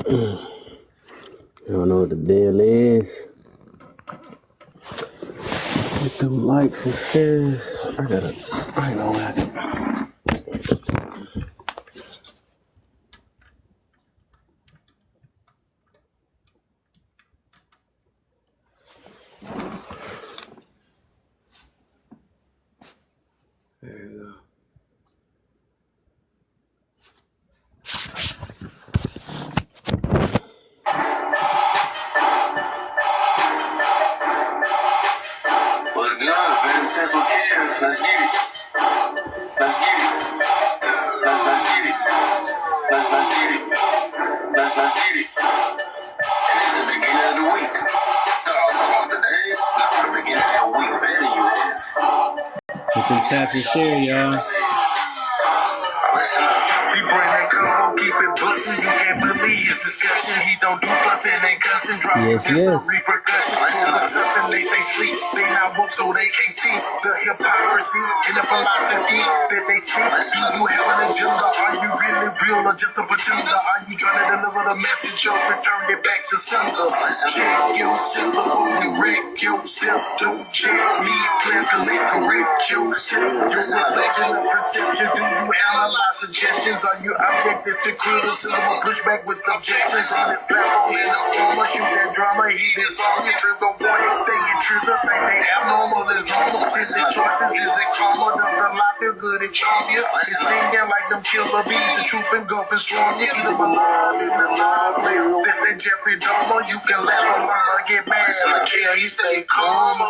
I don't know what the deal is. Get them likes and shares. I know what I can. There you go. What's good? Vince Central Cares. Let's get it. Let's get it. Let's get it. Let's get it. Let's get it. And it's the beginning of the week. Thoughts about the day? Not the beginning of that week. Better you have. Get them taps and share, y'all. Listen up. He bring that combo, keep it bustin'. You can't believe his discussion. He don't do fussin' and cussin'. Drop Yes, there's no yes. repercussion. Listen up. Tussin', they say sleep. They not woke so they can't see the hypocrisy and the philosophy that they speak. Do you have an agenda? Are you really real or just a pretender? Are you trying to deliver the message or return it back to sender? Check yourself before you wreck yourself. Don't check me, carefully correct yourself. Your reflection of perception. Do you analyze suggestions? Are you objective to criticism or pushback with objections? On this platform in a former, shoot that drama, he disarm you. Trigger warning, say it trigger, think they abnormal is normal. Is it choices? Is it karma? Does the lie feel good and charm you? It's stinging like them killer bees, the troop engulf and swarm you. Either alive in the live live. This that Jeffrey Dahmer, you can laugh or learn or get mad. I care, he stay calm.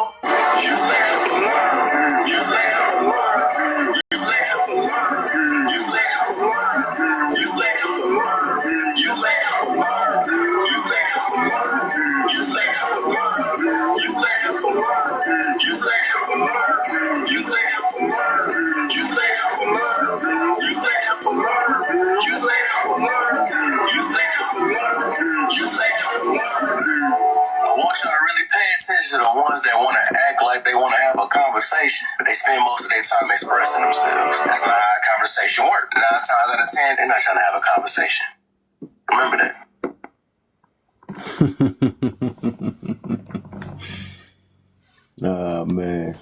You laugh or learn. You laugh or learn. You laugh or learn. You laugh or learn. You laugh or learn. You laugh or learn. You laugh or learn. You laugh or learn. You laugh or learn. You laugh or learn. You laugh or learn. You laugh or learn. You laugh or learn. You laugh or learn. You laugh or learn. You laugh or learn. I want y'all to really pay attention to the ones that want to act like they want to have a conversation, but they spend most of their time expressing themselves. That's not how a conversation works. 9 times out of 10, they're not trying to have a conversation. Remember that. Oh, man.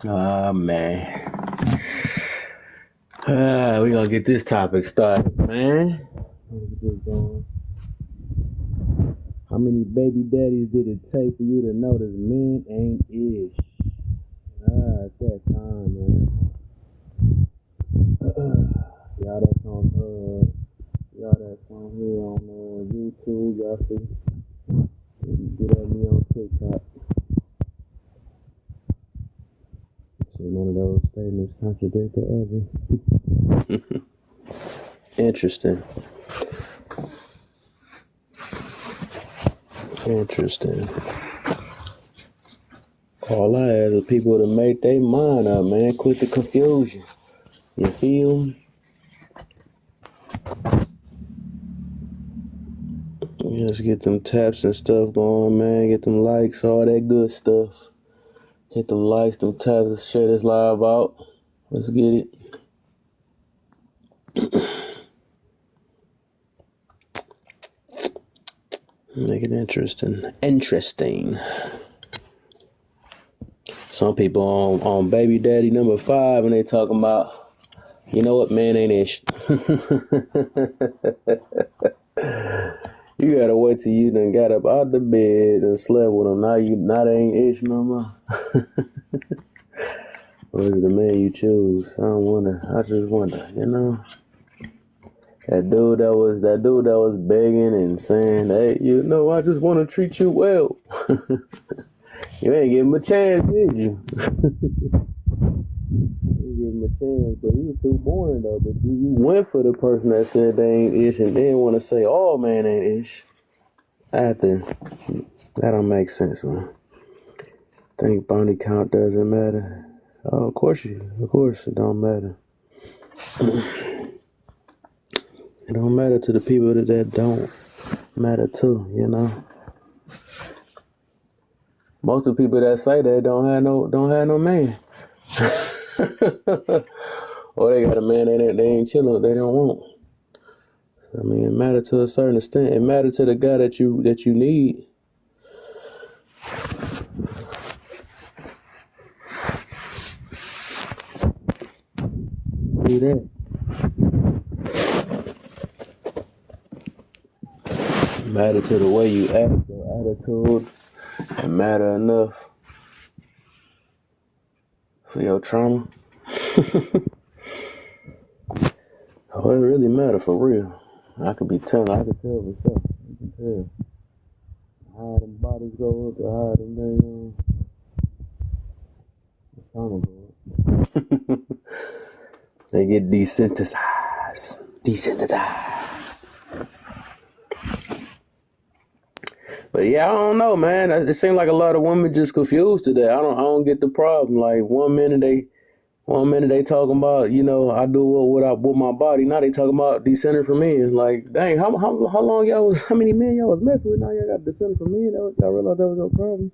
Oh, man. We gonna get this topic started, man. How many baby daddies did it take for you to notice men ain't ish? It's that time, man. Y'all that's on here on YouTube. Y'all see, get at me on TikTok. So none of those statements contradict the other. Interesting. All I ask is people to make their mind up, man. Quit the confusion. You feel me? Let's get them taps and stuff going, man. Get them likes, all that good stuff. Hit them likes, them taps, and share this live out. Let's get it. Make it interesting. Some people on baby daddy number 5 and they talking about, you know what, man ain't ish. You gotta wait till you done got up out the bed and slept with them. Now ain't ish no more. Or is it the man you choose? I just wonder, you know. That dude that was begging and saying, hey, you know, I just want to treat you well. You ain't give him a chance, did you? You give him a chance, but he was too boring though. But you went for the person that said they ain't ish and then want to say, oh man ain't ish. That don't make sense, man. Think body count doesn't matter. Oh, of course it don't matter. It don't matter to the people that don't matter to, you know. Most of the people that say that don't have no man. Or they got a man they ain't chilling, they don't want. So I mean, it matters to a certain extent. It matters to the guy that you need. Do that. Matter to the way you act, your attitude. It matter enough for your trauma. Oh, it really matter for real. I could tell for sure. You can tell. How them bodies go up, how them trauma go up. They get desensitized. But yeah, I don't know, man. It seems like a lot of women just confused today. I don't get the problem. Like one minute they talking about, I do with my body. Now they talking about descending from men. Like, dang, how long how many men y'all was messing with? Now y'all got descended from men. Y'all realize that was your problem.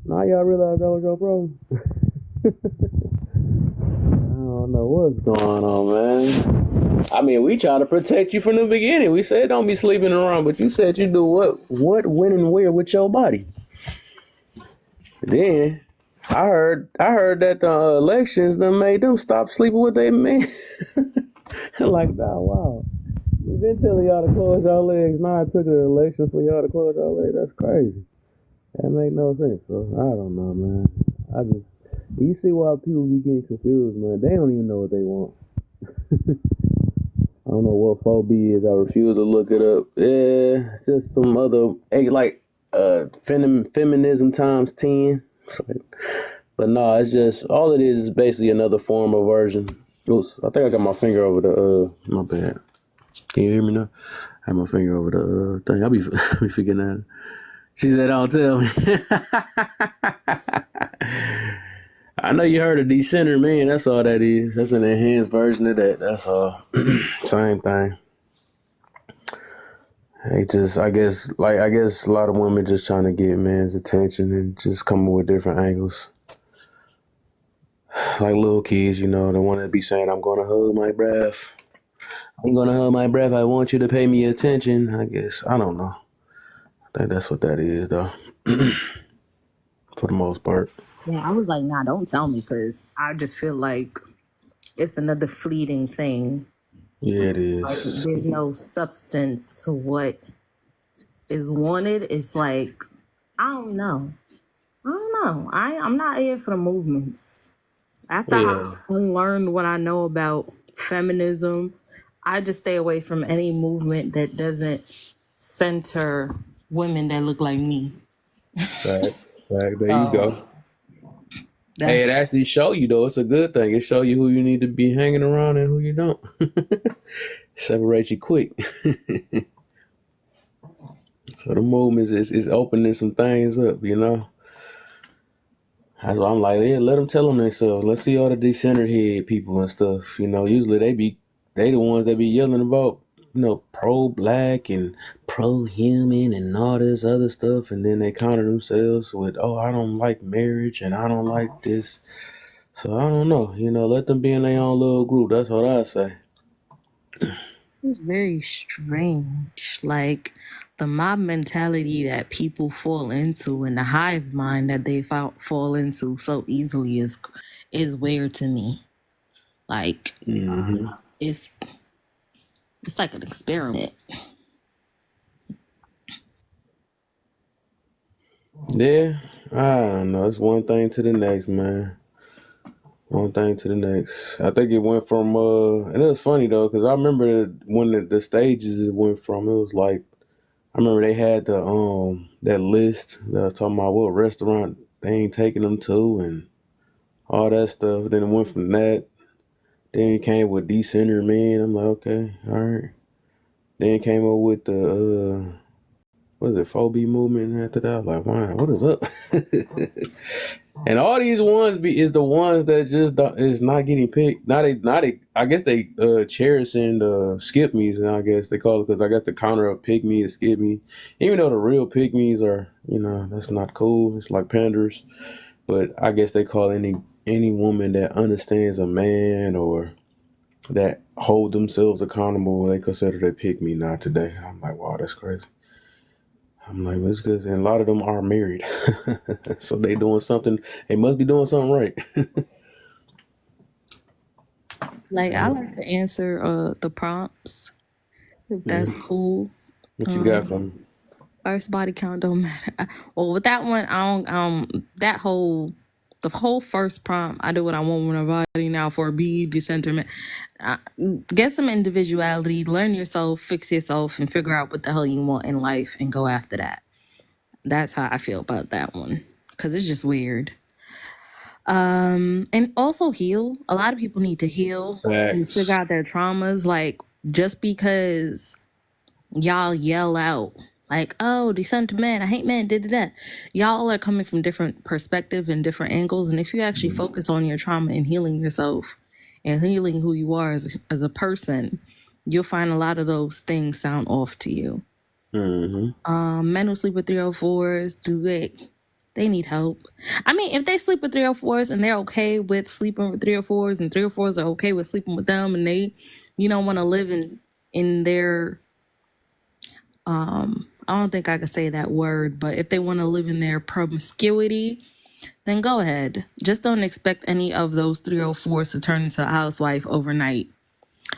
Now y'all realize that was your problem. I don't know what's going on, man. I mean, we try to protect you from the beginning. We said don't be sleeping around, but you said you do what, when, and where with your body. Then I heard that the elections done made them stop sleeping with their men. Like, nah, wow. We've been telling y'all to close y'all legs. Now I took the election for y'all to close y'all legs. That's crazy. That make no sense. So I don't know, man. You see why people be getting confused, man. They don't even know what they want. I don't know what phobia is. I refuse to look it up. Yeah, just some other, like feminism times 10. But no, it's just, all it is basically another form of version. Oops, I think I got my finger over the, my bad. Can you hear me now? I have my finger over the thing. I'll be forgetting that. She said, don't tell me. I know you heard of Decenter, man. That's all that is. That's an enhanced version of that. That's all. Same thing. I guess a lot of women just trying to get men's attention and just coming with different angles. Like little kids, the one that be saying, I'm going to hug my breath. I'm going to hug my breath. I want you to pay me attention. I guess. I don't know. I think that's what that is, though. For the most part. Yeah, I was like, nah, don't tell me, because I just feel like it's another fleeting thing. Yeah, it is. Like, there's no substance to what is wanted. It's like, I don't know. I'm not here for the movements. After I unlearned what I know about feminism, I just stay away from any movement that doesn't center women that look like me. Fact. There you go. Hey, it actually show you, though. It's a good thing. It show you who you need to be hanging around and who you don't. Separate you quick. So the movement is opening some things up, That's why I'm like, yeah, let them tell them themselves. Let's see all the decentered head people and stuff. Usually they the ones that be yelling about, pro-black and pro-human and all this other stuff. And then they counter themselves with, oh, I don't like marriage and I don't like this. So I don't know. Let them be in their own little group. That's what I say. It's very strange. Like, the mob mentality that people fall into and the hive mind that they fall into so easily is weird to me. Like, it's like an experiment. Yeah, I don't know. It's one thing to the next, man. One thing to the next. I think it went from and it was funny though, because I remember when the stages it went from. It was like, I remember they had the that list that was talking about what restaurant they ain't taking them to and all that stuff. Then it went from that. Then it came with Decenter Man. I'm like, okay, all right. Then it came up with the what is it, phobia movement after that. I was like, wow, what is up? And all these ones is the ones that just is not getting picked. I guess they cherishing the skip me's, and I guess they call it, because I guess the counter of pick me is skip me. Even though the real pick me's are, that's not cool. It's like panders. But I guess they call any woman that understands a man or that hold themselves accountable. They consider they pick me not today. I'm like, wow, that's crazy. I'm like, that's good. And a lot of them are married, so they doing something. They must be doing something right. Like I like to answer the prompts if Yeah. that's cool. What you got from me? First body count don't matter. Well, with that one, I don't. The whole first prompt, I do what I want with my body now for be decentering. Get some individuality, learn yourself, fix yourself, and figure out what the hell you want in life, and go after that. That's how I feel about that one because it's just weird. And also heal. A lot of people need to heal and figure Facts. out their traumas. Like just because y'all yell out like, "Oh, descent to men, I hate men," did that. Y'all are coming from different perspectives and different angles, and if you actually focus on your trauma and healing yourself and healing who you are as a person, you'll find a lot of those things sound off to you. Men who sleep with 304s, they need help. I mean, if they sleep with 304s and they're okay with sleeping with 304s and 304s are okay with sleeping with them and they, want to live in their I don't think I could say that word, but if they want to live in their promiscuity, then go ahead. Just don't expect any of those 304s to turn into a housewife overnight.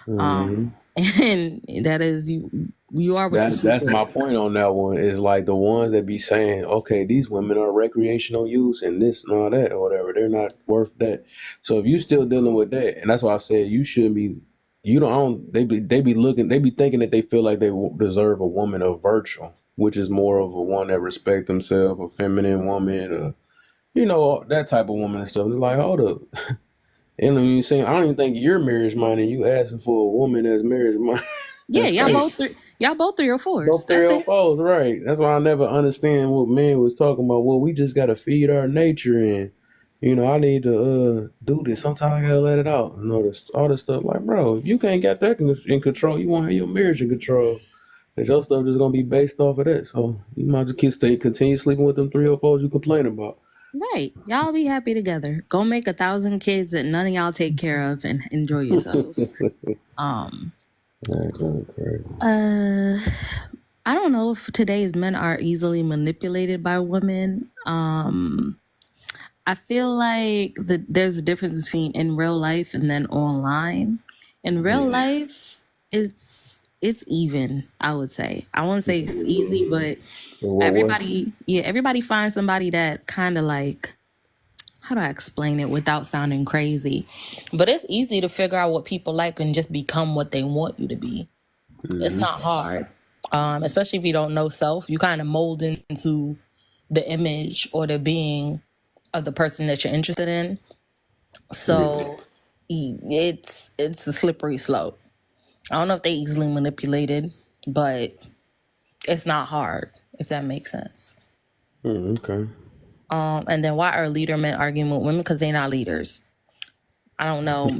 And that is you are what you sleep That's with. my point on that one. Is like the ones that be saying, okay, these women are recreational use and this and all that or whatever. They're not worth that. So if you still dealing with that, and that's why I said you shouldn't be. You don't. I don't they be looking. They be thinking that they feel like they deserve a woman of virtue, which is more of a one that respect themselves, a feminine woman, that type of woman and stuff. They're like, hold up. And you saying I don't even think you're marriage minded. You asking for a woman that's marriage minded. Yeah, That's crazy. y'all both 304s. Both That's it. 304s, right. That's why I never understand what men was talking about. Well, we just gotta feed our nature and I need to do this. Sometimes I gotta let it out. All this stuff. Like, bro, if you can't get that in control, you won't have your marriage in control. Cause your stuff just gonna be based off of that. So you might just continue sleeping with them 304s you complain about. Right. Y'all be happy together. Go make 1,000 kids that none of y'all take care of and enjoy yourselves. That's crazy. I don't know if today's men are easily manipulated by women. I feel like there's a difference between in real life and then online. In real life, it's even, I would say. I won't say it's easy, but everybody finds somebody that kind of like, how do I explain it without sounding crazy? But it's easy to figure out what people like and just become what they want you to be. It's not hard. Especially if you don't know self, you kind of mold into the image or the being of the person that you're interested in. So it's a slippery slope. I don't know if they easily manipulated, but it's not hard, if that makes sense. Okay. And then why are leader men arguing with women? Because they're not leaders. I don't know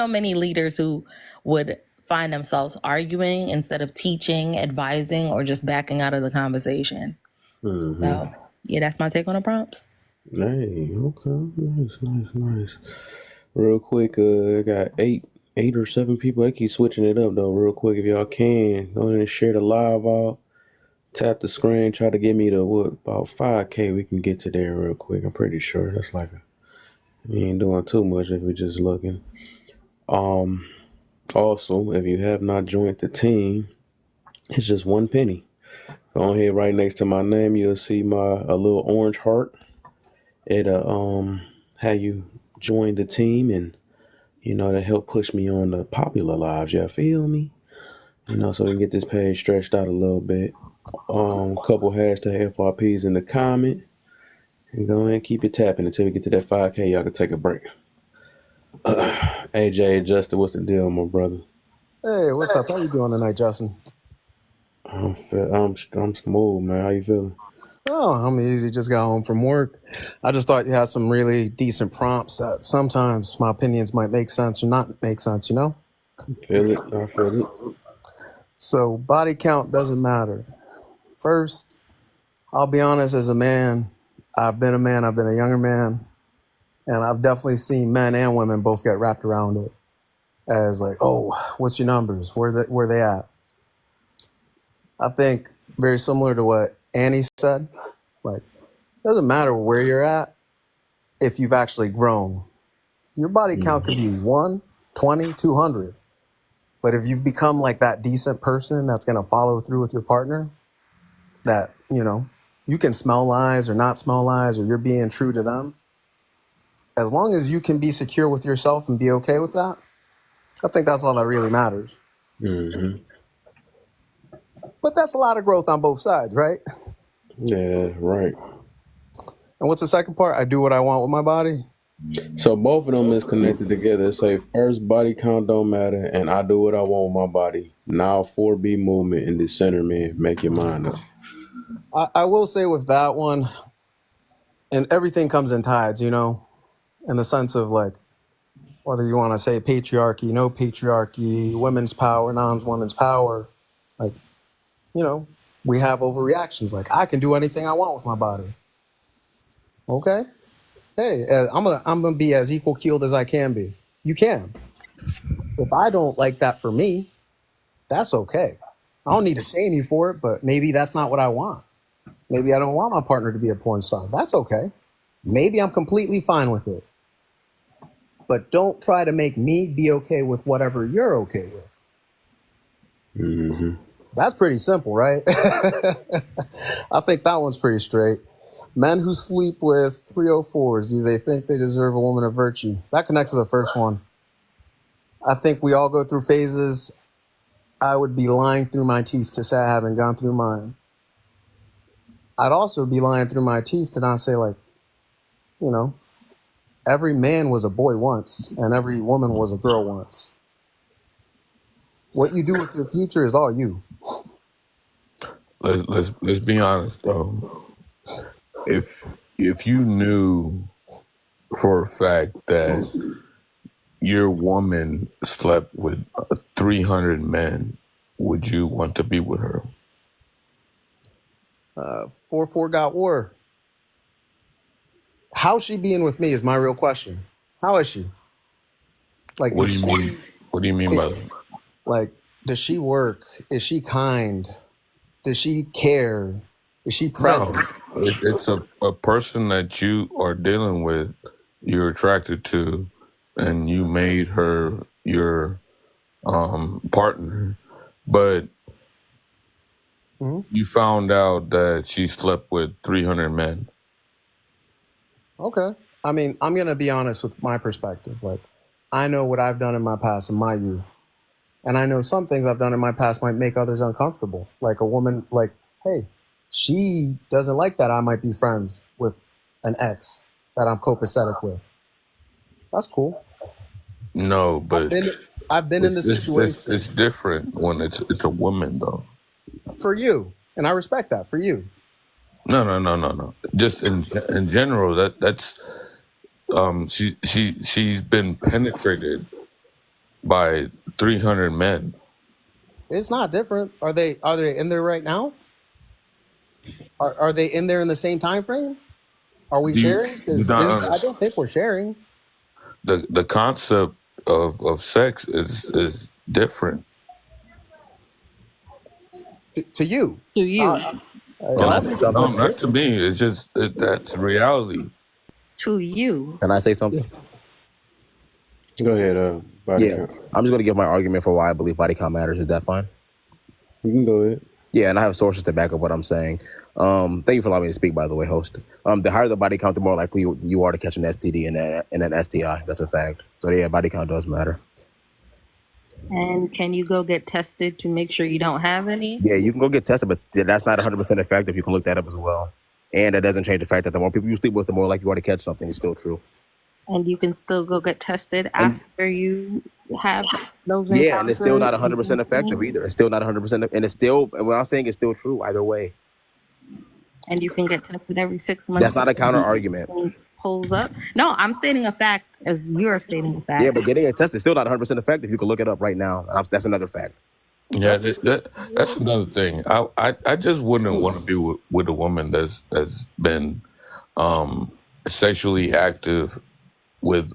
many leaders who would find themselves arguing instead of teaching, advising, or just backing out of the conversation. So yeah, that's my take on the prompts. Hey, okay. Nice. Real quick, I got eight or seven people. I keep switching it up though. Real quick, if y'all can, go ahead and share the live out. Tap the screen. Try to get me to about 5K. We can get to there real quick. I'm pretty sure that's like we ain't doing too much if we're just looking. Also, if you have not joined the team, it's just 1 penny. Go ahead, right next to my name, you'll see a little orange heart. It'll have you join the team and to help push me on the popular lives. You feel me? So we can get this page stretched out a little bit. Couple hashtag FRPs in the comment. And go ahead and keep it tapping until we get to that 5K. Y'all can take a break. AJ, Justin, what's the deal, my brother? Hey, what's up? How you doing tonight, Justin? I'm smooth, man. How you feeling? Oh, I'm easy. Just got home from work. I just thought you had some really decent prompts that sometimes my opinions might make sense or not make sense, I feel it. So body count doesn't matter. First, I'll be honest, as a man, I've been a younger man, and I've definitely seen men and women both get wrapped around it. as like, oh, what's your numbers? Where they at? I think very similar to what Annie said. Like, it doesn't matter where you're at if you've actually grown. Your body count could be 1, 20, 200. But if you've become like that decent person that's going to follow through with your partner, that, you know, you can smell lies or not smell lies, or you're being true to them. As long as you can be secure with yourself and be okay with that, I think that's all that really matters. Mm-hmm. But that's a lot of growth on both sides, right? Yeah, right. And what's the second part? I do what I want with my body. So both of them is connected together. Say first, body count don't matter, and I do what I want with my body. Now 4B movement in the center, man. Make your mind up. I will say with that one, and everything comes in tides, you know, in the sense of like, whether you want to say patriarchy, no patriarchy, women's power, non-women's power, like, you know, we have overreactions. Like, I can do anything I want with my body. Okay. Hey, I'm gonna be as equal keeled as I can be. You can. If I don't like that for me, that's okay. I don't need to shame you for it, but maybe that's not what I want. Maybe I don't want my partner to be a porn star. That's okay. Maybe I'm completely fine with it. But don't try to make me be okay with whatever you're okay with. Mm-hmm. That's pretty simple, right? I think that one's pretty straight. Men who sleep with 304s, do they think they deserve a woman of virtue? That connects to the first one. I think we all go through phases. I would be lying through my teeth to say I haven't gone through mine. I'd also be lying through my teeth to not say, like, you know, every man was a boy once and every woman was a girl once. What you do with your future is all you. Let's be honest though. If you knew for a fact that your woman slept with 300 men, would you want to be with her? 4-4 got war. How's she being with me is my real question. How is she? Like, What do you mean? What do you mean by that? Like, does she work? Is she kind? Does she care? Is she present? No, it's a person that you are dealing with, you're attracted to, and you made her your partner, but you found out that she slept with 300 men. Okay. I mean, I'm going to be honest with my perspective. Like, I know what I've done in my past, in my youth. And I know some things I've done in my past might make others uncomfortable. Like a woman, like, hey, she doesn't like that I might be friends with an ex that I'm copacetic with. That's cool. No, but I've been in the situation. It's different when it's a woman though. For you, and I respect that for you. No. Just in general, that's she's been penetrated by 300 men. It's not different. Are they in there right now? Are they in there in the same time frame? Are we sharing? Because I don't think we're sharing. The concept of sex is different. To you. To you. No, not to me. It's just that's reality. To you. Can I say something? Go ahead, body count. I'm just going to give my argument for why I believe body count matters. Is that fine? You can go ahead. Yeah, and I have sources to back up what I'm saying. Thank you for allowing me to speak, by the way, host. The higher the body count, the more likely you are to catch an STD and an STI. That's a fact. So yeah, body count does matter. And can you go get tested to make sure you don't have any? Yeah, you can go get tested, but that's not 100% effective. You can look that up as well. And that doesn't change the fact that the more people you sleep with, the more likely you are to catch something. It's still true. And you can still go get tested after you have those. Yeah, and it's still not 100% effective either. It's still not 100%. And it's still, what I'm saying is still true either way. And you can get tested every 6 months. That's not a counter argument. Pulls up. No, I'm stating a fact as you're stating a fact. Yeah, but getting a test is still not 100% effective. You can look it up right now. That's another fact. Yeah, that's another thing. I just wouldn't want to be with a woman that's been sexually active with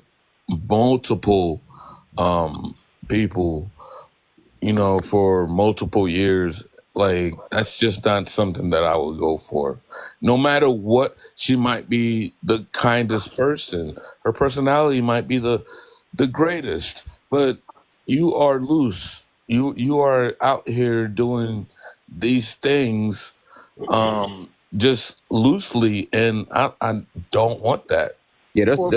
multiple people, you know, for multiple years, like that's just not something that I would go for. No matter what, she might be the kindest person. Her personality might be the greatest, but you are loose. You are out here doing these things just loosely, and I don't want that. Yeah, Well,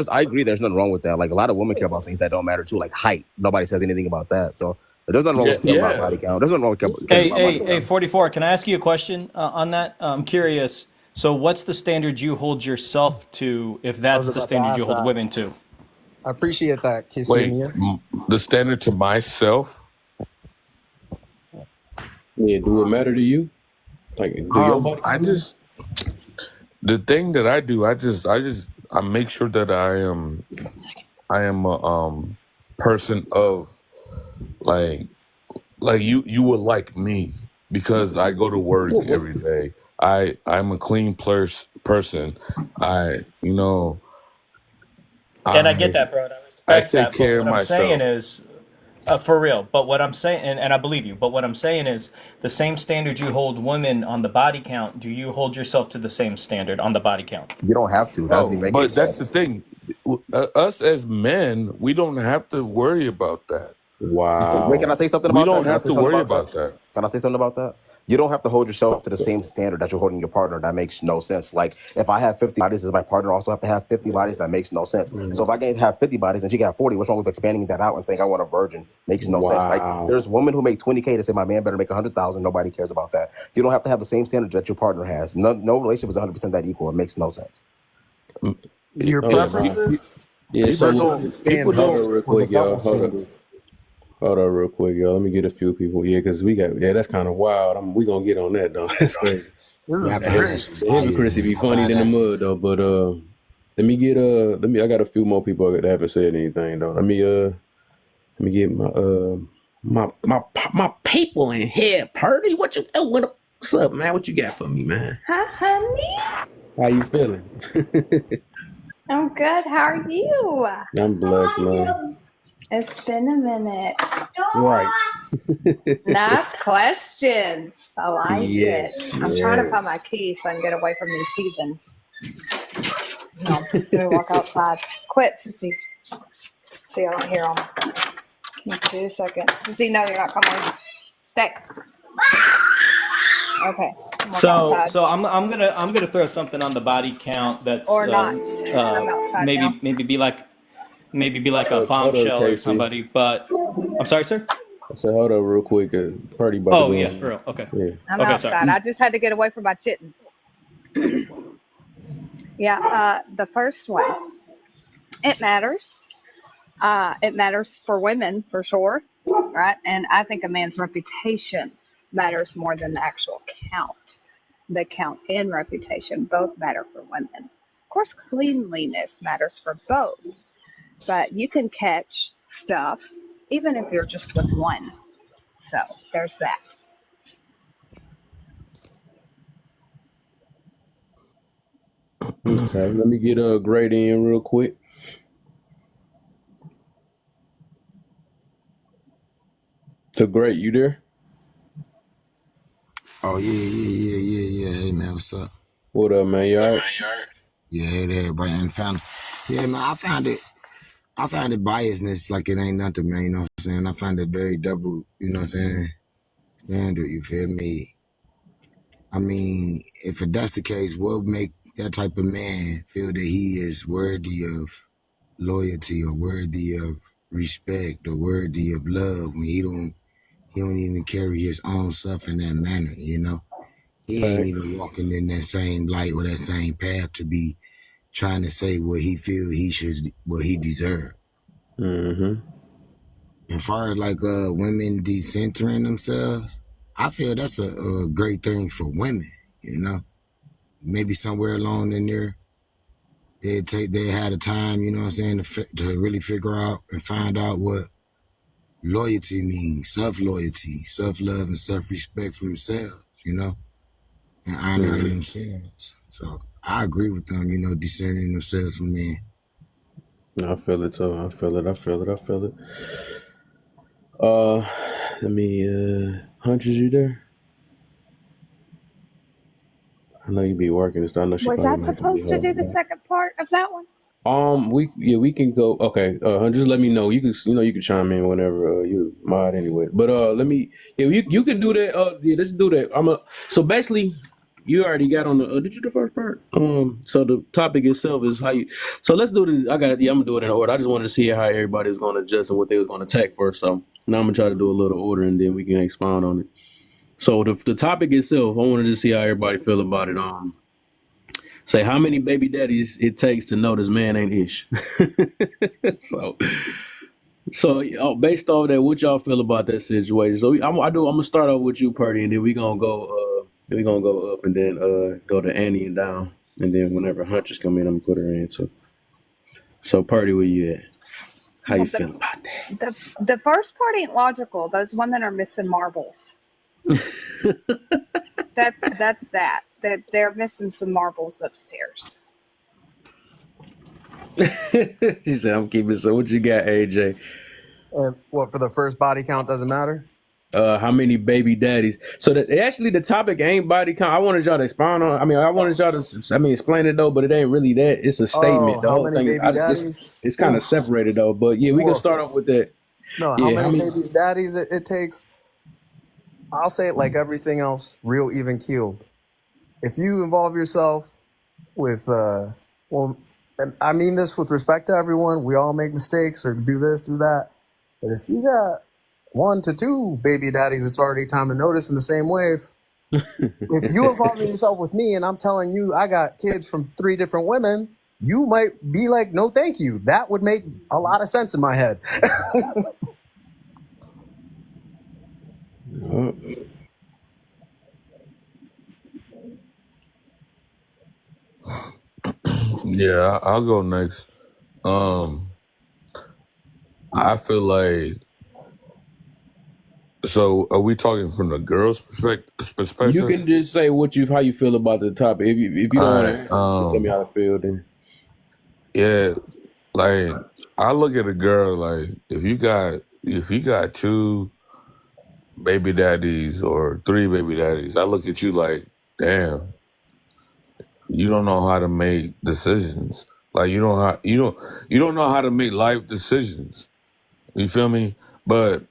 I agree. There's nothing wrong with that. Like a lot of women care about things that don't matter too, like height. Nobody says anything about that. So there's nothing wrong Yeah, with caring about body yeah. count. There's nothing wrong with caring Hey, about body hey, hey, count. 44. Can I ask you a question on that? I'm curious. So, what's the standard you hold yourself to if I was that's the about to standard you ask hold that. women to? I appreciate that, Wait, Ksenius. the standard to myself. Yeah, do it matter to you? Like, do your body I matter? just the thing that I do. I make sure that I am a person of like you would like me because I go to work every day. I'm a clean person. I you know And I get I that, bro. And I I respect take that. But care of what I'm saying myself. is, for real. But what I'm saying, and I believe you, but what I'm saying is the same standard you hold women on the body count, do you hold yourself to the same standard on the body count? You don't have to. That doesn't No, even make any but that's the sense. thing. Us as men, we don't have to worry about that. Wait, can I Wow. say something We about that? don't Can I have say to something worry about that? about that. Can I say something about that? You don't have to hold yourself to the same standard that you're holding your partner. That makes no sense. Like if I have 50 bodies, does my partner also have to have 50 bodies? That makes no sense. So if I can have 50 bodies and she can have 40, what's wrong with expanding that out and saying I want a virgin? Makes no sense. Like Wow. there's women who make 20K that say my man better make 100,000. Nobody cares about that. You don't have to have the same standard that your partner has. No relationship is 100% that equal. It makes no sense. Your Oh, yeah, preferences yeah, so versus hold the on standards real or the quick, double y'all. standards. Hold on real quick, y'all. Let me get a few people. Yeah, because we got, yeah, that's kind of wild. We going to get on that, though. That's crazy. This Yeah, I is The, find hip, that great. shit the hypocrisy be biasness. I funny find in the that. mud, though. But let me get, I got a few more people that haven't said anything, though. Let me get my people in here, Purdy. What you doing? What's up, man? What you got for me, man? Hi, honey. How you feeling? I'm good. How are you? I'm blessed, man. It's been a minute. Right. Nice questions. I like it. Yes, I'm trying to yes. find my keys so I can get away from these heathens. No, let me walk outside. Quit, Sissy. So you don't hear them. Give me 2 seconds. Sissy, no, you're not coming. Stay. Okay. I'm walking outside. So I'm gonna throw something on the body count that's Or not. I'm outside now. maybe be like a Hold up, bombshell or Casey. somebody. But I'm sorry, sir. I said, hold up real quick. Purdy about to Oh go yeah, for in. real. Okay. Yeah. I'm Okay, sorry. outside. I just had to get away from my chittens. Yeah, the first one. It matters. It matters for women for sure, right? And I think a man's reputation matters more than the actual count. The count and reputation both matter for women. Of course, cleanliness matters for both, but you can catch stuff even if you're just with one. So there's that. Okay. Let me get a grade in real quick. The great, you there? Oh yeah. Hey man, what's up? What up, man? You all right? Yeah, hey there, everybody in the panel. Yeah, man, I found it biasness like it ain't nothing, man. You know what I'm saying? I find it very double. You know what I'm saying? Standard. You feel me? I mean, if that's the case, what would make that type of man feel that he is worthy of loyalty or worthy of respect or worthy of love when he don't even carry his own stuff in that manner, you know? He ain't Facts. even walking in that same light or that same path to be trying to say what he feel he should, what he deserve. Mm-hmm. As far as like women decentering themselves, I feel that's a great thing for women, you know? Maybe somewhere along in there, they had a time, you know what I'm saying, to really figure out and find out what loyalty means, self-loyalty, self-love and self-respect for themselves, you know, and honoring themselves. So I agree with them, you know, discerning themselves from men. I feel it too. I feel it. Uh, let me. Hunches, you there? I know you be working and stuff. I know she Was probably I might be supposed to do the home. second part of that one? We can go. Okay, just let me know. You can chime in whenever you mod anyway. But let me. Yeah, you can do that. Yeah, let's do that. So basically, you already got on the. Did you do the first part? So the topic itself is how you. So let's do this. I got it. Yeah, I'm gonna do it in order. I just wanted to see how everybody's gonna adjust and what they was gonna attack first. So now I'm gonna try to do a little order and then we can expound on it. So the topic itself, I wanted to see how everybody feel about it. Say how many baby daddies it takes to know this man ain't ish. so based off that, what y'all feel about that situation? So I'm gonna start off with you, Purdy, and then we gonna go up and then go to Annie and down, and then whenever Huntress come in, I'm gonna put her in. So Purdy, where you at? How you Well, feel about the first part ain't logical. Those women are missing marbles. That's that. That they're missing some marbles upstairs. that? She said, "I'm keeping." So what you got, AJ? And what, for the first body count doesn't matter? How many baby daddies? So that actually the topic ain't body count. I wanted y'all to expound on. I mean, I wanted y'all to. I mean, explain it though, but it ain't really that. It's a statement. Oh, The how whole many thing is. baby daddies? It's kind of Oof, separated though. But yeah, we can oof. start off with that. No, how Yeah, how many many? baby daddies it takes? I'll say it like everything else, real even keeled. If you involve yourself with, well, and I mean this with respect to everyone, we all make mistakes or do this, do that. But if you got 1 to 2 baby daddies, it's already time to notice in the same wave. If you involve yourself with me and I'm telling you I got kids from 3 different women, you might be like, no, thank you. That would make a lot of sense in my head. Uh, Yeah, I'll go next. Um, I feel like, so are we talking from the girl's you perspective? can just say how you feel about the topic. If you don't All want to right. answer, just tell me how to feel. Then Yeah, like I look at a girl like if you got 2 baby daddies or 3 baby daddies, I look at you like, damn, you don't know how to make decisions. Like you don't know how to make life decisions. You feel me? But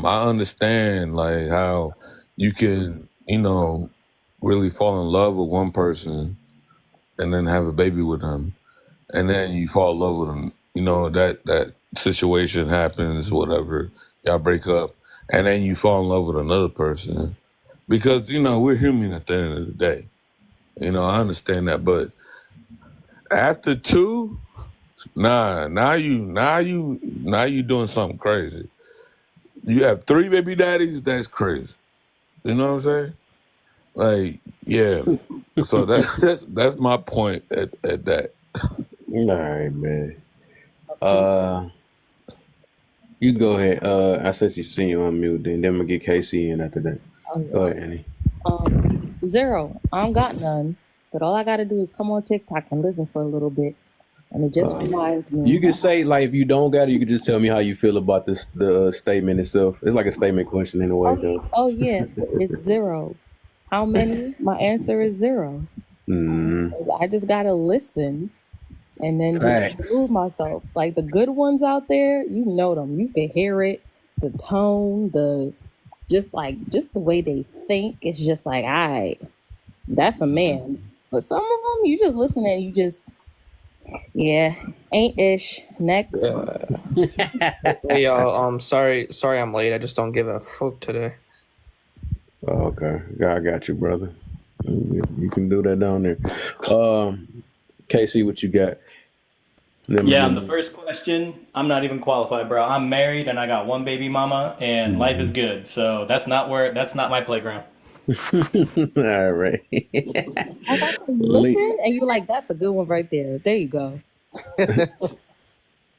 I understand like how you can, really fall in love with one person and then have a baby with them. And then you fall in love with them. That situation happens, whatever. Y'all break up, and then you fall in love with another person because we're human at the end of the day. I understand that, but after 2, nah, now you doing something crazy. You have 3 baby daddies, that's crazy. You know what I'm saying? Like, yeah. So that's my point at that. all right, man. Uh, you go ahead. I said you seen you on mute. Then I'm gonna get KC in after that. Go ahead, Annie. Zero. I don't got none. But all I gotta do is come on TikTok and listen for a little bit. And it just reminds me. You can say like if you don't got it, you can just tell me how you feel about the statement itself. It's like a statement question in a way, though. Oh yeah, it's zero. How many? My answer is 0. I just gotta listen and then just Facts. prove myself. Like the good ones out there, you know them. You can hear it, the tone, just the way they think. It's just like, all right, that's a man. But some of them, you just listen and you just, yeah, ain't ish. Next. Hey y'all, sorry I'm late. I just don't give a fuck today. Okay, I got you, brother. You can do that down there. KC, what you got? Yeah, on the first question, I'm not even qualified, bro. I'm married and I got 1 baby mama, and life is good. So that's not my playground. All right. I got to listen, and you're like, that's a good one right there. There you go.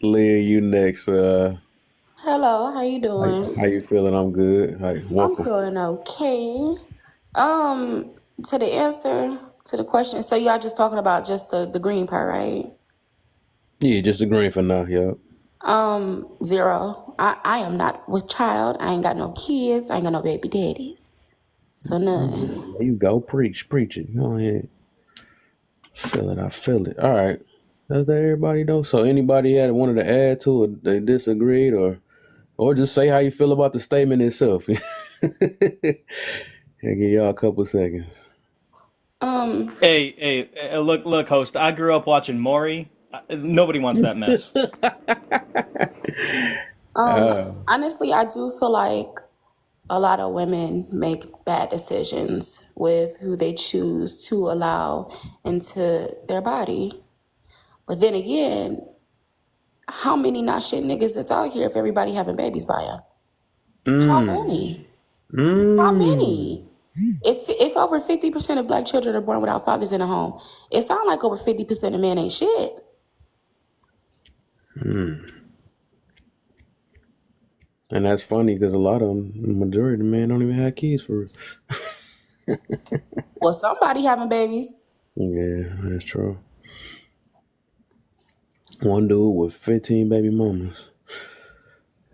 Leah, you next. Hello, how you doing? How you feeling? I'm good. Hi, welcome. I'm doing okay. To the answer to the question, so y'all just talking about just the green part, right? Yeah, just agreeing for now. Yup. Zero. I am not with child. I ain't got no kids. I ain't got no baby daddies. So none. There you go. Preach it. Go ahead. Feel it. I feel it. All right. That's that everybody though. So anybody had wanted to add to it, they disagreed, or just say how you feel about the statement itself. I'll give y'all a couple seconds. Hey, look, host. I grew up watching Maury. Nobody wants that mess. Honestly, I do feel like a lot of women make bad decisions with who they choose to allow into their body. But then again, how many not shit niggas that's out here if everybody having babies by them? How many? How many? If over 50% of black children are born without fathers in the home, it sounds like over 50% of men ain't shit. And that's funny because a lot of them, the majority of the men don't even have kids for real. Well, somebody having babies. Yeah, that's true. One dude with 15 baby mamas.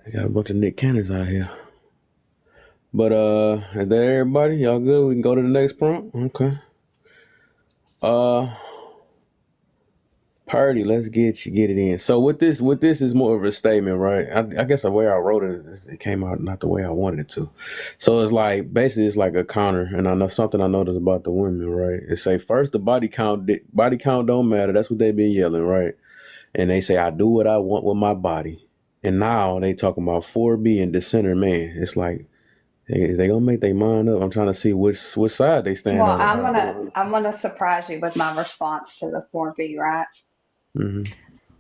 They got a bunch of Nick Cannons out here. But is that everybody? Y'all good? We can go to the next prompt? Okay. Purdy, let's get it in. So with this is more of a statement, right? I guess the way I wrote it is it came out not the way I wanted it to. So it's like basically it's like a counter, and I know something I noticed about the women, right? It say first the body count don't matter. That's what they been yelling, right? And they say I do what I want with my body, and now they talking about 4B and dissenter man. It's like they gonna make their mind up. I'm trying to see which side they stand Well, on. I'm gonna surprise you with my response to the 4B, right? Mm-hmm.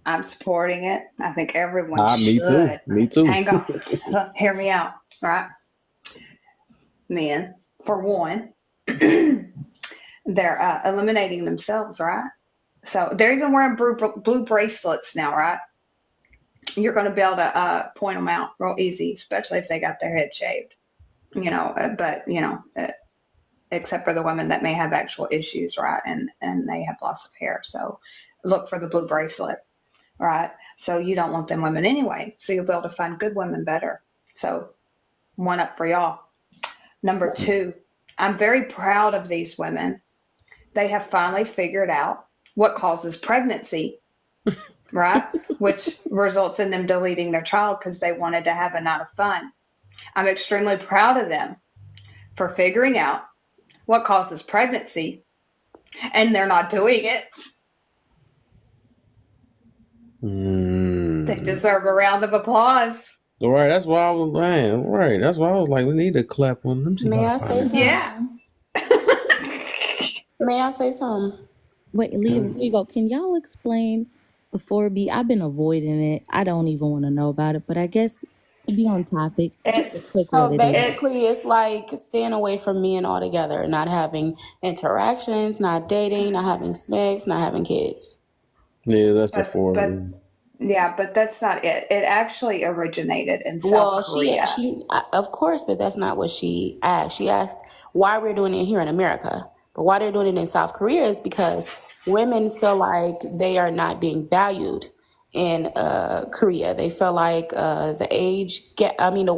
I'm supporting it. I think everyone Me too. should. Me too. Hang on. Hear me out, right? Men, for one, they're eliminating themselves, right? So they're even wearing blue bracelets now, right? You're going to be able to point them out real easy, especially if they got their head shaved, except for the women that may have actual issues, right? And they have loss of hair. So look for the blue bracelet, right? So you don't want them women anyway. So you'll be able to find good women better. So one up for y'all. Number two, I'm very proud of these women. They have finally figured out what causes pregnancy, right? Which results in them deleting their child because they wanted to have a night of fun. I'm extremely proud of them for figuring out what causes pregnancy, and they're not doing it. They deserve a round of applause. All right, that's why I was right. That's why I was like, we need to clap on them. May I say something? Yeah. May I say something? Wait, Leah, before you go, can y'all explain the 4B? I've been avoiding it. I don't even want to know about it, but I guess to be on topic, just a quick what it is. Basically, it's like staying away from men altogether, not having interactions, not dating, not having sex, not having kids. Yeah, that's the 4B. But that's not it. It actually originated in South Korea. She of course, but that's not what she asked. She asked why we're doing it here in America. But why they're doing it in South Korea is because women feel like they are not being valued in Korea. They feel like the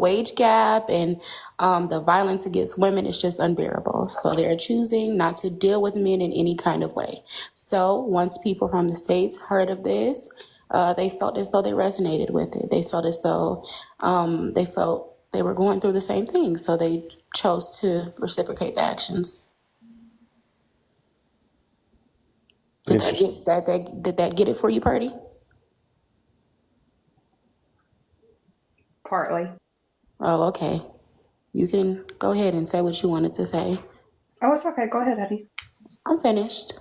wage gap and the violence against women is just unbearable. So they're choosing not to deal with men in any kind of way. So once people from the States heard of this, they felt as though they resonated with it. They felt as though they were going through the same thing. So they chose to reciprocate the actions. Did that get it for you, Purdy? Partly. Oh, okay. You can go ahead and say what you wanted to say. Oh, it's okay. Go ahead, Eddie. I'm finished.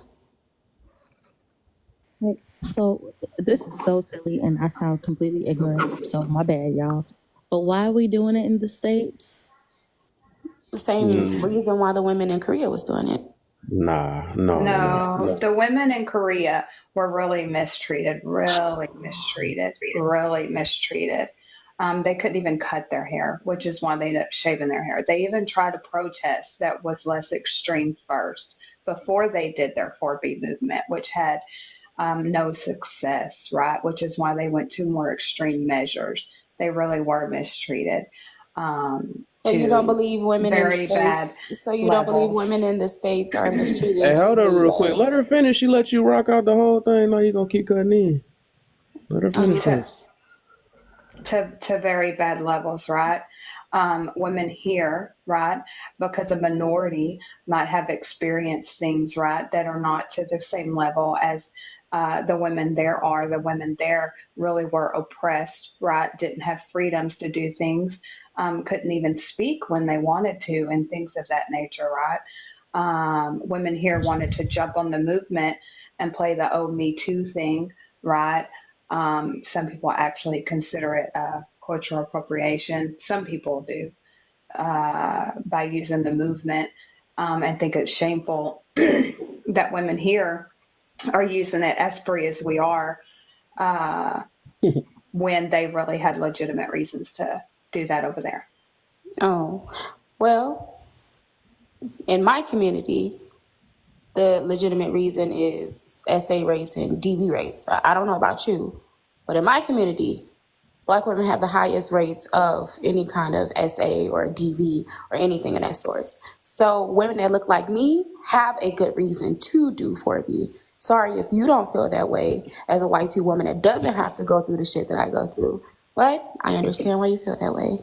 So this is so silly, and I sound completely ignorant. So my bad, y'all. But why are we doing it in the States? The same reason why the women in Korea was doing it. No. The women in Korea were really mistreated. They couldn't even cut their hair, which is why they ended up shaving their hair. They even tried a protest that was less extreme first before they did their 4B movement, which had no success, right? Which is why they went to more extreme measures. They really were mistreated So you don't to believe women in the very States? bad So you don't believe levels. women in the States are Hey, mistreated hold on the real quick. Let her finish. She let you rock out the whole thing. Now you gonna keep cutting in. Let her finish Um, first. To very bad levels, right? Women here, right, because a minority might have experienced things, right, that are not to the same level as the women there are. The women there really were oppressed, right, didn't have freedoms to do things, couldn't even speak when they wanted to, and things of that nature, right? Women here wanted to jump on the movement and play the "Oh, Me Too" thing, right? Some people actually consider it cultural appropriation. Some people do by using the movement and think it's shameful that women here are using it as free as we are when they really had legitimate reasons to do that over there. Oh, well, in my community, the legitimate reason is SA rates and DV rates. I don't know about you, but in my community, Black women have the highest rates of any kind of SA or DV or anything of that sort. So women that look like me have a good reason to do 4B. Sorry if you don't feel that way as a white woman that doesn't have to go through the shit that I go through. But I understand why you feel that way.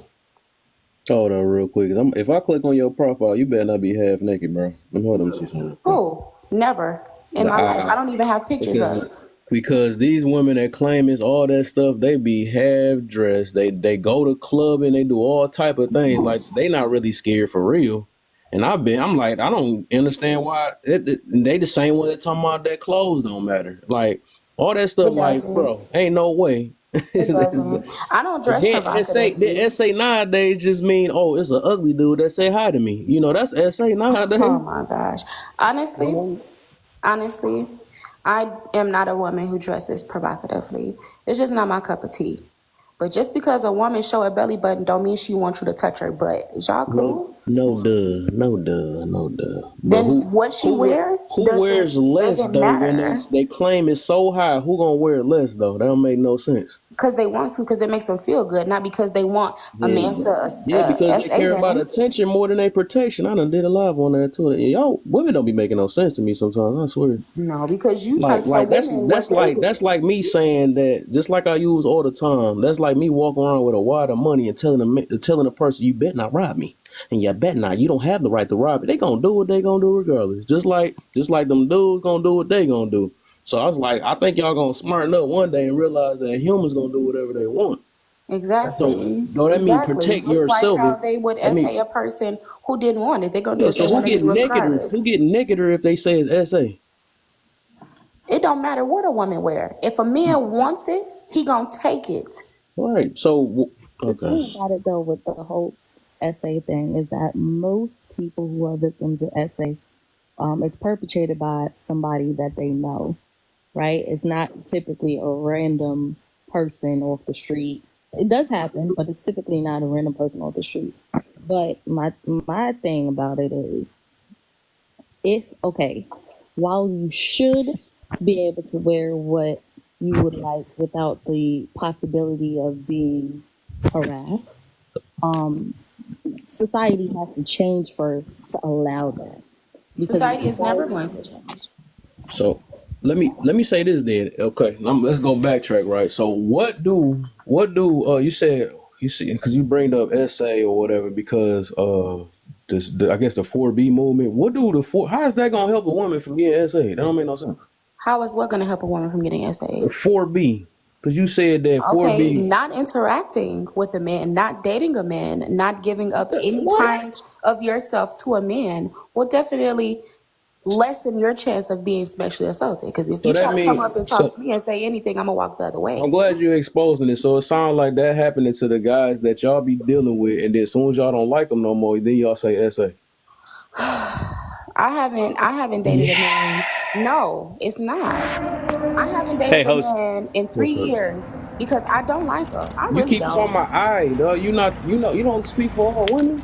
Hold on real quick. If I click on your profile, you better not be half naked, bro. Hold on, see something. Oh, never in my life. I don't even have pictures of. Because these women that claim it's all that stuff, they be half dressed. They go to club and they do all type of things. Like they not really scared for real. And I'm like, I don't understand why they the same way they talking about that clothes don't matter. Like all that stuff, It like, doesn't. bro, ain't no way. It doesn't. I don't dress Then provocatively. SA nowadays just mean, oh, it's an ugly dude that say hi to me. You know, that's SA nowadays. Oh my gosh. Honestly, I am not a woman who dresses provocatively. It's just not my cup of tea. But just because a woman show her belly button don't mean she wants you to touch her butt. Is y'all cool? No duh. But Then what she wears who wears less doesn't though when matter. they claim it's so high? Who gonna wear less though? That don't make no sense. Because they want to, because it makes them feel good, not because they want a man to Yeah, because they SA care about them. attention more than their protection. I done did a live on that too. Y'all women don't be making no sense to me sometimes. I swear. No, because you try to tell Like women what they do. that's like me saying that, just like I use all the time. That's like me walking around with a wad of money and telling a person, you better not rob me, and you bet not. You don't have the right to rob me. They gonna do what they gonna do regardless. Just like them dudes gonna do what they gonna do. So I was like, I think y'all gonna smarten up one day and realize that humans gonna do whatever they want. Exactly. So that mean Exactly. protect Just like yourself. how they would I mean, SA a person who didn't want it. They're gonna do yeah. what So they who want to get do negative? regardless. Who get negative if they say it's SA? It don't matter what a woman wear. If a man wants it, he gonna take it. All right. So The thing about it though with the whole SA thing is that most people who are victims of SA, it's perpetrated by somebody that they know, right? It's not typically a random person off the street. It does happen, but it's typically not a random person off the street. But my thing about it is, while you should be able to wear what you would like without the possibility of being harassed, society has to change first to allow that. Because Society is never going to change. So let me say this then. Okay, let's go backtrack. Right. So what do you said, you see, because you bring up SA or whatever because I guess the 4B movement. How is that gonna help a woman from getting SA? That don't make no sense. How is what gonna help a woman from getting SA? 4B, because you said that 4B. Okay, not interacting with a man, not dating a man, not giving up any kind of yourself to a man will definitely lessen your chance of being sexually assaulted. Because if you try to come up and talk to me and say anything, I'm gonna walk the other way. I'm glad you're exposing it. So it sounds like that happening to the guys that y'all be dealing with, and then as soon as y'all don't like them no more, then y'all say SA. I haven't dated a man. No, it's not. I haven't dated a man in 3 years because I don't like him. I You really keep don't. talking about you don't speak for all women.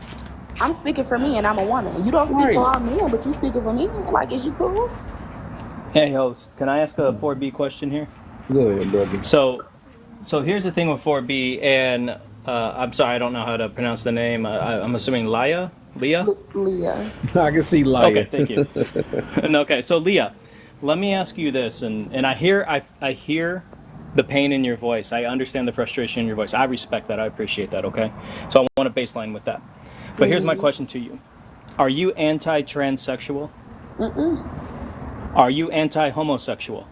I'm speaking for me and I'm a woman. You don't speak for all men, but you speaking for me. Like, is you cool? Hey, host, can I ask a 4B question here? Go ahead, brother. So here's the thing with 4B, and I'm sorry, I don't know how to pronounce the name. I'm assuming Leah? Leah. I can see Okay, liar. thank you. Okay, so Leah, let me ask you this, and I hear the pain in your voice. I understand the frustration in your voice. I respect that. I appreciate that, okay? So I want to baseline with that. But here's my question to you. Are you anti-transsexual? Are you anti-homosexual?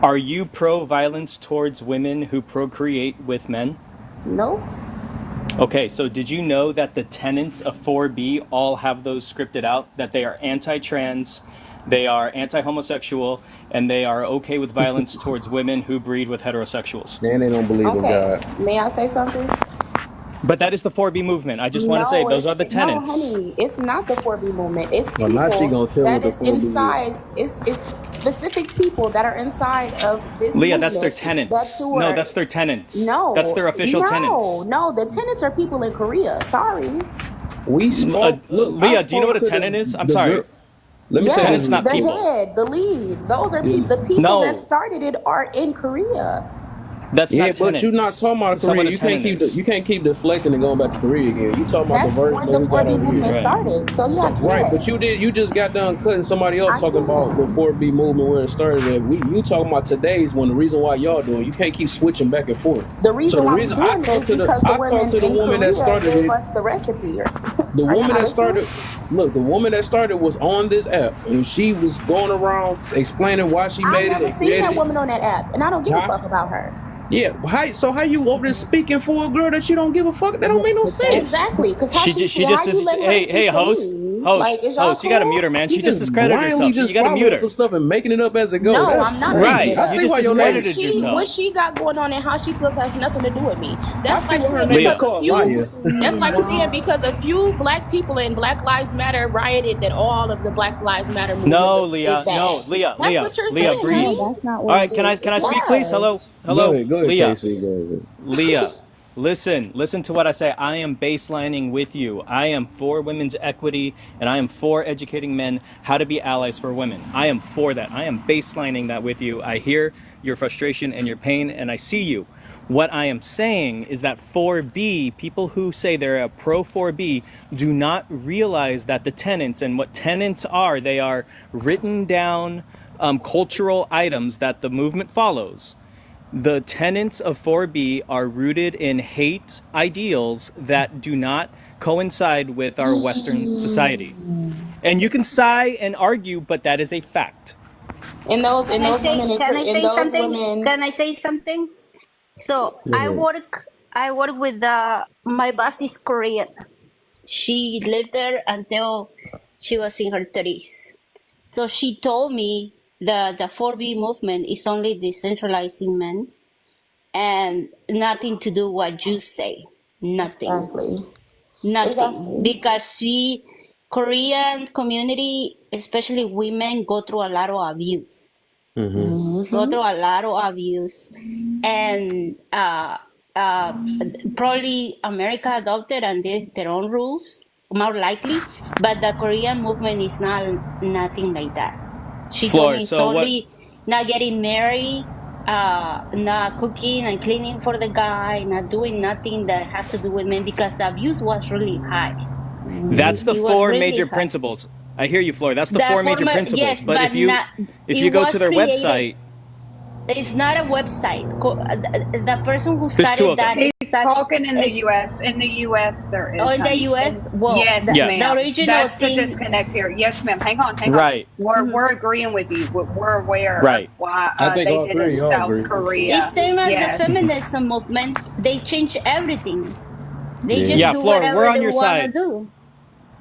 Are you pro-violence towards women who procreate with men? No. Okay, so did you know that the tenets of 4B all have those scripted out? That they are anti-trans, they are anti-homosexual, and they are okay with violence towards women who breed with heterosexuals. And they don't believe in Okay. God. May I say something? But that is the 4B movement. I just want to say No, those are the no, tenets. honey. It's not the 4B movement. It's Well, now she people gonna tell that what the is 4B is. inside. It's specific people that are inside of this Leah, that's their movement. tenets. No, that's their tenets. No, That's their official tenets. no. The tenants are people in Korea. Sorry. We spoke. Look, I Leah, do you know spoke what a to tenet is? I'm the sorry. girl. Let me Yes, say Tenants, this. not the people. head, the lead. Those are the people No. that started it are in Korea. That's Yeah, not but tenets. you're not talking about That's not Korea. what a tenet is. You can't keep deflecting and going back to Korea again. You talking about the That's version where that the we got 4B over here. movement Right. started. So yeah, I Right, but can. you just got done cutting somebody else I talking about the can. 4B movement where it started. And you talking about today's one. The reason why y'all doing, you can't keep switching back and forth. The So reason the why reason we're I doing it talked is to because the women the in woman that Korea started gave it. us the recipe. The Are you woman not that started, listening? look, the woman that started was on this app, and she was going around explaining why she I've made it never and seen that created it. woman on that app, and I don't give a Huh? fuck about her. Yeah, how you over there speaking for a girl that you don't give a fuck? That don't make no sense. Exactly, because how She just how you letting her hey speak for host me? Like, is y'all you got to mute her, cool? man. You She just just discredited blindly herself. just You got to mute following her. some stuff and making it up as it goes. No, That's I'm not crazy. making it Right. I up. You see just why your name. discredited What yourself. she got going on and how she feels has nothing to do with me. I That's see like what her saying name is because Leah. a called, few. Liar. That's like saying because a few black people in Black Lives Matter rioted that all of the Black Lives Matter movement No, is Leah. No, bad. Leah. That's what you're Leah, saying, breathe. No, honey. that's not All what right, it is. can I speak, please? Hello, Yes. Go hello, ahead, Leah. Casey. Go ahead. Leah, listen to what I say. I am baselining with you. I am for women's equity, and I am for educating men how to be allies for women. I am for that. I am baselining that with you. I hear your frustration and your pain, and I see you. What I am saying is that 4B, people who say they're a pro 4B, do not realize that the tenets and what tenets are, they are written down cultural items that the movement follows. The tenets of 4B are rooted in hate ideals that do not coincide with our Western society. And you can sigh and argue, but that is a fact. And those women Can I and say those something? women. Can I say something? So Go ahead. I work with my boss is Korean. She lived there until she was in her 30s. So she told me the 4B movement is only decentralizing men and nothing to do what you say. Nothing. Exactly. Nothing. Exactly. Because Korean community, especially women, go through a lot of abuse. Go through a lot of abuse. And probably America adopted and did their own rules, more likely. But the Korean movement is nothing like that. She told Floor, me it's so what? only not getting married, not cooking and cleaning for the guy, not doing nothing that has to do with men because the abuse was really high. That's the It was four really major high. principles. I hear you, Floor. That's the The four major former, principles. yes, But but not. if It you go to was their created. website, It's not a website. The person who there's two started of them. that He's talking in the is U.S. In the U.S., there is. oh in the honey. U.S. Well, Yes, Yes. the ma'am. original That's the thing. disconnect here. Yes, ma'am. Hang on. Right. We're agreeing with you. We're aware Right. of why I think they all did three it in of y'all South agree. Korea. It's same as Yes. the feminism movement. They change everything. They Yeah. just Yeah, do Floor, we're whatever on they your want to side. do.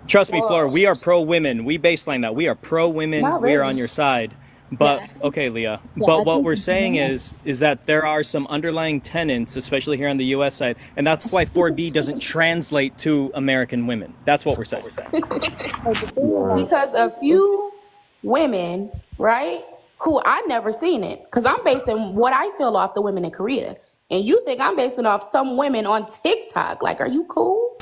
Trust me, Floor, Well, we are pro women. We baseline that. We are pro women. not We are really. on your side. But Yeah. okay, Leah. Yeah, But I what think we're saying is that there are some underlying tenets, especially here on the US side, and that's why 4B doesn't translate to American women. That's what we're saying. so the thing about Because a it is few women, right, who I never seen it, because I'm basing what I feel off the women in Korea, and you think I'm basing off some women on TikTok? Like, are you cool?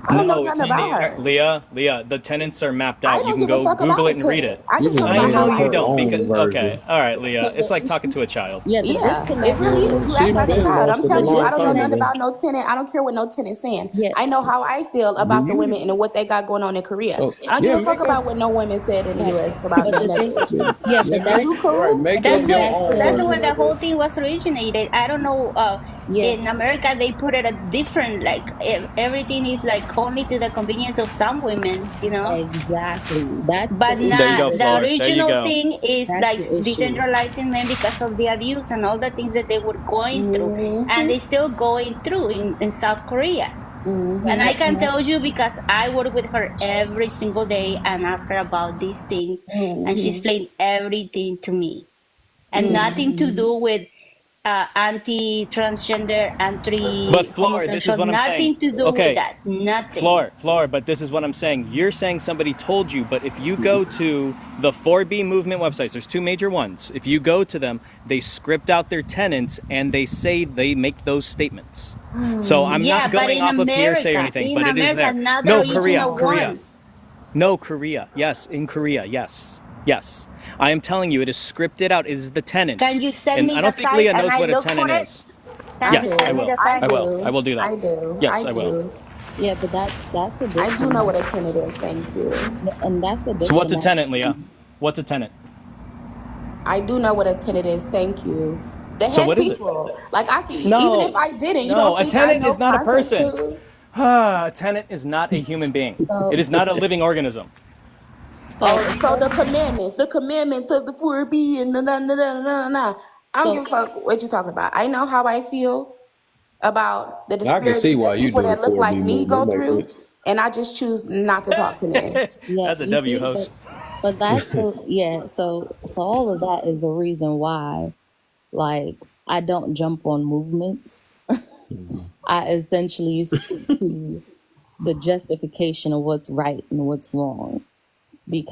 I don't know No, nothing it's about her. Leah, the tenants are mapped I out. You don't can give a go fuck about Google a it and read tenant. it. I You can can talk I about make how know up I you her don't feel. because own version. okay. All right, Leah. So It's the like talking to a child. yeah, the Yeah, it disconnect really is is. You She act like a been child. lost I'm it a telling you, long I yes, don't know time nothing ago. about no tenant. I don't care what no tenant's saying. yes. I know how I feel Do about the women you? and what they got going on in Korea. Oh, I don't give yeah, a fuck make up. about what no women said in the Right. U.S. about But no the thing, niggas. yeah, Yeah, but Is that's you right. cool? Make That's up going your where back own that's to where version the of it. whole thing was originated. I don't know. yeah, In America, they put it a different like everything is like only to the convenience of some women, you know. exactly. That's the But There you issue go, not with the it. Floor. There you original go. thing is That's like the issue. decentralizing men because of the abuse and all the things that they were going through, and Mm-hmm. they still going through in South Korea. And I can tell you because I work with her every single day and ask her about these things, and she Mm-hmm. explained everything to me, and nothing to Mm-hmm. do with anti-transgender, But Floor, this is anti-homosexual, what I'm saying. nothing to do with Okay, that, nothing. Floor, but this is what I'm saying. You're saying somebody told you, but if you go to the 4B movement websites, there's two major ones. If you go to them, they script out their tenants and they say they make those statements. So I'm not Yeah, but going off of hearsay or anything, but it is there. not the No, original Korea. one. No, Korea. Yes, in Korea. Yes. Yes. I am telling you, it is scripted out. It is the Can tenants. you send And me I the don't think site Leah and knows I what a look for tenant it? is. Can I you Yes, I send do. me will. the I site? I will. I do. will do that. I do. Yes, I I will. do. Yeah, but that's a I do know disconnect. what a tenant is. Thank you. And that's a So what's a disconnect. tenant, Leah? What's a tenant? I do know what a tenant is. Thank you. The So head what is it? people. Like I can, even if No. I didn't, you No, don't a think I tenant know is not a context person. clues? A tenant is not a human being. It So is not a living organism. so Oh, so the commandments of the 4B and the. I don't so give a fuck what you're talking about. I know how I feel about the I can see disparities why that you people do the that look like 4B me movement. go That makes through, sense. and I just choose not to talk to men. yeah, That's a you W see, host. but that's the yeah. So all of that is the reason why, like, I don't jump on movements. I essentially stick to the justification of what's right and what's wrong.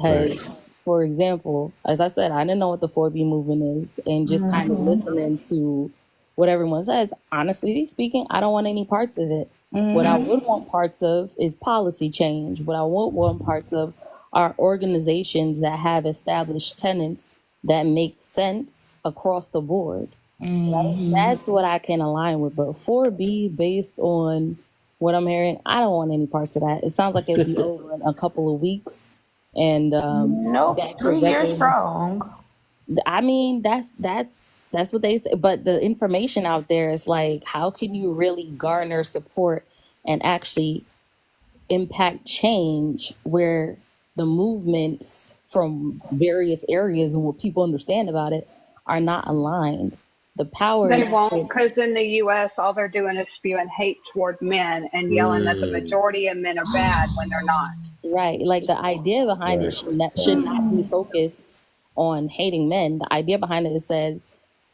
Right. Because, for example, as I said, I didn't know what the 4B movement is, and just kind of Mm-hmm. listening to what everyone says, honestly speaking, I don't want any parts of it. What I Mm-hmm. would want parts of is policy change. What I won't want parts of are organizations that have established tenets that make sense across the board. Right? Mm-hmm. That's what I can align with. But 4B, based on what I'm hearing, I don't want any parts of that. It sounds like it'll be over in a couple of weeks, and Nope, back to 3 years regular. strong. I mean, that's what they say. But the information out there is like, how can you really garner support and actually impact change where the movements from various areas and what people understand about it are not aligned? The power They is won't, actually because in the U.S., all they're doing is spewing hate toward men and yelling that the majority of men are bad when they're not. right. Like the idea behind it Right. should not be focused on hating men. The idea behind it says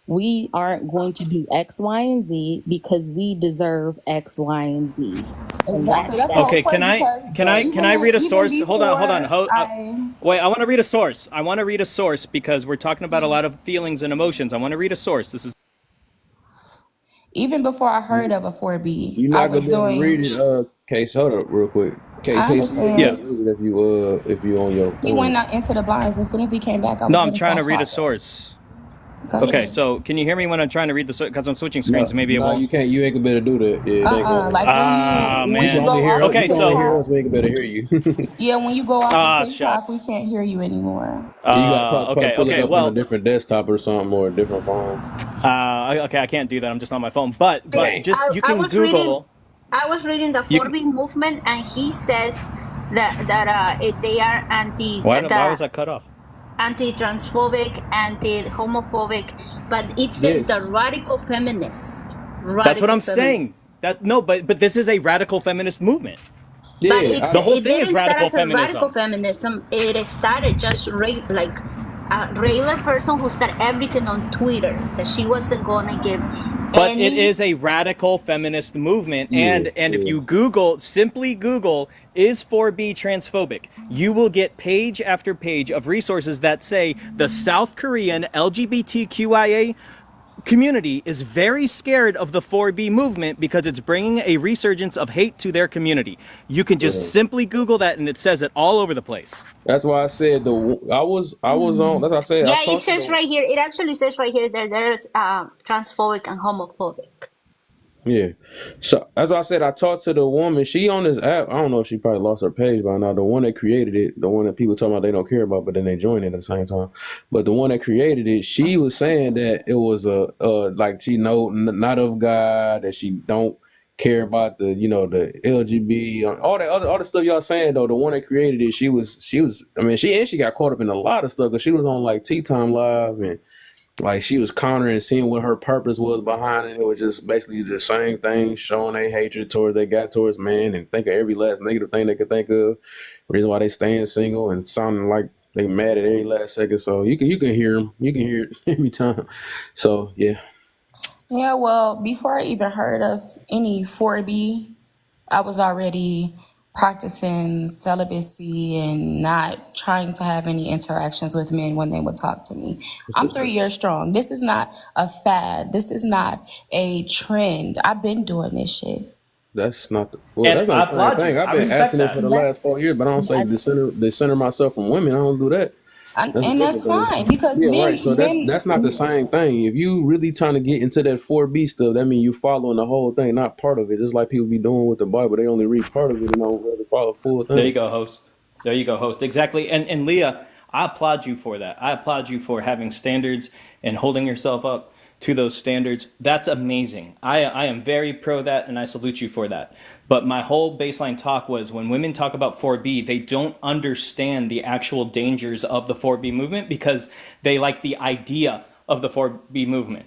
we aren't going to do X, Y, and Z because we deserve X, Y, and Z. And Exactly. That's the that's whole Okay, point because can I read a even source? Hold on, hold on. before I Wait, I want to read a source. I want to read a source because we're talking about a lot of feelings and emotions. I want to read a source. This is even before I heard of a 4B, You're I not gonna was be able to read doing. it, Case. Hold up, real quick. I Case, you ain't gonna be yeah. able understand. to read it if you on your He went phone. out into the blinds. As soon as he came back, I was No, I'm gonna trying to start read a talking. source. Go Okay, ahead. so can you hear me when I'm trying to read the source? Because I'm switching screens. No, Maybe it no, won't. you can't. You ain't gonna be able to do that. Yeah, it ain't gonna. Like Ah, when You you can man. only go hear off us. of You Okay, can only hear so us. We ain't gonna be able to hear you. yeah, when you go off of TikTok, we shucks. can't hear you anymore. You gotta probably pull it Okay. up on a Well, different desktop or something, or a different phone. okay, I can't do that. I'm just on my phone. But Dang. just you I can was reading Google. the You can. 4B movement, and he says that they are Why was I cut off? anti-transphobic, anti-homophobic, but it says Yes. the radical feminist, That's what radical I'm saying. feminist. But this is a radical feminist movement. But Yeah. The whole it thing is didn't start radical as a radical feminism. feminism. It started just like a regular person who started everything on Twitter that she wasn't gonna give But it any. is a radical feminist movement, Yeah. and if Yeah. you simply Google is 4B transphobic, you will get page after page of resources that say the South Korean LGBTQIA community is very scared of the 4B movement because it's bringing a resurgence of hate to their community. You can just simply Google that and it says it all over the place. That's why I said I was on. That's why I said I Yeah, it talked to says right here. It actually says right here that there's transphobic and homophobic. Yeah. So as I said, I talked to the woman. She on this app. I don't know if she probably lost her page by now. The one that created it, the one that people talking about they don't care about, but then they join it at the same time. But the one that created it, she was saying that it was like she know not of God, that she don't care about the the LGBT, all the stuff y'all saying though. The one that created it, she was. I mean, she got caught up in a lot of stuff because she was on like Tea Time Live and. Like she was countering and seeing what her purpose was behind it. It was just basically the same thing, showing their hatred towards man and think of every last negative thing they could think of. Reason why they staying single and sounding like they mad at every last second. So you can hear them. You can hear it every time. So yeah. Yeah, well, before I even heard of any 4B, I was already practicing celibacy and not trying to have any interactions with men when they would talk to me. I'm 3 years strong. This is not a fad. This is not a trend. I've been doing this shit. That's not the And that's I not the same applaud thing. you. I've I been respect asking it for that. the last 4 years, but I don't say decenter myself from women. I don't do that. That's a And that's different thing. fine because Yeah, right. So men, that's not the same thing. If you really trying to get into that 4B stuff, that means you following the whole thing, not part of it. Just like people be doing with the Bible, they only read part of it and don't really follow the full There you thing. go, host. There you go, host. Exactly. And Leah, I applaud you for that. I applaud you for having standards and holding yourself up to those standards. That's amazing. I am very pro that and I salute you for that. But my whole baseline talk was when women talk about 4B, they don't understand the actual dangers of the 4B movement because they like the idea of the 4B movement.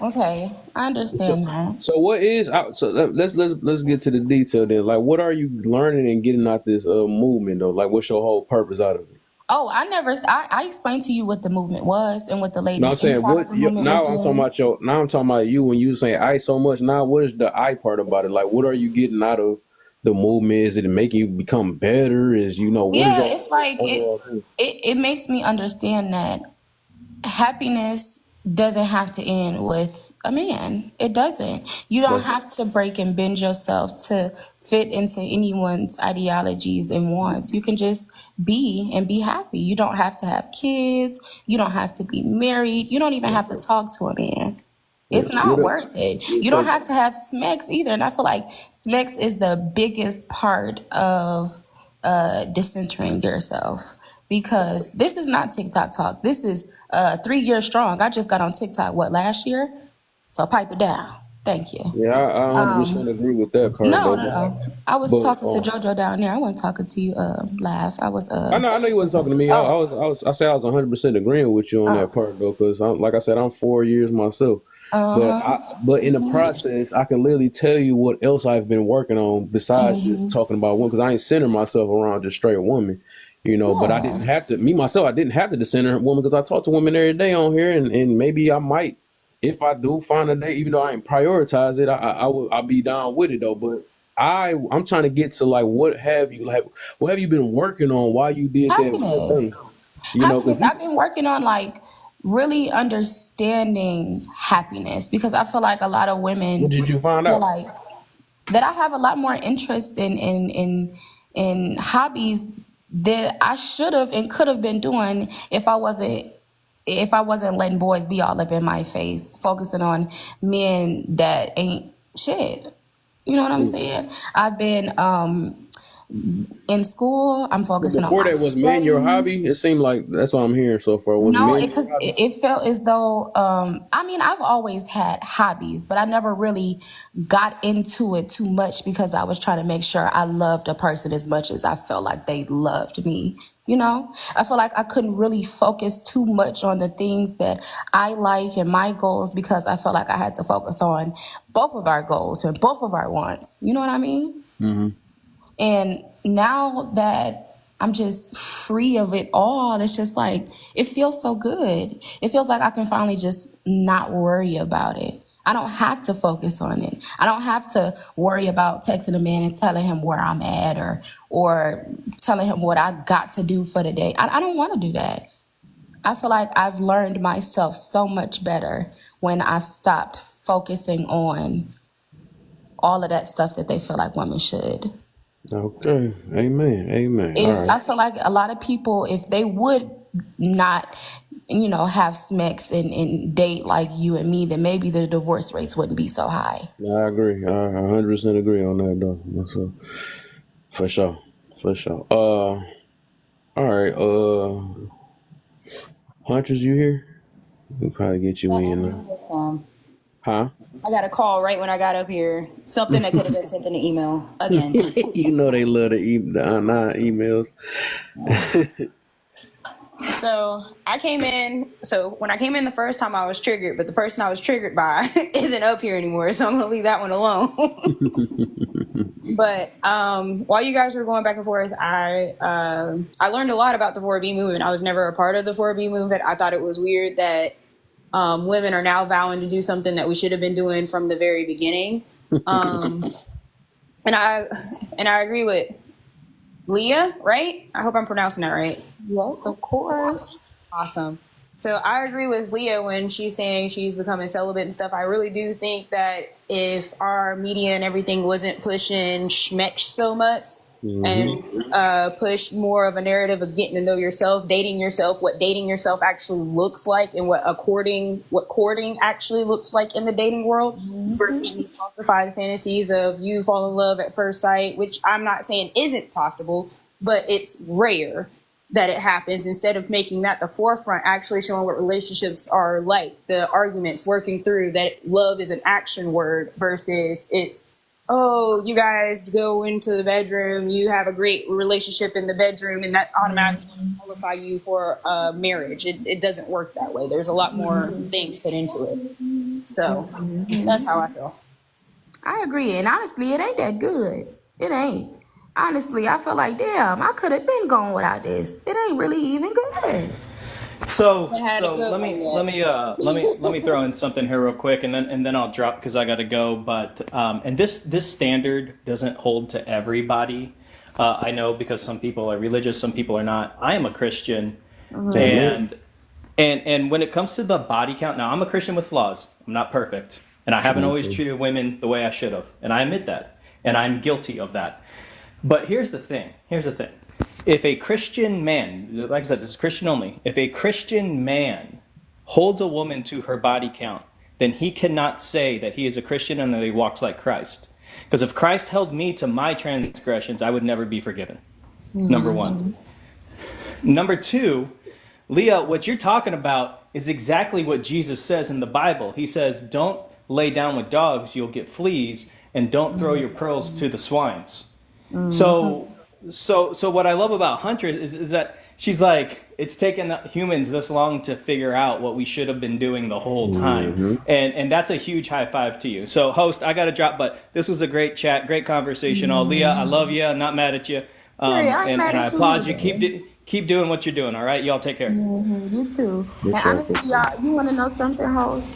okay, I understand that. So what is so let's get to the detail then. Like, what are you learning and getting out this movement though? Like, what's your whole purpose out of it? Oh, I explained to you what the movement was and what the No, I'm ladies saying inside of the movement was doing. now I'm talking about you when you say I so much. Now what is the I part about it? Like what are you getting out of the movement? Is it making you become better? Is what is Yeah, your it's like overall thing? it makes me understand that happiness doesn't have to end with a man. It doesn't. You don't That's have to break and bend yourself to fit into anyone's ideologies and wants. You can just be and be happy. You don't have to have kids. You don't have to be married. You don't even have to talk to a man. It's not worth it. You don't have to have Smex either. And I feel like Smex is the biggest part of decentering yourself because this is not TikTok talk. This is 3 years strong. I just got on TikTok, last year? So pipe it down. Thank you. Yeah, I 100% agree with that part No, though. no. I was But talking to JoJo down there. I wasn't talking to you, Laugh. I was I know you wasn't talking to me. I said I was 100% agreeing with you on that part though, because like I said, I'm 4 years myself. But in the process, I can literally tell you what else I've been working on besides just talking about one, because I ain't centering myself around just straight women, But I didn't have to. Me myself, I didn't have to center women because I talk to women every day on here, and maybe I might, if I do find a day, even though I ain't prioritize it, I'll be down with it though. But I'm trying to get to like what have you been working on while you did that happiness. thing? Happiness. I've been working on like really understanding happiness because I feel like a lot of women What did you find feel out? like that I have a lot more interest in hobbies that I should have and could have been doing if I wasn't letting boys be all up in my face, focusing on men that ain't shit. You know what I'm saying? I've been in school. I'm But focusing on before my that, was men your studies. hobby? It seemed like that's what I'm hearing so far. Was No, men your because hobby? it felt as though I mean I've always had hobbies, but I never really got into it too much because I was trying to make sure I loved a person as much as I felt like they loved me. I feel like I couldn't really focus too much on the things that I like and my goals because I felt like I had to focus on both of our goals and both of our wants. You know what I mean? Mm-hmm. And now that I'm just free of it all, it's just like, it feels so good. It feels like I can finally just not worry about it. I don't have to focus on it. I don't have to worry about texting a man and telling him where I'm at or telling him what I got to do for the day. I don't want to do that. I feel like I've learned myself so much better when I stopped focusing on all of that stuff that they feel like women should. Okay. Amen. Amen. All If right. I feel like a lot of people, if they would not, have smacks and date like you and me, then maybe the divorce rates wouldn't be so high. I agree. I 100% agree on that, though. So, for sure. For sure. All right. Huntress, you here? We'll probably get you in now. This time. Huh? I got a call right when I got up here. Something that could have been sent in an email again. You know they love the emails. So I came in. So when I came in the first time, I was triggered, but the person I was triggered by isn't up here anymore. So I'm gonna leave that one alone. But while you guys were going back and forth, I learned a lot about the 4B movement. I was never a part of the 4B movement. I thought it was weird that women are now vowing to do something that we should have been doing from the very beginning. And I agree with Leah, right? I hope I'm pronouncing that right. Yes, of course. Awesome. So I agree with Leah when she's saying she's becoming celibate and stuff. I really do think that if our media and everything wasn't pushing schmeck so much and push more of a narrative of getting to know yourself, dating yourself, what dating yourself actually looks like, and what courting actually looks like in the dating world, versus these falsified fantasies of you fall in love at first sight, which I'm not saying isn't possible, but it's rare that it happens. Instead of making that the forefront, actually showing what relationships are like, the arguments, working through that love is an action word versus it's, oh, you guys go into the bedroom, you have a great relationship in the bedroom, and that's automatically qualify you for marriage. It doesn't work that way. There's a lot more things put into it. So that's how I feel. I agree. And honestly, it ain't that good. It ain't. Honestly, I feel like, damn, I could have been going without this. It ain't really even good. So let me throw in something here real quick, and then I'll drop because I got to go. But and this standard doesn't hold to everybody. I know, because some people are religious, some people are not. I am a Christian, and when it comes to the body count, now I'm a Christian with flaws. I'm not perfect, and I haven't always treated women the way I should have, and I admit that, and I'm guilty of that. But here's the thing. If a Christian man, like I said, this is Christian only, if a Christian man holds a woman to her body count, then he cannot say that he is a Christian and that he walks like Christ. Because if Christ held me to my transgressions, I would never be forgiven. Number one. Number two, Leah, what you're talking about is exactly what Jesus says in the Bible. He says, don't lay down with dogs, you'll get fleas, and don't throw your pearls to the swines. So what I love about Hunter is that she's like, it's taken humans this long to figure out what we should have been doing the whole time. And that's a huge high five to you. So host, I got to drop, but this was a great chat, great conversation. Leah, I love you. I'm not mad at you. And I applaud you. Keep doing what you're doing. All right. Y'all take care. You too. And honestly, y'all, you want to know something, host?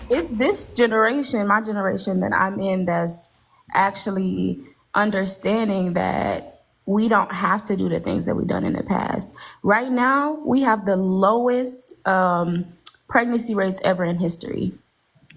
It's this generation, my generation that I'm in, that's actually understanding that we don't have to do the things that we've done in the past. Right now, we have the lowest pregnancy rates ever in history.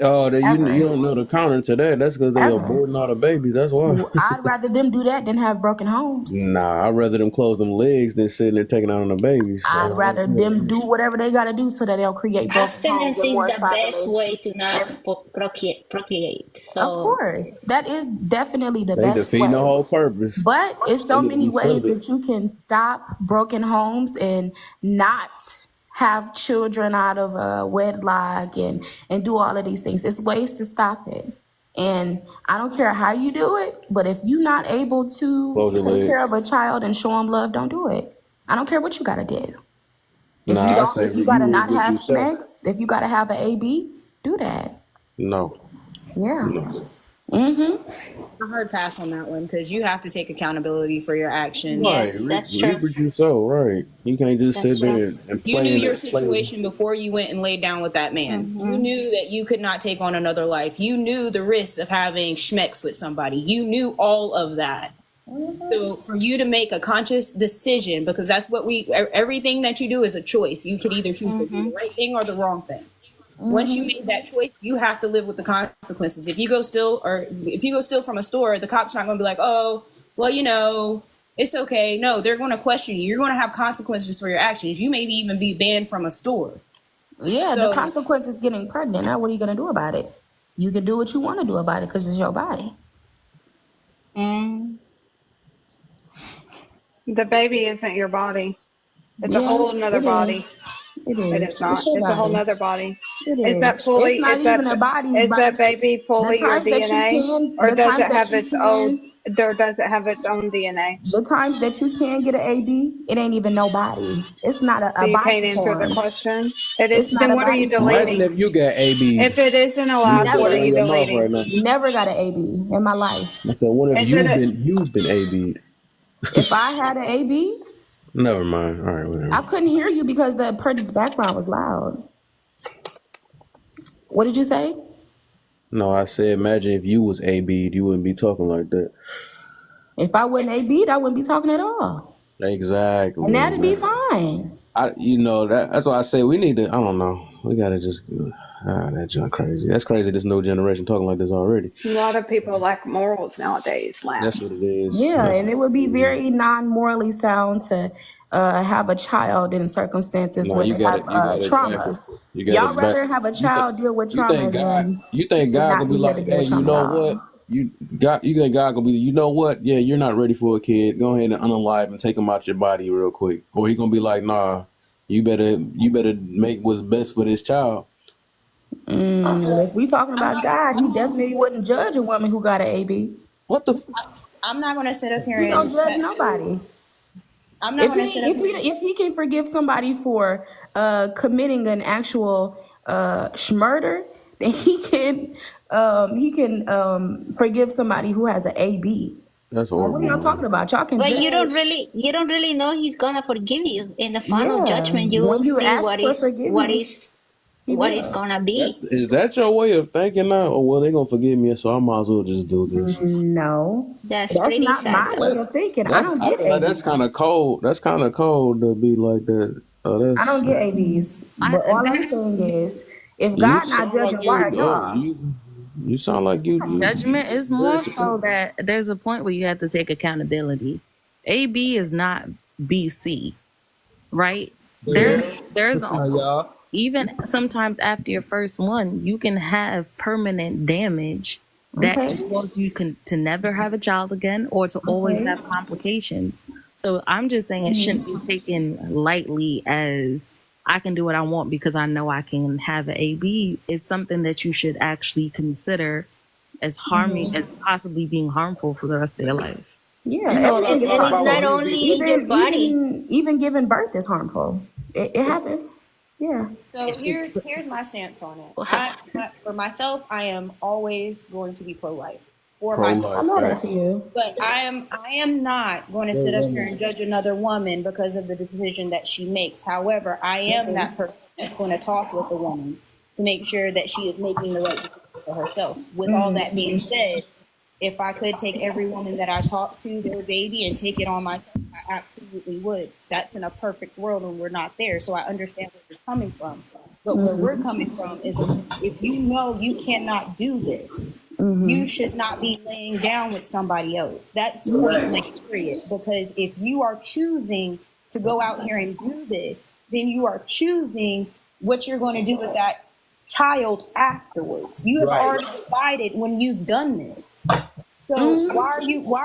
Oh, you don't know the counter to that. That's because they are aborting all the babies. That's why. I'd rather them do that than have broken homes. Nah, I'd rather them close them legs than sitting there taking out on the babies. So. I'd rather them do whatever they got to do so that they'll create broken homes. Abstinence is the best way to not procreate. So of course, that is definitely the best way. They defeat the whole purpose. But it's so many ways that you can stop broken homes and not have children out of wedlock and do all of these things. It's ways to stop it. And I don't care how you do it, but if you're not able to take care of a child and show them love, don't do it. I don't care what you got to do. If you got to not have sex, if you got to have an AB, do that. No. Yeah. No. I heard pass on that one because you have to take accountability for your actions. Yes, that's true. Right. You can't just sit there and play. You knew your situation before you went and laid down with that man. You knew that you could not take on another life. You knew the risks of having schmecks with somebody. You knew all of that. So for you to make a conscious decision, because that's what everything that you do is a choice. You could either choose to do the right thing or the wrong thing. Once you make that choice, you have to live with the consequences. If you go steal from a store, the cops aren't going to be like, oh, well, you know, it's okay. No, they're going to question you. You're going to have consequences for your actions. You may even be banned from a store. Yeah, So, the consequence is getting pregnant. Now, what are you going to do about it? You can do what you want to do about it because it's your body. The baby isn't your body. It's a Yeah, whole nother it body. is. It It is. is not. It's your It's a whole body. nother body. It Is that is. fully? It's not even a body. Is that baby fully your times that you DNA, can, or the does times it that have you its own? can, Or does it have its own DNA? the times that you can get an AB, it ain't even no body. It's not So a you can't body answer the form. question. It It's is. not Then a what are you body form. Imagine deleting? if you got AB. If it isn't You alive, just what got are it in you your mouth deleting? right now. Never got an AB in my life. I said, what if Is you've been AB'd? If I had an AB, Never mind. All right, I whatever. couldn't hear you because the person's background was loud. What did you say? No, I said, imagine if you was AB'd, you wouldn't be talking like that. If I wasn't AB'd, I wouldn't be talking at all. Exactly. And that'd be fine. That's why I say we need to. I don't know. We gotta just. That junk crazy. That's crazy. This new generation talking like this already. A lot of people lack morals nowadays, Lance. That's what it is. Yeah, and it would be very non-morally sound to have a child in circumstances No, where you they got have it. trauma. Exactly. You got Y'all it back. rather have a child deal with You trauma think God? than You think to God not gonna be be here to like, deal hey, with you trauma at know all. what? You think God gonna be? You know what? Yeah, you're not ready for a kid. Go ahead and unalive and take him out your body real quick. Or he gonna be like, nah, you better make what's best for this child. If we talking about God, he definitely wouldn't judge a woman who got an AB. What the? I'm not going to sit up here He don't and judge nobody. I'm not going to sit up here. If he can forgive somebody for committing an actual schmurder, then he can forgive somebody who has an AB. That's What horrible. are y'all talking about? Y'all can But judge. you don't really know he's gonna forgive you. In the final Yeah, judgment, you when will you see ask what for is forgiveness, he what will. is gonna be. Is that your way of thinking now? Or well, they gonna forgive me, so I might as well just do this. No, That's that's pretty not sad, my though. way of thinking. I don't get feel like that's ABs. kind of cold. That's kind of cold to be like that. I don't get ABs. But all I'm saying is, if You God not sound like judging, why are y'all? you sound like you. Judgment is more so that there's a point where you have to take accountability. AB is not BC, right? There's even sometimes after your first one, you can have permanent damage that Okay. can cause you to never have a child again or to always Okay. have complications. So I'm just saying it shouldn't be taken lightly as I can do what I want because I know I can have an AB. It's something that you should actually consider as harming, as possibly being harmful for the rest of your life. Yeah, You know what everything is And it's harmful. not only in your body. Even giving birth is harmful. It happens. Yeah. So here's my stance on it. For myself, I am always going to be pro-life. For myself. I know that for you. But I am not going to sit up here and judge another woman because of the decision that she makes. However, I am that person that's going to talk with the woman to make sure that she is making the right decision for herself. With all that being said, if I could take every woman that I talk to, their baby, and take it on myself, I absolutely would. That's in a perfect world, and we're not there. So I understand where you're coming from. But where we're coming from is if you know you cannot do this, you should not be laying down with somebody else. That's point blank, period. Because if you are choosing to go out here and do this, then you are choosing what you're going to do with that child afterwards. You have already decided when you've done this. So why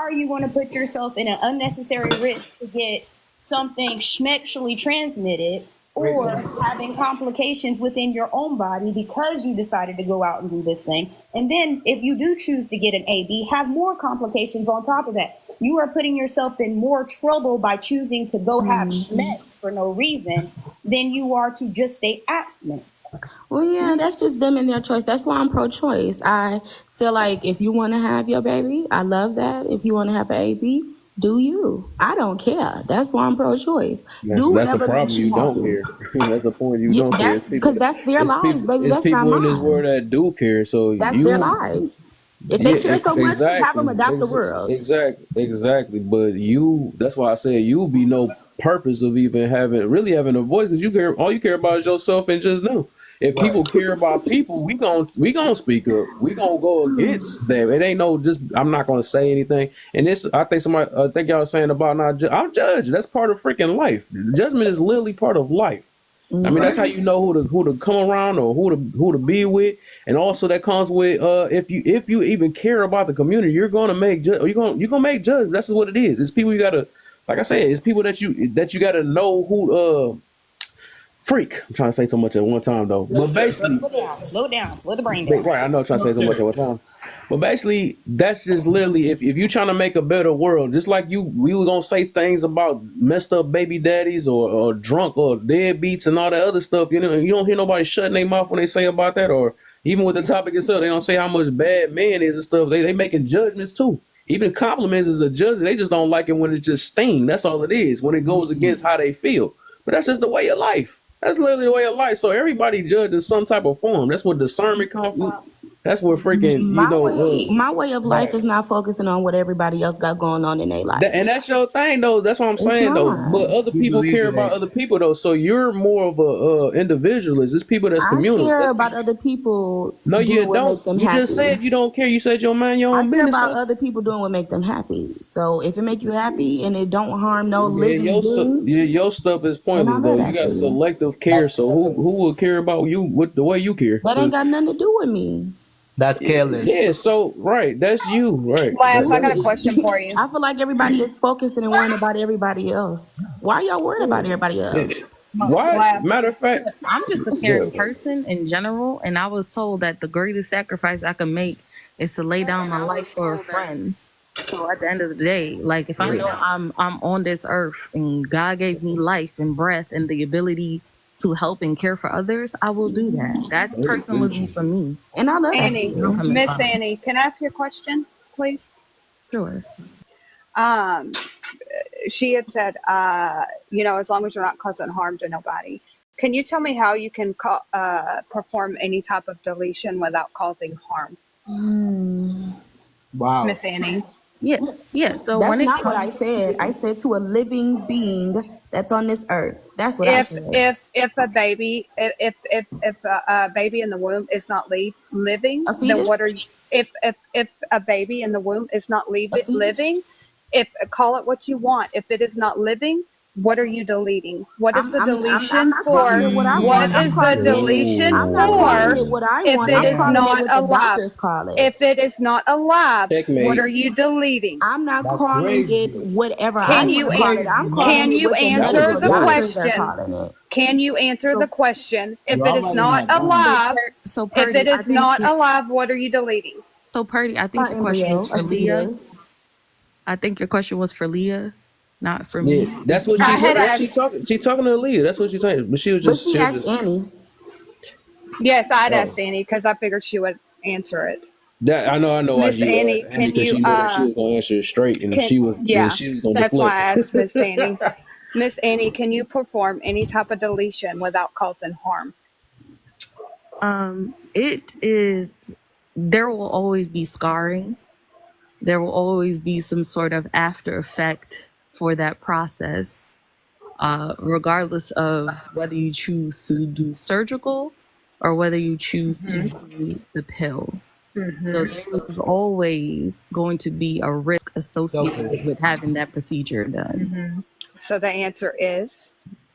are you going to put yourself in an unnecessary risk to get something schmexually transmitted or having complications within your own body because you decided to go out and do this thing? And then if you do choose to get an AB, have more complications on top of that. You are putting yourself in more trouble by choosing to go have schmex for no reason than you are to just stay abstinence. Well, yeah, that's just them and their choice. That's why I'm pro-choice. I feel like if you want to have your baby, I love that. If you want to have an AB, do you? I don't care. That's why I'm pro-choice. That's the problem. You don't care. That's the point. You don't care. Because that's their lives, baby. That's not people in this mine. world that do care. So That's their lives. If they Yeah, care so much, have them adopt the world. exactly. But that's why I said you be no purpose of even having a voice because all you care about is yourself and just them. If people care about people, we gonna speak up. We gonna go against them. It ain't no just. I'm not gonna say anything. And this, I think I think y'all saying about not. I'll judge. That's part of freaking life. Judgment is literally part of life. I mean, that's how you know who to come around or who to be with, and also that comes with if you even care about the community, you're gonna make you're gonna make judgments. That's what it is. It's people you gotta, like I said, it's people that you gotta know who freak. I'm trying to say so much at one time though, but basically, slow down, slow the brain down. right. I know I'm trying to say so much at one time. But basically, that's just literally if you're trying to make a better world, just like we were gonna say things about messed up baby daddies or drunk or deadbeats and all that other stuff. You know, you don't hear nobody shutting their mouth when they say about that, or even with the topic itself, they don't say how much bad man is and stuff. They making judgments too. Even compliments is a judgment. They just don't like it when it just sting. That's all it is. When it goes against how they feel. But that's just the way of life. That's literally the way of life. So everybody judges some type of form. That's what discernment comes from. That's what freaking my way of life is not focusing on what everybody else got going on in their life. And that's your thing though. That's what I'm saying though. But other people care about other people though. So you're more of a individualist. It's people that's communal. I care about other people. No, you don't. Make them you happy. Just said you don't care. You said you'll mind your own business. I care about other people doing what make them happy. So if it make you happy and it don't harm no living being, your stuff is pointless though. You got selective care. So who will care about you with the way you care? That ain't got nothing to do with me. That's careless. Yeah, so right, that's you, right. Laz, I got a question for you. I feel like everybody is focused and worrying about everybody else. Why are y'all worried about everybody else? Why? Matter of fact, I'm just a caring person in general, and I was told that the greatest sacrifice I can make is to lay down my life for a friend. So at the end of the day, like if I know I'm on this earth and God gave me life and breath and the ability to help and care for others, I will do that. That's personally for me. And I love Annie, Miss Annie, can I ask you a question, please? Sure. She had said, as long as you're not causing harm to nobody. Can you tell me how you can perform any type of deletion without causing harm? Wow. Miss Annie. Yeah. So that's not what I said. I said to a living being that's on this earth. That's what I said. If a baby in the womb is not living, then what are you? If a baby in the womb is not living, call it what you want. If it is not living, what are you deleting? What is the deletion for? What is the deletion for? If it is not alive, if it is not alive, what are you deleting? I'm not calling it whatever. Can you answer the question? Can you answer the question? If it is not alive, if it is not alive, what are you deleting? So Purdy, I think your question was for Leah. I think your question was for Leah. Not for me. Yeah, that's what she said. She talking to Leah. That's what she's saying. But she was just. But she asked Annie. Yes, I'd asked Annie because I figured she would answer it. I know. Miss Annie, can you? She knew that she was gonna answer it straight, and she was. Yeah, she was gonna that's deflect. why I asked Miss Annie. Miss Annie, can you perform any type of deletion without causing harm? It is. There will always be scarring. There will always be some sort of after effect for that process, regardless of whether you choose to do surgical or whether you choose to do the pill. So there's always going to be a risk associated with having that procedure done. So the answer is?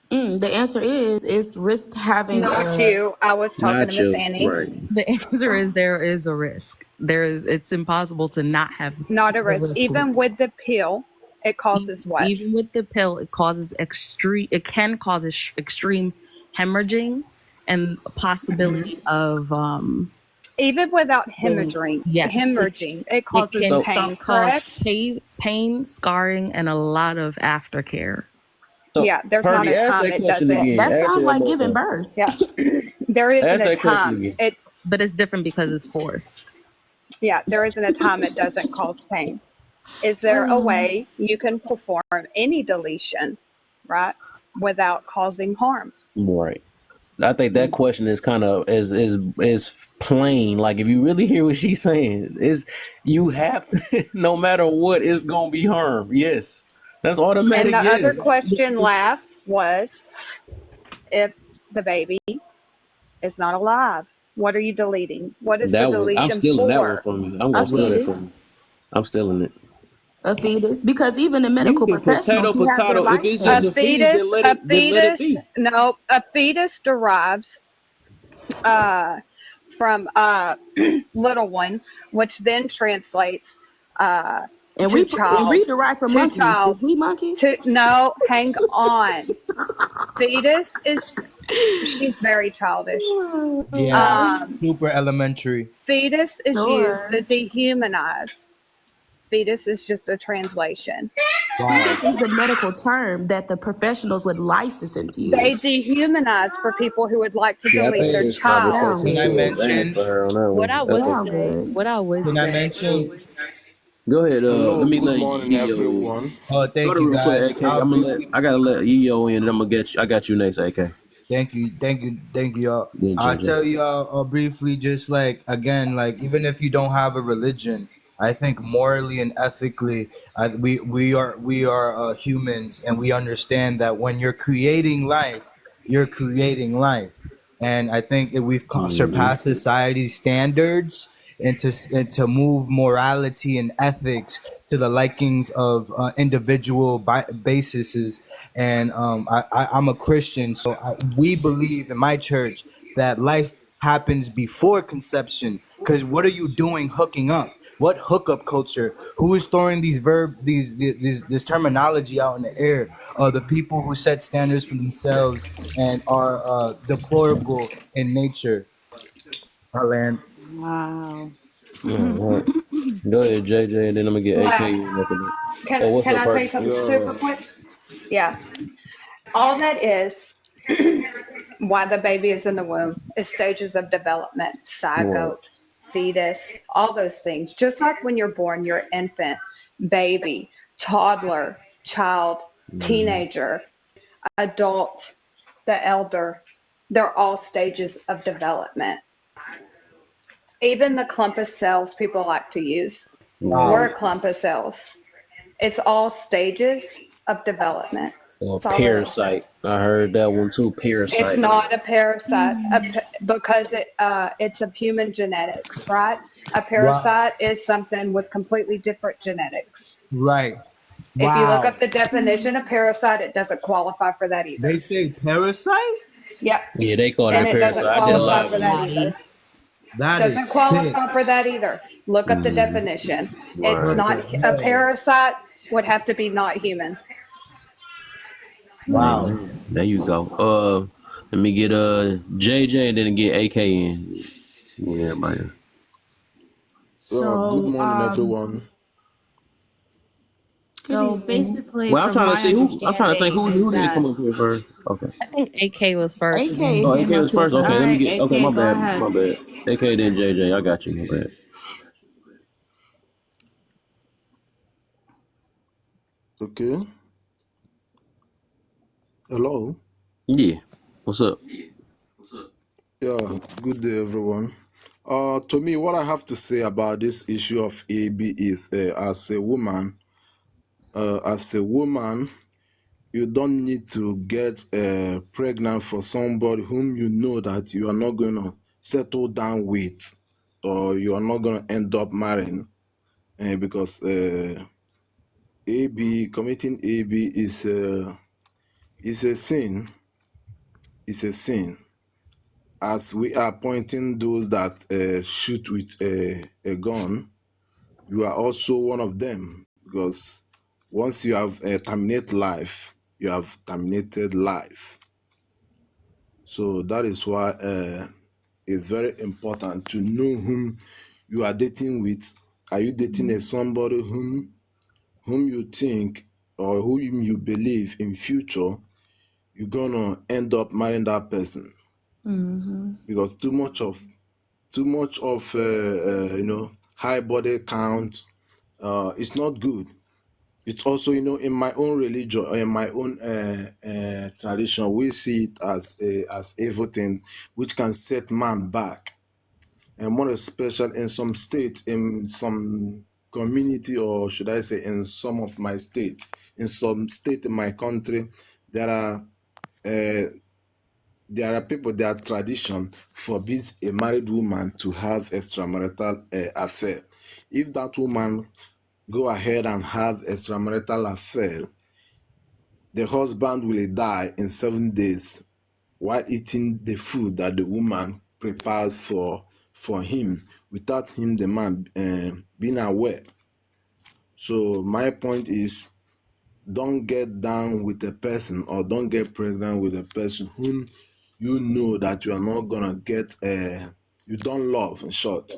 The answer is risk having. Not you. I was talking to Miss Annie. Right. The answer is there is a risk. It's impossible to not have. Not a risk. Even with the pill. It causes what? Even with the pill, it causes it can cause extreme hemorrhaging and possibility of even without hemorrhaging. Yes, hemorrhaging. It causes pain, correct? Pain, scarring, and a lot of aftercare. So, yeah, there's not a time it doesn't. That sounds like giving birth. Yeah. There isn't a time. But it's different because it's forced. Yeah, there isn't a time it doesn't cause pain. Is there a way you can perform any deletion, right, without causing harm? Right. I think that question is kind of is plain. Like if you really hear what she's saying, is you have to, no matter what, it's gonna be harm. Yes, that's And automatic. the other Yes. question, Laugh, was if the baby is not alive, what are you deleting? What is the That was. I'm deletion stealing that one for? from you. I'm A gonna steal that from you. fetus. I'm stealing it. A fetus. Because even the You medical can potato professionals who have their potato. If it's just A a license. fetus, fetus, then let it be. no, a fetus derives from little one, which then translates And to we child, derive from to monkeys. child, Is we monkeys? to no, hang on. Fetus is she's very childish. Yeah, super elementary. Fetus is used to Sure. dehumanize. Fetus is just a translation. Fetus is the medical term that the professionals would licensing to They use. dehumanize for people who would like to Yeah, I delete think their this child. conversation Can I too advanced mention? for her on that What one. I That's would Sound okay. say, good. what I would Can I say mention? is, Go ahead. Hello, Let me good let morning, EO in. everyone. Oh, Go thank to you real quick, guys. AK. I'll briefly. I gotta let EO in, and I'm gonna get you. I got you next, AK. Thank you, y'all. Then I'll JJ. tell y'all briefly, just like again, like even if you don't have a religion, I think morally and ethically, we are humans, and we understand that when you're creating life, you're creating life, and I think if we've Mm-hmm. surpassed society's standards and to move morality and ethics to the likings of individual bases. And I'm a Christian, so we believe in my church that life happens before conception. Because what are you doing hooking up? What hookup culture? Who is throwing this terminology out in the air? The people who set standards for themselves and are deplorable in nature. Land. wow. All right. Go ahead, JJ, and then I'm gonna get AK Laugh. in after that. Can Oh, what's can up, I tell you Perk? something Yeah, super quick? Yeah. All that is why the baby is in the womb is stages of development, Right. zygote, fetus, all those things. Just like when you're born, you're infant, baby, toddler, child, Mm-hmm. teenager, adult, the elder. They're all stages of development. Even the clump of cells people like to use. We're a clump of cells. It's all stages of development. Or That's all it is. parasite. I heard that one too. It's Parasite. not a parasite because it's of human genetics, right? A Wow. parasite is something with completely different genetics. Right. If you look Wow. up the definition of parasite, it doesn't qualify for that either. They say parasite? Yep. Yeah, they call And that it doesn't parasite. I did a qualify live for on that that. either. That Doesn't is sick. qualify for that either. Look up the Mm-hmm. definition. It's Right. not What the a hell? parasite would have to be not human. Wow. There you go. Let me get JJ and then get AK in. Yeah, everybody. good So, morning, everyone. so basically, Well, I'm from trying to my see who. I'm trying to think understanding, who is didn't that come up here first. Okay. I think AK was first, and then AK Oh, you. AK came up was here first. Okay, All let me first. right, get. Okay, my AK, go bad. ahead. My bad. AK then JJ. I got you. My bad. Okay. Hello. Yeah. What's up? Yeah. Good day, everyone. To me, what I have to say about this issue of AB is, as a woman, you don't need to get pregnant for somebody whom you know that you are not going to settle down with, or you are not going to end up marrying, because committing AB is a sin. It's a sin. As we are pointing those that shoot with a gun, you are also one of them, because once you have terminated life, you have terminated life. So that is why it's very important to know whom you are dating with. Are you dating somebody whom you think or whom you believe in future you're gonna end up marrying that person? Because too much of high body count, it's not good. it's also, in my own religion, in my own tradition, we see it as everything which can set man back, and more especially in some states, in some community, or should I say, in some of my states, in some state in my country, there are people, their tradition forbids a married woman to have extramarital affair. If that woman go ahead and have extramarital affair, the husband will die in 7 days while eating the food that the woman prepares for him, without him, the man, being aware. So my point is, don't get down with a person, or don't get pregnant with a person whom you know that you are not gonna get, you don't love, in short.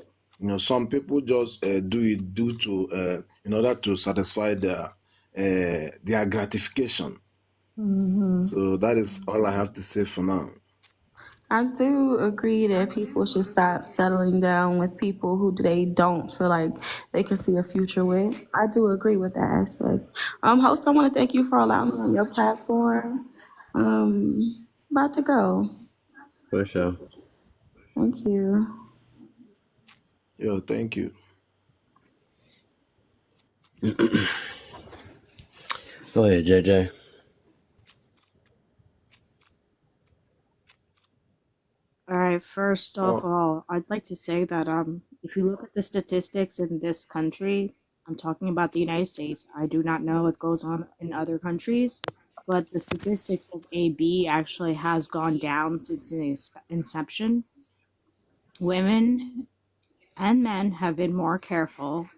Some people just do it due to in order to satisfy their gratification. So that is all I have to say for now. I do agree that people should stop settling down with people who they don't feel like they can see a future with. I do agree with that aspect. Host, I want to thank you for allowing me on your platform. About to go. For sure. Thank you. Yo, thank you. Go ahead, JJ. All right, first off, Oh, all, I'd like to say that if you look at the statistics in this country, I'm talking about the United States. I do not know what goes on in other countries, but the statistics of AB actually has gone down since its inception. Women and men have been more careful.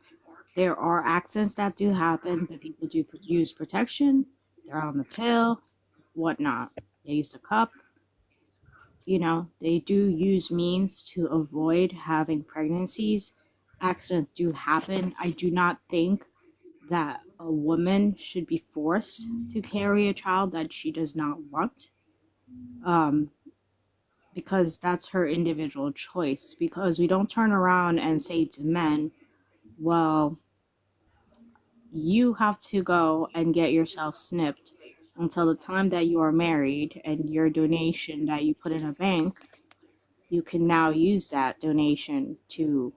There are accidents that do happen, but people do use protection. They're on the pill, whatnot. They use the cup. They do use means to avoid having pregnancies. Accidents do happen. I do not think that a woman should be forced to carry a child that she does not want, because that's her individual choice. Because we don't turn around and say to men, well, you have to go and get yourself snipped until the time that you are married, and your donation that you put in a bank, you can now use that donation to,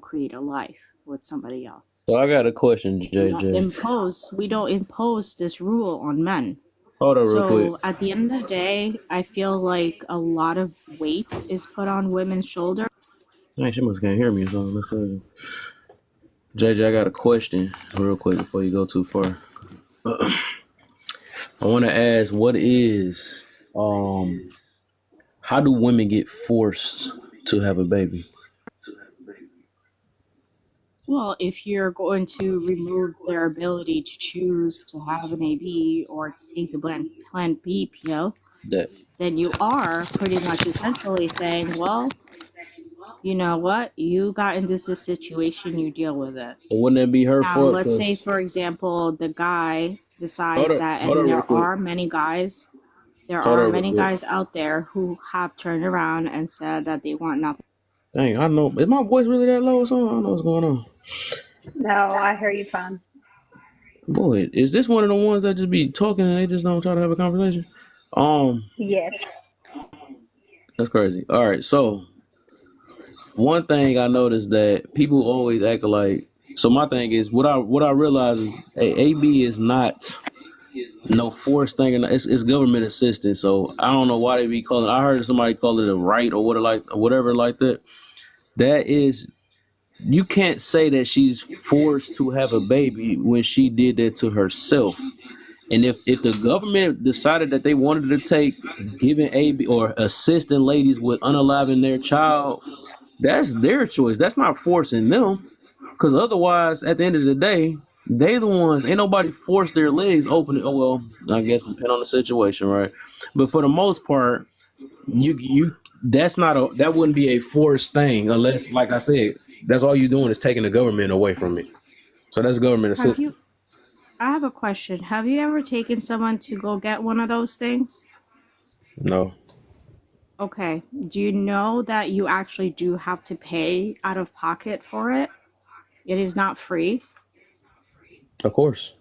create a life with somebody else. So I got a question, JJ. We don't impose this rule on men. Hold on real quick. So at the end of the day, I feel like a lot of weight is put on women's shoulders. Dang, she must can't hear me, so that's crazy. JJ, I got a question real quick before you go too far. I want to ask, what is, how do women get forced to have a baby? Well, if you're going to remove their ability to choose to have an AB or to take the Plan B pill, then you are pretty much essentially saying, well, you know what? You got into this situation, you deal with it. But wouldn't that be her Now, fault? let's say, for example, the guy decides that, and there are many guys out there who have turned around and said that they want nothing. Dang, I know. Is my voice really that low or something? I don't know what's going on. No, I hear you fine. Boy, is this one of the ones that just be talking and they just don't try to have a conversation? Yes. That's crazy. All right, so one thing I noticed that people always act like. So my thing is, what I realize is, AB is not no forced thing, and it's government assistance. So I don't know why they be calling. I heard somebody call it a right or whatever like that. That is, you can't say that she's forced to have a baby when she did that to herself. And if the government decided that they wanted to take giving AB or assisting ladies with unaliving their child, that's their choice. That's not forcing them. Because otherwise, at the end of the day, they the ones. Ain't nobody forced their legs open. Oh well, I guess depend on the situation, right? But for the most part, you that wouldn't be a forced thing unless, like I said, that's all you're doing is taking the government away from it. So that's government assistance. I have a question. Have you ever taken someone to go get one of those things? No. Okay. Do you know that you actually do have to pay out of pocket for it? It is not free. Of course.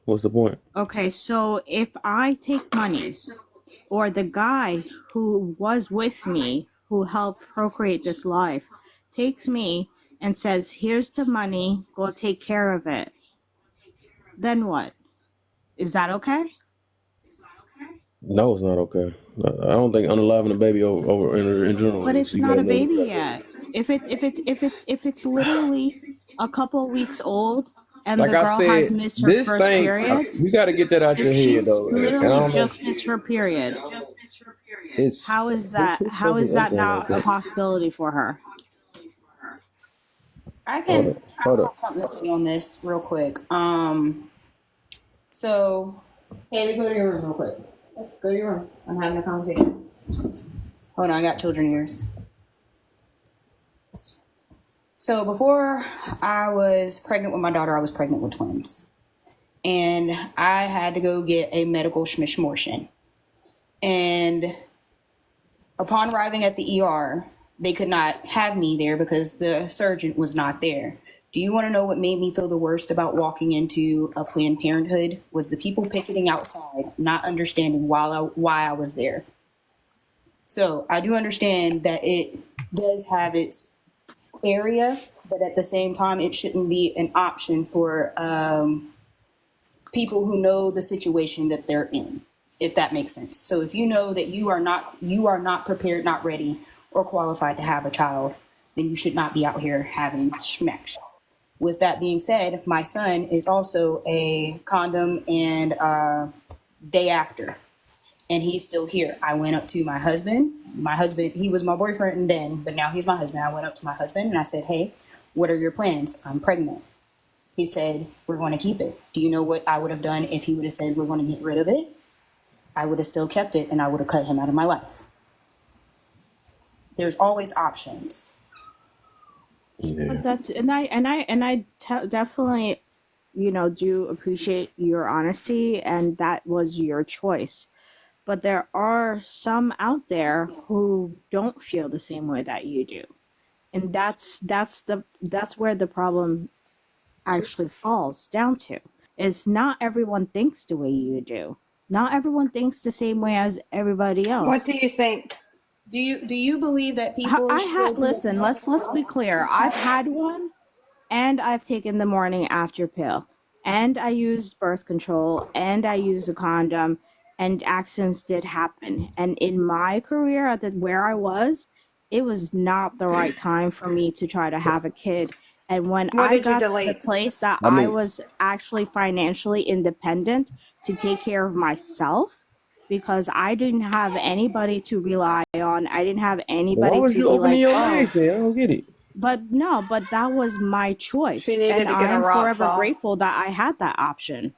What's the point? Okay, so if I take money, or the guy who was with me, who helped procreate this life, takes me and says, here's the money, go take care of it, then what? Is that okay? No, it's not okay. I don't think unaliving a baby over in general. But it's you not gotta a know baby that. yet. If it's literally a couple weeks old and Like the I girl has said, missed her this first thing, period, you got to get that out if your head, she's though. And I literally don't know. just missed her period, It's how is that not a possibility for her? I hold have up. something to say on this real quick. So Haley, go to your room real quick. Go to your room. I'm having a conversation. Hold on, I got children ears. So before I was pregnant with my daughter, I was pregnant with twins. And I had to go get a medical schmishmortion. And upon arriving at the ER, they could not have me there because the surgeon was not there. Do you want to know what made me feel the worst about walking into a Planned Parenthood? Was the people picketing outside, not understanding why I was there. So I do understand that it does have its area, but at the same time, it shouldn't be an option for people who know the situation that they're in, if that makes sense. So if you know that you are not prepared, not ready, or qualified to have a child, then you should not be out here having schmecks. With that being said, my son is also a condom and day after, and he's still here. I went up to my husband. He was my boyfriend then, but now he's my husband. I went up to my husband and I said, hey, what are your plans? I'm pregnant. He said, we're going to keep it. Do you know what I would have done if he would have said, we're going to get rid of it? I would have still kept it and I would have cut him out of my life. There's always options. But that's definitely, do appreciate your honesty, and that was your choice. But there are some out there who don't feel the same way that you do, and that's where the problem actually falls down to. Is not everyone thinks the way you do. Not everyone thinks the same way as everybody else. What do you think? Do you believe that people? Listen. Let's be clear. I've had one, and I've taken the morning after pill, and I used birth control, and I used a condom, and accidents did happen. And in my career, where I was, it was not the right time for me to try to have a kid. And when What I did you got to the delete? place that I I mean, was actually financially independent to take care of myself, because I didn't have anybody to rely on. I didn't have why anybody was to you be opening like, your oh, legs then? I don't get it. but that was my choice. She needed And to get I her am rocks forever off. grateful that I had that option.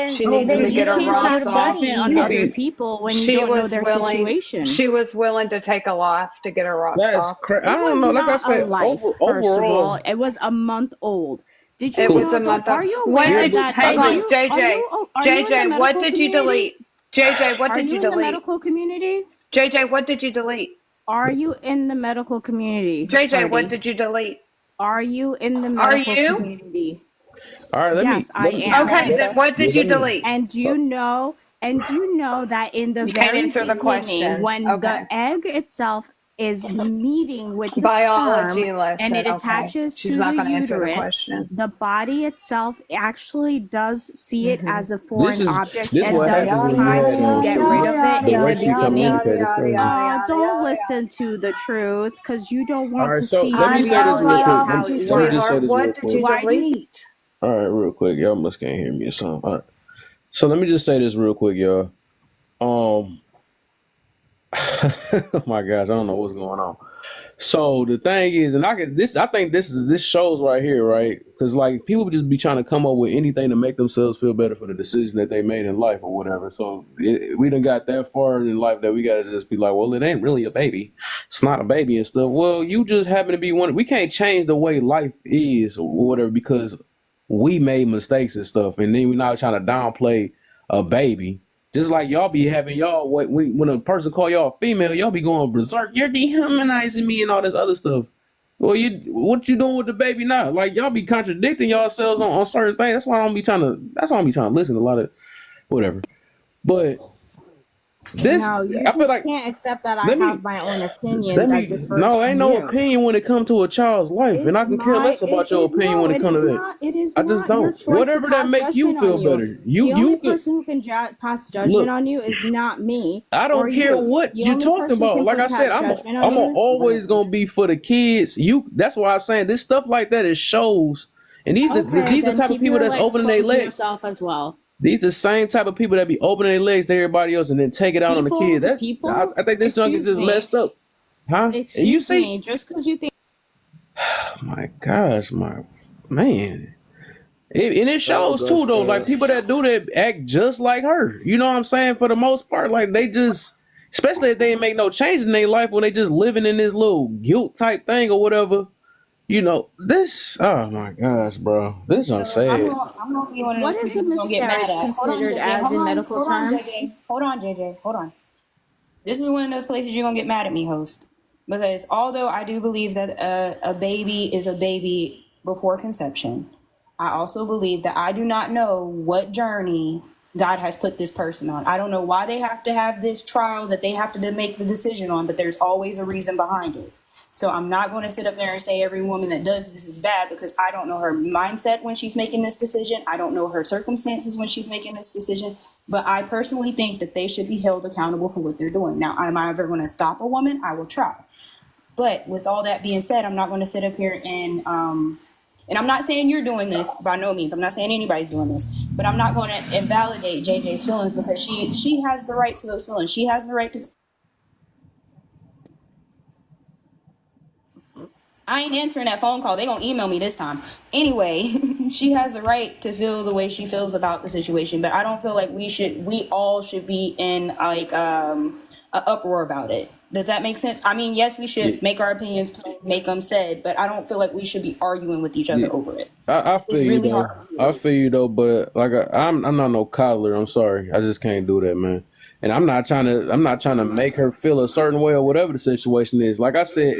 She Then needed But to you get her can you can't rocks have put off. daddy judgment on in other there. people when you She don't know was their willing. situation. She was willing to take a life to get her rocks That's off. crazy. I It don't was know. Like I not a said, life, first of all. overall, It was a month old. Did It you was know a month old. are you What aware did? that Hang on, JJ. are you in the JJ, what medical did you community? delete? JJ, what Are did you you in the delete? medical community? JJ, what did you delete? Are you in the medical community, JJ, what Purdy? did you delete? Are you in the Are medical you? community? all right. Yes, I am. Okay, then what did you delete? And you know that in the You can't very answer the beginning, question. when Okay. the egg itself is meeting with the Biology sperm lesson. and it Okay. attaches She's to not the going to answer the uterus, question. the body itself actually does see it as a This foreign is object this and what does happens when you try had to get rid of it the in way the she beginning. communicated. It's crazy. Don't listen to the truth because you don't All want right, to so see let me the say this real reality quick. of how Biology, it Let me just say sweetheart. this real What did you quick. Why do you delete? All right, real quick. Y'all must can't hear me or something. All right. So let me just say this real quick, y'all. Oh my gosh, I don't know what's going on. So the thing is, and I think this shows right here, right? Because like people just be trying to come up with anything to make themselves feel better for the decision that they made in life or whatever. So we done got that far in life that we gotta just be like, well, it ain't really a baby. It's not a baby and stuff. Well, you just happen to be one. We can't change the way life is or whatever because we made mistakes and stuff, and then we're not trying to downplay a baby. Just like y'all be having when a person call y'all female, y'all be going berserk. You're dehumanizing me and all this other stuff. Well, what you doing with the baby now? Like y'all be contradicting yourselves on certain things. That's why I don't be trying to listen to a lot of whatever. But this, No, you I feel just like can't accept that I let me have my own opinion let that me differs no, ain't from no you. opinion when it comes to a child's life, and I It's can care my less about your opinion no, when it it comes is to that. not. It is I just not your don't. choice to Whatever that pass make you judgment feel on you. better. You The only you could person who can pass judgment look. on you is not me I or don't care you. what The you're only talking person who about. can Like I put said, judgment on you. always gonna be for the kids. That's why I'm saying this stuff like that. It shows, and Okay, these the then type of keep people your that's legs opening their close to legs. yourself as well. These the same type of people that be opening their legs to everybody else and then take it out on the kids. I think this junk is Excuse just me. messed up, huh? And you Excuse see, me, just because you think oh my gosh, my man. And it shows too, August, though. Like people that do that act just like her. You know what I'm saying? For the most part, like they just, especially if they ain't make no change in their life when they just living in this little guilt type thing or whatever. You know this. Oh my gosh, bro, this is So I'm sad. gonna be one of what those is a people who's gonna get mad miscarriage at. Hold on, considered JJ. as in medical Hold on, terms? JJ. Hold on, JJ. Hold on. This is one of those places you're gonna get mad at me, host, because although I do believe that a baby is a baby before conception, I also believe that I do not know what journey God has put this person on. I don't know why they have to have this trial that they have to make the decision on, but there's always a reason behind it. So I'm not going to sit up there and say every woman that does this is bad, because I don't know her mindset when she's making this decision. I don't know her circumstances when she's making this decision. But I personally think that they should be held accountable for what they're doing. Now, am I ever going to stop a woman? I will try. But with all that being said, I'm not going to sit up here and I'm not saying you're doing this by no means. I'm not saying anybody's doing this, but I'm not going to invalidate JJ's feelings, because she has the right to those feelings. She has the right to. I ain't answering that phone call. They gonna email me this time. Anyway, she has the right to feel the way she feels about the situation, but I don't feel like we all should be in like an uproar about it. Does that make sense? I mean, yes, we should make our opinions, make them said, but I don't feel like we should be arguing with each other over it. I It's feel you really though. hard. I feel you though, but like I'm not no coddler. I'm sorry. I just can't do that, man. And I'm not trying to make her feel a certain way or whatever the situation is. Like I said,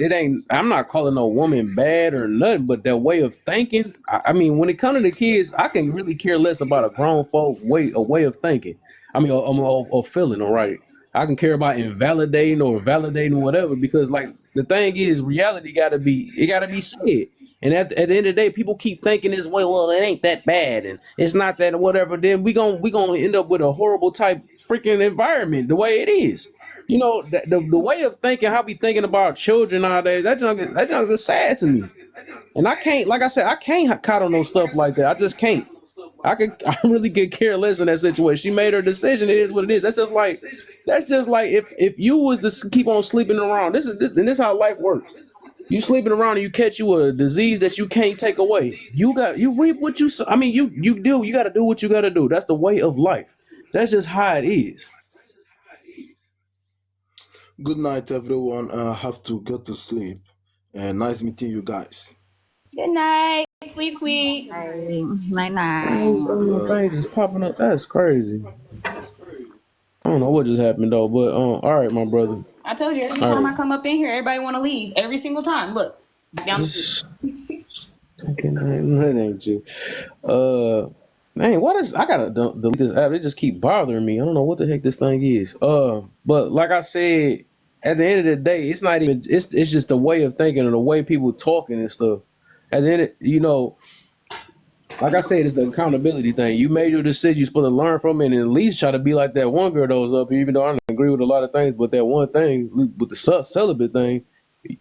I'm not calling no woman bad or nothing, but that way of thinking. I mean, when it comes to the kids, I can really care less about a grown folk way of thinking. I mean, or feeling. All right. I can care about invalidating or validating whatever, because like the thing is, reality gotta be said. And at the end of the day, people keep thinking this way. Well, it ain't that bad, and it's not that whatever. Then we gonna end up with a horrible type freaking environment the way it is. You know, the way of thinking, how we thinking about children nowadays. That junk is sad to me. And I can't, like I said, I can't coddle no stuff like that. I just can't. I really could care less in that situation. She made her decision. It is what it is. That's just like if you was to keep on sleeping around. This is how life works. You sleeping around and you catch you a disease that you can't take away. You reap what you. I mean, you do. You got to do what you got to do. That's the way of life. That's just how it is. Good night, everyone. I have to go to sleep. Nice meeting you guys. Good night. Sleep sweet. Night Things is popping up. That's crazy. I don't know what just happened though, but all right, my brother. I told you, every All time right. I come up in here, everybody want to leave. Every single time. Look, back down. That ain't you. Man, I gotta delete this app. It just keep bothering me. I don't know what the heck this thing is. But like I said, at the end of the day, it's not even. It's just the way of thinking and the way people talking and stuff. At the end, like I said, it's the accountability thing. You made your decision. You're supposed to learn from it and at least try to be like that one girl that was up here, even though I don't agree with a lot of things. But that one thing with the celibate thing,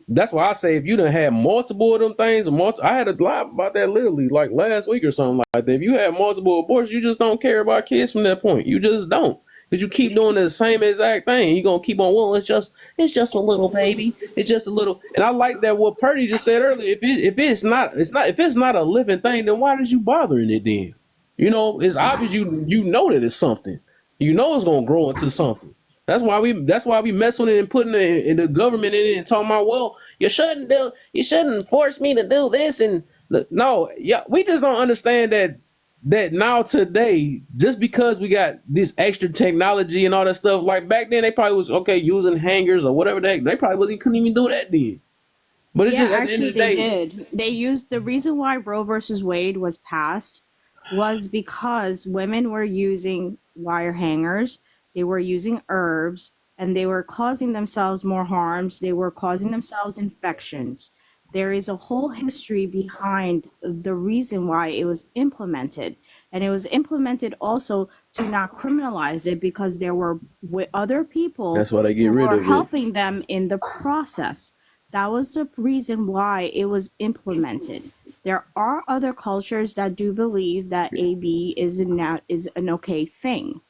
that's why I say if you done had multiple of them things, I had a live about that literally like last week or something like that. If you had multiple abortions, you just don't care about kids from that point. You just don't. Because you keep doing the same exact thing. You're going to keep on, well, it's just a little baby. It's just a little. And I like that what Purdy just said earlier. If it's not a living thing, then why did you bothering it then? It's obvious you know that it's something. You know it's going to grow into something. That's why we mess with it and putting in the government in it and talking about, well, you shouldn't force me to do this. And no, yeah, we just don't understand that now today, just because we got this extra technology and all that stuff, like back then they probably was okay using hangers or whatever the heck. They probably couldn't even do that then. But it's Yeah, just at the end actually, of the they day, did. They used the reason why Roe versus Wade was passed was because women were using wire hangers, they were using herbs, and they were causing themselves more harms. They were causing themselves infections. There is a whole history behind the reason why it was implemented. And it was implemented also to not criminalize it because there were other people that's why they get who rid were of it. helping them in the process. That was the reason why it was implemented. There are other cultures that do believe that AB is an okay thing.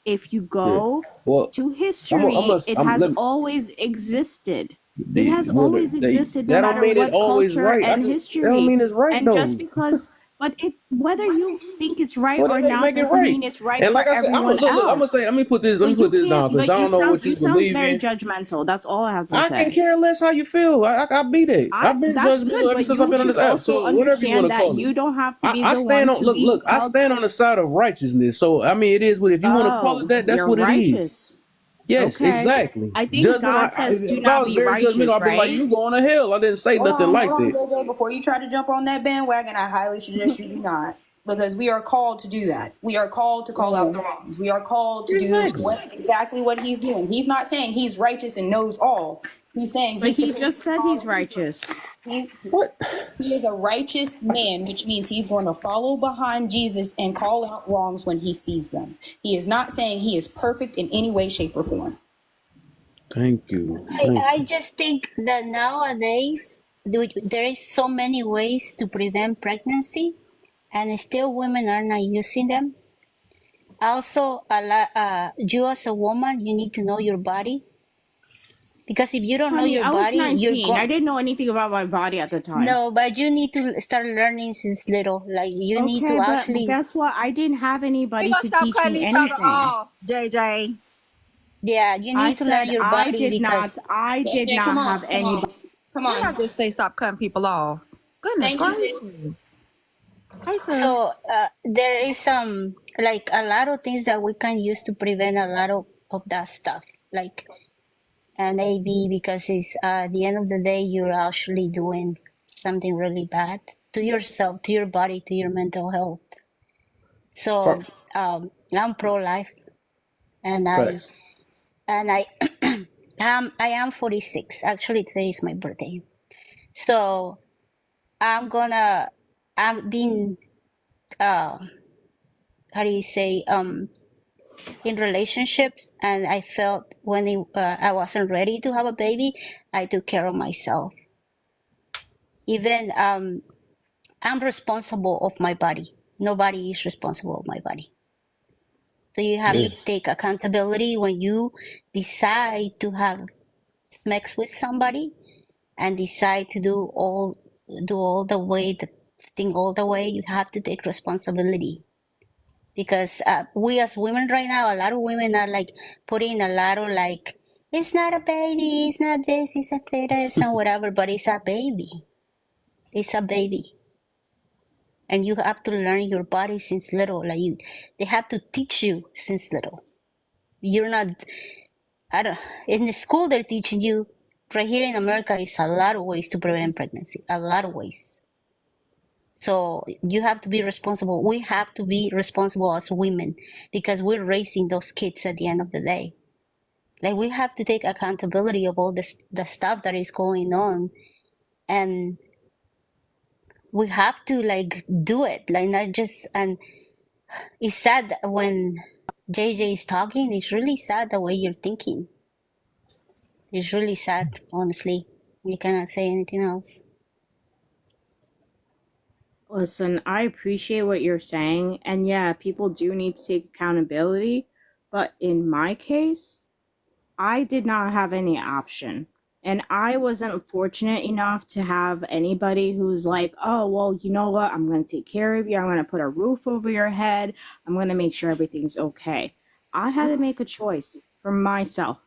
If you Yeah. go Well, to history, it has always existed. It has always existed no that don't matter mean it what always culture right. and That don't history. mean it's right And just though. because, but it, whether you think it's right Well, or then they not make it doesn't right. mean it's right And for like I said, I'm gonna everyone look. I'm gonna else. say. Let me put this But you down can't, because but I don't know what you you sound believe very in. judgmental. That's all I have to I say. can care less how you feel. I beat it. I've been That's good, judgmental ever but since I've you been on should this app. also So whatever you want understand to that call it. you don't have to be I the stand one on to be look. I held. stand on the side of righteousness. So I mean, it is what if you want to call it Oh, that, that's you're what it is. righteous. Yes, Okay. exactly. I think Judgment. God says do If I not was be very judgmental, righteous, I'd be like, right? "You going to hell?" I didn't say nothing like Hold that. on, JJ. Before you try to jump on that bandwagon, I highly suggest you do not, because we are called to do that. We are called to call out the wrongs. We are called to do Exactly. exactly what he's doing. He's not saying he's righteous and knows all. He's saying But he's he supposed just to said follow he's righteous. What? He is a righteous man, which means he's going to follow behind Jesus and call out wrongs when he sees them. He is not saying he is perfect in any way, shape, or form. Thank you. I just think that nowadays there is so many ways to prevent pregnancy, and still women are not using them. Also, you as a woman, you need to know your body, because if you don't know Honey, your I was body, you're 19. I going. didn't know anything about my body at the time. No, but you need to start learning since little. Like you need Okay, to but actually. guess what? I didn't have We anybody gonna to stop teach cutting me each other anything. off, JJ. Yeah, you I need to learn said your I body did not. because. I did JJ, come not on, have come on, anybody. come Didn't I on. just say stop cutting people off? Goodness Thank you, sis. gracious. Hey, sir. So there is like a lot of things that we can use to prevent a lot of that stuff, like an AB, because it's at the end of the day you're actually doing something really bad to yourself, to your body, to your mental health. So I'm pro-life, and I Facts. I am 46. Actually, today is my birthday, so I've been uh how do you say in relationships, and I felt when I wasn't ready to have a baby, I took care of myself. Even I'm responsible of my body. Nobody is responsible of my body. So you have Yeah. to take accountability when you decide to have sex with somebody and decide to do all the thing all the way. You have to take responsibility, because we as women right now, a lot of women are like putting a lot of like, it's not a baby, it's not this, it's a fetus and whatever, but it's a baby. It's a baby. And you have to learn your body since little. They have to teach you since little. You're not, in the school they're teaching you, right here in America, is a lot of ways to prevent pregnancy, a lot of ways. So you have to be responsible. We have to be responsible as women, because we're raising those kids at the end of the day. Like we have to take accountability of all the stuff that is going on, and we have to like do it, like not just. And it's sad when JJ is talking. It's really sad the way you're thinking. It's really sad, honestly. You cannot say anything else. Listen, I appreciate what you're saying, and yeah, people do need to take accountability. But in my case, I did not have any option. And I wasn't fortunate enough to have anybody who's like, oh, well, you know what? I'm going to take care of you. I'm going to put a roof over your head. I'm going to make sure everything's okay. I had to make a choice for myself.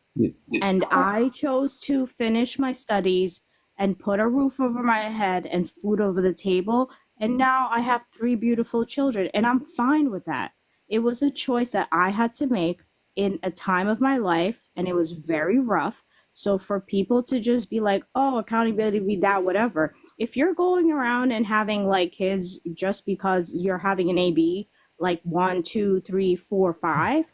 And I chose to finish my studies and put a roof over my head and food over the table. And now I have 3 beautiful children, and I'm fine with that. It was a choice that I had to make in a time of my life, and it was very rough So for people to just be like, oh, accountability be that, whatever. If you're going around and having like kids just because you're having an AB, like 1, 2, 3, 4, 5,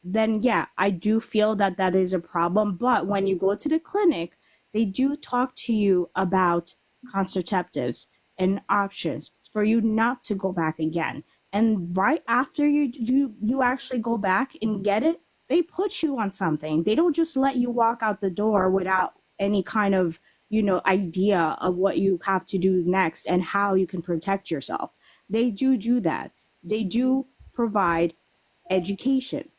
then yeah, I do feel that that is a problem. But when you go to the clinic, they do talk to you about contraceptives and options for you not to go back again. And right after you actually go back and get it, they put you on something. They don't just let you walk out the door without any kind of, idea of what you have to do next and how you can protect yourself. They do that. They do provide education.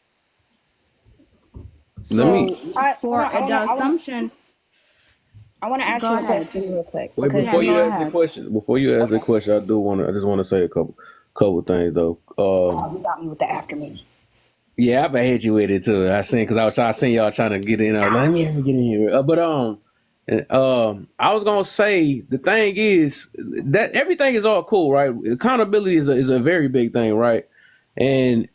Let me For the assumption, I want to ask go you a ahead. question real quick. wait Because before Yeah, you go ask the ahead. question. Before you ask the question, I just want to say a couple things though. you got me with the after me. Yeah, I hit you with it too. Because I seen y'all trying to get in. I was like, let me get in here. I was gonna say the thing is that everything is all cool, right? Accountability is a very big thing, right? And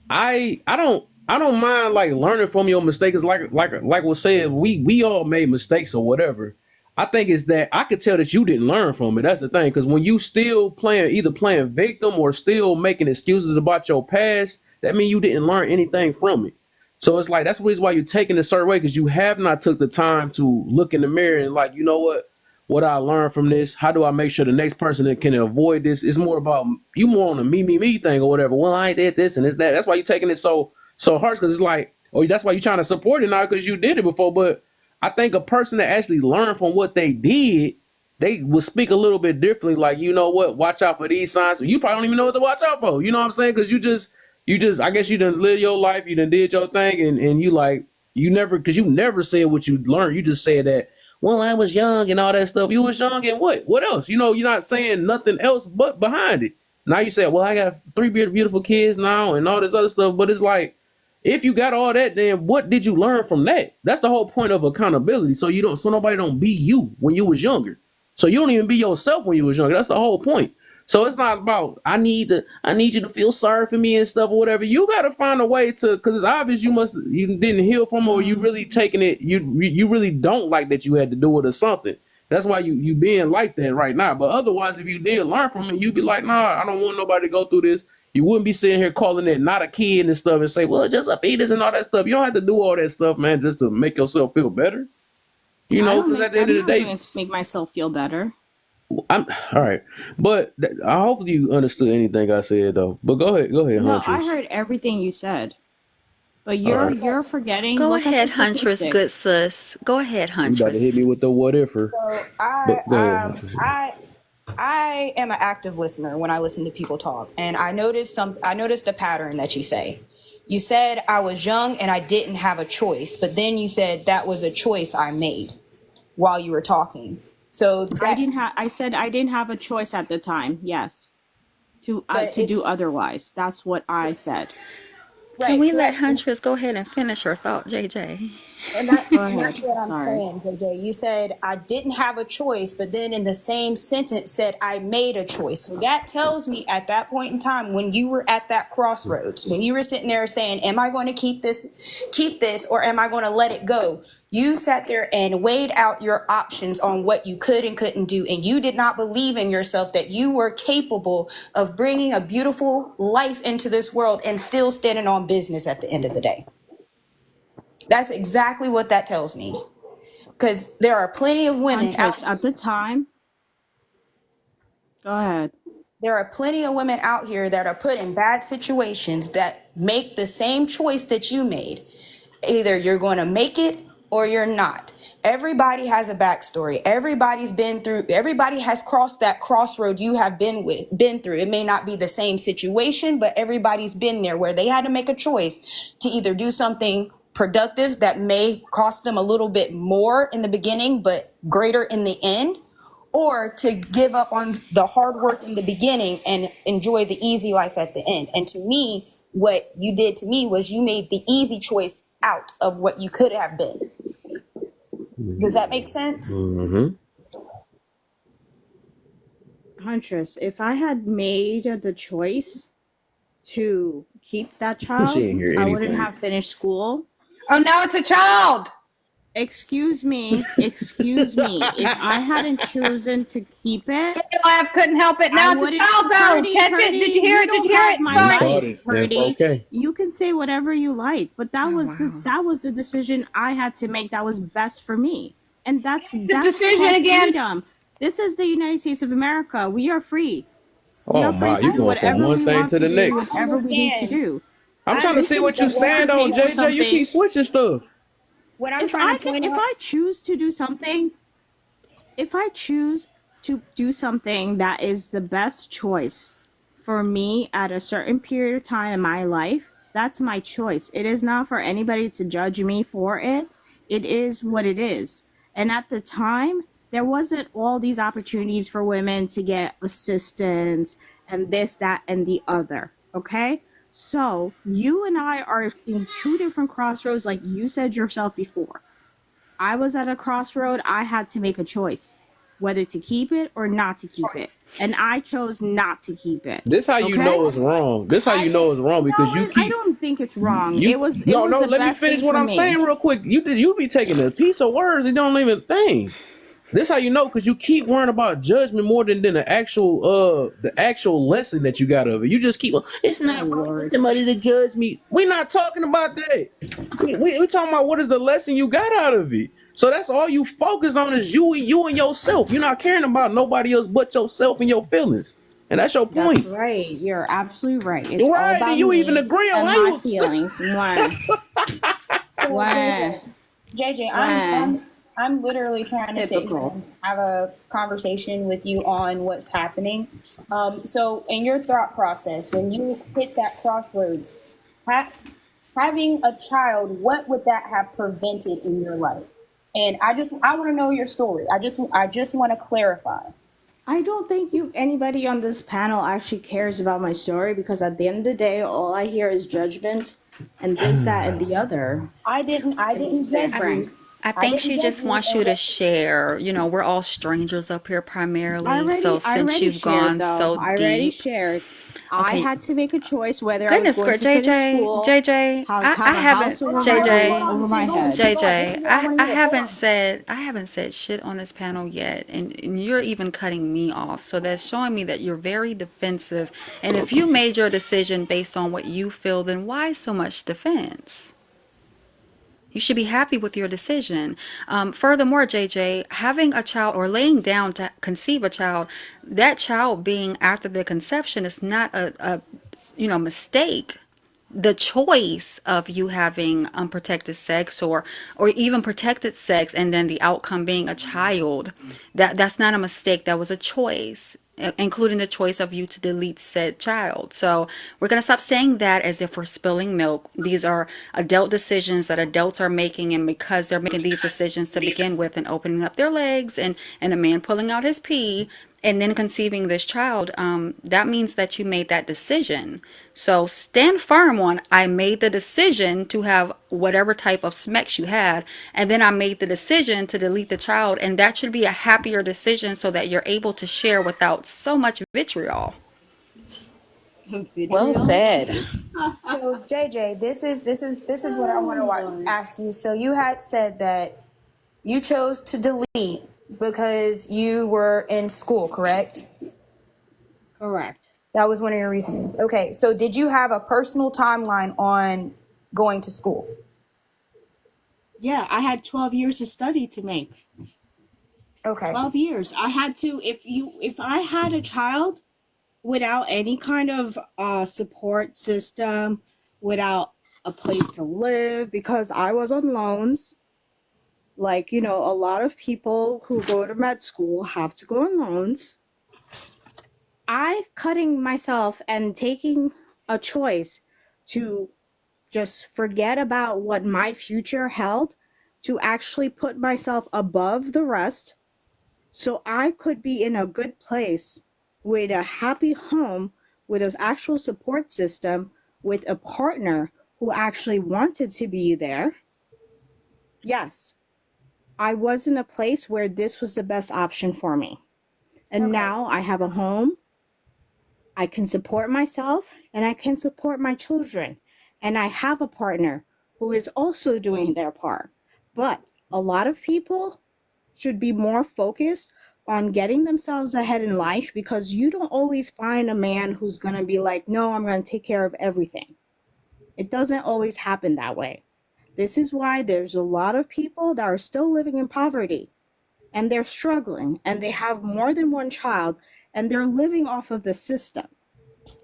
I don't mind like learning from your mistakes. Like was said, we all made mistakes or whatever. I think it's that I could tell that you didn't learn from it. That's the thing, because when you still either playing victim or still making excuses about your past, that means you didn't learn anything from it. So it's like that's the reason why you're taking it a certain way, because you have not took the time to look in the mirror and like, you know what I learned from this? How do I make sure the next person that can avoid this? It's more about you more on a me thing or whatever. Well, I did this and this that. That's why you're taking it so harsh, because it's like, oh, that's why you're trying to support it now because you did it before. But I think a person that actually learned from what they did, they will speak a little bit differently. Like, you know what? Watch out for these signs. You probably don't even know what to watch out for. You know what I'm saying? Because you just, I guess you done live your life. You done did your thing, and you never said what you learned. You just said that, well, I was young and all that stuff. You was young and what? What else? You're not saying nothing else but behind it. Now you say, well, I got 3 beautiful kids now and all this other stuff. But it's like, if you got all that, then what did you learn from that? That's the whole point of accountability. So nobody don't be you when you was younger. So you don't even be yourself when you was younger. That's the whole point. So it's not about I need you to feel sorry for me and stuff or whatever. You got to find a way to, because it's obvious you didn't heal from it, or you really taking it. You really don't like that you had to do it or something. That's why you being like that right now. But otherwise, if you did learn from it, you'd be like, nah, I don't want nobody to go through this. You wouldn't be sitting here calling it not a kid and stuff and say, well, just a fetus and all that stuff. You don't have to do all that stuff, man, just to make yourself feel better. Because at the end of the day, I'm not doing it to make myself feel better. I'm all right. But I hope you understood anything I said though. But go ahead, No, Huntress. I heard everything you said, but All right. you're forgetting. Go Look at ahead, the Huntress, statistics. good sis. Go ahead, You about to hit Huntress. me with the what ifer. So But go ahead, Huntress. I am an active listener when I listen to people talk, and I noticed a pattern that you say. You said I was young and I didn't have a choice, but then you said that was a choice I made while you were talking. So I said I didn't have a choice at the time. Yes, to do otherwise. That's what I said. Can we let Huntress go ahead and finish her thought, JJ? And Go that's ahead. what I'm Sorry. saying, JJ. You said I didn't have a choice, but then in the same sentence said I made a choice. So that tells me at that point in time, when you were at that crossroads, when you were sitting there saying, am I going to keep this, or am I going to let it go? You sat there and weighed out your options on what you could and couldn't do. And you did not believe in yourself that you were capable of bringing a beautiful life into this world and still standing on business at the end of the day. That's exactly what that tells me. Because there are plenty of women Huntress, at the time. Go ahead. There are plenty of women out here that are put in bad situations that make the same choice that you made. Either you're going to make it or you're not. Everybody has a backstory. Everybody has crossed that crossroad you have been through. It may not be the same situation, but everybody's been there where they had to make a choice to either do something productive that may cost them a little bit more in the beginning, but greater in the end, or to give up on the hard work in the beginning and enjoy the easy life at the end. And to me, what you did to me was you made the easy choice out of what you could have been. Does that make sense? Mm-hmm. Huntress, if I had made the choice to keep that child, She ain't hear I wouldn't anything. have finished school. Oh, now it's a child. Excuse me. Excuse me. If I hadn't chosen to keep it, I couldn't help it. Now I it's a wouldn't. child though. Purdy, Catch it? Purdy, Did you hear you it? Did don't you hear have it? my Sorry. Started. life, That's Purdy. okay. You can say whatever you like, but that was the decision I had to make. That was best for me, and that's The decision called again. freedom. This is the United States of America. We are free. We Oh are free my, to you do going from whatever one we thing want to to the do, next. whatever we need to understand. do. I'm I trying to You see understand, what can you but what stand I'm on, pay for JJ. You keep something. switching stuff. what I'm trying to point If out. I choose to do something, if I choose to do something that is the best choice for me at a certain period of time in my life, that's my choice. It is not for anybody to judge me for it. It is what it is. And at the time, there wasn't all these opportunities for women to get assistance and this, that, and the other. Okay? So you and I are in two different crossroads, like you said yourself before. I was at a crossroad. I had to make a choice whether to keep it or not to keep it. And I chose not to keep it. This how you Okay? know it's wrong. This how you know it's wrong because No, you I keep don't think it's wrong. you. It was No, the let me best finish thing what for I'm saying me. real quick. You be taking a piece of words and don't even think. This how you know because you keep worrying about judgment more than the actual lesson that you got of it. You just keep it's Oh not right for Lord. somebody to judge me. We're not talking about that. We talking about what is the lesson you got out of it. So that's all you focus on is you and yourself. You're not caring about nobody else but yourself and your feelings. And that's your That's point. right. You're absolutely right. It's all Right. And about you even me agree on and how my you feelings. Why? So Why? JJ, Why? I'm literally trying to sit here Typical. and have a conversation with you on what's happening. So in your thought process, when you hit that crossroads, having a child, what would that have prevented in your life? And I want to know your story. I just want to clarify. I don't think anybody on this panel actually cares about my story because at the end of the day, all I hear is judgment and this, that, and the other. I didn't To be judge frank. you. I I think didn't she judge just you, wants and you to what share. You know, we're all strangers up here primarily. So I since already you've shared gone though. so I already deep, shared. I okay. had to make a choice whether I was Goodness, going gracious, to finish JJ, school, JJ, have I a house haven't, over Hold my on, hold on, roof, hold JJ, on. over She's my going head. too far. This JJ, is what I want to hear. Hold on. I haven't said shit on this panel yet, and you're even cutting me off. So that's showing me that you're very defensive. And if you made your decision based on what you feel, then why so much defense? You should be happy with your decision. Furthermore, JJ, having a child or laying down to conceive a child, that child being after the conception is not a mistake. The choice of you having unprotected sex or even protected sex and then the outcome being a child, that's not a mistake. That was a choice, including the choice of you to delete said child. So we're going to stop saying that as if we're spilling milk. These are adult decisions that adults are making, and because they're making these decisions to begin with and opening up their legs and a man pulling out his pee and then conceiving this child, that means that you made that decision. So stand firm on, I made the decision to have whatever type of smecks you had, and then I made the decision to delete the child, and that should be a happier decision so that you're able to share without so much vitriol. Well Vitriol? said. So JJ, this is what I want Oh to Lord. ask you. So you had said that you chose to delete because you were in school, correct? Correct. That was one of your reasons. Okay, so did you have a personal timeline on going to school? Yeah, I had 12 years of study to make. Okay. 12 years. I had to, if I had a child without any kind of support system, without a place to live, because I was on loans, like, a lot of people who go to med school have to go on loans. I cutting myself and taking a choice to just forget about what my future held, to actually put myself above the rest so I could be in a good place with a happy home, with an actual support system, with a partner who actually wanted to be there. Yes, I was in a place where this was the best option for me. And now I have a home. I can support myself and I can support my children. And I have a partner who is also doing their part. But a lot of people should be more focused on getting themselves ahead in life, because you don't always find a man who's going to be like, no, I'm going to take care of everything. It doesn't always happen that way. This is why there's a lot of people that are still living in poverty, and they're struggling, and they have more than one child, and they're living off of the system.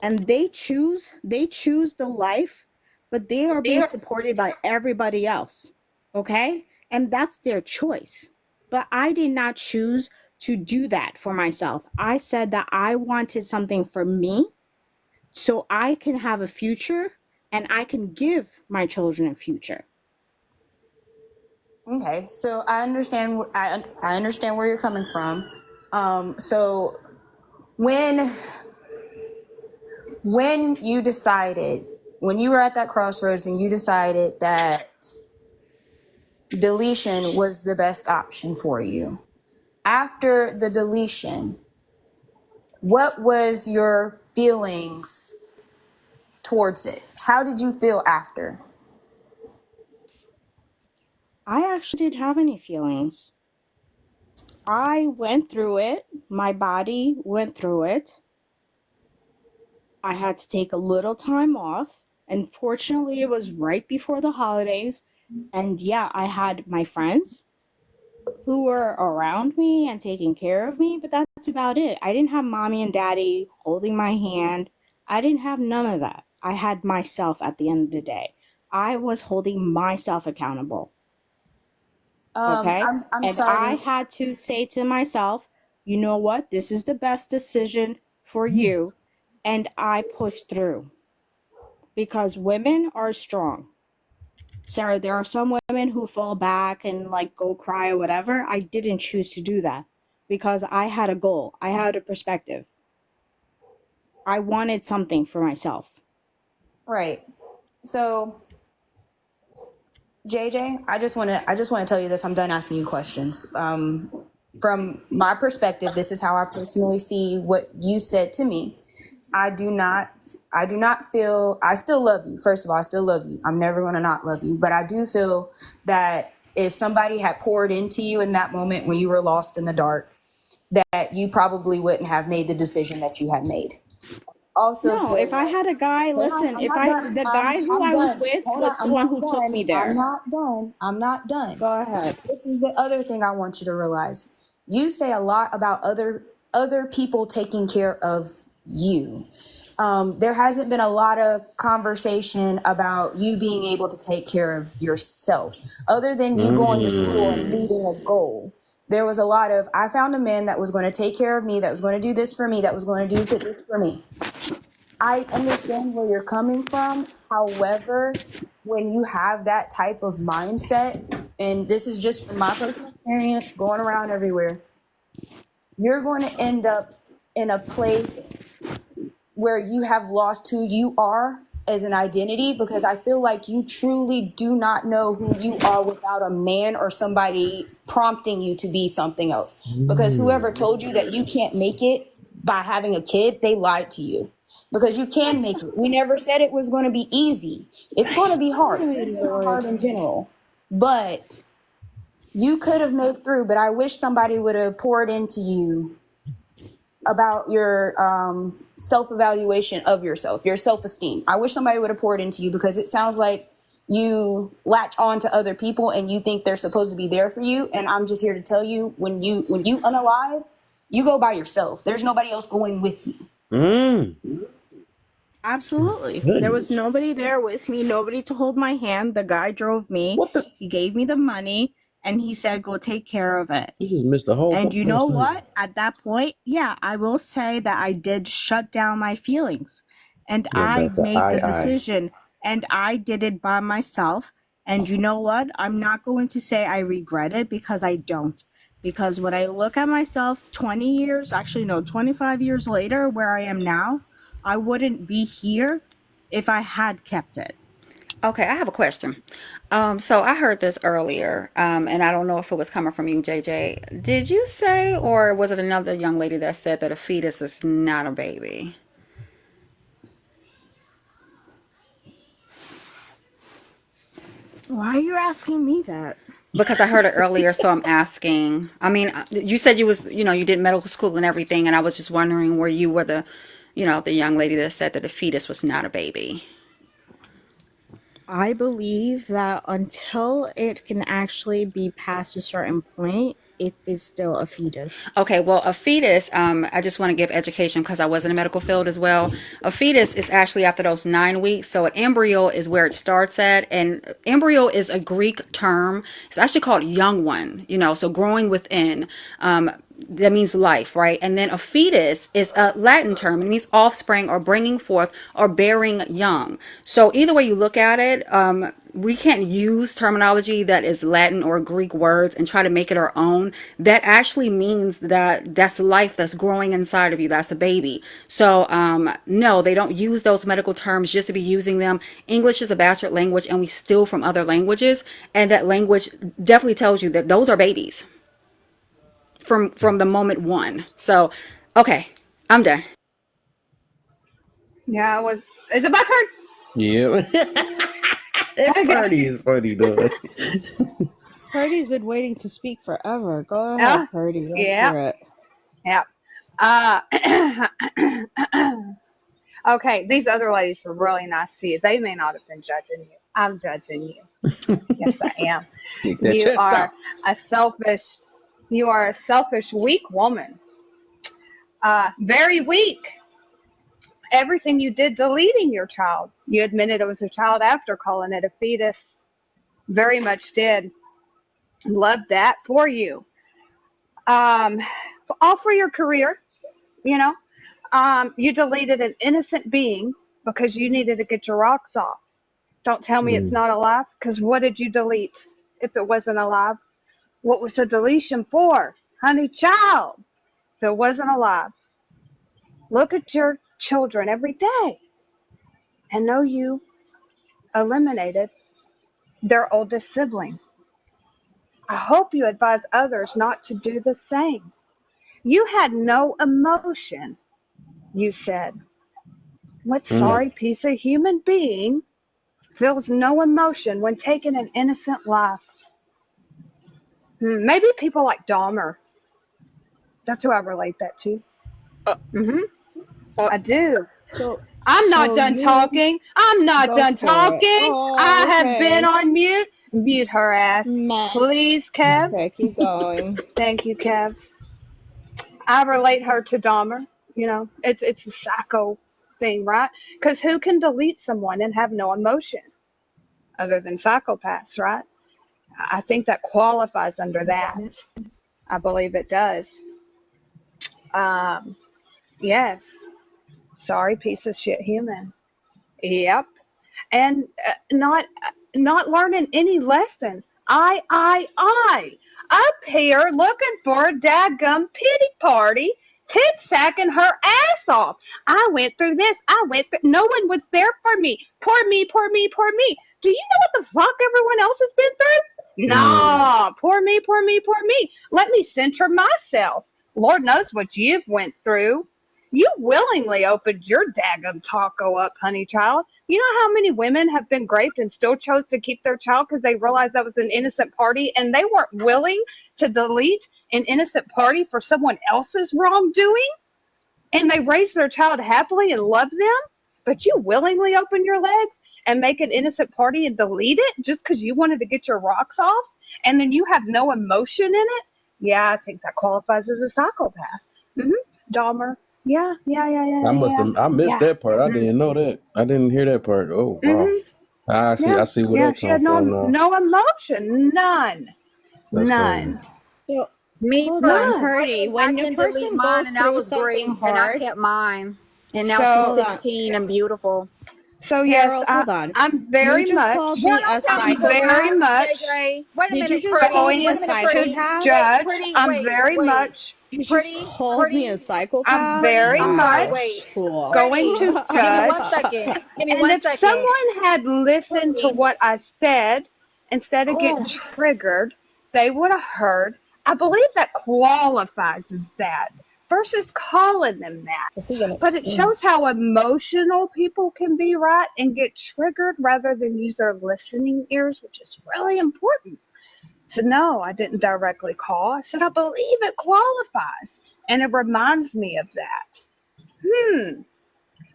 And they choose the life, but they are being supported by everybody else. Okay? And that's their choice. But I did not choose to do that for myself. I said that I wanted something for me so I can have a future and I can give my children a future. Okay, so I understand. I understand where you're coming from. So when you decided, when you were at that crossroads and you decided that deletion was the best option for you, after the deletion, what was your feelings towards it? How did you feel after? I actually didn't have any feelings. I went through it. My body went through it. I had to take a little time off. Unfortunately, it was right before the holidays. And yeah, I had my friends who were around me and taking care of me, but that's about it. I didn't have mommy and daddy holding my hand. I didn't have none of that. I had myself at the end of the day. I was holding myself accountable. Okay? I'm And sorry. I had to say to myself, you know what? This is the best decision for you. And I pushed through because women are strong. Sarah, there are some women who fall back and like go cry or whatever. I didn't choose to do that because I had a goal. I had a perspective. I wanted something for myself. Right. So, JJ, I just want to tell you this. I'm done asking you questions. From my perspective, this is how I personally see what you said to me. I do not feel, I still love you. First of all, I still love you. I'm never going to not love you. But I do feel that if somebody had poured into you in that moment when you were lost in the dark, that you probably wouldn't have made the decision that you had made. Also, No, if I had a guy, listen, the guy who I was with was the one who took me there. I'm not done. Go ahead. This is the other thing I want you to realize. You say a lot about other people taking care of you. There hasn't been a lot of conversation about you being able to take care of yourself. Other than you going to school and meeting a goal, there was a lot of, I found a man that was going to take care of me, that was going to do this for me, that was going to do this for me. I understand where you're coming from. However, when you have that type of mindset, and this is just from my personal experience going around everywhere, you're going to end up in a place where you have lost who you are as an identity, because I feel like you truly do not know who you are without a man or somebody prompting you to be something else. Because whoever told you that you can't make it by having a kid, they lied to you. Because you can make it. We never said it was going to be easy. It's going to be hard. It's hard in general. But you could have made through. But I wish somebody would have poured into you about your self-evaluation of yourself, your self-esteem. I wish somebody would have poured into you, because it sounds like you latch on to other people and you think they're supposed to be there for you. And I'm just here to tell you, when you unalive, you go by yourself. There's nobody else going with you. Absolutely. There was nobody there with me, nobody to hold my hand. The guy drove me. He gave me the money and he said, go take care of it. You just missed the whole. And you know what? At that point, yeah, I will say that I did shut down my feelings. And I made the decision and I did it by myself. And you know what? I'm not going to say I regret it, because I don't. Because when I look at myself 25 years later, where I am now, I wouldn't be here if I had kept it. Okay, I have a question. So I heard this earlier, and I don't know if it was coming from you, JJ. Did you say, or was it another young lady that said that a fetus is not a baby? Why are you asking me that? Because I heard it earlier, so I'm asking. I mean, you said you did medical school and everything, and I was just wondering where you were the young lady that said that the fetus was not a baby. I believe that until it can actually be past a certain point, it is still a fetus. Okay, well, a fetus, I just want to give education because I was in the medical field as well. A fetus is actually after those 9 weeks. So an embryo is where it starts at. And embryo is a Greek term. It's actually called young one, so growing within. That means life, right? And then a fetus is a Latin term. It means offspring or bringing forth or bearing young. So either way you look at it, we can't use terminology that is Latin or Greek words and try to make it our own. That actually means that that's life that's growing inside of you. That's a baby. So no, they don't use those medical terms just to be using them. English is a bastard language and we steal from other languages. And that language definitely tells you that those are babies from the moment one. So, okay, I'm done. Yeah, is it my turn? Yeah. That party is funny though. Purdy's been waiting to speak forever. Go Yeah. ahead, Purdy. Let's Yeah. hear it. Yeah. Okay, these other ladies were really nice to you. They may not have been judging you. I'm judging you. Yes, I am. Kick that You chest are out. a selfish, weak woman. Very weak. Everything you did deleting your child. You admitted it was a child after calling it a fetus. Very much did. Love that for you. All for your career, you deleted an innocent being because you needed to get your rocks off. Don't tell me it's not alive, because what did you delete if it wasn't alive? What was the deletion for? Honey child, if it wasn't alive. Look at your children every day and know you eliminated their oldest sibling. I hope you advise others not to do the same. You had no emotion, you said. What sorry piece of human being feels no emotion when taking an innocent life? Maybe people like Dahmer. That's who I relate that to. I do. So I'm not done you talking. I'm not go done for it. talking. Oh, I have been okay. on mute. Mute her ass. Please, Kev. Okay, keep going. Thank you, Kev. I relate her to Dahmer. It's a psycho thing, right? Because who can delete someone and have no emotion other than psychopaths, right? I think that qualifies under that. I believe it does. Yes. Sorry, piece of shit human. Yep. And not learning any lessons. I up here looking for a dadgum pity party, tit sacking her ass off. I went through this. No one was there for me. Poor me, poor me, poor me. Do you know what the fuck everyone else has been through? Nah, poor me, poor me, poor me. Let me center myself. Lord knows what you've went through. You willingly opened your daggum taco up, honey child. You know how many women have been raped and still chose to keep their child because they realized that was an innocent party and they weren't willing to delete an innocent party for someone else's wrongdoing? And they raised their child happily and loved them? But you willingly open your legs and make an innocent party and delete it just because you wanted to get your rocks off? And then you have no emotion in it? Yeah, I think that qualifies as a psychopath. Dahmer. Yeah. I missed that part. I didn't know that. I didn't hear that part. Oh wow. I see where that She had comes from now. no emotion. None. That's None. crazy. So Me hold too. on, I Purdy. went When back a and deleted person mine, goes and that through was great. something And I hard, kept mine, and now So, she's 16 and beautiful. so yes, Carol, hold on. I'm very You just much, called Well, me a don't tell me I'm very psychopath. much JJ. Wait a Did you minute, just pretty. call going me a Wait a minute, pretty. to psychopath? judge. Pretty. I'm Wait, very wait. much, You just Pretty, called me a pretty, psychopath? very I'm sorry. much Wait. Cool. going Pretty. to Give me one judge. second. Give me And one if second. someone had listened to Pretty. what I said instead of Oh, getting triggered, they would have heard. I believe that qualifies as that versus calling them that. But it shows how emotional people can be, right? And get triggered rather than use their listening ears, which is really important. So no, I didn't directly call. I said, I believe it qualifies. And it reminds me of that.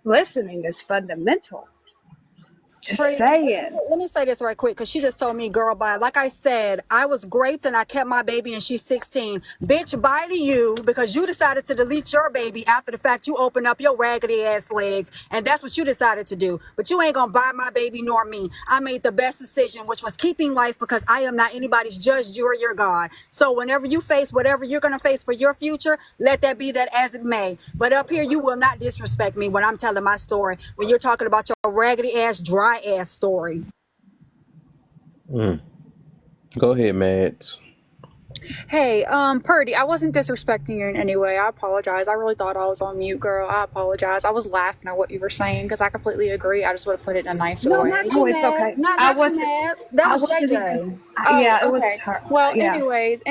Listening is fundamental. Just saying. Let me say this right quick, because she just told me, girl, bye. Like I said, I was great and I kept my baby and she's 16. Bitch, bye to you, because you decided to delete your baby after the fact you opened up your raggedy ass legs, and that's what you decided to do. But you ain't gonna buy my baby nor me. I made the best decision, which was keeping life, because I am not anybody's judge, you or your God. So whenever you face whatever you're gonna face for your future, let that be that as it may. But up here, you will not disrespect me when I'm telling my story, when you're talking about your raggedy ass, dry ass story. Go ahead, Mads. Hey, Purdy, I wasn't disrespecting you in any way. I apologize. I really thought I was on mute, girl. I apologize. I was laughing at what you were saying because I completely agree. I just would have put it in a nicer No, way. not you, It's Mads. okay. Not I you, wasn't. Mads. That I was wasn't JJ. even. Oh, Yeah, it was okay. her. Well, Yeah. anyways,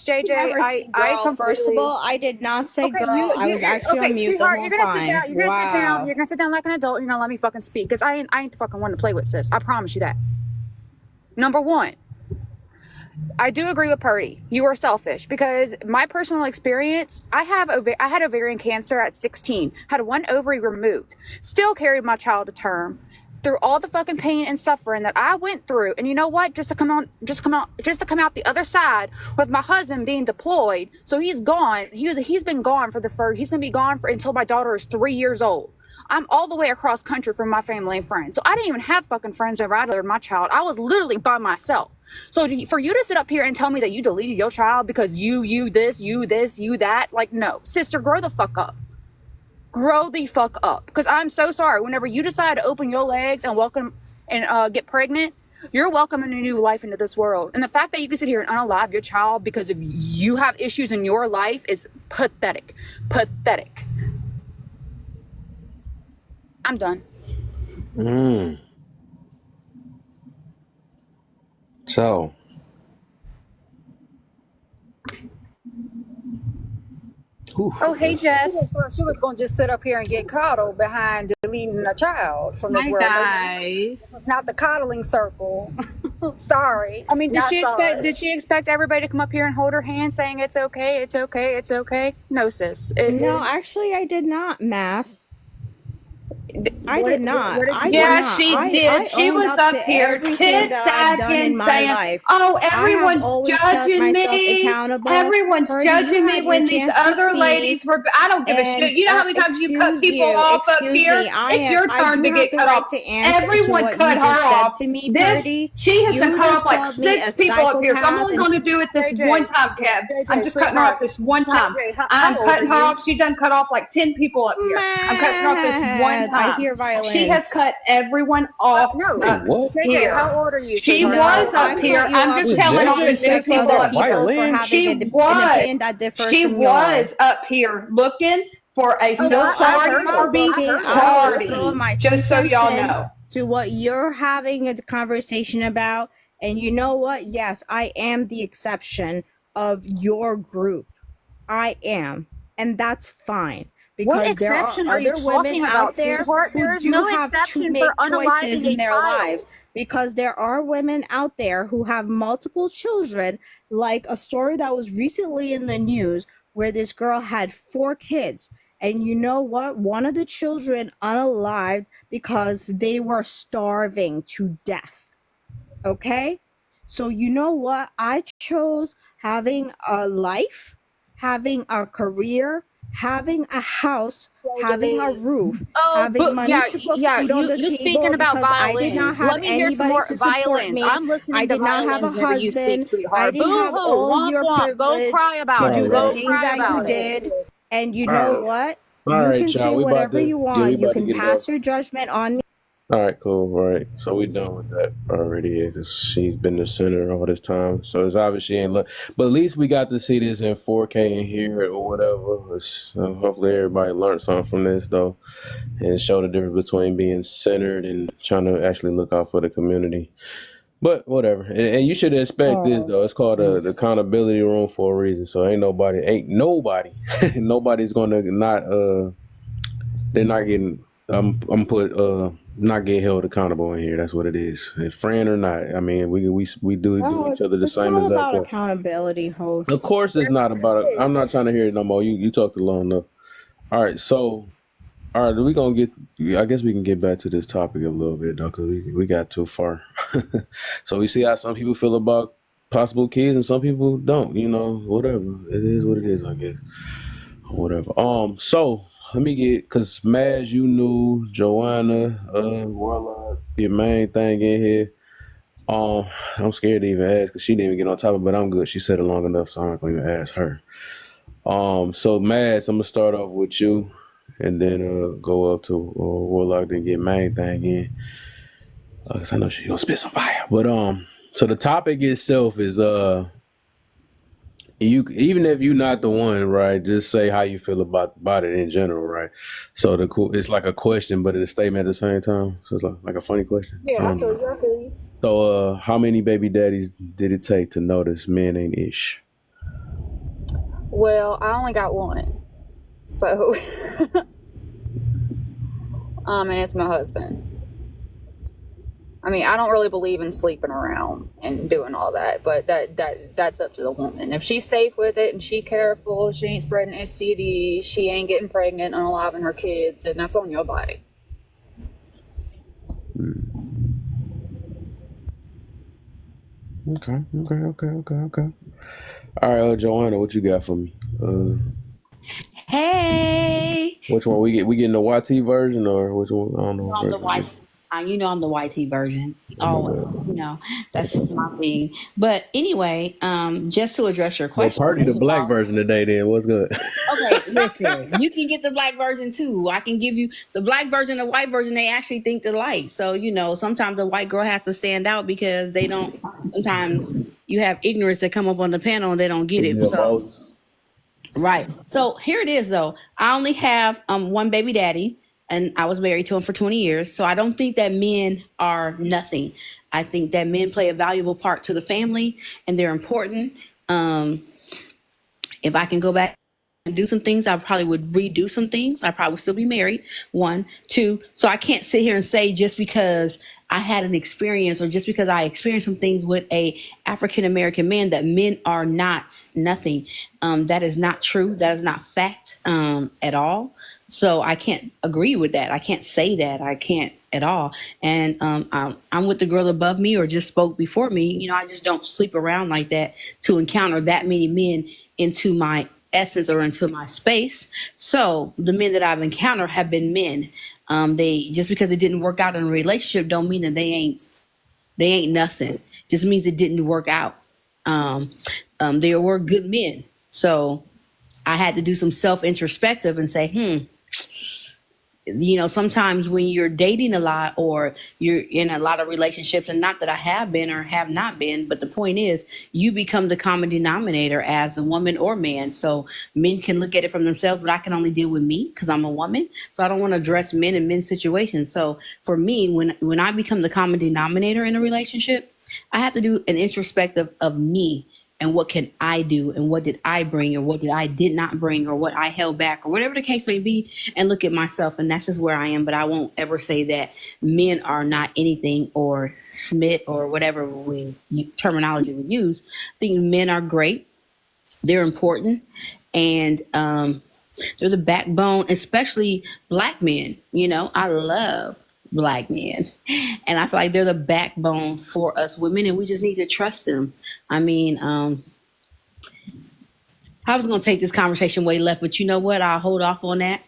JJ, Never I said girl. First of completely. all, I did not say Okay, girl. I was actually on mute the sweetheart, whole you're gonna sit down. time. You're gonna sit down. Wow. You're gonna sit down like an adult. You're gonna let me fucking speak, because I ain't the fucking one to play with, sis. I promise you that. Number one, I do agree with Purdy. You are selfish, because my personal experience, I had ovarian cancer at 16, had one ovary removed, still carried my child to term through all the fucking pain and suffering that I went through. And you know what? Just to come out the other side with my husband being deployed. So he's gone. He's been gone he's gonna be gone until my daughter is 3 years old. I'm all the way across country from my family and friends. So I didn't even have fucking friends that delivered my child. I was literally by myself. So for you to sit up here and tell me that you deleted your child because you this, you that, like, no. Sister, grow the fuck up. Grow the fuck up. Because I'm so sorry. Whenever you decide to open your legs and welcome and get pregnant, you're welcoming a new life into this world. And the fact that you can sit here and unalive your child because of you have issues in your life is pathetic. Pathetic. I'm done. So, Oh, hey, Jess. She was going to just sit up here and get coddled behind deleting a child from this Hi, world. guys. It's not the coddling circle. Sorry. I mean, Not sorry. did she expect everybody to come up here and hold her hand saying it's okay, it's okay, it's okay? No, sis. No, actually, I did not, Mass. I did not. Yeah, she did. She was up here tit-sagging saying, oh, everyone's judging me. Everyone's judging me when these other ladies were, I don't give a shit. You know how many times you cut people off up here? It's your turn to get cut off. Everyone cut her off. She has been cut off like 6 people up here. So I'm only going to do it this one time, Kev. I'm just cutting her off this one time. I'm cutting her off. She done cut off like 10 people up here. I'm cutting her off this one time. I hear violence. She has cut everyone off up here. How old are you? She was up here. I'm just telling all these new people up here. She was up here looking for a sorry for being party. Just so y'all know. To what you're having a conversation about, and you know what? Yes, I am the exception of your group. I am, and that's fine. Because What exception are you talking about, sweetheart? There is no exception for unaliving in a their child. lives. Because there are women out there who have multiple children, like a story that was recently in the news where this girl had 4 kids. And you know what? One of the children unalived because they were starving to death. Okay? So you know what? I chose having a life, having a career, having a house, having a roof, having money to put food on the you table, speaking about because I did not violins. have Let me hear some anybody more to support violins. me. I'm listening I to did not have a violins whenever you speak, husband. I sweetheart. didn't have Boo-hoo, all womp your womp. Go privilege cry about to it. do Go the things cry that you about it. did. And you know what? All You right, can y'all. say We about whatever to you want. we You about to can get it pass off. your judgment on me. All right, cool. All right, so we done with that already because she's been the center all this time. So it's obvious she ain't look, but at least we got to see this in 4K and hear it or whatever. Hopefully everybody learned something from this though, and show the difference between being centered and trying to actually look out for the community. But whatever, and you should expect this though. It's called the accountability room for a reason. So ain't nobody, nobody's gonna not they're not getting I'm put not get held accountable in here. That's what it is. If friend or not, I mean, we do No, each other the it's same not exact about way. accountability, Of host. course, it's not about it. I'm not trying to hear it no more. You talked long enough. All right, so all right, we gonna get. I guess we can get back to this topic a little bit though, because we got too far. So we see how some people feel about possible kids, and some people don't. You know, whatever. It is what it is, I guess. Whatever. So let me get, because Maz, you knew Joanna, Warlock, your main thing in here. I'm scared to even ask because she didn't even get on top of it, but I'm good. She said it long enough, so I'm not gonna even ask her. So Maz, I'm gonna start off with you, and then go up to Warlock, then get main thing in. Cause I know she gonna spit some fire. But so the topic itself is you, even if you're not the one, right? Just say how you feel about it in general, right? So it's like a question, but it's a statement at the same time. So it's like a funny question. Yeah, I feel you. So how many baby daddies did it take to notice men ain't ish? Well, I only got one. So, and it's my husband. I mean, I don't really believe in sleeping around and doing all that, but that's up to the woman. If she's safe with it and she careful, she ain't spreading STDs, she ain't getting pregnant and unaliving her kids, then that's on your body. Okay. All right, Joanna, what you got for me? Hey, Which one we getting the YT version or which one? I don't know. I'm the white. You know I'm the YT version. Oh, that's just my thing. But anyway, just to address your Well, question. party the black version today. Then what's good? Okay, listen. You can get the black version too. I can give you the black version, the white version. They actually think alike. So sometimes the white girl has to stand out because they don't. Sometimes you have ignorance that come up on the panel and they don't get it. So. Right. So here it is, though. I only have one baby daddy, and I was married to him for 20 years. So I don't think that men are nothing. I think that men play a valuable part to the family, and they're important. If I can go back and do some things, I probably would redo some things. I probably would still be married. 1, 2. So I can't sit here and say just because I had an experience or just because I experienced some things with a African-American man that men are not nothing. That is not true. That is not fact at all. So I can't agree with that. I can't say that. I can't at all. And I'm with the girl above me or just spoke before me. I just don't sleep around like that to encounter that many men into my essence or into my space. So the men that I've encountered have been men. They just because it didn't work out in a relationship don't mean that they ain't nothing. Just means it didn't work out. They were good men. So I had to do some self-introspective and say, sometimes when you're dating a lot or you're in a lot of relationships, and not that I have been or have not been, but the point is you become the common denominator as a woman or man. So men can look at it from themselves, but I can only deal with me because I'm a woman. So I don't want to address men in men's situations. So for me, when I become the common denominator in a relationship, I have to do an introspective of me. And what can I do? And what did I bring? Or what did not bring? Or what I held back? Or whatever the case may be. And look at myself. And that's just where I am. But I won't ever say that men are not anything or Smith or whatever terminology we use. I think men are great. They're important. And they're the backbone, especially black men. I love black men, and I feel like they're the backbone for us women, and we just need to trust them. I mean, I was going to take this conversation way left, but you know what? I'll hold off on that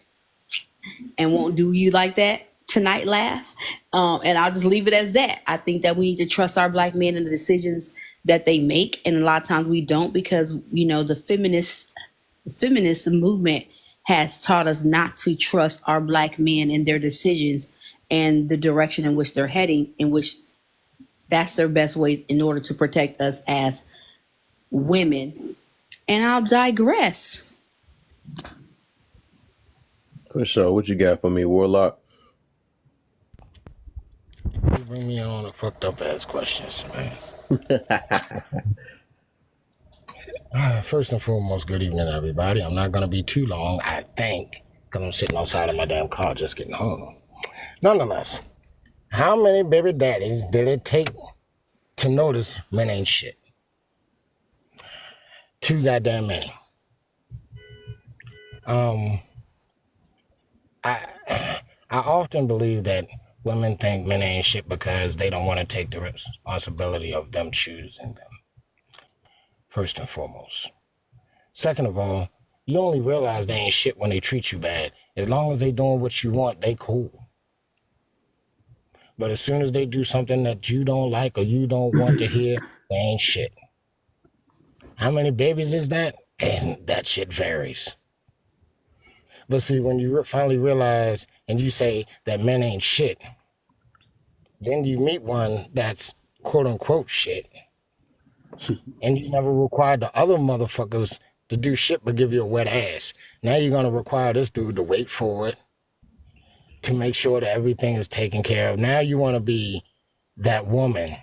and won't do you like that tonight, laugh. And I'll just leave it as that. I think that we need to trust our black men and the decisions that they make, and a lot of times we don't because the feminist movement has taught us not to trust our black men and their decisions and the direction in which they're heading, in which that's their best way in order to protect us as women. And I'll digress. For sure. What you got for me, Warlock? You bring me on a fucked up ass questions, man. First and foremost, good evening, everybody. I'm not going to be too long, I think, because I'm sitting outside of my damn car just getting home. Nonetheless, how many baby daddies did it take to notice men ain't shit? Too goddamn many. I often believe that women think men ain't shit because they don't want to take the responsibility of them choosing them, first and foremost. Second of all, you only realize they ain't shit when they treat you bad. As long as they doing what you want, they cool. But as soon as they do something that you don't like or you don't want to hear, they ain't shit. How many babies is that? And that shit varies. But see, when you finally realize and you say that men ain't shit, then you meet one that's quote unquote shit. And you never required the other motherfuckers to do shit but give you a wet ass. Now you're going to require this dude to wait for it, to make sure that everything is taken care of. Now you want to be that woman.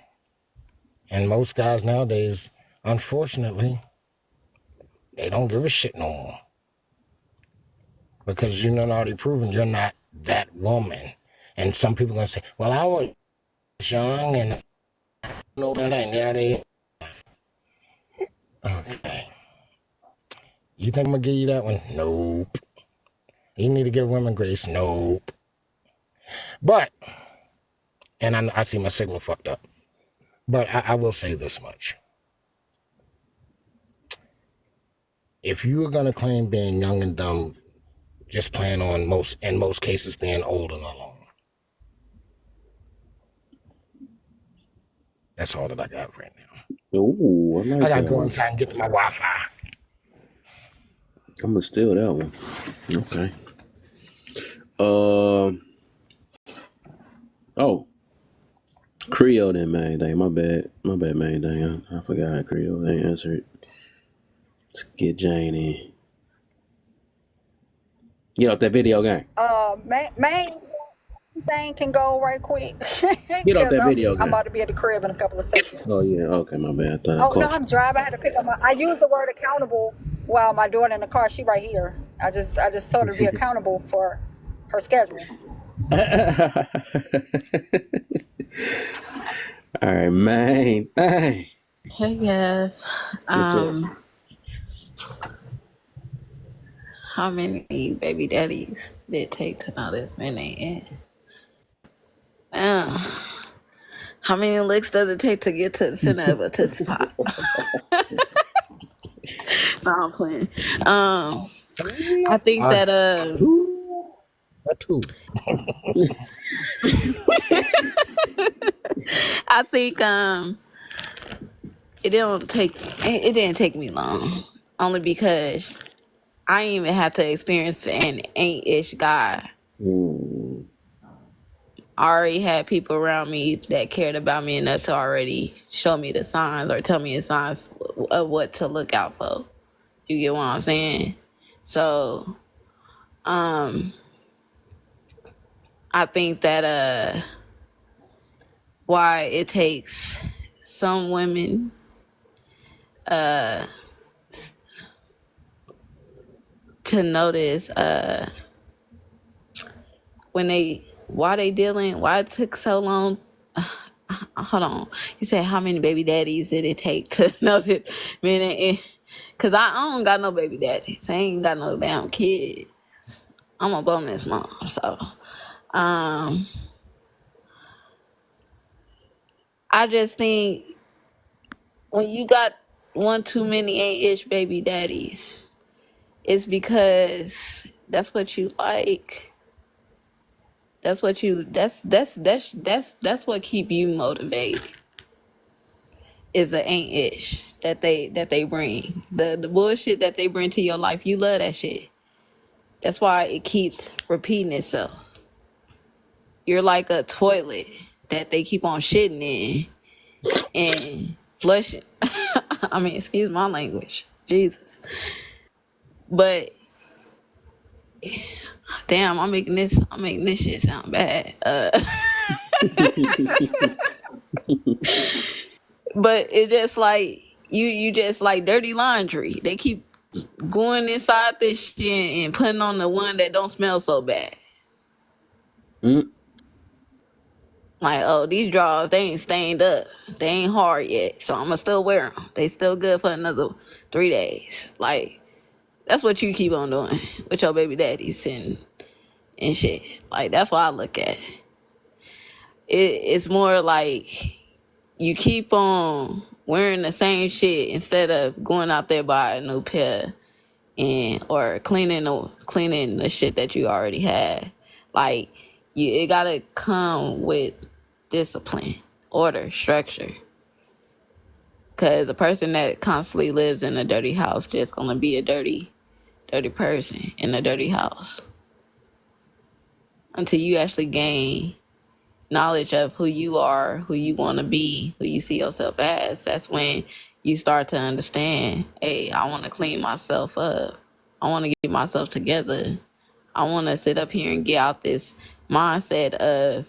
And most guys nowadays, unfortunately, they don't give a shit no more. Because you're not already proven you're not that woman. And some people are going to say, well, I was young and I know better and yada. Okay. You think I'm going to give you that one? Nope. You need to give women grace? Nope. But, and I see my signal fucked up, but I will say this much. If you are going to claim being young and dumb, just plan on in most cases being old and alone. That's all that I got right now. Ooh, I like I gotta that go one. inside and get to my Wi-Fi. I'm gonna steal that one. Okay. Oh, Creole then main thing. My bad main thing. I forgot Creole. They ain't answered. Let's get Jane in. Get off that video game. Main thing can go right quick Get off because that I'm video I'm game. about to be at the crib in a couple of seconds. Oh yeah. Okay, my bad. I thought I Oh no, caught I'm driving. I had to pick up my. I use the word accountable while my daughter in the car. She right here. I just told her to be accountable for her schedule. you. All right, main thing. Hey guys. What's up? How many baby daddies did it take to know this man ain't in? How many licks does it take to get to the center of a Tootsie Pop? No, I'm playing. I think that Two. I think it didn't take me long. Only because I didn't even have to experience an ain't-ish guy. Ooh. I already had people around me that cared about me enough to already show me the signs or tell me the signs of what to look out for. You get what I'm saying? So, I think that why it takes some women to notice why it took so long. Hold on. You said how many baby daddies did it take to notice? Because I don't got no baby daddies. I ain't got no damn kids. I'm a bonus mom. So I just think when you got one too many ain't-ish baby daddies, it's because that's what you like. That's what keep you motivated. Is the ain't-ish that they bring. The bullshit that they bring to your life, you love that shit. That's why it keeps repeating itself. You're like a toilet that they keep on shitting in and flushing. I mean, excuse my language. Jesus. But damn, I'm making this shit sound bad. But it just like you just like dirty laundry. They keep going inside this shit and putting on the one that don't smell so bad. Like, oh, these drawers, they ain't stained up. They ain't hard yet. So I'm going to still wear them. They still good for another 3 days. Like, that's what you keep on doing with your baby daddies and shit. Like, that's what I look at. It's more like you keep on wearing the same shit instead of going out there buy a new pair or cleaning the shit that you already had. Like, it gotta come with discipline, order, structure. Cause a person that constantly lives in a dirty house just gonna be a dirty person in a dirty house until you actually gain knowledge of who you are, who you want to be, who you see yourself as. That's when you start to understand, hey, I want to clean myself up. I want to get myself together. I want to sit up here and get out this mindset of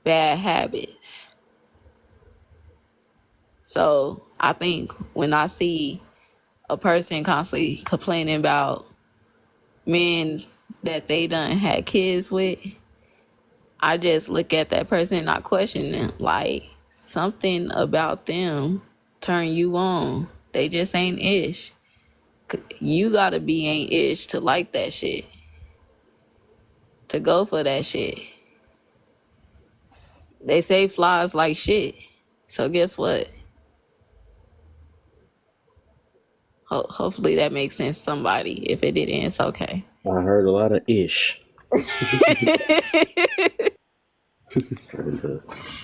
bad habits. So I think when I see a person constantly complaining about men that they done had kids with, I just look at that person and I question them. Like, something about them turn you on. They just ain't ish. You gotta be ain't ish to like that shit. To go for that shit. They say flies like shit. So guess what? Hopefully that makes sense to somebody. If it didn't, it's okay. I heard a lot of ish.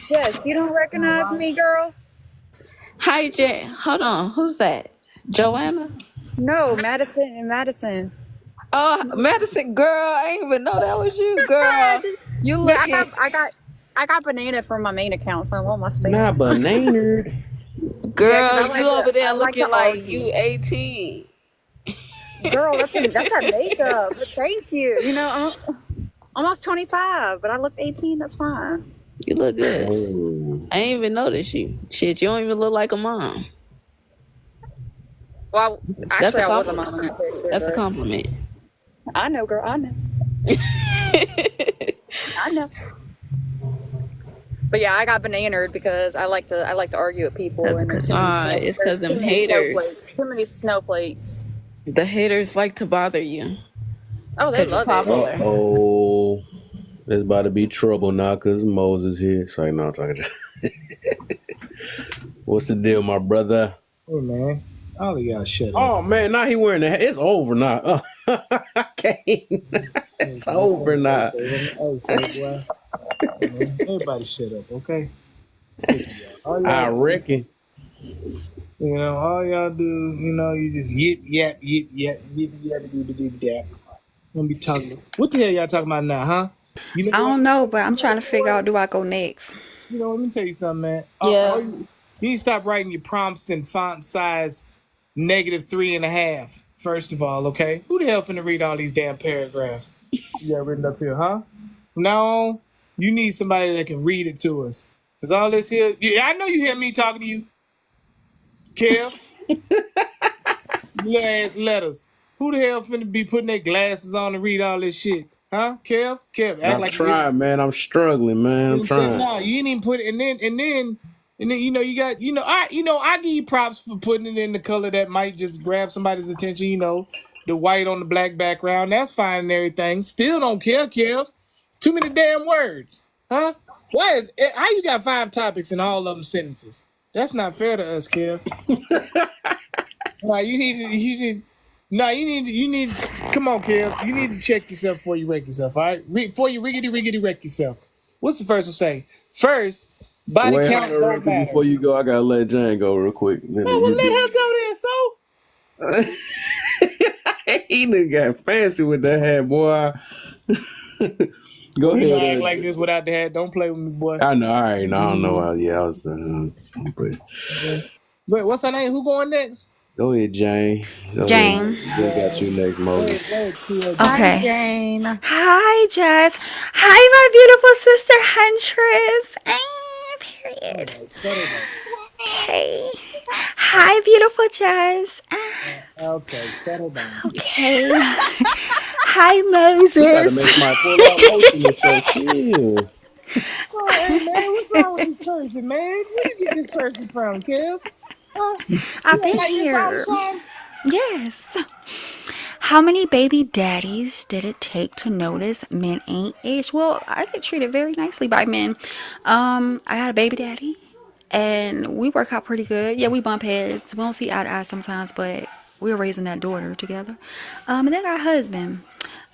Yes, you don't recognize me, girl? Hi, Jay. Hold on. Who's that? Joanna? No, Madison. Oh, Madison, girl. I didn't even know that was you, girl. You look. Yeah, I got banana from my main account, so I'm on my space. Not banana. Girl, Yeah, you over there like looking like you 18. Girl, that's her makeup. But thank you. You know, I'm almost 25, but I look 18. That's fine. You look good. I didn't even notice you. Shit, you don't even look like a mom. Well, actually, I was a mom in that picture. That's a compliment. I know, girl. I know. I know. But yeah, I got bananaed because I like to argue with people, and there's it's because them haters. Too many snowflakes. The haters like to bother you. Oh, they love it. Oh, there's about to be trouble now because Moses here. Sorry, no, I'm talking to What's the deal, my brother? Hey, man. All of y'all shut up. Oh, man, now he wearing the hat. It's over now. I can't. It's over now. Everybody shut up, okay? I reckon. You know, all y'all do, you know, you just yip, yap. Gonna be talking. What the hell y'all talking about now, huh? You know I don't know, but I'm trying to figure out, do I go next? You know, let me tell you something, man. Yeah. You need to stop writing your prompts in font size -3.5. First of all, okay? Who the hell finna read all these damn paragraphs you got written up here, huh? From now on, you need somebody that can read it to us. Cause all this here, yeah, I know you hear me talking to you. Kev, little ass letters. Who the hell finna be putting their glasses on to read all this shit? Huh? Kev, act I'm like trying, man. I'm struggling, man. I'm trying. No, you ain't even put it, and then you know you got I give you props for putting it in the color that might just grab somebody's attention. You know, the white on the black background. That's fine and everything. Still don't care, Kev. It's too many damn words, huh? How you got 5 topics and all of them sentences? That's not fair to us, Kev. You need. Come on, Kev. You need to check yourself before you wreck yourself. All right, before you riggedy wreck yourself. What's the first one say? First, body count don't matter. Before you go, I gotta let Jane go real quick. Let her go then. So he done got fancy with that hat, boy. Go you ahead. Act like this without the hat. Don't play with me, boy. I know. All right. No, I don't know. I was. But what's her name? Who going next? Go ahead, Jane. Jane. We got you next, Moses. Okay. Hi, Jane. Hi, Jess. Hi, my beautiful sister Huntress. Period. Okay. Hi, beautiful Jess. Okay, settle down. Okay. Hi, Moses. You gotta make my full out motion with your chill. Hey man, what's wrong with this person, man? Where you get this person from, Kev? Huh? I've You ain't been like this all the here. time? Yes. How many baby daddies did it take to notice men ain't ish? Well, I get treated very nicely by men. I had a baby daddy, and we work out pretty good. Yeah, we bump heads. We don't see eye to eye sometimes, but we're raising that daughter together. And then I got a husband,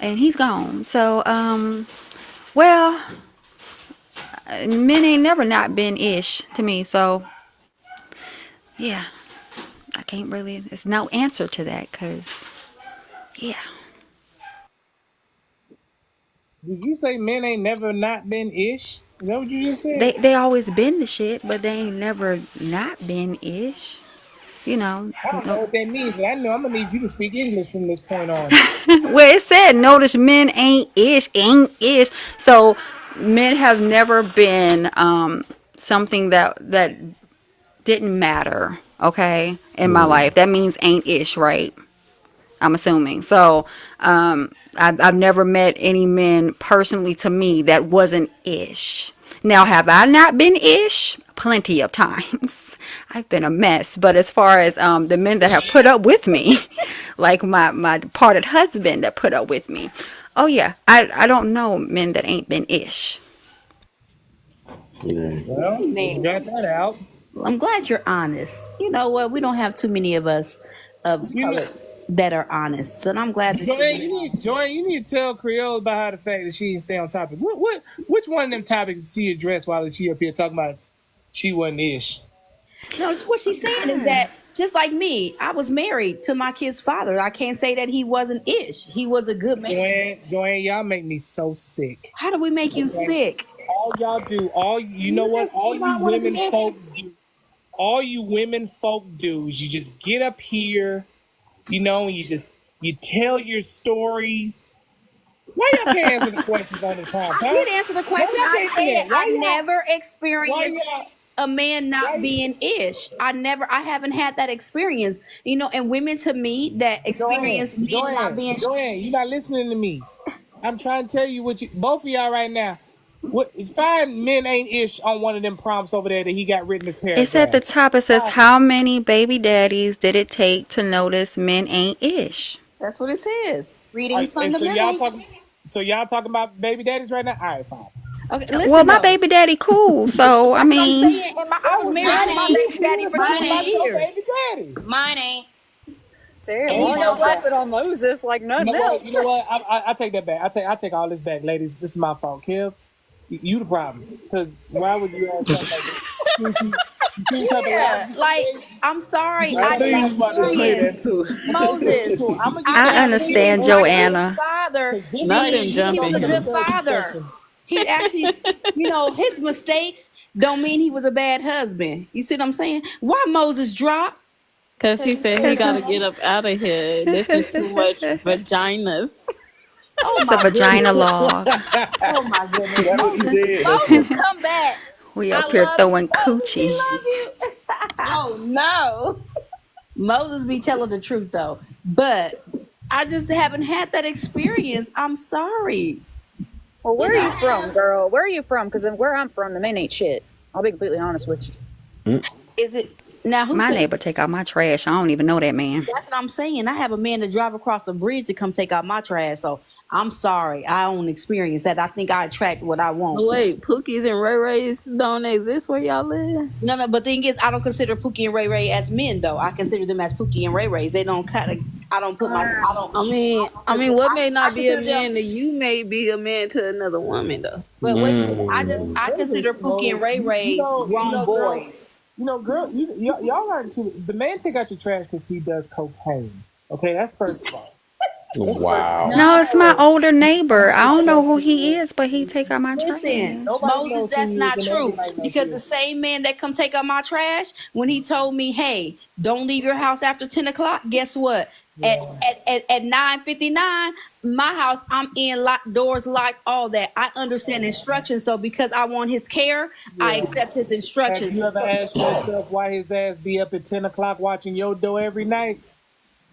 and he's gone. So, well, men ain't never not been ish to me. So, yeah, I can't really. There's no answer to that, cause yeah. Did you say men ain't never not been ish? Is that what you just said? They always been the shit, but they ain't never not been ish. You know. I don't know what that means, but I know I'm gonna need you to speak English from this point on. Well, it said notice men ain't ish. So men have never been something that didn't matter, okay, in my life. That means ain't ish, right? I'm assuming. So I've never met any men personally to me that wasn't ish. Now, have I not been ish? Plenty of times. I've been a mess. But as far as the men that have put up with me, like my departed husband that put up with me, oh yeah, I don't know men that ain't been ish. Yeah. Well, you got that out. I'm glad you're honest. You know what? We don't have too many of us of color that are honest. So I'm glad that Joanne, you need to tell Creole about how the fact that she didn't stay on topic. Which one of them topics did she address while she up here talking about she wasn't ish? No, what she's saying is that just like me, I was married to my kid's father. I can't say that he wasn't ish. He was a good man. Joanne, y'all make me so sick. How do we make you sick? All y'all do, you know what? All you women folk do is you just get up here, you know, and you tell your stories. Why y'all can't answer the questions on the time? I did answer the question. I said I never experienced a man not being ish. I haven't had that experience. You know, and women to me that experience men not being Joanne, you're not listening to me. I'm trying to tell you both of y'all right now. Find men ain't ish on one of them prompts over there that he got written as paragraphs. It's at the top. It says, how many baby daddies did it take to notice men ain't ish? That's what it says. Reading fundamental. So y'all talking about baby daddies right now? All right, fine. Okay, listen, well, my baby daddy cool, so I mean, I was married to my baby daddy for 20 years. Mine ain't. Damn, you know what? On Moses like nothing else. You know what? I take that back. I take all this back, ladies. This is my fault, Kev. You the problem. Because why would you ask something like that? Yeah, like I'm sorry. I knew you was about to say that too. Moses, I understand Joanna. Father, Nothing he was a jumping. good father. He actually, you know, his mistakes don't mean he was a bad husband. You see what I'm saying? Why Moses dropped? Because he said he got to get up out of here. This is too much vaginas. It's a vagina law. Oh my goodness. Moses, come back. We up here throwing coochie. We love you. Oh no. Moses be telling the truth though. But I just haven't had that experience. I'm sorry. Well, where are you from, girl? Where are you from? Because where I'm from, the men ain't shit. I'll be completely honest with you. Is it now? My neighbor take out my trash. I don't even know that man. That's what I'm saying. I have a man to drive across the bridge to come take out my trash. So I'm sorry. I don't experience that. I think I attract what I want. Wait, Pookies and Ray Rays don't exist where y'all live? No. But the thing is, I don't consider Pookie and Ray Ray as men, though. I consider them as Pookie and Ray Rays. They don't cut. I don't put my. I mean, what may not be a man to you may be a man to another woman, though. But wait, I consider Pookie and Ray Rays grown boys. You know, girl, y'all are the man take out your trash because he does cocaine. Okay, that's first of all. Wow. No, it's my older neighbor. I don't know who he is, but he take out my trash. Listen, Moses, that's not true. Because the same man that come take out my trash, when he told me, hey, don't leave your house after 10 o'clock, guess what? At 9:59, my house, I'm in, locked doors, locked, all that. I understand instructions. So because I want his care, I accept his instructions. Have you ever asked yourself why his ass be up at 10 o'clock watching your door every night?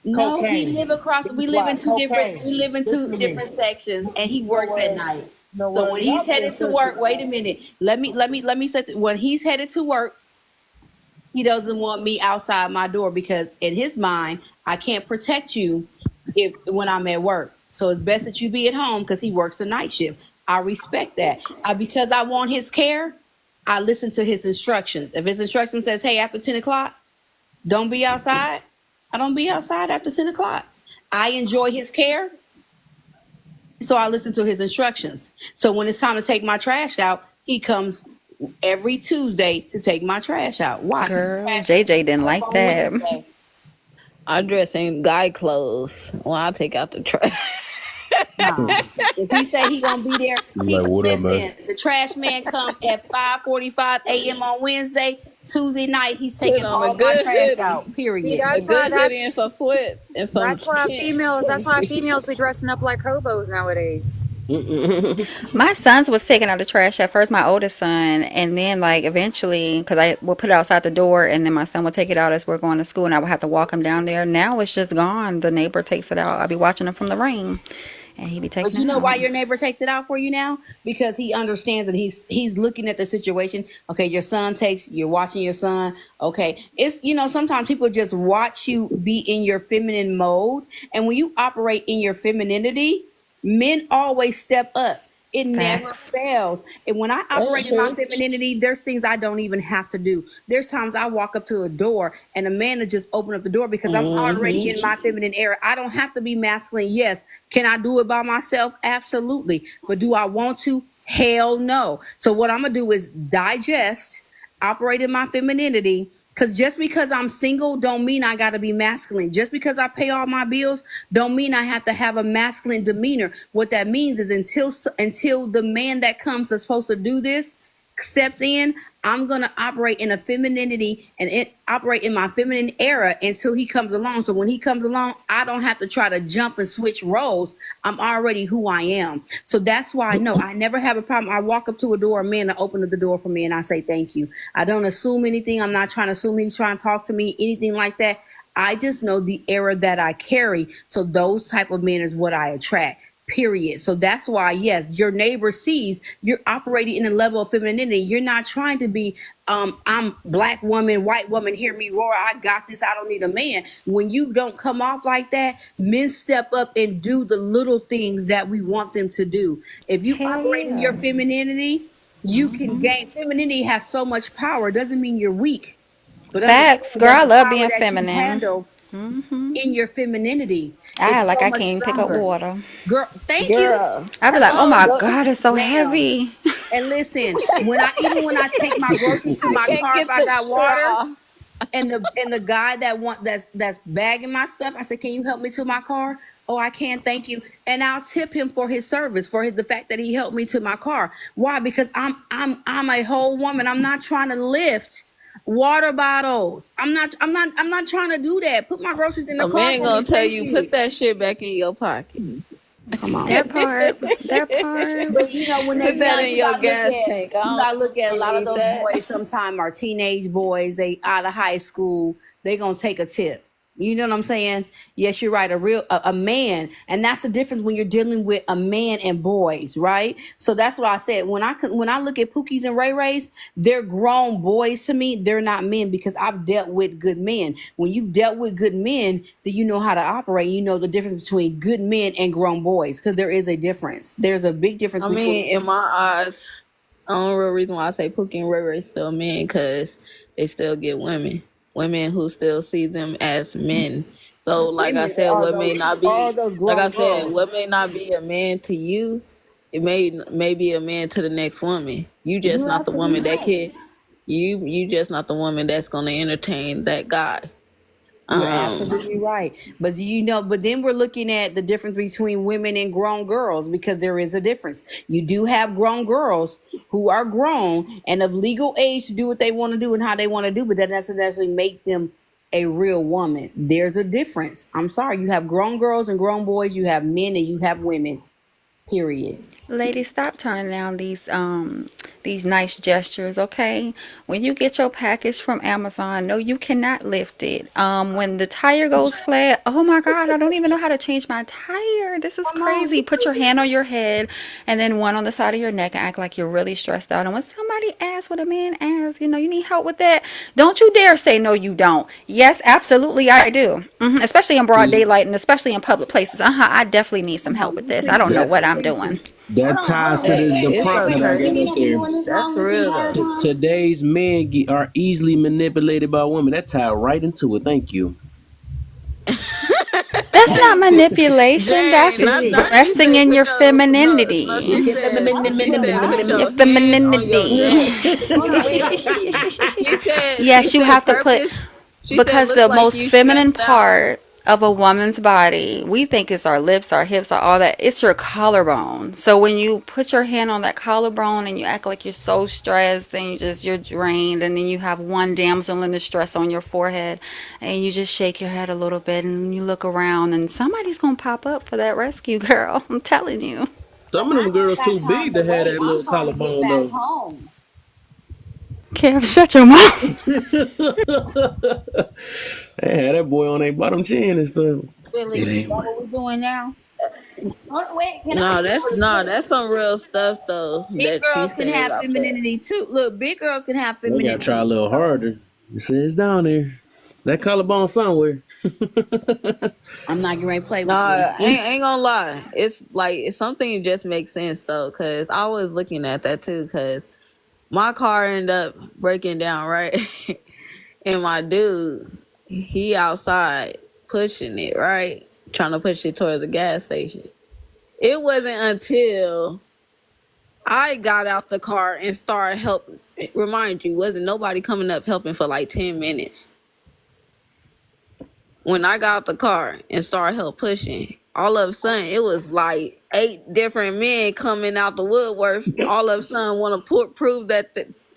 No, Cocaine. we live in two different sections, and he works at night. You know So what? when he's Y'all being headed to work, wait a minute. Let me say when he's headed to work, he doesn't want me outside my door because in his mind, I can't protect you when I'm at work. So it's best that you be at home because he works the night shift. I respect that. Because I want his care, I listen to his instructions. If his instruction says, hey, after 10 o'clock, don't be outside, I don't be outside after 10 o'clock. I enjoy his care, so I listen to his instructions. So when it's time to take my trash out, he comes every Tuesday to take my trash out. Why? Girl, JJ didn't like that. I dress in guy clothes when I take out the trash. Nah. If he say he gonna be there, Like, what up, man? listen. The trash man come at 5:45 a.m. on Wednesday. Tuesday night, he's taking on a all my good trash hoodie. out. Period. See, that's A why good hoodie and some sweat and some that's why pants. females be dressing up like hobos nowadays. My sons was taking out the trash at first, my oldest son, and then like eventually, because I would put it outside the door, and then my son would take it out as we're going to school, and I would have to walk him down there. Now it's just gone. The neighbor takes it out. I'll be watching him from the ring, and he be taking But you it know out. why your neighbor takes it out for you now? Because he understands that he's looking at the situation. Okay, you're watching your son. Okay, it's sometimes people just watch you be in your feminine mode, and when you operate in your femininity, men always step up. It never Facts. fails. And when I operate in my femininity, there's things I don't even have to do. There's times I walk up to a door and a man will just open up the door because I'm already in my feminine era. I don't have to be masculine. Yes. Can I do it by myself? Absolutely. But do I want to? Hell no. So what I'm going to do is digest, operate in my femininity. Because just because I'm single don't mean I got to be masculine. Just because I pay all my bills don't mean I have to have a masculine demeanor. What that means is until the man that comes that's supposed to do this steps in, I'm going to operate in a femininity and operate in my feminine era until he comes along. So when he comes along, I don't have to try to jump and switch roles. I'm already who I am. So that's why I never have a problem. I walk up to a door, a man to open up the door for me, and I say thank you. I don't assume anything. I'm not trying to assume he's trying to talk to me, anything like that. I just know the era that I carry. So those type of men is what I attract. Period. So that's why, yes, your neighbor sees you're operating in a level of femininity. You're not trying to be, I'm black woman, white woman, hear me roar. I got this. I don't need a man. When you don't come off like that, men step up and do the little things that we want them to do. If you operate in your femininity, you can gain. Femininity has so much power. It doesn't mean you're weak. But Facts, girl. I the love power being that you feminine. handle in your femininity. I It's like so I much can't even pick up stronger. water. Girl, thank Girl. you. I be like, oh my Hello, God, it's so ma'am. heavy. And listen, when I take my groceries to my Can't car, get if I the got water, straw. and the guy that's bagging my stuff, I said, "Can you help me to my car?" Oh, I can, thank you. And I'll tip him for his service, the fact that he helped me to my car. Why? Because I'm a whole woman. I'm not trying to lift water bottles. I'm not trying to do that. Put my groceries in the A car man for gonna me. tell Thank you, you. put that shit back in your pocket. Come on. That part. But when they're Put that young, in your gas tank. you gotta look at a lot of need those that. boys. Sometimes are teenage boys. They out of high school. They gonna take a tip. You know what I'm saying? Yes, you're right. A man, and that's the difference when you're dealing with a man and boys, right? So that's what I said. When I look at Pookies and Ray Rays, they're grown boys to me. They're not men because I've dealt with good men. When you've dealt with good men, then you know how to operate. You know the difference between good men and grown boys because there is a difference. There's a big difference I between. mean, in my eyes, the only real reason why I say Pookie and Ray Ray still men, because they still get women who still see them as men. So, like I Women said, are what may not all be, those like I grown said, girls. what may not be a man to you, it may be a man to the next woman. You just You're not the woman absolutely that right. can. You just not the woman that's gonna entertain that guy. You're absolutely right. But then we're looking at the difference between women and grown girls because there is a difference. You do have grown girls who are grown and of legal age to do what they want to do and how they want to do, but that doesn't necessarily make them a real woman. There's a difference. I'm sorry. You have grown girls and grown boys. You have men and you have women. Period. Ladies, stop turning down these nice gestures, okay? When you get your package from Amazon, no, you cannot lift it. When the tire goes flat, oh my God, I don't even know how to change my tire. This is crazy. Put your hand on your head and then one on the side of your neck and act like you're really stressed out. And when somebody asks what a man asks, you need help with that, don't you dare say no, you don't. Yes, absolutely, I do. Especially in broad daylight and especially in public places. I definitely need some help with this. I don't know That what I'm doing. that ties to the It's prompt that I got okay. up there. That's real though. Today's men are easily manipulated by women. That tied right into it. Thank you. That's not manipulation. Jane, That's not you resting said in your no, femininity. she said put Your your hand on your femininity. neck. She Yes, you said have to put, purpose. She said because look the like most you feminine stressed out. part of a woman's body, we think it's our lips, our hips, or all that. It's your collarbone. So when you put your hand on that collarbone and you act like you're so stressed and you're drained, and then you have one damsel in distress on your forehead, and you just shake your head a little bit and you look around, and somebody's gonna pop up for that rescue, girl. I'm telling you. Some of them girls too big to have that little collarbone though. Kev, shut your mouth. They had that boy on their bottom chin and stuff. Really, It is ain't that work. what we're doing now? Wait, can I No, say that's some real stuff though Big that you girls can said have out there. femininity too. Look, big girls can have They gotta try a femininity. little harder. It says down there. That collarbone somewhere. I'm not getting ready to play No, with you. ain't gonna lie. It's like it's something that just makes sense though, cause I was looking at that too, cause my car ended up breaking down, right? And my dude, he outside pushing it, right? Trying to push it towards the gas station. It wasn't until I got out the car and started helping. Remind you, wasn't nobody coming up helping for like 10 minutes. When I got out the car and started help pushing, all of a sudden it was like 8 different men coming out the woodwork. All of a sudden want to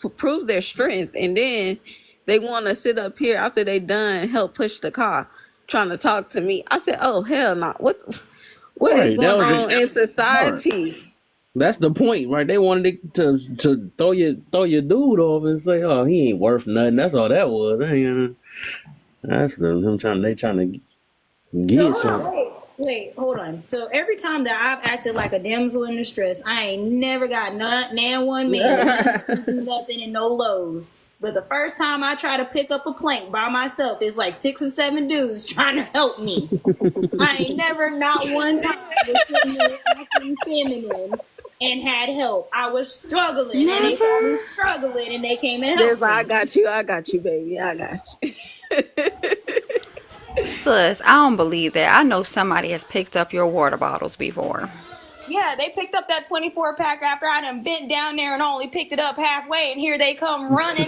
prove their strength, and then they want to sit up here after they done help push the car, trying to talk to me. I said, "Oh hell no! What is Right. That going was on in the part. society?" That's the point, right? They wanted to throw your dude off and say, "Oh, he ain't worth nothing." That's all that was. That's them trying. They trying to So get hold on, something. wait, hold on. So every time that I've acted like a damsel in distress, I ain't never got nan one man to do nothing and no lows. But the first time I try to pick up a plank by myself, it's like 6 or 7 dudes trying to help me. I ain't never, not one time, was sitting there acting feminine and had help. I was struggling, and they saw me struggling, and they came and helped me. I got you, baby. I got you. Sis, I don't believe that. I know somebody has picked up your water bottles before. Yeah, they picked up that 24 pack after I done bent down there and only picked it up halfway, and here they come running.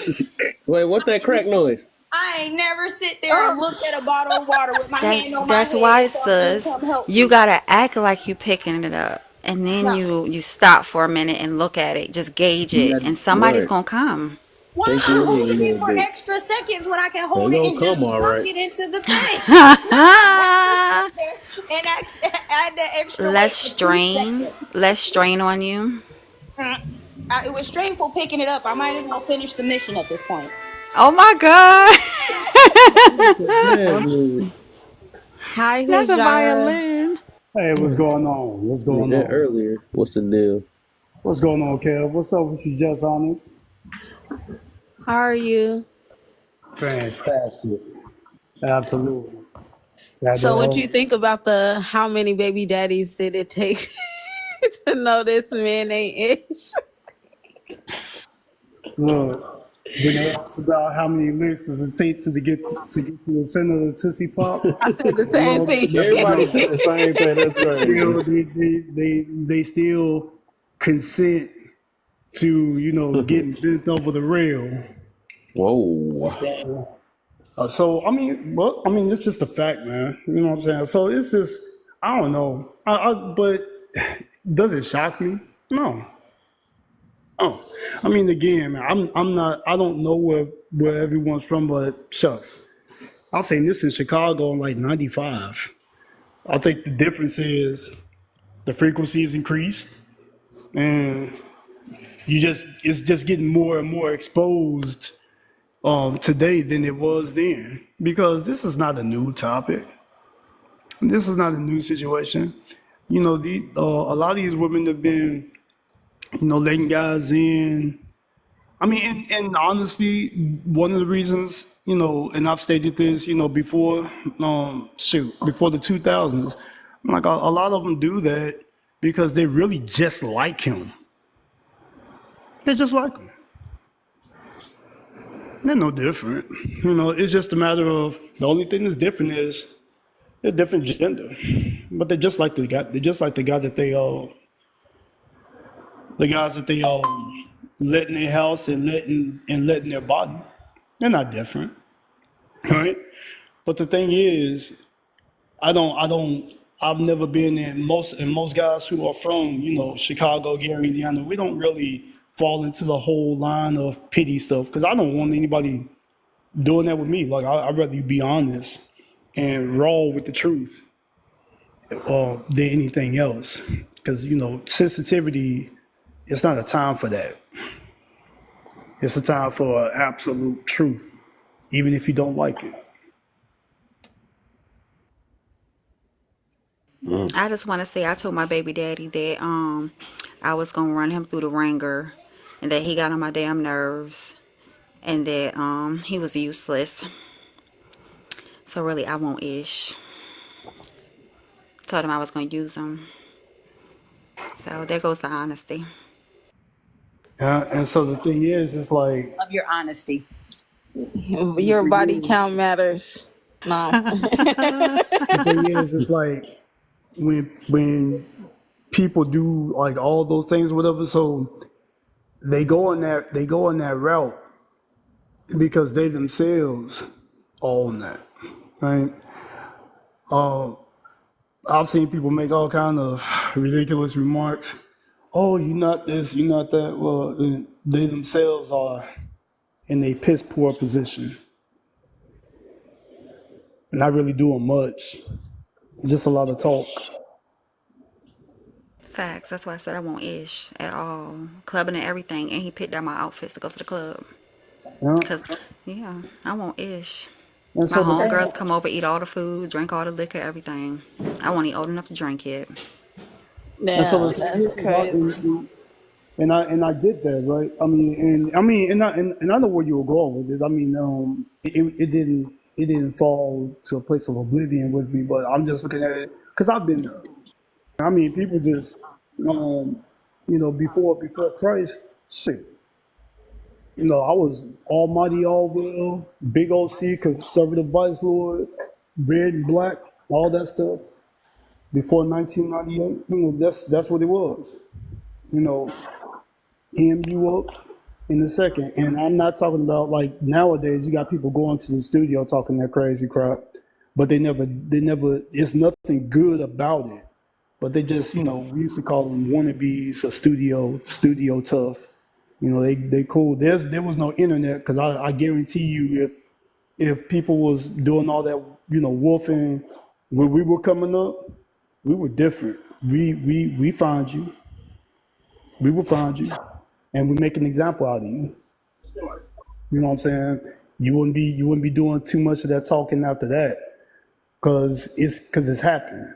Wait, what's that crack noise? I ain't never sit there and looked at a bottle of water with my hand on my That's head why, and tell them sis, come help you me. gotta act like you picking it up, and then No. you stop for a minute and look at it, just gauge it, and somebody's Right. gonna come. Why am Take I your head a holding it little for bit. extra seconds when I can They hold it gonna and just come all drop right. it into the thing? I have to sit there and add that extra weight Less for 2 strain, seconds. less strain on you. It was strainful picking it up. I might as well finish the mission at this point. Oh my God. Jasmine. Hi, Not a Hijara. violin. Hey, what's going on? What's I mean going that on? earlier. What's the deal? What's going on, Kev? What's up with you, Just Honest? How are you? Fantastic. Absolutely. Got So, what the you think about the how many baby daddies did it take to know this man ain't ish? look. When they asked about how many licks does it take to get to the center of the Tootsie Pop, I said the same thing. Everybody said the same thing. That's crazy. they still consent to getting bent over the rail. Whoa. So I mean, it's just a fact, man. You know what I'm saying? So it's just, I don't know. But does it shock me? No. Oh, I mean, again, man, I'm not. I don't know where everyone's from, but shucks, I'll say this in Chicago in like '95. I think the difference is the frequency is increased, and it's just getting more and more exposed today than it was then, because this is not a new topic. This is not a new situation. You know, a lot of these women have been, letting guys in. I mean, and honestly, one of the reasons, and I've stated this, before, before the 2000s, like a lot of them do that because they really just like him. They just like him. They're no different. It's just a matter of, the only thing that's different is they're different gender, but they're just like the guy. They're just like the guy that the guys that they let in their house and let in their body. They're not different, right? But the thing is, I've never been in most guys who are from, Chicago, Gary, Indiana. We don't really fall into the whole line of pity stuff, because I don't want anybody doing that with me. Like, I'd rather you be honest and raw with the truth than anything else. Because, sensitivity, it's not a time for that. It's a time for absolute truth, even if you don't like it. I just want to say I told my baby daddy that I was gonna run him through the ringer, and that he got on my damn nerves, and that he was useless. So really, I won't ish. Told him I was gonna use him. So there goes the honesty. And so the thing is, it's like, Love your honesty. Your body count matters. No. the thing is, it's like when people do like all those things, whatever. So they go in that route because they themselves own that, right? I've seen people make all kind of ridiculous remarks. Oh, you're not this, you're not that. Well, they themselves are in a piss poor position, not really doing much, just a lot of talk. Facts. That's why I said I won't ish at all. Clubbing and everything, and he picked out my outfits to go to the club. Yeah. Cause yeah, I won't ish. And My so the thing, homegirls come over, eat all the food, drink all the liquor, everything. I won't even old enough to drink yet. and so No, the thing that's is, crazy. and I get that, right? And I know where you were going with it. I mean, it didn't fall to a place of oblivion with me, but I'm just looking at it because I've been there. I mean, people just, before Christ, shit. I was almighty, all will, big OC, conservative vice lord, red and black, all that stuff. Before 1998, that's what it was. Hem you up in a second. And I'm not talking about like nowadays, you got people going to the studio talking that crazy crap, but they never, it's nothing good about it. But they just, we used to call them wannabes or studio tough. They cool. There was no internet, because I guarantee you, if people was doing all that, wolfing when we were coming up, we were different. We find you. We will find you, and we make an example out of you. You know what I'm saying? You wouldn't be doing too much of that talking after that, because it's happening.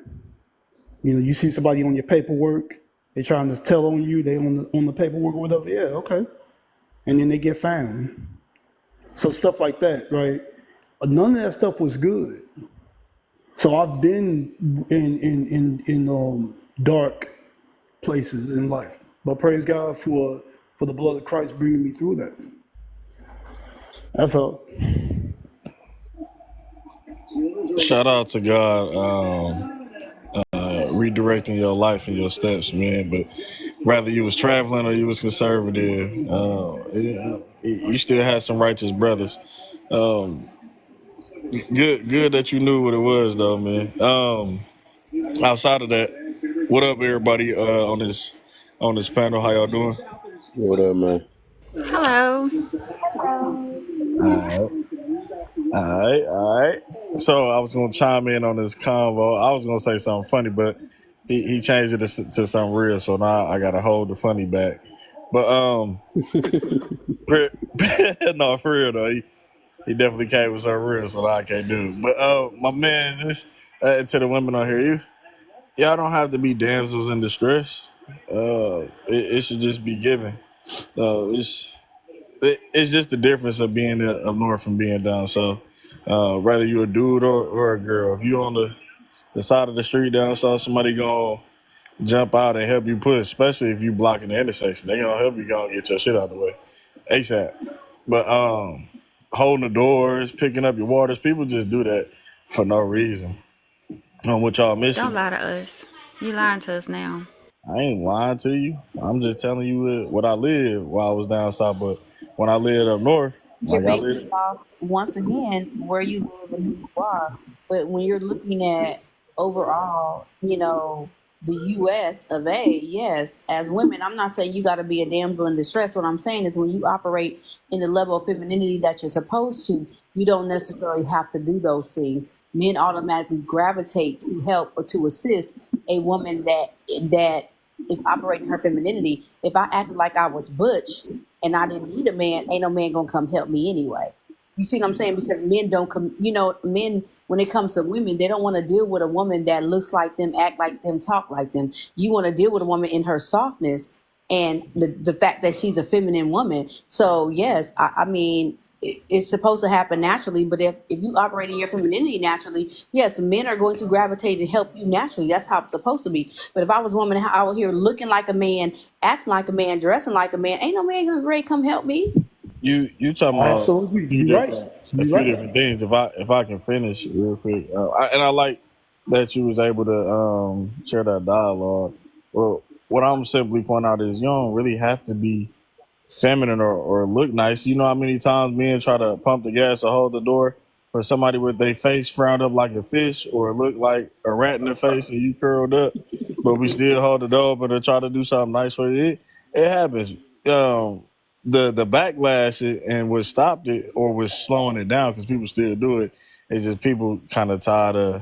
You see somebody on your paperwork, they trying to tell on you, they on the paperwork or whatever. Yeah, okay, and then they get found. So stuff like that, right? None of that stuff was good. So I've been in dark places in life, but praise God for the blood of Christ bringing me through that. That's all. Shout out to God, redirecting your life and your steps, man. But whether you was traveling or you was conservative, you still had some righteous brothers. Good that you knew what it was, though, man. Outside of that, what up, everybody? On this panel, how y'all doing? What up, man? Hello. All right. So I was gonna chime in on this convo. I was gonna say something funny, but he changed it to something real. So now I gotta hold the funny back. But no, for real though, he definitely came with something real. So now I can't do it. But my man, is this to the women on here, y'all don't have to be damsels in distress. It should just be given. It's just the difference of being up north and being down south. Whether you're a dude or a girl, if you on the side of the street down south, somebody gonna jump out and help you push, especially if you blocking the intersection. They gonna help you go and get your shit out the way ASAP. But holding the doors, picking up your waters, people just do that for no reason. What y'all missing? Don't lie to us. You lying to us now. I ain't lying to you. I'm just telling you what I lived while I was down south. But when I lived up north, You're like I basing lived. it off once again where you live and who you are. But when you're looking at overall, the U.S. of A, yes, as women, I'm not saying you got to be a damsel in distress. What I'm saying is when you operate in the level of femininity that you're supposed to, you don't necessarily have to do those things. Men automatically gravitate to help or to assist a woman that is operating her femininity. If I acted like I was butch and I didn't need a man, ain't no man gonna come help me anyway. You see what I'm saying? Because men don't come, men, when it comes to women, they don't want to deal with a woman that looks like them, act like them, talk like them. You want to deal with a woman in her softness and the fact that she's a feminine woman. So yes, I mean, it's supposed to happen naturally, but if you operate in your femininity naturally, yes, men are going to gravitate to help you naturally. That's how it's supposed to be. But if I was a woman out here looking like a man, acting like a man, dressing like a man, ain't no man gonna great come help me. You talking about Absolutely, you're right. a few different things. If I can finish real quick, I like that you was able to share that dialogue. Well, what I'm simply pointing out is you don't really have to be feminine or look nice. You know how many times men try to pump the gas or hold the door for somebody with their face frowned up like a fish or look like a rat in the face and you curled up, but we still hold the door open to try to do something nice for you. It happens. The backlash and what stopped it or was slowing it down because people still do it. It's just people kind of tired of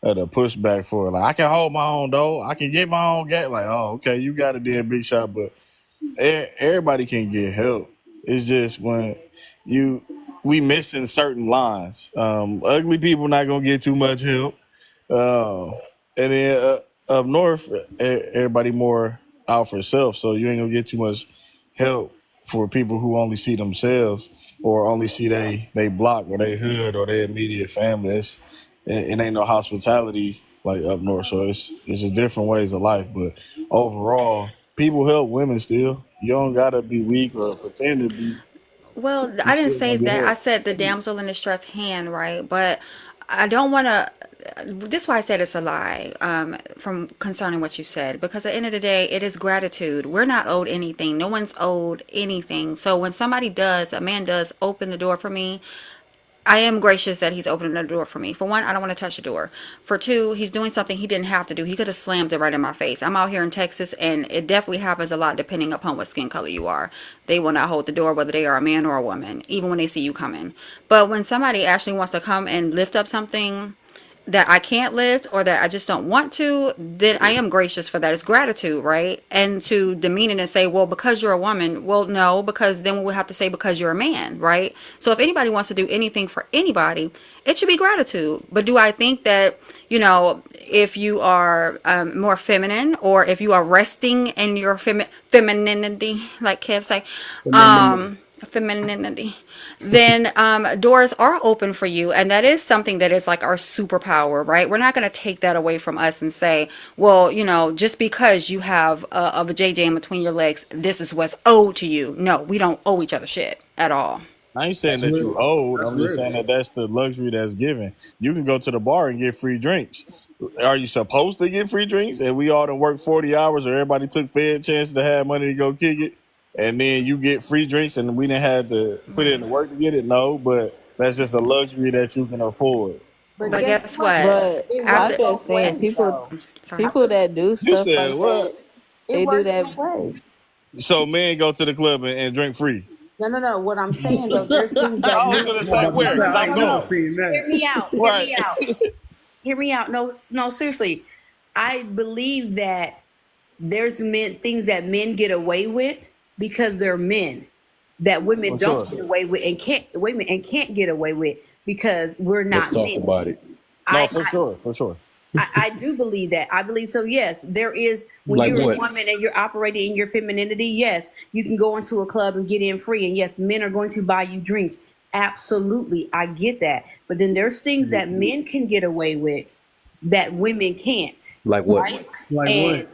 the pushback for it. Like I can hold my own door, I can get my own gas. Like, oh, okay, you got it, then big shot, but everybody can get help. It's just when we missing certain lines. Ugly people not gonna get too much help. And then up north, everybody more out for self, so you ain't gonna get too much help for people who only see themselves or only see they block or they hood or their immediate family. It ain't no hospitality like up north, so it's just different ways of life. But overall, people help women still. You don't gotta be weak or pretend to be. Well, You I didn't still say gonna get that. I help. said the damsel in distress hand, right? But I don't want to. This is why I said it's a lie from concerning what you said. Because at the end of the day, it is gratitude. We're not owed anything. No one's owed anything. So when a man does open the door for me, I am gracious that he's opening the door for me. For one, I don't want to touch the door. For two, he's doing something he didn't have to do. He could have slammed it right in my face. I'm out here in Texas, and it definitely happens a lot depending upon what skin color you are. They will not hold the door whether they are a man or a woman, even when they see you coming. But when somebody actually wants to come and lift up something that I can't lift or that I just don't want to, then I am gracious for that. It's gratitude, right? And to demean it and say, well, because you're a woman, well, no, because then we'll have to say because you're a man, right? So if anybody wants to do anything for anybody, it should be gratitude. But do I think that, if you are more feminine or if you are resting in your femininity, like Kev say, femininity, then doors are open for you, and that is something that is like our superpower, right? We're not going to take that away from us and say, well, just because you have a JJ in between your legs, this is what's owed to you. No, we don't owe each other shit at all. I ain't saying That's that you real. old. That's I'm just saying real. that that's the luxury that's given. You can go to the bar and get free drinks. Are you supposed to get free drinks? And we all done worked 40 hours or everybody took fair chance to have money to go kick it. And then you get free drinks and we didn't have to put in the work to get it. No, but that's just a luxury that you can afford. But But guess guess what? what? But It I'm works After just both saying, ways, though. sorry. people that do You stuff said like that, what? It they do works that. both ways. So men go to the club and drink free. No. What I'm saying though, there's things that I was men. gonna I'm say about to where? say Because I I'm ain't never lost. seen that. Hear me out. Hear Right. me out. Hear me out. No, seriously. I believe that there's things that men get away with because they're men that women For don't sure. get away with and can't get away with because we're Let's not talk men. about it. No, for sure, for sure. I do believe that. I believe so. Yes, there is. When Like you're a what? woman and you're operating in your femininity, yes, you can go into a club and get in free. And yes, men are going to buy you drinks. Absolutely. I get that. But then there's things that men can get away with that women can't. Like what? Right? Like And what?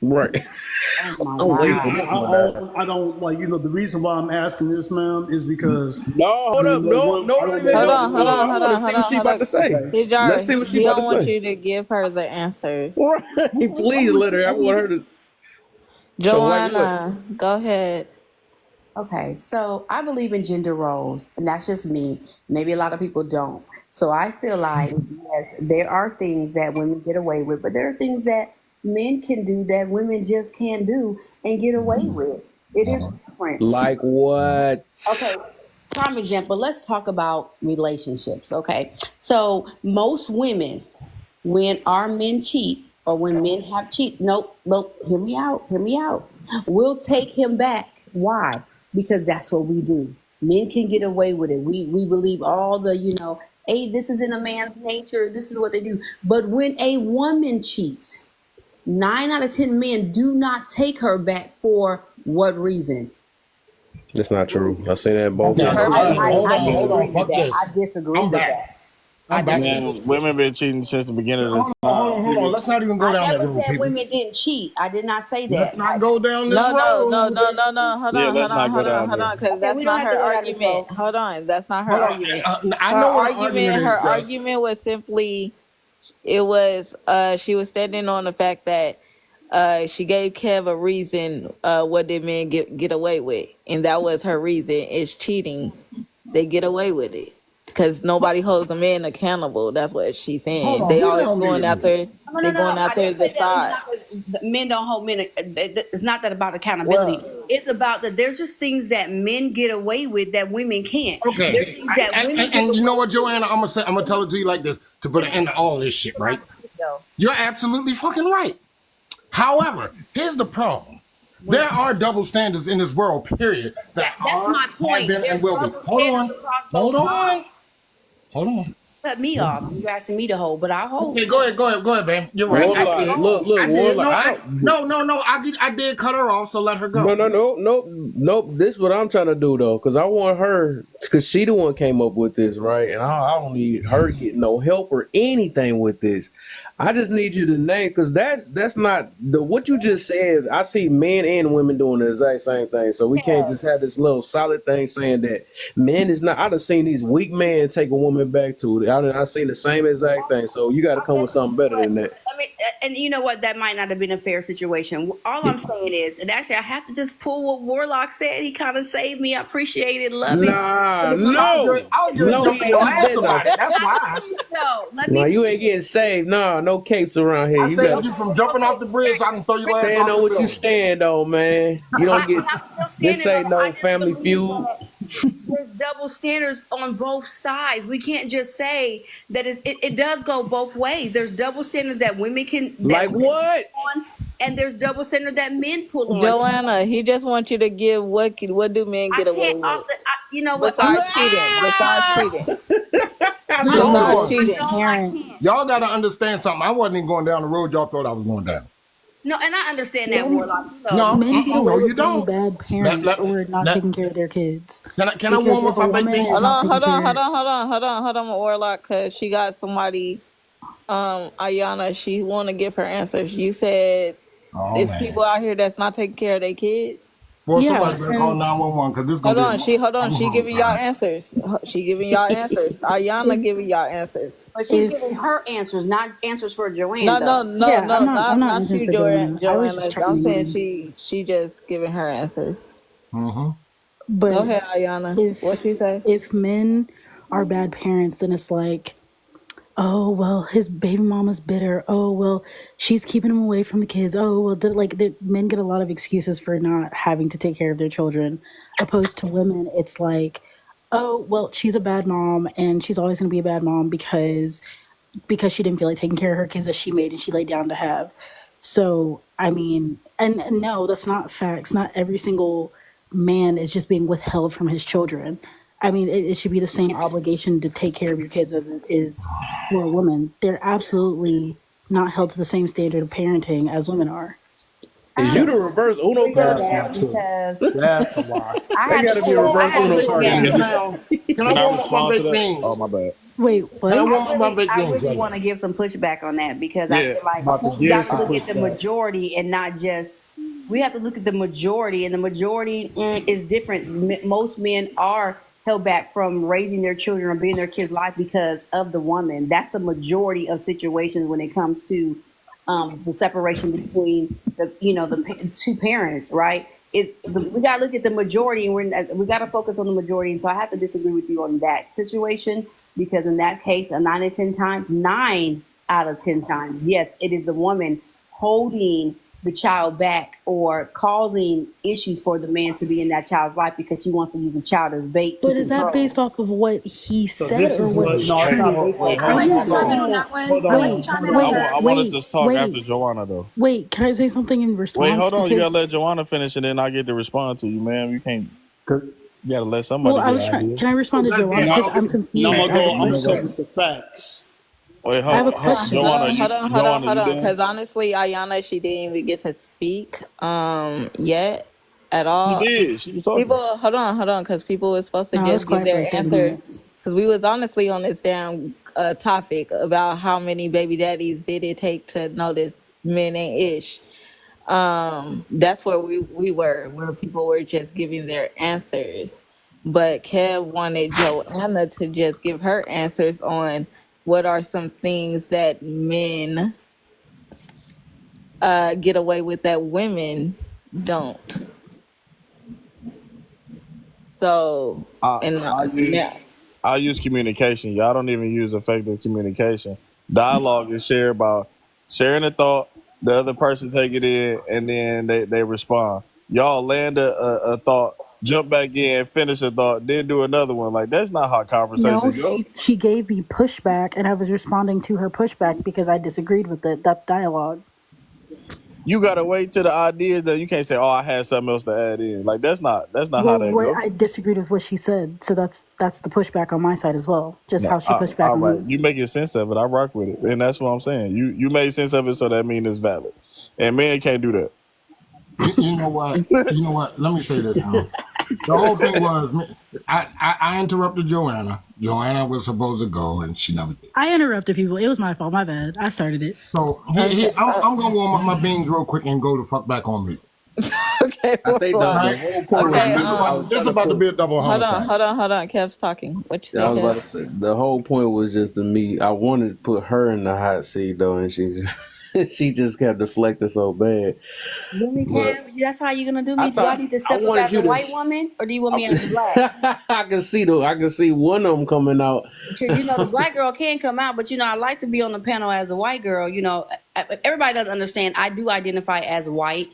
Right. oh my I'm waiting God. for this one. I don't like, the reason why I'm asking this, ma'am, is because No, hold up. No, no, I no, don't no, know. Hold no. on, hold on, I hold want on, to see hold what on, she hold about to on. say. Okay. Let's see Dejar, what she he about don't to want say. you to give her the answers. Right. Please let her. I want her to. So like what? Joanna, go ahead. Okay, so I believe in gender roles, and that's just me. Maybe a lot of people don't. So I feel like, yes, there are things that women get away with, but there are things that men can do that women just can't do and get away with. It is different. Like what? Okay, prime example, let's talk about relationships. Okay, so most women, when our men cheat or when men have cheat, nope, hear me out. We'll take him back. Why? Because that's what we do. Men can get away with it. We believe all the, hey, this is in a man's nature. This is what they do. But when a woman cheats, 9 out of 10 men do not take her back for what reason? That's not true. I say that both That's ways. not true. I Hold on, disagree with fuck that. this. I disagree I'm with back. that. I'm back. Man, women been cheating since the beginning of the time. Hold on. Let's not even go I down that never road, said people. women didn't cheat. I did not say that. Let's not go down this No, road. Hold Yeah, on, let's not go down hold there. on, because Okay, that's we don't not have to her go down this argument. road. Hold on, that's not her Hold argument. on. I Her know what the argument her is, Jess. argument was simply, it was she was standing on the fact that she gave Kev a reason what did men get away with, and that was her reason is cheating. They get away with it because nobody holds a man accountable. That's what she's Hold saying. on. They Who the always hell going muted me? after No. going I after didn't the say that. side. It's not that men don't hold men. It's not that about accountability. Well, It's about that there's just things that men get away with that women can't. There's Okay. things that women get And you know away what, Joanna? I'm gonna tell it to you like this to put an end to all this shit, right? with. You're absolutely fucking right. However, here's the problem. There are double standards in this world, period. That That's are, my point. have been, and There's will be. double Hold standards on. across Hold both sides. on. Hold on. Cut me off. You asking me to hold, but I hold. Okay, go ahead, man. You're right. I Warlock, did. look, I did. Warlock. No. I did cut her off, so let her go. No. This is what I'm trying to do though, because I want her, because she the one came up with this, right? And I don't need her getting no help or anything with this. I just need you to name, because that's not what you just said. I see men and women doing the exact same thing, so we can't just have this little solid thing saying that men is not. I done seen these weak men take a woman back to it. I seen the same exact thing. So you got to come with something better than that. I mean, and you know what? That might not have been a fair situation. All I'm saying is, and actually, I have to just pull what Warlock said. He kind of saved me. I appreciate it. Love it. Nah, I was just jumping your ass about it. That's why. No, let No, me. you ain't getting saved. No capes around here. I You saved gotta you from jumping off the bridge so I can throw your ass stand off on the what you building. stand on, man. You don't get. This ain't no Family Feud. There's double standards on both sides. We can't just say that it does go both ways. There's double standards that women can Like what? on, and there's double standard that men pull on. Joanna, he just wants you to give what do men get away with? You know what? Besides cheating. Hold cheating. on. Y'all gotta understand something. I wasn't even going down the road y'all thought I was going down. No, and I understand that, Warlock. No, Men get away you with being don't. bad parents or not taking care of their kids. Can I warm up my baked beans? Hold on, Warlock, because she got somebody, Ayana, she want to give her answers. You said there's people out here that's not taking care of their kids. Well, somebody better call 911 because this Hold gonna on, be. she giving y'all answers. Ayana giving y'all answers. But she's giving her answers, not answers for Joanna. No, not answering you, for Joanna. I was just trying I'm to saying she just giving her answers. But Go ahead, Ayana. What she say? If men are bad parents, then it's like, oh well, his baby mama's bitter. Oh well, she's keeping him away from the kids. Oh well, men get a lot of excuses for not having to take care of their children. Opposed to women, it's like, oh well, she's a bad mom, and she's always going to be a bad mom because because she didn't feel like taking care of her kids that she made and she laid down to have. So, I mean, and no, that's not facts. Not every single man is just being withheld from his children. I mean, it should be the same obligation to take care of your kids as it is for a woman. They're absolutely not held to the same standard of parenting as women are. Is you the reverse Uno card? That's not true. That's a lie. They gotta be reverse Uno card. Can I warm up my baked beans? Oh, my bad. Wait, what? Can I warm up my baked I beans? really right want now? to give some pushback on that because I Yeah, feel like about to we give got to some look at the pushback. majority and not just. We have to look at the majority, and the majority is different. Most men are held back from raising their children or being their kids' life because of the woman. That's the majority of situations when it comes to the separation between the two parents, right? We got to look at the majority, and we got to focus on the majority. And so I have to disagree with you on that situation because in that case, 9 out of 10 times, yes, it is the woman holding the child back or causing issues for the man to be in that child's life because she wants to use the child as bait. But is that based off of what he said this or is what what- he's no, it's truly not- based wait, off? hold Are on, you hold on. saying- Hold on, Wait, I want to just talk wait, after Joanna, though. wait, can I say something in response? Wait, hold on. You Because- gotta let Joanna finish, and then I get to respond to you, man. You can't. You gotta let somebody. Well, I was trying. Can I respond to Joanna? Because I'm confused. I'm I have a gonna go question. with the facts. Wait, I have a question. Joanna, Hold on, Joanna, because honestly, Ayana, she didn't even get to speak yet at all. She did. She was talking. People, hold on, because people were supposed to No, I was just give quiet for their like 30 answer. minutes. Because we was honestly on this damn topic about how many baby daddies did it take to notice men ain't ish. That's where we were, where people were just giving their answers. But Kev wanted Joanna to just give her answers on what are some things that men get away with that women don't. So, I use communication. Y'all don't even use effective communication. Dialogue is shared about sharing a thought, the other person take it in, and then they respond. Y'all land a thought, jump back in, finish a thought, then do another one. Like, that's not how conversations No, go. she gave me pushback, and I was responding to her pushback because I disagreed with it. That's dialogue. You gotta wait till the idea that you can't say, "Oh, I had something else to add in." Like, that's not how that goes. I disagreed with what she said, so that's the pushback on my side as well. Just No, how she pushed back all on right, me. you making sense of it. I rock with it, and that's what I'm saying. You made sense of it, so that means it's valid. And men can't do that. You know what? Let me say this. The whole thing was, I interrupted Joanna. Joanna was supposed to go, and she never did. I interrupted people. It was my fault. My bad. I started it. So I'm gonna warm up my beans real quick and go the fuck back on me. Okay. I think the whole point was This is about to be a double Hold homicide. on. Kev's talking. What you I was saying? about to say the whole point was just to me. I wanted to put her in the hot seat though, and she just kept deflecting so bad. Really, Kev? That's how you're gonna do me? Do I need to step up wanted as you a to white woman, or do you want me as a black? I can see one of them coming out. Because the black girl can come out, but I like to be on the panel as a white girl. Everybody doesn't understand. I do identify as white,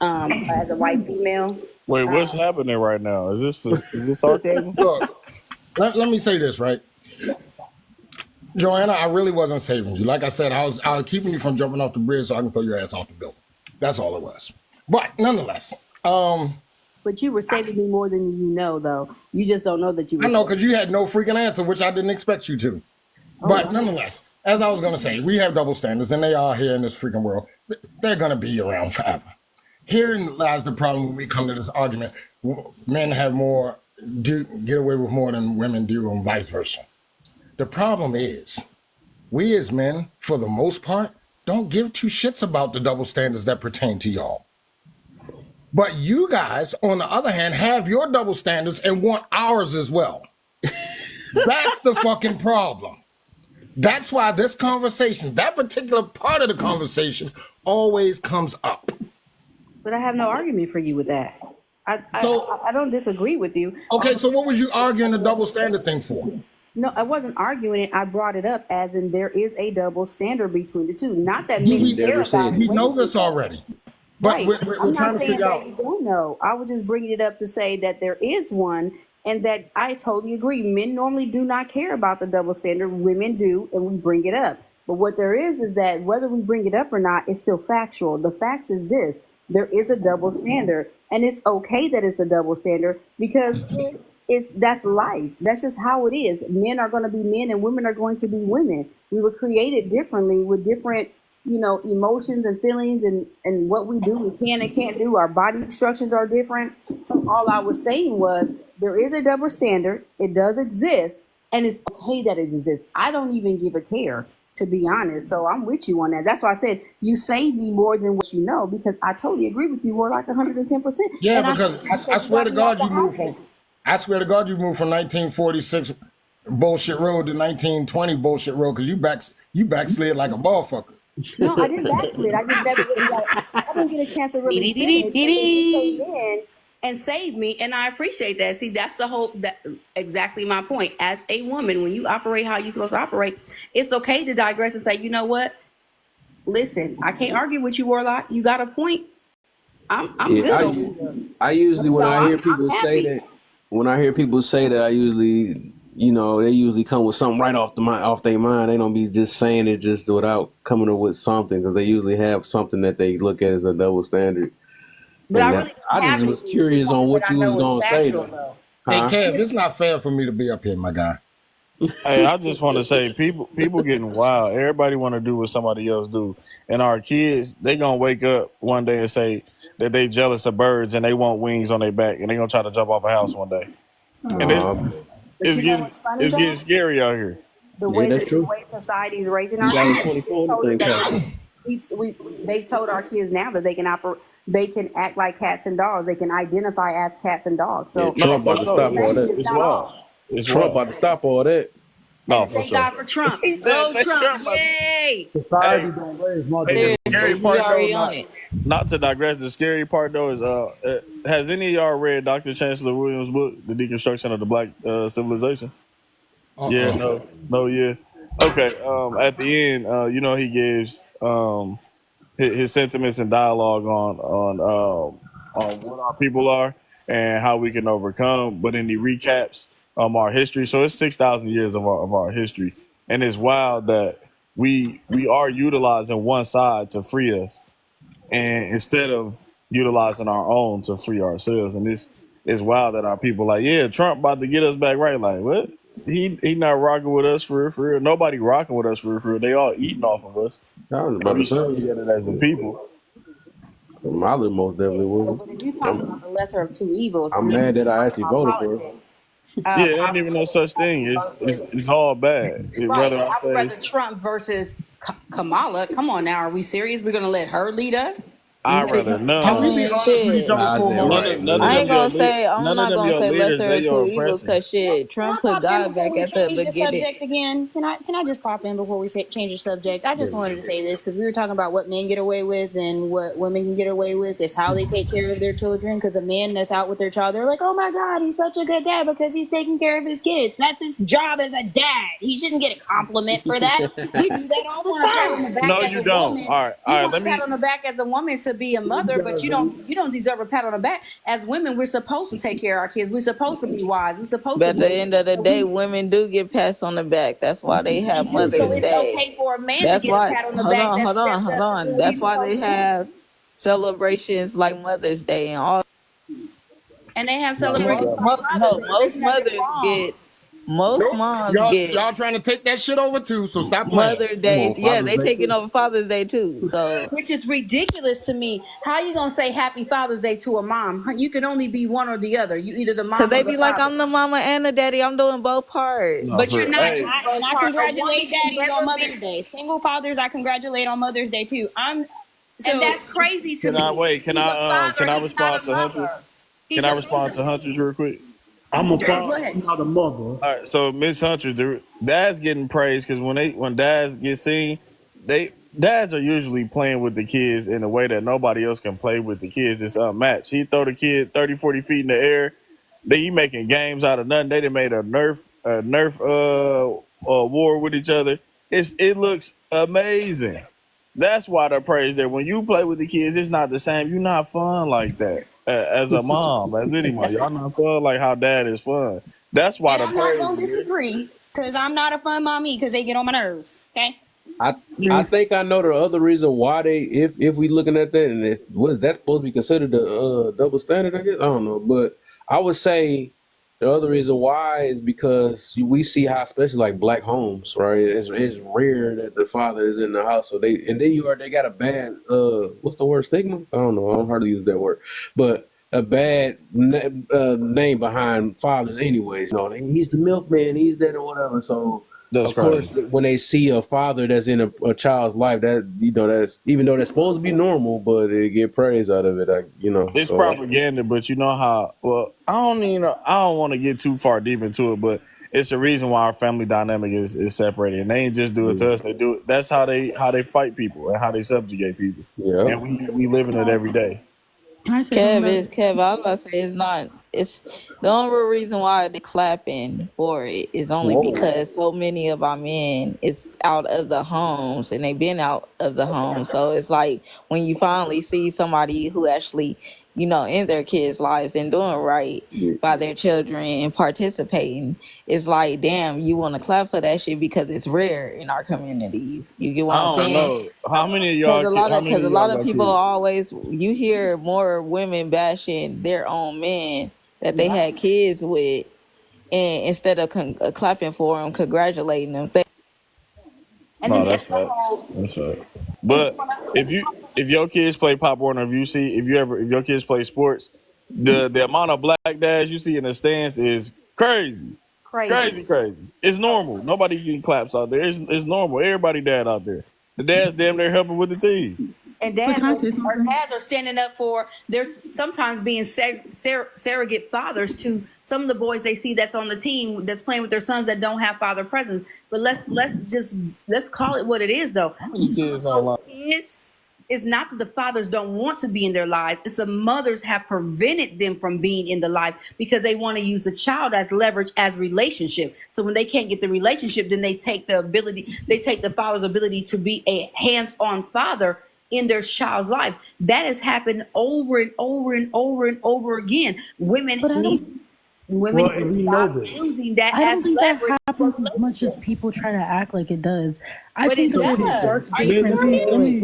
as a white female. Wait, what's happening right now? Is this sarcasm? Look, let me say this, right? Joanna, I really wasn't saving you. Like I said, I was keeping you from jumping off the bridge so I can throw your ass off the building. That's all it was. But nonetheless, But you were saving me more than you know, though. You just don't know that you were. I know because you had no freaking answer, which I didn't expect you to. But nonetheless, as I was going to say, we have double standards, and they are here in this freaking world. They're going to be around forever. Herein lies the problem when we come to this argument. Men have more, get away with more than women do, and vice versa. The problem is, we as men, for the most part, don't give two shits about the double standards that pertain to y'all. But you guys, on the other hand, have your double standards and want ours as well. That's the fucking problem. That's why this conversation, that particular part of the conversation, always comes up. But I have no argument for you with that. I don't disagree with you. Okay, so what was you arguing the double standard thing for? No, I wasn't arguing it. I brought it up as in there is a double standard between the two. Not that men care about it. We know this already. But Right. we're I'm trying not to saying figure that out. you don't know. I was just bringing it up to say that there is one, And that I totally agree. Men normally do not care about the double standard. Women do, and we bring it up. But what there is that whether we bring it up or not, it's still factual. The facts is this: there is a double standard, and it's okay that it's a double standard because that's life. That's just how it is. Men are going to be men, and women are going to be women. We were created differently with different, emotions and feelings, and what we do, we can and can't do. Our body structures are different. So all I was saying was there is a double standard. It does exist, and it's okay that it exists. I don't even give a care, to be honest. So I'm with you on that. That's why I said you saved me more than what you know, because I totally agree with you. We're like 110%. Yeah, And because I swear to God, you moved from 1946 bullshit road to 1920 bullshit road, because you backslid like a motherfucker. No, I didn't backslid. I just never really I didn't get a chance to really finish. And you came in and saved me, and I appreciate that. See, that's exactly my point. As a woman, when you operate how you're supposed to operate, it's okay to digress and say, you know what? Listen, I can't argue with you, Warlock. You got a point. I'm good over here. I usually when So I hear I'm people say happy. that, I usually, they usually come with something right off their mind. They don't be just saying it just without coming up with something, because they usually have something that they look at as a double standard. But And I really I just was curious on what you was gonna say though. Hey, Huh? Kev, it's not fair for me to be up here, my guy. Hey, I just want to say, people getting wild. Everybody want to do what somebody else do, and our kids, they gonna wake up one day and say that they jealous of birds and they want wings on their back, and they gonna try to jump off a house one day. And it's getting scary out here. The way society is raising our kids. They've told our kids now that they can act like cats and dogs. They can identify as cats and dogs. So Trump about to stop all that. It's wild. Trump about to stop all that. No, for thank sure. God for Trump. Go Trump! Yay! Society don't raise my Hey, the scary part already though, on it. not to digress, the scary part though is has any of y'all read Dr. Chancellor Williams' book, The Deconstruction of the Black Civilization? Yeah, yeah. Okay. At the end, he gives his sentiments and dialogue on what our people are and how we can overcome. But then he recaps our history. So it's 6,000 years of our history, and it's wild that we are utilizing one side to free us, and instead of utilizing our own to free ourselves. And this is wild that our people like, yeah, Trump about to get us back right. Like, what? He not rocking with us for real. Nobody rocking with us for real. They all eating off of us. I was about We to say, should get it as a people. Miley most definitely was. But if you're talking about the lesser of two evils, I'm mad that I actually voted for her. Yeah, it ain't even no such thing. It's all bad. Right. I would rather Trump versus Kamala. Come on now, are we serious? We're gonna let her lead us? I'd rather none. Can we be honest with each other for a moment? I ain't gonna say, I'm not gonna say lesser of two evils, because shit, Trump put God back at the beginning. Subject again. Can I just pop in before we change the subject? I just wanted to say this because we were talking about what men get away with and what women can get away with. Is how they take care of their children. Because a man that's out with their child, they're like, oh my God, he's such a good dad because he's taking care of his kids. That's his job as a dad. He shouldn't get a compliment for that. We do that all the time. No, you don't. All right. Let me pat on the back as a woman to be a mother, but you don't deserve a pat on the back. As women, we're supposed to take care of our kids. We're supposed to be wise. We're supposed But to. at the end of the day, women do get pats on the back. That's why they have Mother's So it's Day. okay for a man That's to get why. a pat on the Hold back. on. That's why they have celebrations like Mother's Day and all. And they have celebrations. Most mothers get. Most moms get. Y'all trying to take that shit over too, so stop playing. Mother's Day. Yeah, they taking over Father's Day too. So, which is ridiculous to me. How you gonna say Happy Father's Day to a mom? You can only be one or the other. You either the mom. Cause they or the be like, father. I'm the mama and the daddy. I'm doing both parts. But you're not. And I congratulate daddies on Mother's Day. Single fathers, I congratulate on Mother's Day too. And that's crazy to me. Can I respond to Huntress? Can I respond to Huntress real quick? I'm a father, I'm not a mother. All right, so Miss Huntress, dads getting praised because when dads get seen, dads are usually playing with the kids in a way that nobody else can play with the kids. It's unmatched. He throw the kid 30, 40 feet in the air. He making games out of nothing. They done made a Nerf war with each other. It looks amazing. That's why they're praised there. When you play with the kids, it's not the same. You're not fun like that. as a mom, as any mom. Y'all not fun like how dad is fun. That's why And the I'm not gonna praise. disagree because I'm not a fun mommy because they get on my nerves. Okay. I think I know the other reason why they, if we looking at that, and what that's supposed to be considered the double standard, I guess, I don't know, but I would say the other reason why is because we see how, especially like black homes, right? It's rare that the father is in the house, so they got a bad what's the word, stigma? I don't know, I don't hardly use that word, but a bad name behind fathers, anyways. You know, he's the milkman, he's that or whatever, so. That's Of course, crazy. when they see a father that's in a child's life, that that's even though that's supposed to be normal, but they get praise out of it. It's So propaganda, but you know how. Well, I don't want to get too far deep into it, but it's the reason why our family dynamic is separated. And they ain't just do it to us; they do it. That's how they fight people and how they subjugate people. yeah. And we live in it every day. Can I say something about Kev, I was about to say it's the only real reason why they're clapping for it is only Whoa. because so many of our men is out of the homes and they've been out of the home. So it's like when you finally see somebody who actually, in their kids' lives and doing right by their children and participating, it's like, damn, you want to clap for that shit because it's rare in our community. You get what I I'm don't saying? know how many of Because y'all. How many a of lot y'all of got people kids? always, you hear more women bashing their own men that they had kids with, and instead of clapping for them, congratulating them. And No, then that's it's the facts. whole That's facts. people But want if your kids play Pop Warner, if your kids play sports, the amount of black dads you see in the stands is crazy, crazy. crazy. It's normal. Nobody getting claps out there. It's normal. Everybody dad out there. The dads damn near helping with the team. And but dads can I say our something? dads are standing up for. They're sometimes being surrogate fathers to some of the boys they see that's on the team that's playing with their sons that don't have father presence. But let's call it what it is, though. How many Some kids of those online? kids, it's not that the fathers don't want to be in their lives. It's the mothers have prevented them from being in the life because they want to use the child as leverage as relationship. So when they can't get the relationship, then they take the father's ability to be a hands-on father in their child's life. That has happened over and over and over and over again. Women But need Well, to and we know stop this. using that I as don't think that leverage for happens as much as relationship. people try to act like it does. I But think it that So there's a does. stark Are you difference. serious?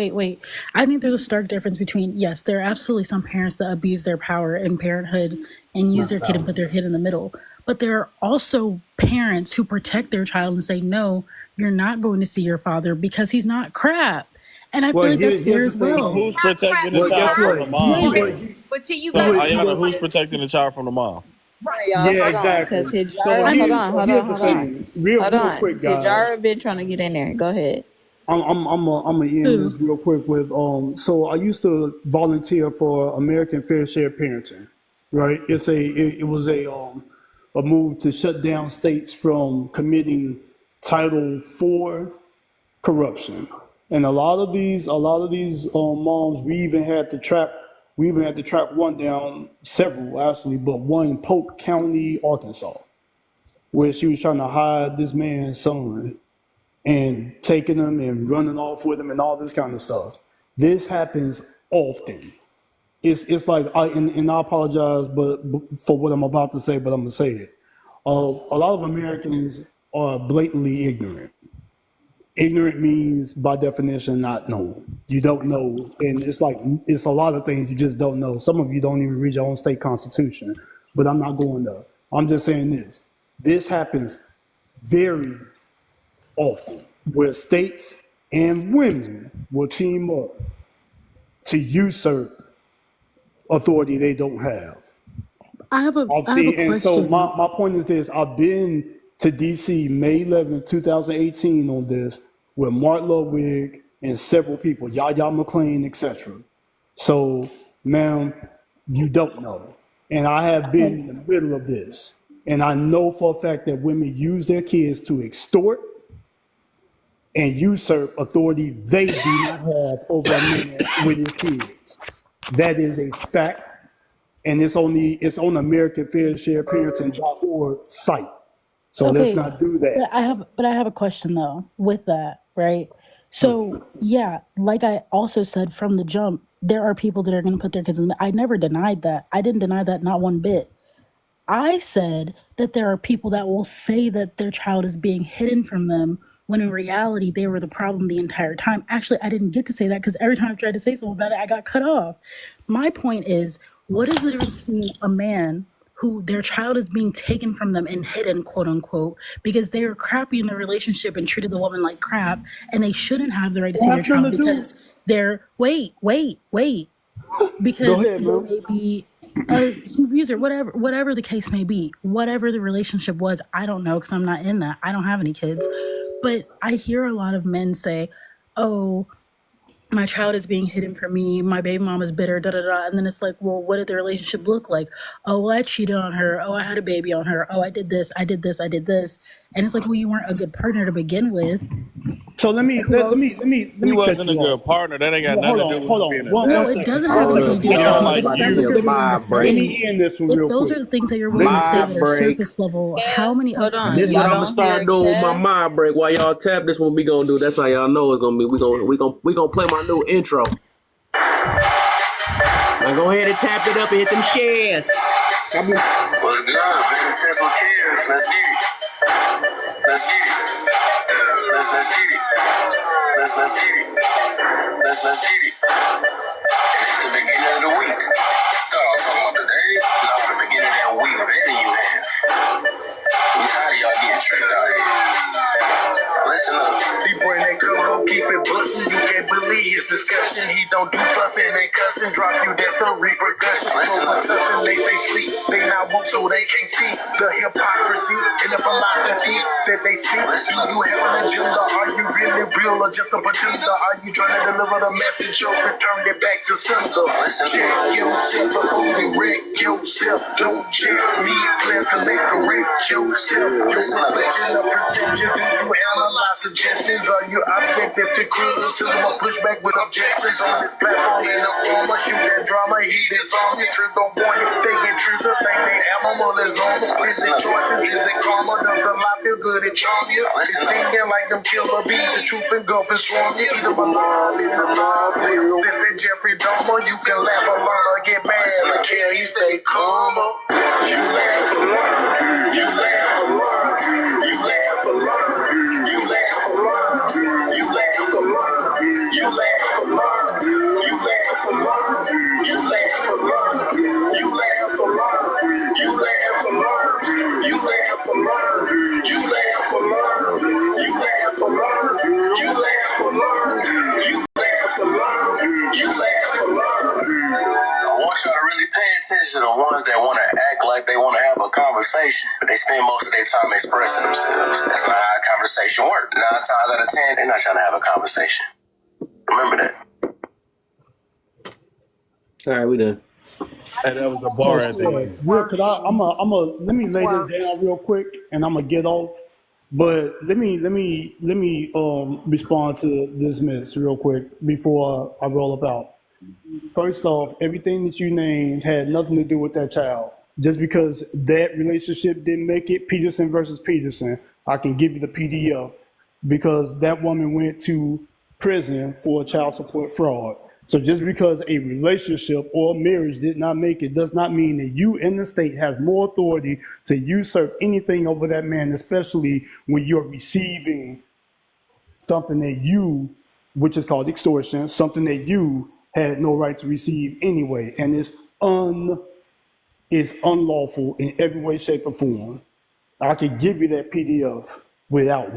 Wait. I think there's a stark difference between, yes, there are absolutely some parents that abuse their power in parenthood and use their kid and put their kid in the middle. But there are also parents who protect their child and say, no, you're not going to see your father because he's not crap. And I feel Well, like that's fair here's as the thing. So well. who's protecting the Well, guess child from what? the mom? But see, you So got Ayana, who's protecting the child from the mom? Right, y'all, Yeah, hold on, exactly. because So Hijara, here, so here's the thing. Real quick, guys. Hijara been trying to get in there. Go ahead. I'm gonna end this real quick with so I used to volunteer for American Fair Share Parenting, right? It was a move to shut down states from committing Title IV corruption, and a lot of these moms we even had to track one down, several actually, but one in Polk County, Arkansas, where she was trying to hide this man's son and taking them and running off with them and all this kind of stuff. This happens often. It's like and I apologize, but for what I'm about to say, but I'm gonna say it. A lot of Americans are blatantly ignorant. Ignorant means, by definition, not know. You don't know, and it's a lot of things you just don't know. Some of you don't even read your own state constitution. But I'm not going there. I'm just saying this. This happens very often, where states and women will team up to usurp authority they don't have. I have a And so question. my point is this. I've been to DC May 11, 2018 on this with Mark Ludwig and several people, Yahya McClain, etc. So, ma'am, you don't know. And I have been in the middle of this. And I know for a fact that women use their kids to extort and usurp authority they do not have over a man with his kids. That is a fact. And it's on AmericanFairShareParenting.org site. So let's not do that. But I have a question though with that, right? So yeah, like I also said from the jump, there are people that are going to put their kids in. I never denied that. I didn't deny that, not one bit. I said that there are people that will say that their child is being hidden from them when in reality they were the problem the entire time. Actually, I didn't get to say that because every time I tried to say something about it, I got cut off. My point is, what is the difference between a man who their child is being taken from them and hidden, quote unquote, because they were crappy in the relationship and treated the woman like crap, and they shouldn't have the right to see their child because they're because ahead, they may be some abuser, whatever the case may be, whatever the relationship was. I don't know because I'm not in that. I don't have any kids, but I hear a lot of men say, "Oh, my child is being hidden from me. My baby mom is bitter, da da da." And then it's like, well, what did the relationship look like? Oh, well, I cheated on her. Oh, I had a baby on her. Oh, I did this. And it's like, well, you weren't a good partner to begin with. So let me He cut wasn't a you good off. partner. That ain't got nothing to do with Hold being on. a One No, second. it doesn't have anything to do with Yeah, that. like If that's what you. you're willing to Let say, me end this one if real those quick. are the things that you're willing to say that are surface level, how many Hold other on. This things is what Y'all I'm gonna don't start hear doing with my Kev? mind break. While y'all tap, this what we gonna do. That's how y'all know it's gonna be. We gonna play my new intro. Now go ahead and tap it up and hit them shares. What's good? Been since with kids. Let's get it. Let's get it. Let's get it. Let's get it. Let's get it. And it's the beginning of the week. Thought I was talking about today. No, the beginning of that week. Better you have. I'm tired of y'all getting tricked out here. Listen up. People in that combo keep it bustin'. You can't believe his discussion. He don't do fussin' and cussing. Drop you, that's the repercussion. Over tussin', they say sleep. They not woke so they can't see the hypocrisy and the philosophy that they speak. Do you have an agenda? Are you really real or just a pretender? Are you trying to deliver the message or return it back to sender? Check yourself before you wreck yourself. Don't check me, clear, collect, correct yourself. Your reflection of perception. Do you analyze suggestions? Are you objective to criticism or pushback with objections on this platform? In the form of shoot that drama, he disarm you. Truth on point, they get truth to think they abnormal is normal. Is it choices? Is it karma? Does the lie feel good and charm you? It's stinging like them killer bees. The truth engulf and swarm you. Either alive, either alive. This that Jeffrey Dahmer. You can laugh or learn or get mad. But can he stay calmer? You laugh or learn. You laugh or learn. You laugh or learn. You laugh or learn. You laugh or learn. You laugh or learn. You laugh or learn. You laugh or learn. You laugh or learn. You laugh or learn. You laugh or learn. You laugh or learn. You laugh or learn. You laugh or learn. You laugh or learn. You laugh or learn. I want y'all to really pay attention to the ones that want to act like they want to have a conversation, but they spend most of their time expressing themselves. That's not how a conversation works. 9 times out of 10, they're not trying to have a conversation. Remember that. All right, we done. Hey, that was a bar at the end. Real, let me lay this down real quick, and I'm gonna get off. But let me respond to this miss real quick before I roll up out. First off, everything that you named had nothing to do with that child. Just because that relationship didn't make it, Peterson versus Peterson, I can give you the PDF because that woman went to prison for child support fraud. So just because a relationship or marriage did not make it does not mean that you in the state has more authority to usurp anything over that man, especially when you're receiving something that you, which is called extortion, something that you had no right to receive anyway. And it's unlawful in every way, shape, or form. I could give you that PDF without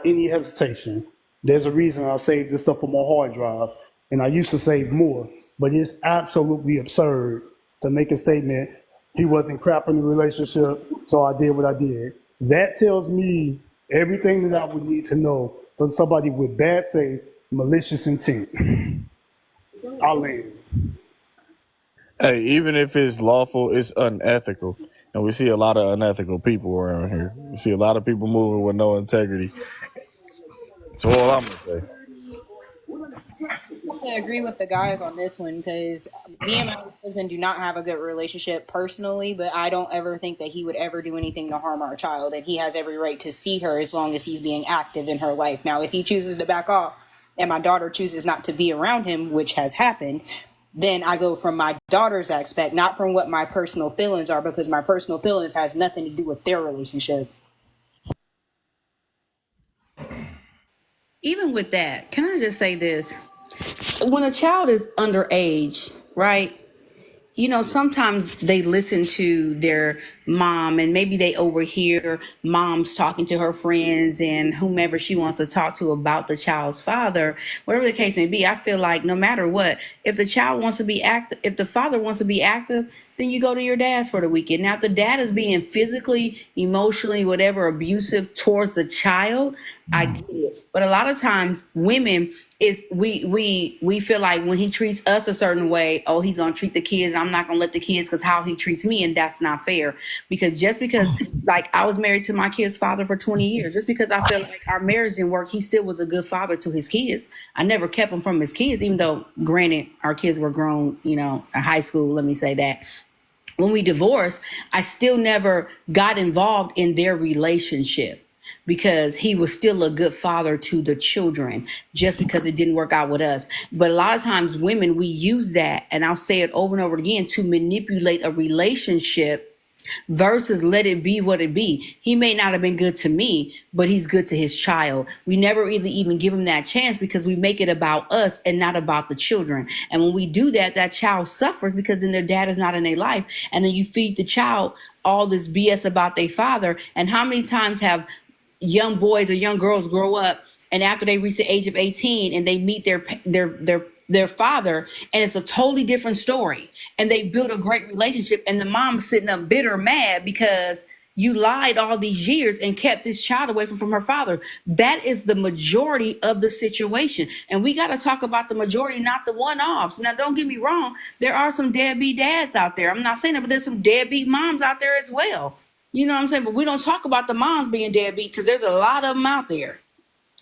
any hesitation. There's a reason I saved this stuff on my hard drive, and I used to save more, but it's absolutely absurd to make a statement, he wasn't crap in the relationship, so I did what I did. That tells me everything that I would need to know from somebody with bad faith, malicious intent. I'll land. Hey, even if it's lawful, it's unethical. And we see a lot of unethical people around here. We see a lot of people moving with no integrity. That's all I'm going to say. I agree with the guys on this one because me and my husband do not have a good relationship personally, but I don't ever think that he would ever do anything to harm our child, and he has every right to see her as long as he's being active in her life. Now, if he chooses to back off, and my daughter chooses not to be around him, which has happened, then I go from my daughter's aspect, not from what my personal feelings are, because my personal feelings has nothing to do with their relationship. Even with that, can I just say this? When a child is underage, right? You know, sometimes they listen to their mom and maybe they overhear mom's talking to her friends and whomever she wants to talk to about the child's father, whatever the case may be. I feel like no matter what, if the child wants to be active, if the father wants to be active, then you go to your dad's for the weekend. Now, if the dad is being physically, emotionally, whatever, abusive towards the child, I get it. But a lot of times women we feel like when he treats us a certain way, oh, he's gonna treat the kids. I'm not gonna let the kids because how he treats me, and that's not fair. Because just because like I was married to my kid's father for 20 years, just because I felt like our marriage didn't work, he still was a good father to his kids. I never kept him from his kids, even though granted our kids were grown, you know, in high school, let me say that. When we divorced, I still never got involved in their relationship because he was still a good father to the children just because it didn't work out with us. But a lot of times women, we use that, and I'll say it over and over again, to manipulate a relationship versus let it be what it be. He may not have been good to me, but he's good to his child. We never really even give him that chance because we make it about us and not about the children. And when we do that, that child suffers because then their dad is not in their life. And then you feed the child all this BS about their father. And how many times have young boys or young girls grow up and after they reach the age of 18 and they meet their father, and it's a totally different story, and they build a great relationship, and the mom's sitting up bitter, mad because you lied all these years and kept this child away from her father. That is the majority of the situation, and we got to talk about the majority, not the one-offs. Now, don't get me wrong, there are some deadbeat dads out there. I'm not saying that, but there's some deadbeat moms out there as well. You know what I'm saying? But we don't talk about the moms being deadbeat because there's a lot of them out there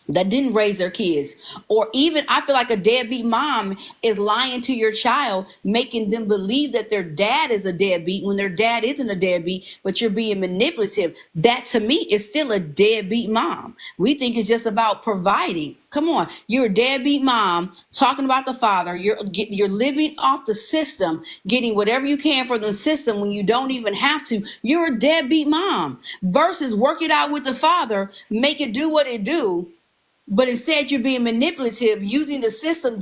that didn't raise their kids. Or even I feel like a deadbeat mom is lying to your child, making them believe that their dad is a deadbeat when their dad isn't a deadbeat, but you're being manipulative. That to me is still a deadbeat mom. We think it's just about providing. Come on, you're a deadbeat mom talking about the father. You're living off the system, getting whatever you can from the system when you don't even have to. You're a deadbeat mom versus work it out with the father, make it do what it do. But instead you're being manipulative, using the system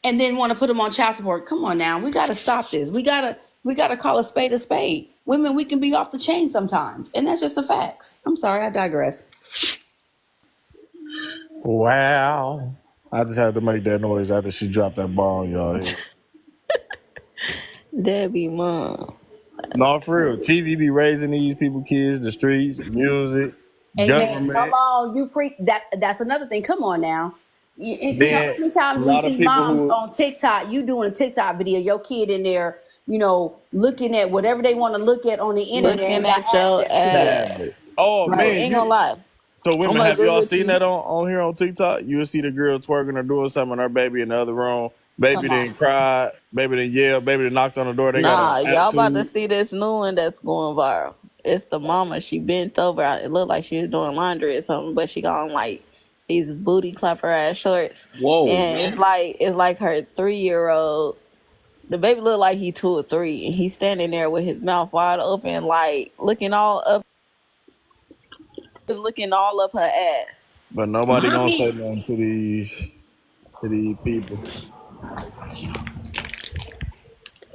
and then want to put them on child support. Come on now, we got to stop this. We got to call a spade a spade. Women, we can be off the chain sometimes, and that's just the facts. I'm sorry, I digress. Wow. I just had to make that noise after she dropped that bomb, y'all. Debbie mom. No, for real. TV be raising these people, kids, the streets, music, Amen. government. Come on, you freak. That's another thing. Come on now. You know, how many times a we lot of see people moms who- on TikTok, you doing a TikTok video, your kid in there, you know, looking at whatever they want to look at on the internet. Looking and at got your access to it. ass. Oh, Like, man. ain't gonna lie. So women, I'm gonna have y'all agree with seen you. that on here on TikTok? You will see the girl twerking or doing something, and her baby in the other room. Baby Come on. didn't cry. Baby didn't yell. Baby didn't knocked on the door. They Nah, got an y'all about to attitude. see this new one that's going viral. It's the mama. She bent over. It looked like she was doing laundry or something, but she got on like these booty clapper ass shorts. Whoa. And it's like her 3-year-old. The baby looked like he 2 or 3, and he's standing there with his mouth wide open, like looking all up her ass. But nobody gonna Mommy. say nothing to these people.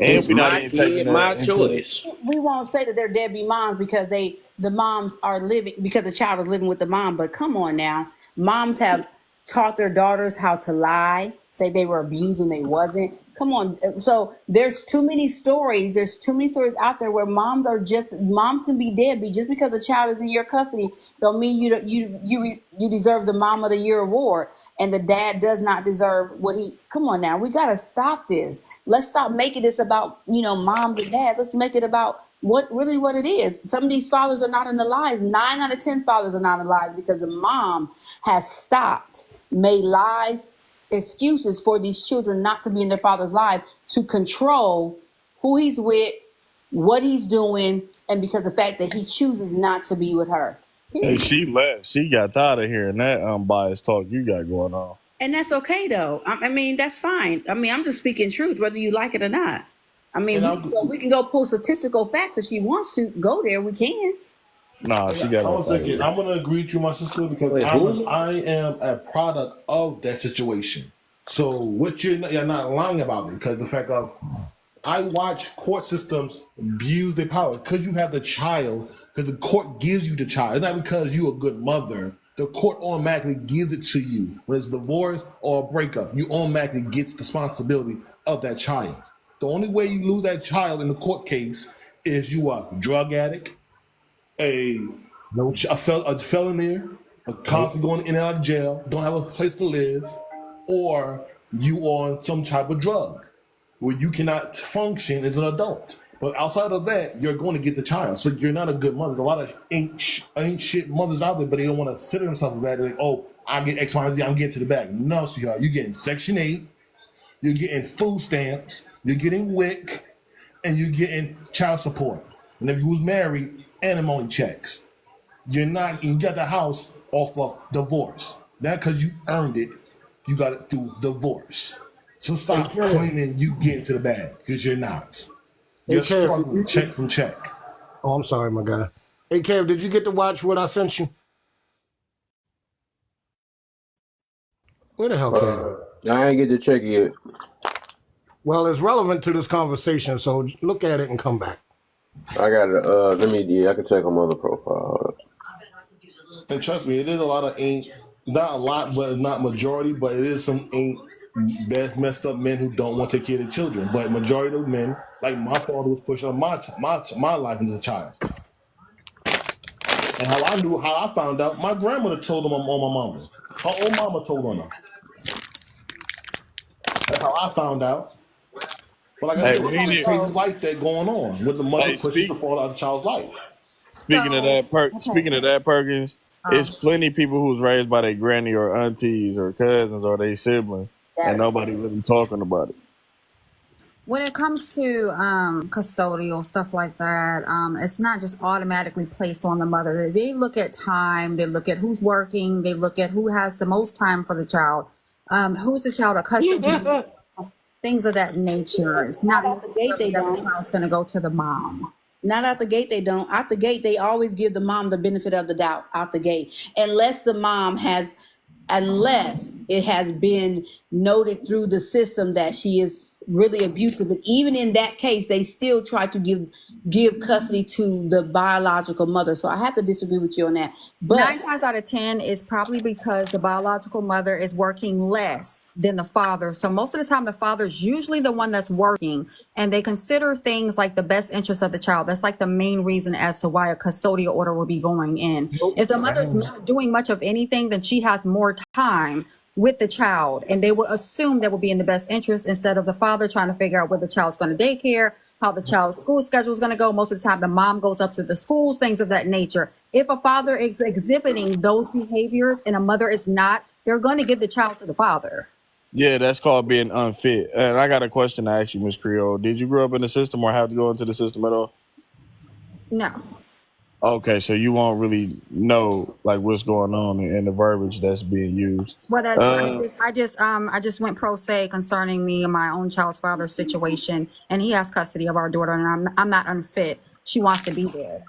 And It's we not my even taking kid, my that into choice. We won't say that they're deadbeat moms because the moms are living because the child is living with the mom. But come on now, moms have taught their daughters how to lie, say they were abused when they wasn't. Come on. So there's too many stories. There's too many stories out there where moms can be deadbeat. Just because the child is in your custody don't mean you deserve the Mom of the Year award, and the dad does not deserve what he. Come on now, we got to stop this. Let's stop making this about moms and dads. Let's make it about what it is. Some of these fathers are not in the lives. 9 out of 10 fathers are not in the lives because the mom has stopped, made lies, excuses for these children not to be in their father's life to control who he's with, what he's doing, and because of the fact that he chooses not to be with her. Hey, she left. She got tired of hearing that unbiased talk you got going on. And that's okay though. I mean, that's fine. I mean, I'm just speaking truth, whether you like it or not. I mean, we can go pull statistical facts if she wants to go there. We can. Nah, she I got was thinking, I'm gonna agree with you, my sister, because I am a product of that situation. So what you're not lying about it, because the fact of I watch court systems abuse their power because you have the child, because the court gives you the child. It's not because you're a good mother. The court automatically gives it to you. When it's divorce or a breakup, you automatically get the responsibility of that child. The only way you lose that child in the court case is you are a drug addict, a felony, constantly going in and out of jail, don't have a place to live, or you on some type of drug where you cannot function as an adult. But outside of that, you're going to get the child. So you're not a good mother. There's a lot of ain't shit mothers out there, but they don't want to consider themselves as that. They're like, oh, I get X, Y, and Z, I'm getting to the bag. No, sweetheart, you're getting Section 8, you're getting food stamps, you're getting WIC, and you're getting child support. And if you was married, alimony checks. You got the house off of divorce. Not because you earned it, you got it through divorce. So stop claiming you get into the bag, because you're not. You're struggling check from check. Oh, I'm sorry, my guy. Hey, Kev, did you get to watch what I sent you? Where the hell, Kev? I ain't get to check it yet. Well, it's relevant to this conversation, so look at it and come back. I got it. I can check on my other profile. And trust me, it is a lot of not a lot, but not majority, but it is some messed up men who don't want to take care of their children. But majority of men, like my father, was pushing on my life as a child. And how I found out, my grandmother told on my mama. Her own mama told on her. That's how I found out. But like I said, there's cases like that going on with the mother pushing the fall out of the child's life. Speaking of that, Perkins, it's plenty of people who's raised by their granny or aunties or cousins or their siblings, and nobody really talking about it. When it comes to custodial stuff like that, it's not just automatically placed on the mother. They look at time, they look at who's working, they look at who has the most time for the child, who's the child accustomed to, things of that nature. It's not Out the gate they don't. It's going to go to the mom. Not out the gate they don't. Out the gate they always give the mom the benefit of the doubt out the gate, unless it has been noted through the system that she is really abusive. And even in that case, they still try to give custody to the biological mother. So I have to disagree with you on that. But 9 times out of 10 is probably because the biological mother is working less than the father. So most of the time, the father is usually the one that's working, and they consider things like the best interest of the child. That's like the main reason as to why a custodial order will be going in. If the mother's not doing much of anything, then she has more time with the child, and they will assume that will be in the best interest instead of the father trying to figure out where the child's going to daycare, how the child's school schedule is going to go. Most of the time, the mom goes up to the schools, things of that nature. If a father is exhibiting those behaviors and a mother is not, they're going to give the child to the father. Yeah, that's called being unfit. And I got a question to ask you, Miss Creole. Did you grow up in the system or have to go into the system at all? No. Okay, so you won't really know like what's going on in the verbiage that's being used. What I just went pro se concerning me and my own child's father's situation, and he has custody of our daughter, and I'm not unfit. She wants to be there.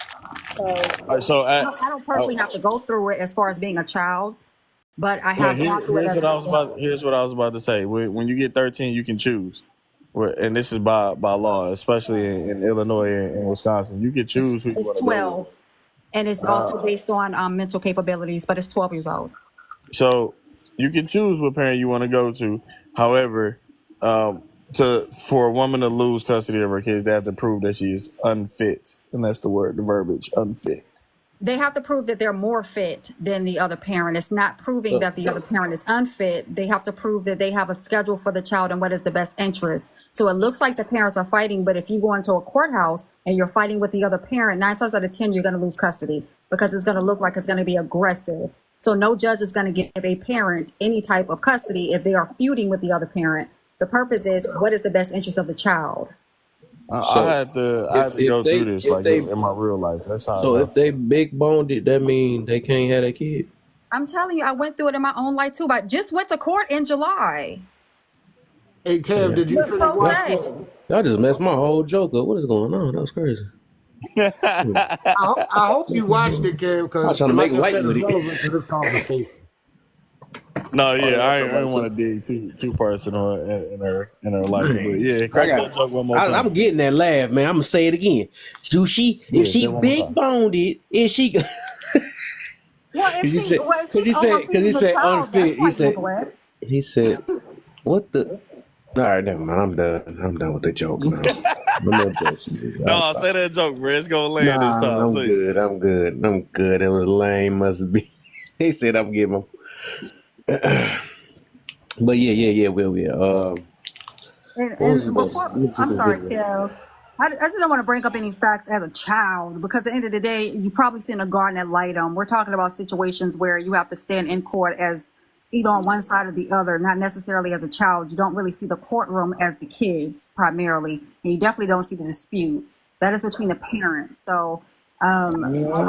So I don't personally have to go through it as far as being a child, but I have gone through it. Here's what I was about to say. When you get 13, you can choose. And this is by law, especially in Illinois and Wisconsin. You can choose who you want to 12. Go. And it's also based on mental capabilities, but it's 12 years old. So you can choose what parent you want to go to. However, for a woman to lose custody of her kids, they have to prove that she is unfit. And that's the word, the verbiage, unfit. They have to prove that they're more fit than the other parent. It's not proving that the other parent is unfit. They have to prove that they have a schedule for the child and what is the best interest. So it looks like the parents are fighting, but if you go into a courthouse and you're fighting with the other parent, 9 times out of 10, you're going to lose custody because it's going to look like it's going to be aggressive. So no judge is going to give a parent any type of custody if they are feuding with the other parent. The purpose is, what is the best interest of the child? I had to go through this in my real life. That's how. So if they big boned it, that mean they can't have a kid. I'm telling you, I went through it in my own life too. But I just went to court in July. Hey, Kev, did you With finish pro watching? se. I just messed my whole joke up. What is going on? That was crazy. I hope you watched it, Kev, I was because trying to like make I light said, with it's it. relevant to this conversation. No, yeah, yeah, I somebody ain't want to dig too personal in her life, but Man, yeah, I crack got. that joke one more time. I'm getting that laugh, man. I'm gonna say it again. Do she? Yeah, If say she it one more big time. boned it, is she? Well, if Because he said. if Because she's overfeeding he the said child, unfit. that's He like said. neglect. He said. What the? All right, never mind. I'm done. I'm done with the joke now. No more jokes. I'll No, stop. say that joke, bro. It's gonna land this Nah, time. I'm Say it. good. I'm good. I'm good. It was lame. Must be. He said I'm giving him. But yeah. Will. What was And it about? before, Let me get I'm this sorry, video. Kev. I just don't want to bring up any facts as a child because at the end of the day, you probably seen a garden at Lightum. We're talking about situations where you have to stand in court as either on one side or the other, not necessarily as a child. You don't really see the courtroom as the kids primarily, and you definitely don't see the dispute. That is between the parents. So I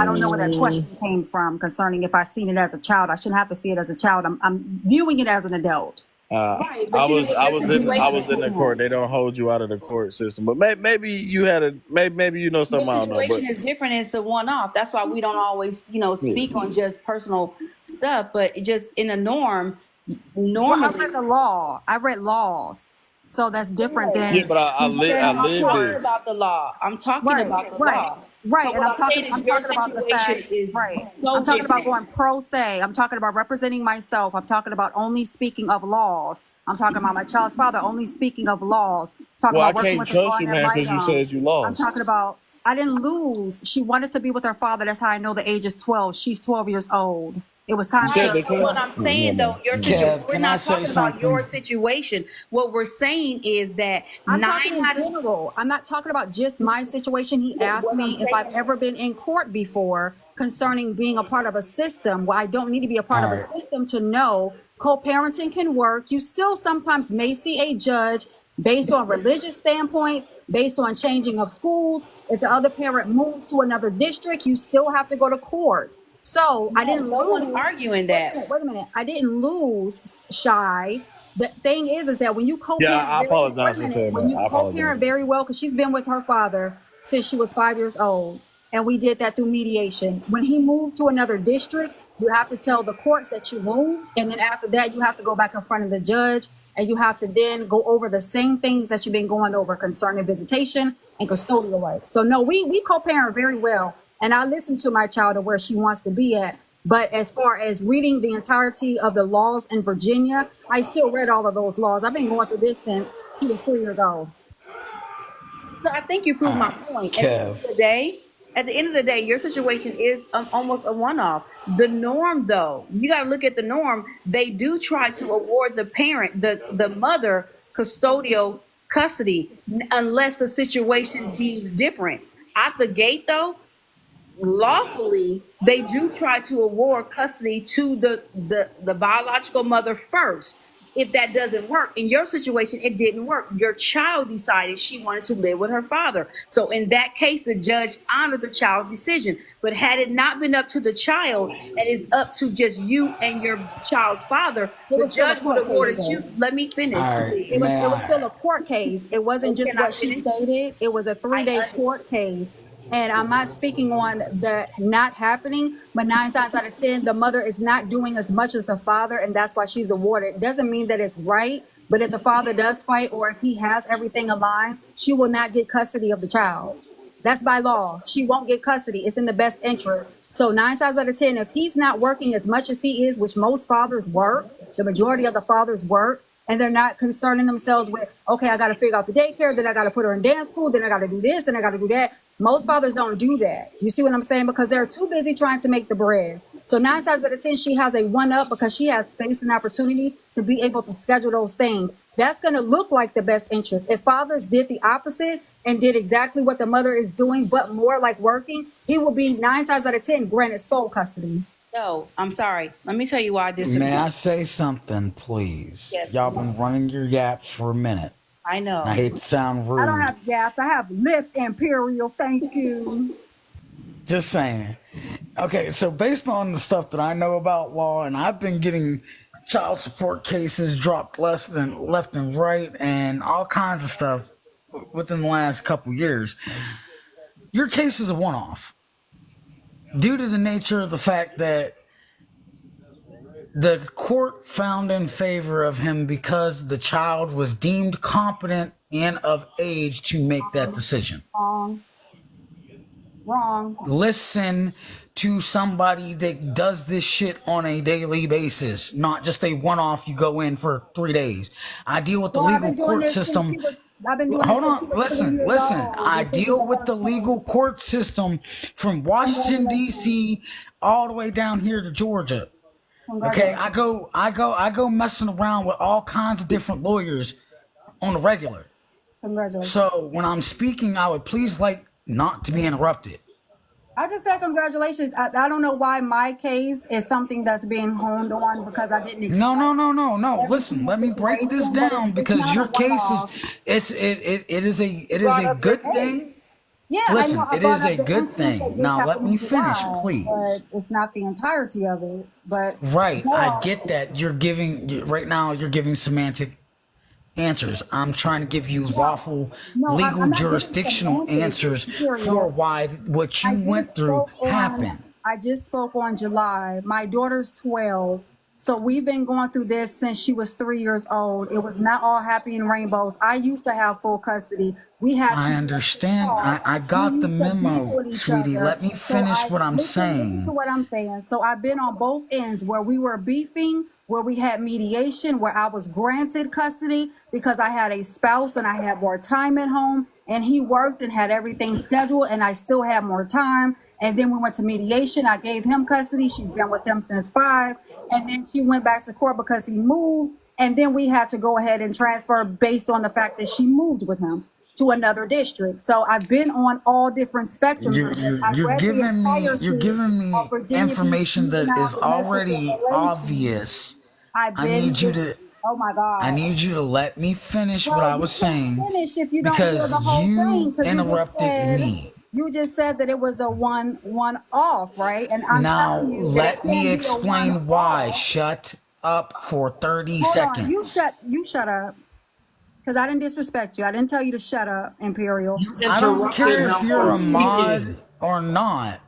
don't know where that question came from concerning if I seen it as a child. I shouldn't have to see it as a child. I'm viewing it as an adult. Right, I but you know, was your in the court. They don't hold you out of the court system, but maybe you had a maybe you know your something I don't know. But situation is different. It's a one-off. That's why we don't always, yeah. speak on just personal stuff. But it just in a norm, Well, I normally. read the law. I read laws. So that's different Yeah, than but I me standing I'm in lived talking court. this. about the law. I'm talking Right, about the right, law. right. So And what I'm saying I'm is your talking about the situation fact, is right. so I'm talking about different. going pro se. I'm talking about representing myself. I'm talking about only speaking of laws. I'm talking about my child's father only speaking of laws. Talking Well, I about working can't with the trust you, garden at man, because you Lightum. said you I'm lost. talking about I didn't lose. She wanted to be with her father. That's how I know the age is 12. She's 12 years old. It was You time said to that, Right, but what Kev? I'm Oh, never saying though, mind. your Never mind. situation, Kev, we're can I not say talking about your something? situation. What we're saying is that I'm nine talking in out of general. I'm not talking about just my situation. He asked what I'm me if I've saying. ever been in court before concerning being a part of a system. Well, I don't need to be a part All of a right. system to know co-parenting can work. You still sometimes may see a judge based on religious standpoints, based on changing of schools. If the other parent moves to another district, you still have to go to court. So I No, didn't no one's lose. arguing Wait a that. minute, wait a minute. I didn't lose, Shy. The thing is that when you Yeah, co-parent I very, wait apologize a for minute, saying when that. you I apologize. co-parent very well, because she's been with her father since she was 5 years old, and we did that through mediation. When he moved to another district, you have to tell the courts that you moved, and then after that, you have to go back in front of the judge, and you have to then go over the same things that you've been going over concerning visitation and custodial rights. So no, we co-parent very well, and I listen to my child of where she wants to be at. But as far as reading the entirety of the laws in Virginia, I still read all of those laws. I've been going through this since he was 3 years old. So I think you All proved my right. point. Kev. At the end of the day, your situation is almost a one-off. The norm, though, you got to look at the norm. They do try to award the parent, the mother, custodial custody, unless the situation deems different. At the gate, though, lawfully, they do try to award custody to the biological mother first. If that doesn't work, in your situation, it didn't work. Your child decided she wanted to live with her father. So in that case, the judge honored the child's decision. But had it not been up to the child and it's up to just you and your child's father, It the was still a judge would court have case, awarded sir. you. Let me finish, All right. please. It was May it was I? still a court case. It wasn't So just can I what she finish? stated. It was a 3 day I court case. And I'm not speaking on the not happening, but 9 times out of 10, the mother is not doing as much as the father, and that's why she's awarded. It doesn't mean that it's right, but if the father does fight or if he has everything aligned, she will not get custody of the child. That's by law. She won't get custody. It's in the best interest. So 9 times out of 10, if he's not working as much as he is, which most fathers work, the majority of the fathers work, and they're not concerning themselves with, okay, I got to figure out the daycare, then I got to put her in dance school, then I got to do this, then I got to do that. Most fathers don't do that. You see what I'm saying? Because they're too busy trying to make the bread. So 9 times out of 10, she has a one up because she has space and opportunity to be able to schedule those things. That's going to look like the best interest. If fathers did the opposite and did exactly what the mother is doing, but more like working, he will be 9 times out of 10 granted sole custody. No, I'm sorry. Let me tell you why I disagree. May I say something, please? Yes, Y'all been running your yaps for a minute. I know. I hate to sound I don't rude. have gaps. I have lips, Imperial. Thank you. Just saying. Okay, so based on the stuff that I know about law, and I've been getting child support cases dropped left and right, and all kinds of stuff within the last couple years. Your case is a one-off due to the nature of the fact that the court found in favor of him because the child was deemed competent and of age to make that decision. Wrong. Listen to somebody that does this shit on a daily basis, not just a one-off. You go in for 3 days. I deal with the legal court system. Hold on, listen. I deal with the legal court system from Washington D.C. all the way down here to Georgia. Okay, I go messing around with all kinds of different lawyers on the regular. Congratulations. So when I'm speaking, I would please like not to be interrupted. I just said congratulations. I don't know why my case is something that's being honed on because I didn't expect. No. Listen, let me break this down because your case is it is a good thing. Yeah, listen, I know, it is a good thing. Now let me finish, please. But it's not the entirety of it. But right, I get that. You're giving semantic answers. I'm trying to give you lawful, legal, jurisdictional answers for why what you went through happened. I just spoke on July. My daughter's 12. So we've been going through this since she was 3 years old. It was not all happy and rainbows. I used to have full custody. I understand. I got the memo, sweetie. Let me finish what I'm saying. Listen to what I'm saying. So I've been on both ends where we were beefing, where we had mediation, where I was granted custody because I had a spouse and I had more time at home, and he worked and had everything scheduled, and I still had more time. And then we went to mediation. I gave him custody. She's been with him since 5. And then she went back to court because he moved. And then we had to go ahead and transfer based on the fact that she moved with him to another district. So I've been on all different spectrums. You're giving me information that is already obvious. I need you to. Oh my God! I need you to let me finish what I was saying because you interrupted me. You just said that it was a one off, right? And I'm now telling you let me explain why. Shut up for 30 seconds. You shut up. Because I didn't disrespect you. I didn't tell you to shut up, Imperial. I don't care if you're a mod or not.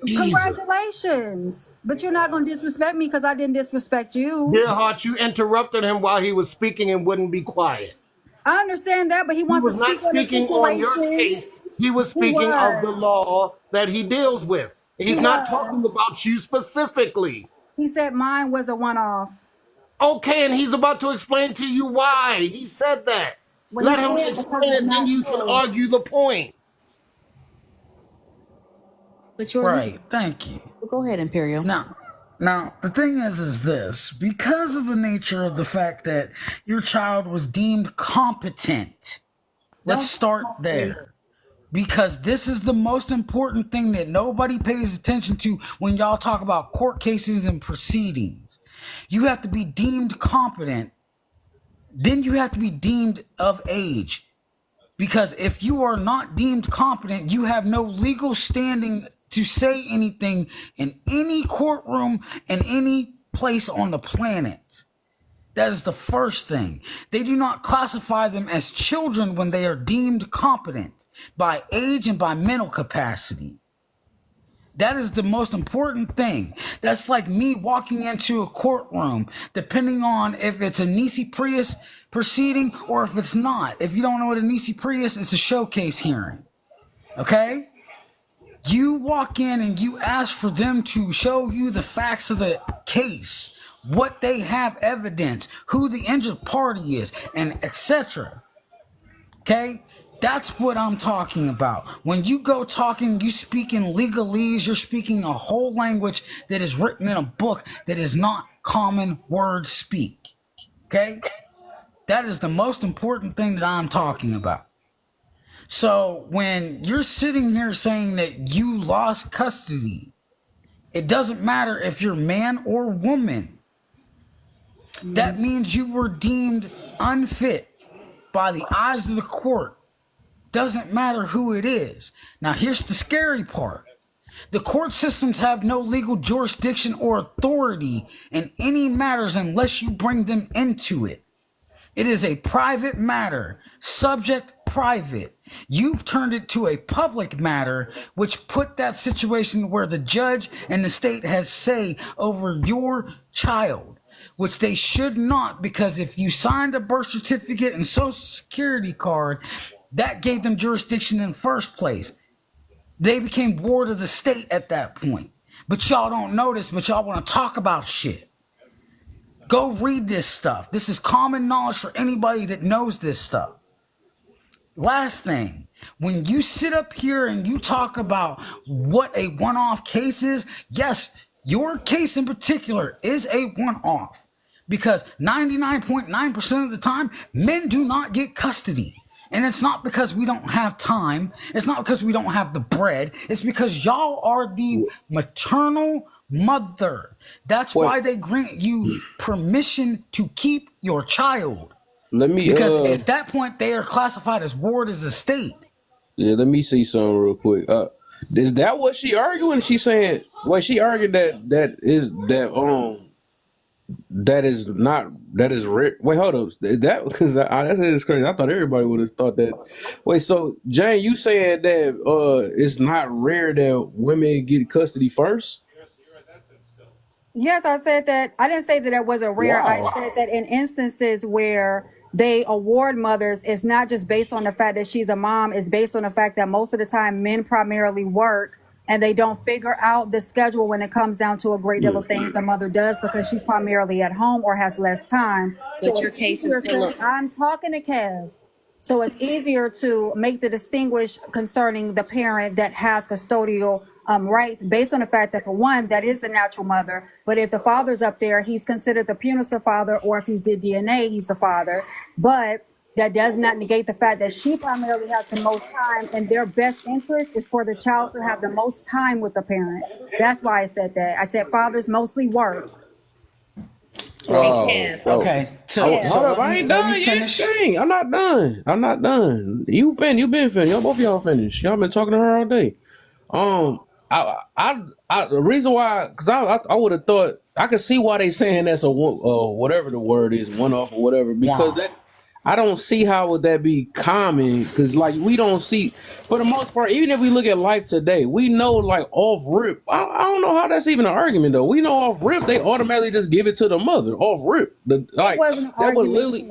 Congratulations. But you're not going to disrespect me because I didn't disrespect you. Dear Heart, you interrupted him while he was speaking and wouldn't be quiet. I understand that, but he wants to speak on the situation. On your case. He was speaking of the law that he deals with. He's not talking about you specifically. He said mine was a one-off. Okay, and he's about to explain to you why he said that. Well, let him explain it, then you can argue the point. But yours right, thank you. Go ahead, Imperial. Now, the thing is this. Because of the nature of the fact that your child was deemed competent, let's start there. Because this is the most important thing that nobody pays attention to when y'all talk about court cases and proceedings. You have to be deemed competent. Then you have to be deemed of age. Because if you are not deemed competent, you have no legal standing to say anything in any courtroom in any place on the planet. That is the first thing. They do not classify them as children when they are deemed competent by age and by mental capacity. That is the most important thing. That's like me walking into a courtroom, depending on if it's a Nisi Prius proceeding or if it's not. If you don't know what a Nisi Prius is, it's a showcase hearing. Okay? You walk in and you ask for them to show you the facts of the case, what they have evidence, who the injured party is, and etc. Okay? That's what I'm talking about. When you go talking, you speak in legalese, you're speaking a whole language that is written in a book that is not common word speak. Okay? That is the most important thing that I'm talking about. So when you're sitting here saying that you lost custody, it doesn't matter if you're man or woman. That means you were deemed unfit by the eyes of the court. Doesn't matter who it is. Now here's the scary part. The court systems have no legal jurisdiction or authority in any matters unless you bring them into it. It is a private matter, subject private. You've turned it to a public matter, which put that situation where the judge and the state has say over your child, which they should not, because if you signed a birth certificate and social security card, that gave them jurisdiction in the first place. They became ward of the state at that point. But y'all don't know this, but y'all want to talk about shit. Go read this stuff. This is common knowledge for anybody that knows this stuff. Last thing, when you sit up here and you talk about what a one-off case is, yes, your case in particular is a one-off, because 99.9% of the time, men do not get custody. And it's not because we don't have time. It's not because we don't have the bread. It's because y'all are the maternal mother. That's why they grant you permission to keep your child. Because at that point, they are classified as ward of the state. Yeah, let me see something real quick. Is that what she arguing? She saying, well, she argued that is rare. Wait, hold up. That because that is crazy. I thought everybody would have thought that. Wait, so Jane, you saying that it's not rare that women get custody first? Yes, I said that. I didn't say that it wasn't rare. I said that in instances where they award mothers, it's not just based on the fact that she's a mom. It's based on the fact that most of the time men primarily work and they don't figure out the schedule when it comes down to a great deal of things the mother does because she's primarily at home or has less time. But So your it's case easier is still to, I'm talking to Kev. So it's easier to make the distinguish concerning the parent that has custodial rights based on the fact that, for one, that is the natural mother. But if the father's up there, he's considered the punitive father, or if he's did DNA, he's the father. But that does not negate the fact that she primarily has the most time, and their best interest is for the child to have the most time with the parent. That's why I said that. I said fathers mostly work. Okay. So Hold up, I ain't done yet. Dang, I'm not done. You been finished. Y'all both of y'all finished. Y'all been talking to her all day. The reason why, because I would have thought, I could see why they saying that's a whatever the word is, one off or whatever, because that I don't see how would that be common, because like we don't see, for the most part, even if we look at life today, we know like off rip, I don't know how that's even an argument though. We know off rip they automatically just give it to the mother off rip. It wasn't an argument.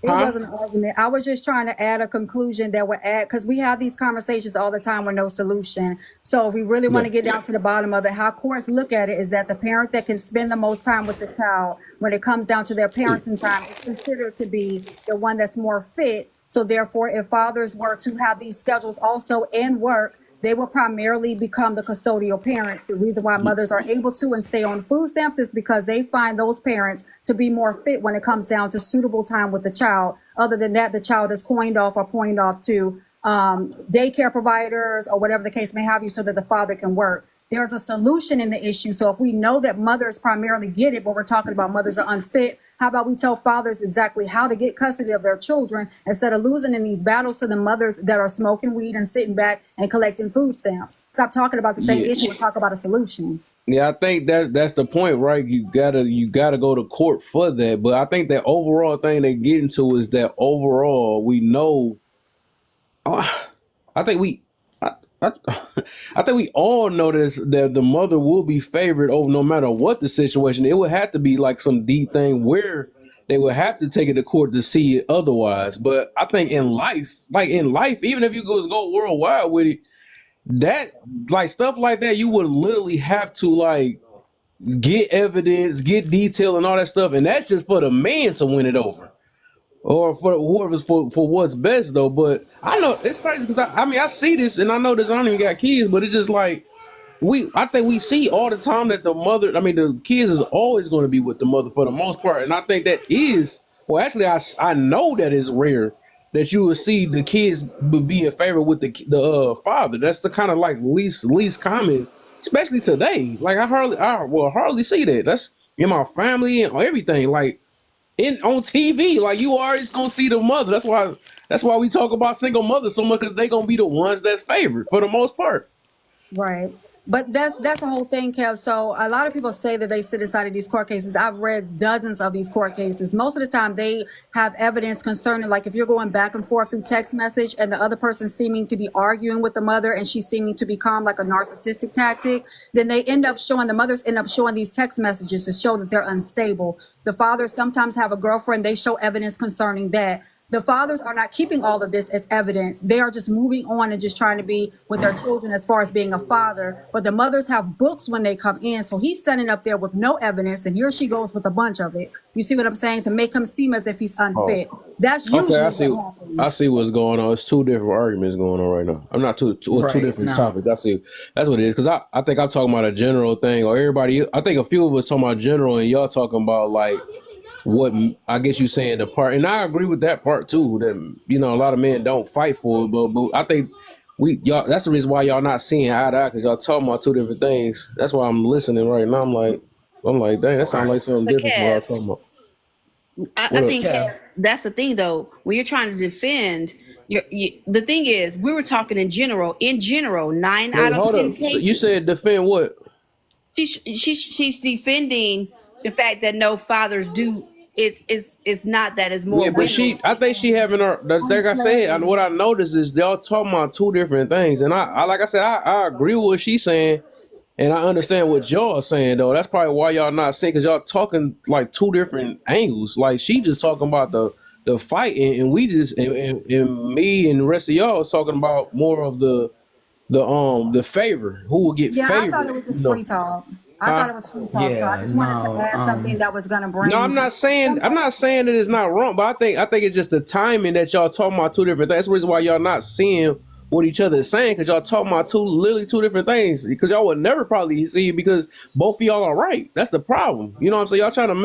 It wasn't an argument. I was just trying to add a conclusion that would add, because we have these conversations all the time with no solution. So if we really want to get down to the bottom of it, how courts look at it is that the parent that can spend the most time with the child when it comes down to their parenting time is considered to be the one that's more fit. So therefore, if fathers were to have these schedules also and work, they will primarily become the custodial parents. The reason why mothers are able to and stay on food stamps is because they find those parents to be more fit when it comes down to suitable time with the child. Other than that, the child is coined off or pointed off to daycare providers or whatever the case may have you, so that the father can work. There's a solution in the issue. So if we know that mothers primarily get it, but we're talking about mothers are unfit, how about we tell fathers exactly how to get custody of their children instead of losing in these battles to the mothers that are smoking weed and sitting back and collecting food stamps? Stop talking about the same issue and talk about a solution. Yeah, I think that's the point, right? You gotta go to court for that. But I think that overall thing they get into is that overall we know. I think we all know this, that the mother will be favored over no matter what the situation. It would have to be like some deep thing where they would have to take it to court to see it otherwise. But I think in life, even if you go worldwide with it, that like stuff like that, you would literally have to like get evidence, get detail and all that stuff. And that's just for the man to win it over. Or for whoever's for what's best though. But I know it's crazy because I see this and I know this. I don't even got kids, but it's just like I think we see all the time that the kids is always going to be with the mother for the most part. And I think that is, well, actually I know that is rare that you will see the kids be in favor with the father. That's the kind of like least common, especially today. Like I hardly see that. That's in my family and everything. Like. On TV, like you always gonna see the mother. That's why we talk about single mothers so much, because they gonna be the ones that's favored for the most part. Right. But that's the whole thing, Kev. So a lot of people say that they sit inside of these court cases. I've read dozens of these court cases. Most of the time they have evidence concerning, like if you're going back and forth through text message and the other person seeming to be arguing with the mother and she's seeming to become like a narcissistic tactic, then they end up showing, the mothers end up showing these text messages to show that they're unstable. The fathers sometimes have a girlfriend. They show evidence concerning that. The fathers are not keeping all of this as evidence. They are just moving on and just trying to be with their children as far as being a father. But the mothers have books when they come in. So he's standing up there with no evidence, and here she goes with a bunch of it. You see what I'm saying? To make him seem as if he's unfit. That's usually Okay, what happens. I see what's going on. It's two different arguments going on right now. I'm not two Right different now, topics. I see. That's what it is. Because I think I'm talking about a general thing, or everybody. I think a few of us talking about general, and y'all talking about like what I guess you saying the part, and I agree with that part too. That you know a lot of men don't fight for it, but I think y'all. That's the reason why y'all not seeing eye to eye, because y'all talking about two different things. That's why I'm listening right now. I'm like, dang, that sounds like something But different from what I was Kev, talking about. I What up? think that's the thing though. When you're trying to defend, the thing is, we were talking in general. In general, 9 Wait, out of hold 10 up. You cases, said defend what? she's defending the fact that no fathers do. It's not that. It's more Yeah, but women. I think she having her. Like I said, and what I noticed is y'all talking about two different things, and I like I said, I agree with what she's saying, and I understand what y'all are saying though. That's probably why y'all not saying, because y'all talking like two different angles. Like she just talking about the fighting, and we just and me and the rest of y'all is talking about more of the favor, who will get Yeah, I thought it favored. was just free talk. I thought Huh? it was free talk. So I yeah, just wanted to no, add something that was going to No, bring. I'm not saying that it's not wrong, but I think it's just the timing that y'all talking about two different things. That's the reason why y'all not seeing what each other is saying, because y'all talking about literally two different things. Because y'all would never probably see it, because both of y'all are right. That's the problem. You know what I'm saying? Y'all trying to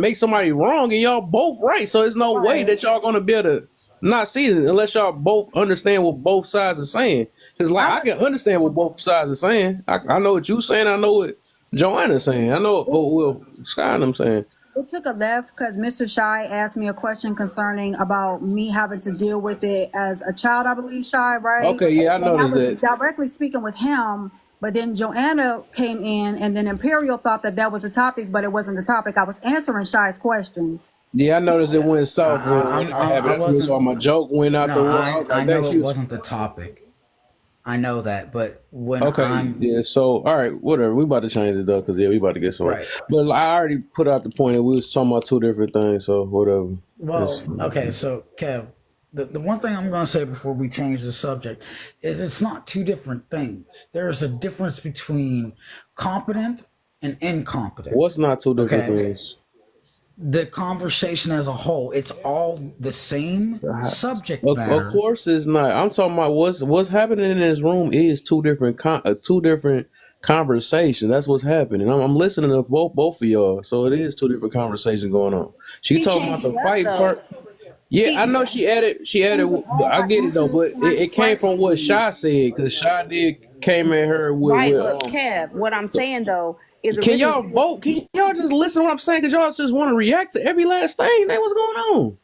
make somebody wrong, and y'all both right. So there's no way that y'all gonna be able to not see it unless y'all both understand what both sides are saying. Because like I can understand what both sides are saying. I know what you saying. I know what Joanna's saying. I know what Sky and I'm saying. It took a left because Mr. Shy asked me a question concerning about me having to deal with it as a child, I believe, Shy, right? Okay, yeah, I And I noticed was that. directly speaking with him, but then Joanna came in, and then Imperial thought that was a topic, but it wasn't the topic. I was answering Shy's question. Yeah, I noticed it went south when that happened. I That's the reason why wasn't. my joke went out No, the wall. I was I like, dang, know she it was wasn't the topic. I know that, but when okay. Yeah, so all right, whatever. We about to change it up because we about to get somewhere. right, But like, I already put out the point that we was talking about two different things. So whatever. well, okay, so Kev, the one thing I'm going to say before we change the subject is it's not two different things. There's a difference between competent and incompetent. What's not two different Okay, things? the conversation as a whole, it's all the same subject Of matter. course, it's not. I'm talking about what's happening in this room is two different conversations. That's what's happening. I'm listening to both of y'all, so it is two different conversations going on. She She talking about changed the it up fight though. part. Yeah, I know she added. I get it though, but it came from what Shy said, because Shy came at her Right, with but Kev, what I'm saying though is Can originally y'all vote? Can y'all just listen to what I'm saying? Because y'all just want to react to every last thing. That what's going on?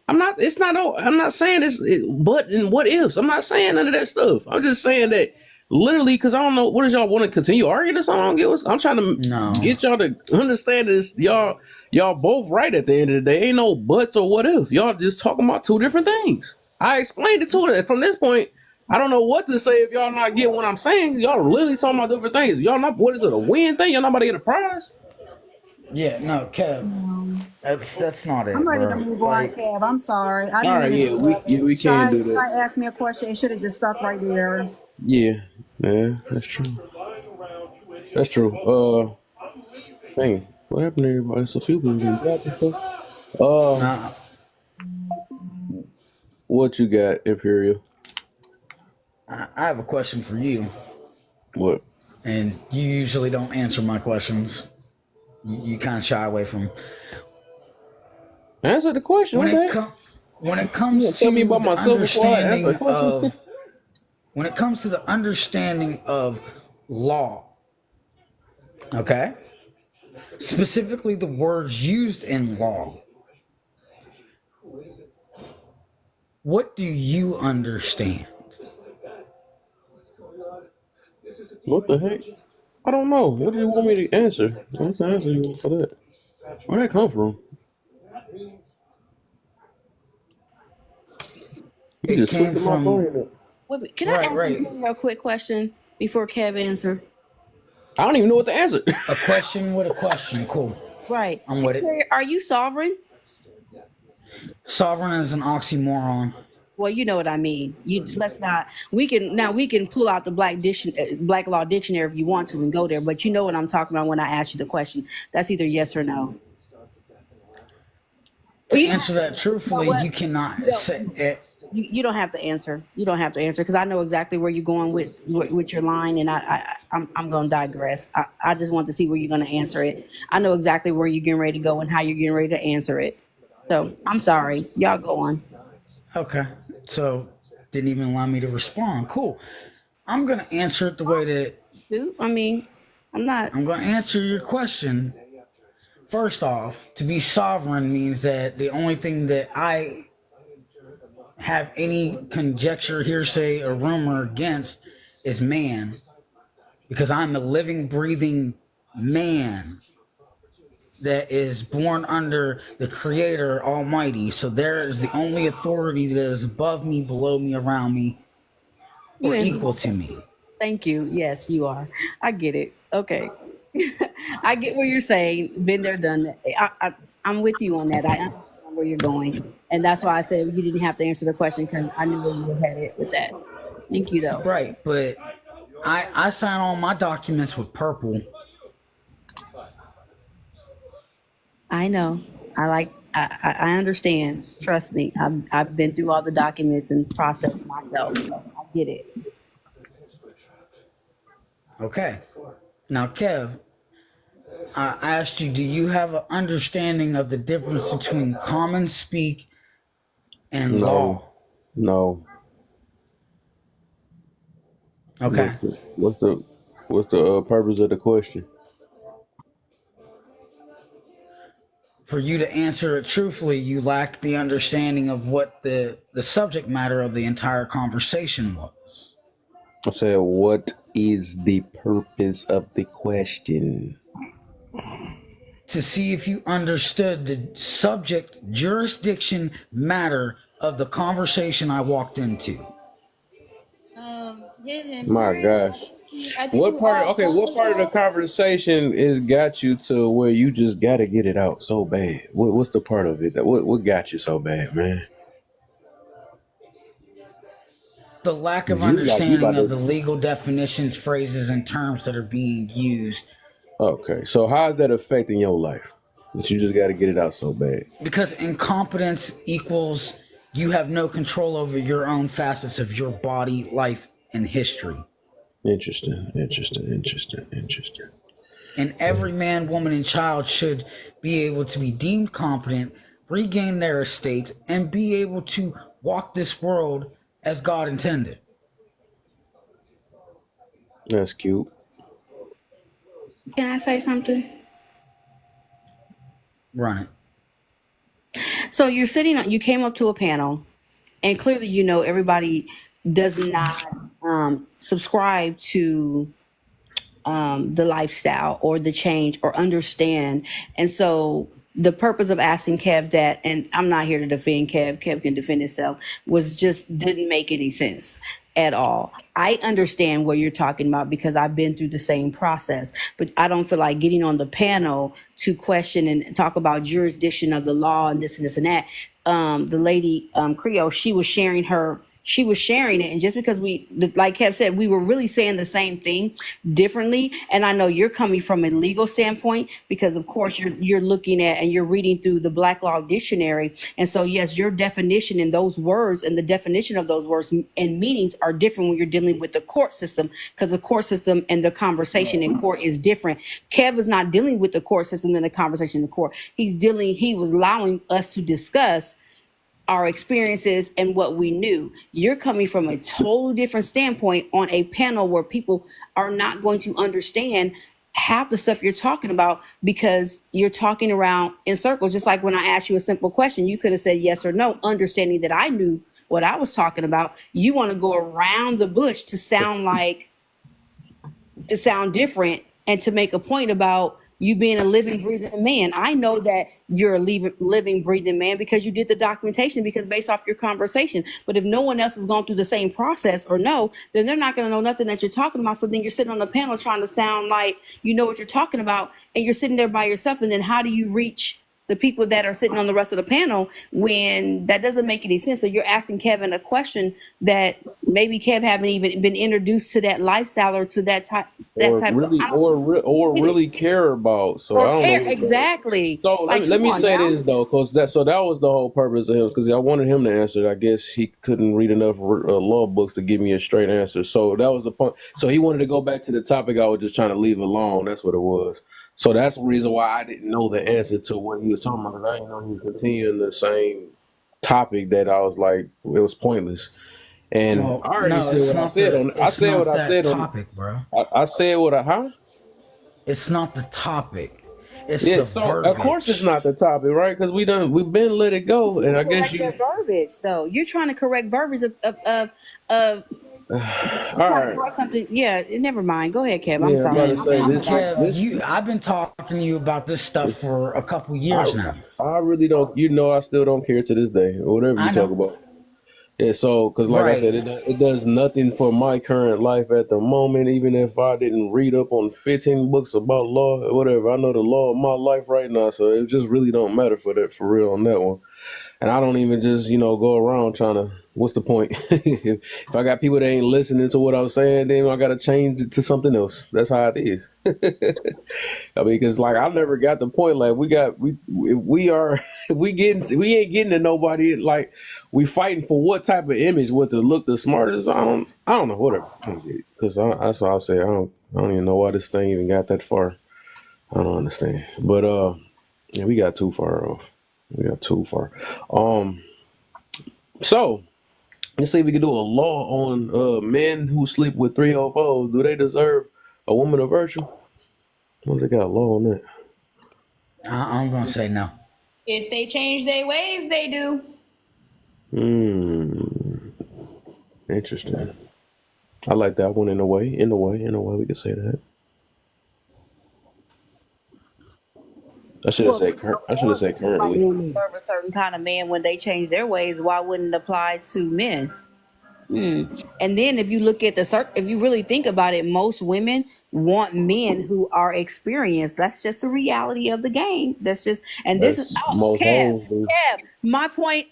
I'm not. It's not. I'm not saying this. But and what ifs? I'm not saying none of that stuff. I'm just saying that literally because I don't know. What does y'all want to continue arguing this? I don't get. I'm trying to get y'all to understand this. Y'all both right at the end of the day. Ain't no buts or what if. Y'all just talking about two different things. I explained it to her. From this point, I don't know what to say if y'all not get what I'm saying. Y'all literally talking about different things. Y'all not. What is it? A win thing? Y'all not about to get a prize? Yeah, no, Kev, that's not it, I'm ready to bro. move on, Like, Kev. I'm sorry. I All didn't right. mean to Yeah. interrupt. We can do Shy that. asked me a question. It should have just stuck right there. Yeah. Yeah. That's true. That's true. Dang. What happened to everybody? It's a few people getting dropped and stuff. nah, What you got, Imperial? I have a question for you, What? and you usually don't answer my questions. You kind of shy away from. Answer the question. When What the it heck? when it You comes gonna tell me to about the myself before I answer the understanding question? of when it comes to the understanding of law, okay, specifically the words used in law, what do you understand? What the heck? I don't know. What do you want me to answer? What's the answer you want for that? Where'd that come from? You It just came twisted my from brain up. Wait, can I ask right. you a real quick question before Kev answer? I don't even know what to answer. A question with a question. Cool. Right. I'm with it. Are you sovereign? Sovereign is an oxymoron. Well, you know what I mean. Let's not. We can pull out the Black Law Dictionary if you want to and go there. But you know what I'm talking about when I ask you the question. That's either yes or no. To answer that truthfully, you cannot say it. You don't have to answer. You don't have to answer because I know exactly where you're going with your line, and I'm going to digress. I just want to see where you're going to answer it. I know exactly where you're getting ready to go and how you're getting ready to answer it. So I'm sorry. Y'all go on. Okay. So didn't even allow me to respond. Cool. I'm going to answer it the way that. Dude, I mean, I'm going to answer your question. First off, to be sovereign means that the only thing that I have any conjecture, hearsay, or rumor against is man. Because I'm a living, breathing man that is born under the Creator Almighty. So there is the only authority that is above me, below me, around me, or equal to me. Thank you. Yes, you are. I get it. Okay. I get what you're saying. Been there, done that. I'm with you on that. I understand where you're going. And that's why I said you didn't have to answer the question because I knew where you were headed with that. Thank you, though. Right, but I sign all my documents with purple. I know. I understand. Trust me. I've been through all the documents and processed myself. So I get it. Okay. Now, Kev, I asked you, do you have an understanding of the difference between common speak and law? No. Okay. What's the purpose of the question? For you to answer it truthfully, you lack the understanding of what the subject matter of the entire conversation was. I said, what is the purpose of the question? To see if you understood the subject, jurisdiction, matter of the conversation I walked into. My gosh. What part of the conversation is got you to where you just gotta get it out so bad? What's the part of it? What got you so bad, man? The lack of understanding of the legal definitions, phrases, and terms that are being used. Okay, so how is that affecting your life? That you just got to get it out so bad? Because incompetence equals you have no control over your own facets of your body, life, and history. Interesting. And every man, woman, and child should be able to be deemed competent, regain their estates, and be able to walk this world as God intended. That's cute. Can I say something? Run it. So you came up to a panel, and clearly, everybody does not subscribe to the lifestyle or the change or understand. And so the purpose of asking Kev that, and I'm not here to defend Kev can defend himself, didn't make any sense at all. I understand what you're talking about because I've been through the same process, but I don't feel like getting on the panel to question and talk about jurisdiction of the law and this and this and that. The lady, Creole, she was sharing it. And just because like Kev said, we were really saying the same thing differently. And I know you're coming from a legal standpoint because, of course, you're looking at and you're reading through the Black Law Dictionary. And so, yes, your definition in those words and the definition of those words and meanings are different when you're dealing with the court system, because the court system and the conversation in court is different. Kev is not dealing with the court system and the conversation in court. He was allowing us to discuss our experiences and what we knew. You're coming from a totally different standpoint on a panel where people are not going to understand half the stuff you're talking about because you're talking around in circles. Just like when I asked you a simple question, you could have said yes or no, understanding that I knew what I was talking about. You want to go around the bush to sound like to sound different and to make a point about you being a living, breathing man. I know that you're a living, breathing man because you did the documentation, because based off your conversation. But if no one else has gone through the same process or no, then they're not going to know nothing that you're talking about. So then you're sitting on the panel trying to sound like you know what you're talking about, and you're sitting there by yourself. And then how do you reach the people that are sitting on the rest of the panel when that doesn't make any sense? So you're asking Kevin a question that maybe Kev haven't even been introduced to that lifestyle or to that type really, or really care about. So I don't know. Exactly. So let me say this though, because that was the whole purpose of him, because I wanted him to answer. I guess he couldn't read enough law books to give me a straight answer. So that was the point. So he wanted to go back to the topic I was just trying to leave alone. That's what it was. So that's the reason why I didn't know the answer to what he was talking about, because I didn't know he was continuing the same topic that I was like, it was pointless. And I already said what I said on. I said what I said on topic, bro. I said what I It's not the topic. It's yeah. the So verbiage. of course it's not the topic, right? Because we've been let it go, and I guess you. Correct the verbiage, though. You're trying to correct verbiage of All right. something. Yeah, never mind. Go ahead, Kev. I'm Yeah, I'm sorry. about to say this. I've been talking to you about this stuff for a couple years now. I really don't. I still don't care to this day, or whatever you talk about. Yeah, so because like I said, it does nothing for my current life at the moment. Even if I didn't read up on 15 books about law or whatever, I know the law of my life right now, so it just really don't matter for real on that one. And I don't even just go around trying to. What's the point? if I got people that ain't listening to what I'm saying, then I gotta change it to something else. That's how it is. I mean, because like I never got the point. Like we ain't getting to nobody. Like we fighting for what type of image? What to look the smartest? I don't know. Whatever. Because that's what I'll say. I don't even know why this thing even got that far. I don't understand. But yeah, we got too far off. So let's see if we can do a law on men who sleep with 304s. Do they deserve a woman of virtue? What they got a law on that? I'm gonna say no. If they change their ways, they do. Interesting. I like that one. In a way, we could say that. I should have said currently. Serve a certain kind of man when they change their ways. Why wouldn't it apply to men? And then if you look at if you really think about it, most women want men who are experienced. That's just the reality of the game. This is Kev, my point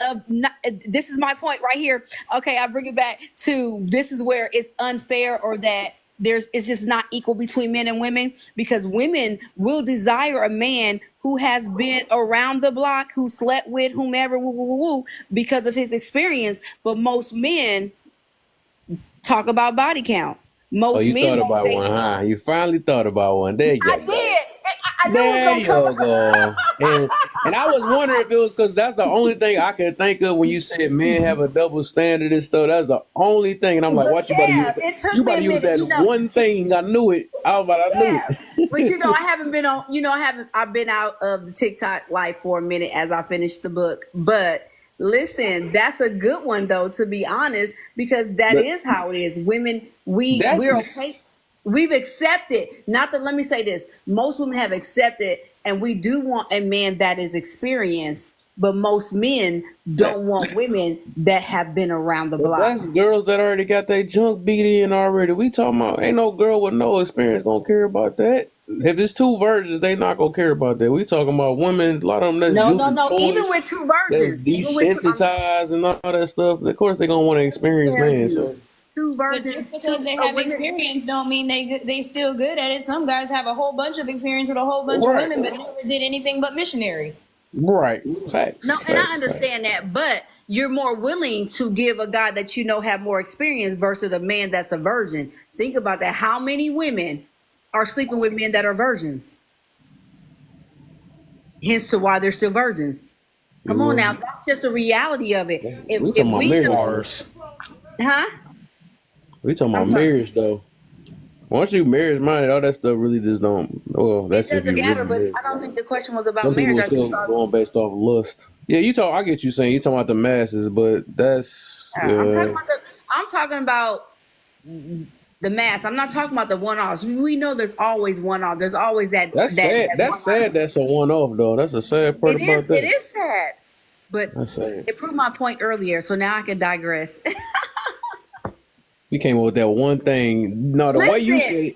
this is my point right here. Okay, I bring it back to this is where it's unfair, or that it's just not equal between men and women, because women will desire a man who has been around the block, who slept with whomever, because of his experience. But most men talk about body count. Most men thought about one, huh? You finally thought about one. There you go. I did. I knew There it was gonna you go. And I was wondering if it was because that's the only thing I could think of when you said men have a double standard and stuff. That's the only thing. And I'm like, what you better use? You better use that one thing. I knew it. I knew it. But I haven't been on. I've been out of the TikTok life for a minute as I finished the book. But listen, that's a good one though, to be honest, because that is how it is. Women, we're okay. We've accepted, let me say this, most women have accepted, and we do want a man that is experienced, but most men don't want women that have been around the block. That's girls that already got their junk beat in already. We talking about, ain't no girl with no experience gonna care about that. If it's two virgins, they not gonna care about that. We talking about women, a lot of them that's no. Even with two virgins, desensitized and all that stuff, of course they gonna want to experience men. So. Two virgins. But just because they have experience don't mean they still good at it. Some guys have a whole bunch of experience with a whole bunch of women, but never did anything but missionary. Right. Facts. No, and I understand that, but you're more willing to give a guy that have more experience versus a man that's a virgin. Think about that. How many women are sleeping with men that are virgins? Hence to why they're still virgins. Come on now, that's just the reality of it. We talking about marriage though. Once you marriage minded, all that stuff really just don't. Well, that's it doesn't matter. But I don't think the question was about some marriage. People still going based off lust. Yeah, I get you saying you talking about the masses, but that's. I'm talking about The mass. I'm not talking about the one-offs. We know there's always one-off. There's always that. That's sad. That's sad. That's a one-off though. That's a sad part about that. It is sad. But That's sad. it proved my point earlier, so now I can digress. You came up with that one thing. No, the way you said it,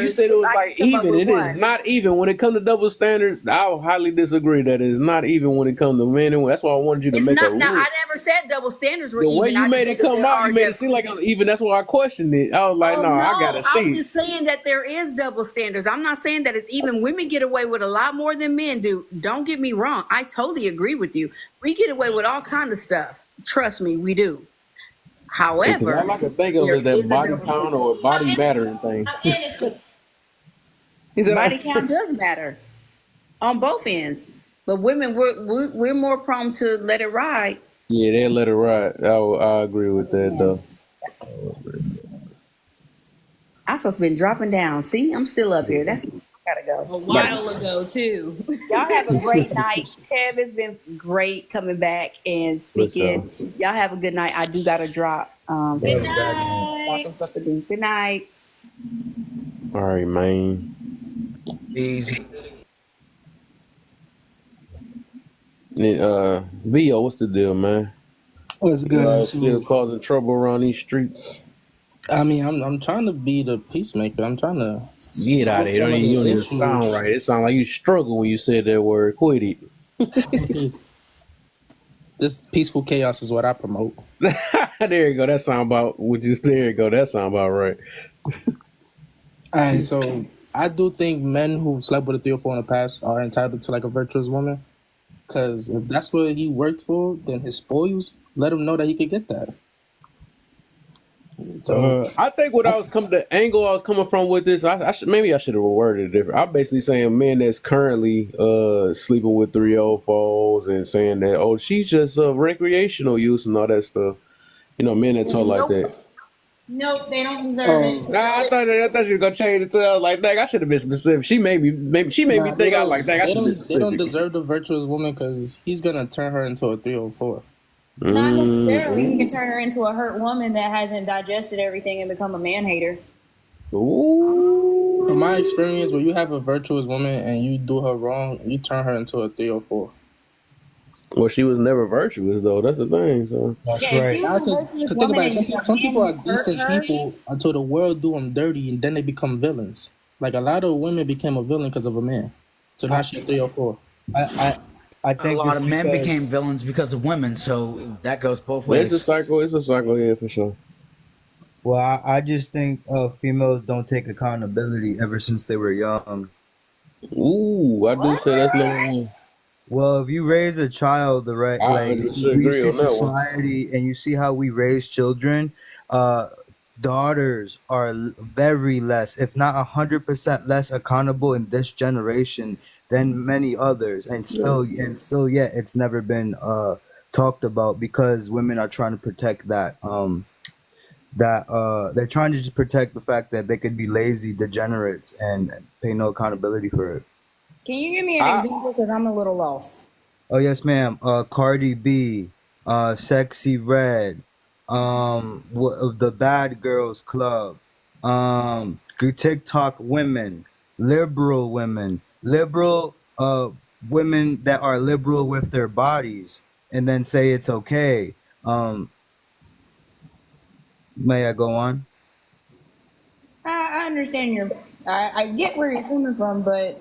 you said it was like even. It is not even when it comes to double standards. I'll highly disagree that it's not even when it comes to men and women. That's why I wanted you to It's make not. a Now, rule. I never said double standards were The even. way you made it come out, you made it seem like I'm even. That's why I questioned it. I was like, no, I gotta I was see. just saying that there is double standards. I'm not saying that it's even. Women get away with a lot more than men do. Don't get me wrong. I totally agree with you. We get away with all kind of stuff. Trust me, we do. However, All I can think of is that body count or body mattering thing. Body count does matter on both ends, but women we're more prone to let it ride. Yeah, they let it ride. I agree with that though. I'm supposed to been dropping down. See, I'm still up here. That's gotta go. A while ago too. Y'all have a great night. Kev, it's been great coming back and speaking. Y'all have a good night. I do gotta drop. Good night. Good night. All right, man. Easy. And, Vio, what's the deal, man? What's good? Still causing trouble around these streets. I mean, I'm trying to be the peacemaker. I'm trying to Get out of here. You don't even sound right. It sounds like you struggle when you said that word. Quit it. This peaceful chaos is what I promote. There you go. That sound about there you go. That sound about right. And so I do think men who slept with a 3 or 4 in the past are entitled to like a virtuous woman. Because if that's what he worked for, then his spoils, let him know that he could get that. So I think what the angle I was coming from with this, I should have worded it different. I'm basically saying men that's currently sleeping with 304s and saying that she's just recreational use and all that stuff. You know, men that talk like that. Nope, they don't deserve it. Nah, I thought you were gonna change it to I was like, dang, I should have been specific. She made me think I like that. I should have been specific. They don't deserve the virtuous woman because he's gonna turn her into a 304. Not necessarily. He can turn her into a hurt woman that hasn't digested everything and become a man hater. Ooh. From my experience, when you have a virtuous woman and you do her wrong, you turn her into a 304. Well, she was never virtuous though. That's the thing. So that's right. Because think about it. Some people are decent people until the world do them dirty, and then they become villains. Like a lot of women became a villain because of a man. So now she's 304. I think a lot of men became villains because of women, so that goes both ways. It's a cycle, yeah, for sure. Well, I just think females don't take accountability ever since they were young. Ooh, I do say that's number one. Well, if you raise a child the right, like we see society, and you see how we raise children, daughters are very less, if not 100% less accountable in this generation than many others, and still yet it's never been talked about because women are trying to protect that they're trying to just protect the fact that they could be lazy degenerates and pay no accountability for it. Can you give me an example? Because I'm a little lost. Oh yes, ma'am. Cardi B, Sexy Red, the Bad Girls Club, TikTok women, liberal women that are liberal with their bodies and then say it's okay. May I go on? I understand I get where you're coming from, but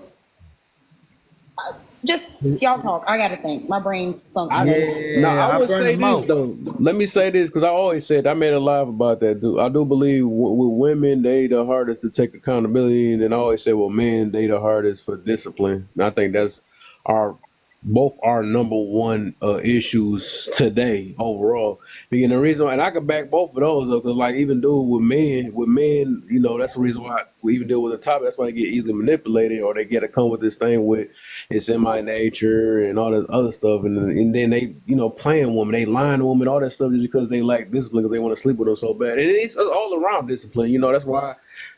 just y'all talk. I gotta think. My brain's functioning. I would say this though. Let me say this because I always said I made a live about that. I do believe with women they the hardest to take accountability, and then I always say, well, men they the hardest for discipline. And I think that's both our number one issues today overall. And the reason, and I can back both of those up, because like even with men, you know, that's the reason why we even deal with the topic. That's why they get easily manipulated, or they get to come with this thing with it's in my nature and all this other stuff, and then they, you know, playing women, they lying to women, all that stuff just because they lack discipline, because they want to sleep with them so bad. And it's all around discipline, you know. That's why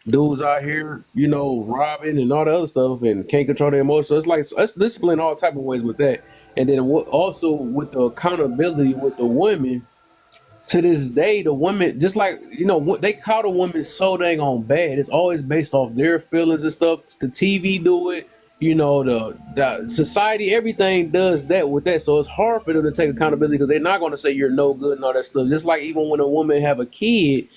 dudes out here, you know, robbing and all the other stuff and can't control their emotions. So it's like it's discipline all type of ways with that. And then also with the accountability with the women, to this day, the women, just like, they call the women so dang on bad. It's always based off their feelings and stuff. The TV do it, the society, everything does that with that. So it's hard for them to take accountability because they're not going to say you're no good and all that stuff. Just like even when a woman have a kid,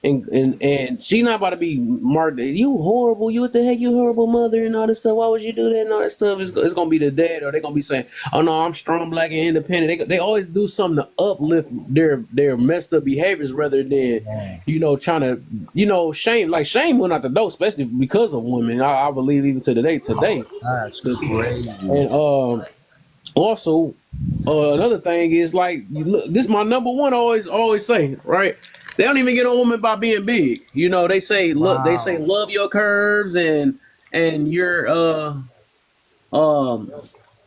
and she not about to be marked, you horrible, you what the heck, you horrible mother and all this stuff. Why would you do that and all that stuff? It's gonna be the dad, or they're gonna be saying, oh no, I'm strong, black, and independent. They always do something to uplift their messed up behaviors rather than trying to shame. Like shame went out the door, especially because of women. I believe even to today. That's crazy. And also another thing is like, look, this is my number one always say, right? They don't even get a woman by being big. They say they say love your curves and your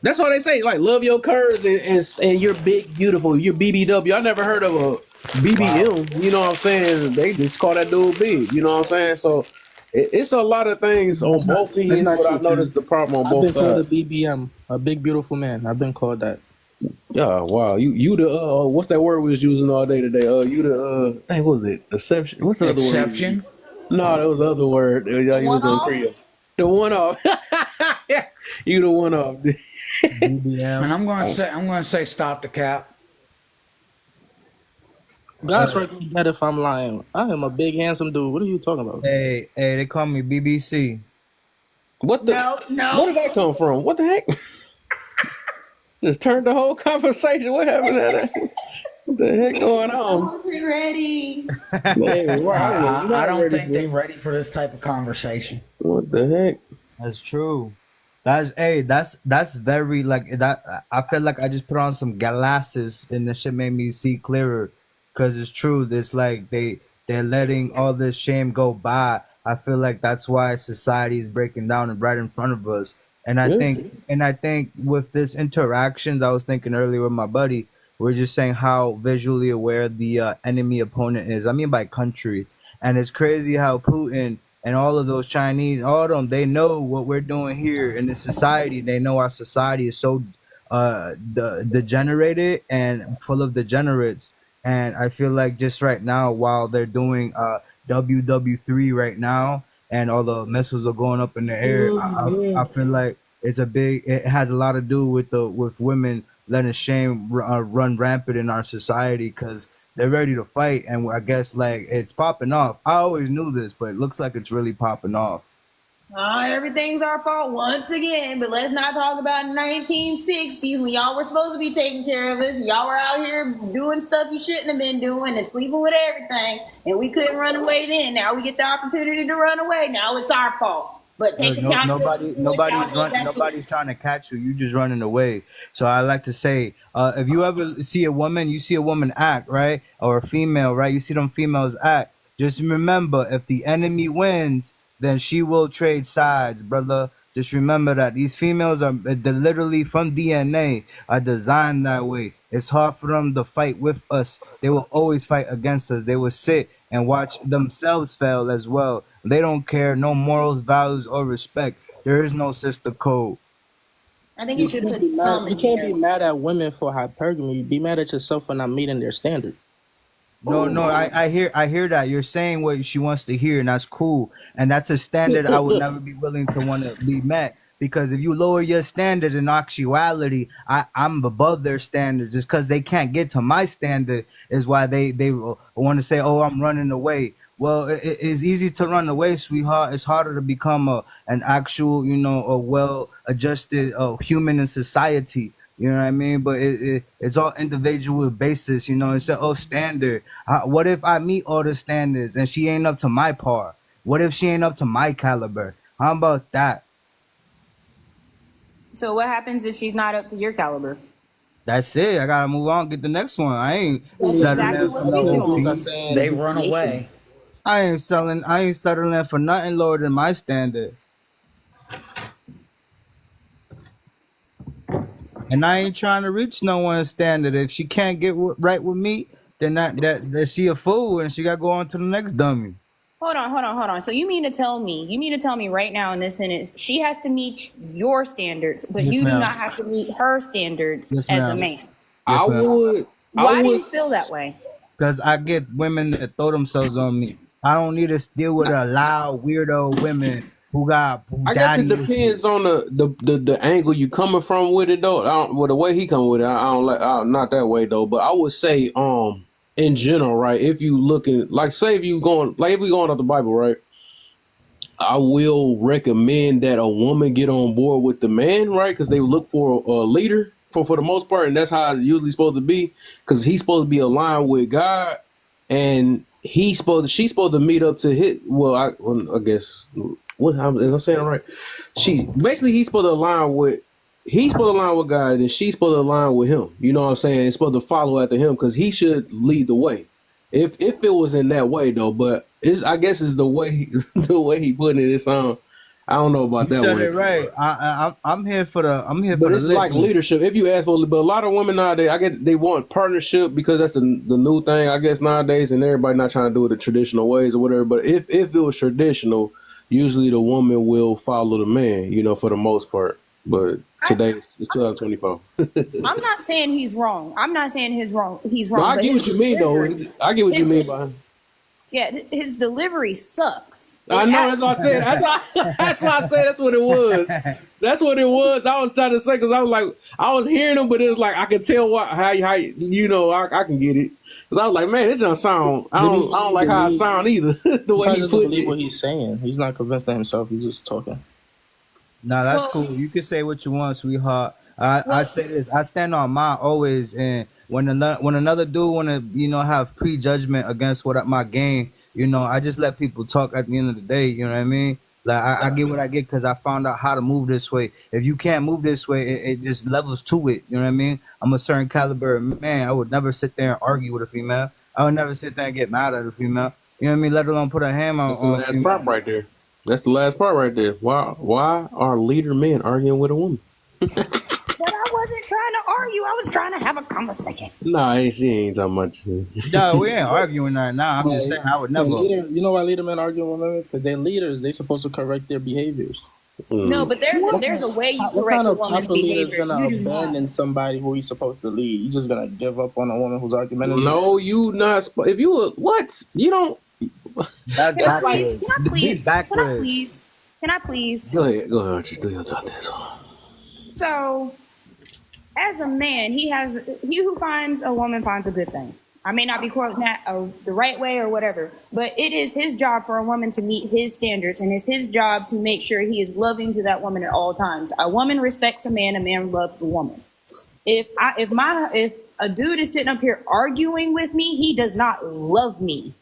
that's all they say, like love your curves and you're big, beautiful, you're BBW. I never heard of a BBM, you know what I'm saying? They just call that dude big, you know what I'm saying? So it's a lot of things on both ends, but I noticed the problem on I've both been called a sides. BBM, a big beautiful man. I've been called that. Yeah, wow. You the what's that word we was using all day today? You the hey, what was it? Exception. What's the other word? Exception? No, that was the other word. Y'all used in Korea. The one off. You the one off. And I'm gonna say stop the cap. God's right me that if I'm lying. I am a big handsome dude. What are you talking about? Hey, they call me BBC. What the? No. Where did that come from? What the heck? Just turned the whole conversation. What happened to that? What the heck going on? Be ready. Man, wow, I don't think they're ready for this type of conversation. What the heck? That's true. That's very like that. I feel like I just put on some glasses and the shit made me see clearer. Cause it's true. It's like they're letting all this shame go by. I feel like that's why society is breaking down and right in front of us. And I think with this interaction, I was thinking earlier with my buddy, we're just saying how visually aware the enemy opponent is. I mean by country. And it's crazy how Putin and all of those Chinese, all of them, they know what we're doing here in the society. They know our society is so degenerated and full of degenerates. And I feel like just right now, while they're doing WW3 right now, and all the missiles are going up in the air, I feel like it has a lot to do with women letting shame run rampant in our society because they're ready to fight, and I guess like it's popping off. I always knew this, but it looks like it's really popping off. Everything's our fault once again, but let's not talk about 1960s when y'all were supposed to be taking care of us. Y'all were out here doing stuff you shouldn't have been doing and sleeping with everything, and we couldn't run away then. Now we get the opportunity to run away. Now it's our fault. But take accountability. Nobody's trying to catch you. You just running away. So I like to say, if you ever see a woman, you see a woman act, right, or a female, right? You see them females act. Just remember, if the enemy wins, then she will trade sides, brother. Just remember that these females they're literally from DNA are designed that way. It's hard for them to fight with us. They will always fight against us. They will sit and watch themselves fail as well. They don't care, no morals, values, or respect. There is no sister code. I think you should put You can't be mad at women for hypergamy. Be mad at yourself for not meeting their standard. No, I hear that. You're saying what she wants to hear, and that's cool. And that's a standard I would never be willing to want to be met. Because if you lower your standard in actuality, I'm above their standards. Just because they can't get to my standard is why they want to say, oh, I'm running away. Well, it's easy to run away, sweetheart. It's harder to become an actual, a well-adjusted human in society. You know what I mean? But it's all individual basis, It's a standard. What if I meet all the standards and she ain't up to my par? What if she ain't up to my caliber? How about that? So what happens if she's not up to your caliber? That's it. I gotta move on, get the next one. I ain't Exactly what you're doing. They run away. I ain't settling for nothing lower than my standard. And I ain't trying to reach no one's standard. If she can't get right with me, then that she a fool and she got to go on to the next dummy. Hold on. So you mean to tell me right now in this sentence, she has to meet your standards, but Yes, you do ma'am. not have to meet her standards Yes, as a ma'am. man? Yes, ma'am. Why do you feel that way? because I get women that throw themselves on me. I don't need to deal with a loud weirdo women who I guess it daddy issues. depends on the angle you coming from with it though. Well, the way he come with it, I don't like. Not that way though. But I would say, in general, right? If you looking like, say, if we going off the Bible, right? I will recommend that a woman get on board with the man, right? Because they look for a leader for the most part, and that's how it's usually supposed to be. Because he's supposed to be aligned with God, and she's supposed to meet up to his. Well, I guess what am I saying right? He's supposed to align with. He's supposed to align with God, and she's supposed to align with him. You know what I'm saying? It's supposed to follow after him because he should lead the way. If it was in that way though, but I guess it's the way he putting it. It's I don't know about You that said way. it right. I'm here for the. But it's like leadership. If you ask for, but a lot of women nowadays, they want partnership because that's the new thing, I guess, nowadays, and everybody not trying to do it the traditional ways or whatever. But if it was traditional, usually the woman will follow the man, for the most part. But today it's 2024. I'm not saying he's wrong. I'm not saying he's wrong. No, I but get his what you mean though. delivery- I get what you his- mean by. Yeah, his delivery sucks. I know, that's what I said. That's why I said that's what it was. That's what it was. I was trying to say because I was like, I was hearing him, but it was like I could tell how I can get it. Because I was like, man, it don't sound. I don't like how it sound either. The way he doesn't put believe it. what he's saying. He's not convinced of himself. He's just talking. Nah, that's cool. You can say what you want, sweetheart. I say this. I stand on mine always. And when another dude want to, have prejudgment against my game, I just let people talk at the end of the day. You know what I mean? Like I get what I get because I found out how to move this way. If you can't move this way, it just levels to it. You know what I mean? I'm a certain caliber of man. I would never sit there and argue with a female. I would never sit there and get mad at a female. You know what I mean? Let alone put a hand on. That's the last part right there. That's the last part right there. Why are leader men arguing with a woman? But I wasn't trying to argue. I was trying to have a conversation. Nah, she ain't talking about you. No, we ain't arguing right now. I'm just saying I would never. You know why leader men argue with women? Because they're leaders. They're supposed to correct their behaviors. No, but there's a way you What correct kind a of woman's proper leader is behavior. gonna You do not. abandon somebody who he's supposed to lead? You just gonna give up on a woman who's argumentative? No, you not. If you what? You don't. That's Can I please? backwards. Can I please? He's backwards. Can I please? Can I please? Go ahead. Just do your this. So, as a man, he who finds a woman finds a good thing. I may not be quoting that the right way or whatever, but it is his job for a woman to meet his standards, and it's his job to make sure he is loving to that woman at all times. A woman respects a man loves a woman. If a dude is sitting up here arguing with me, he does not love me.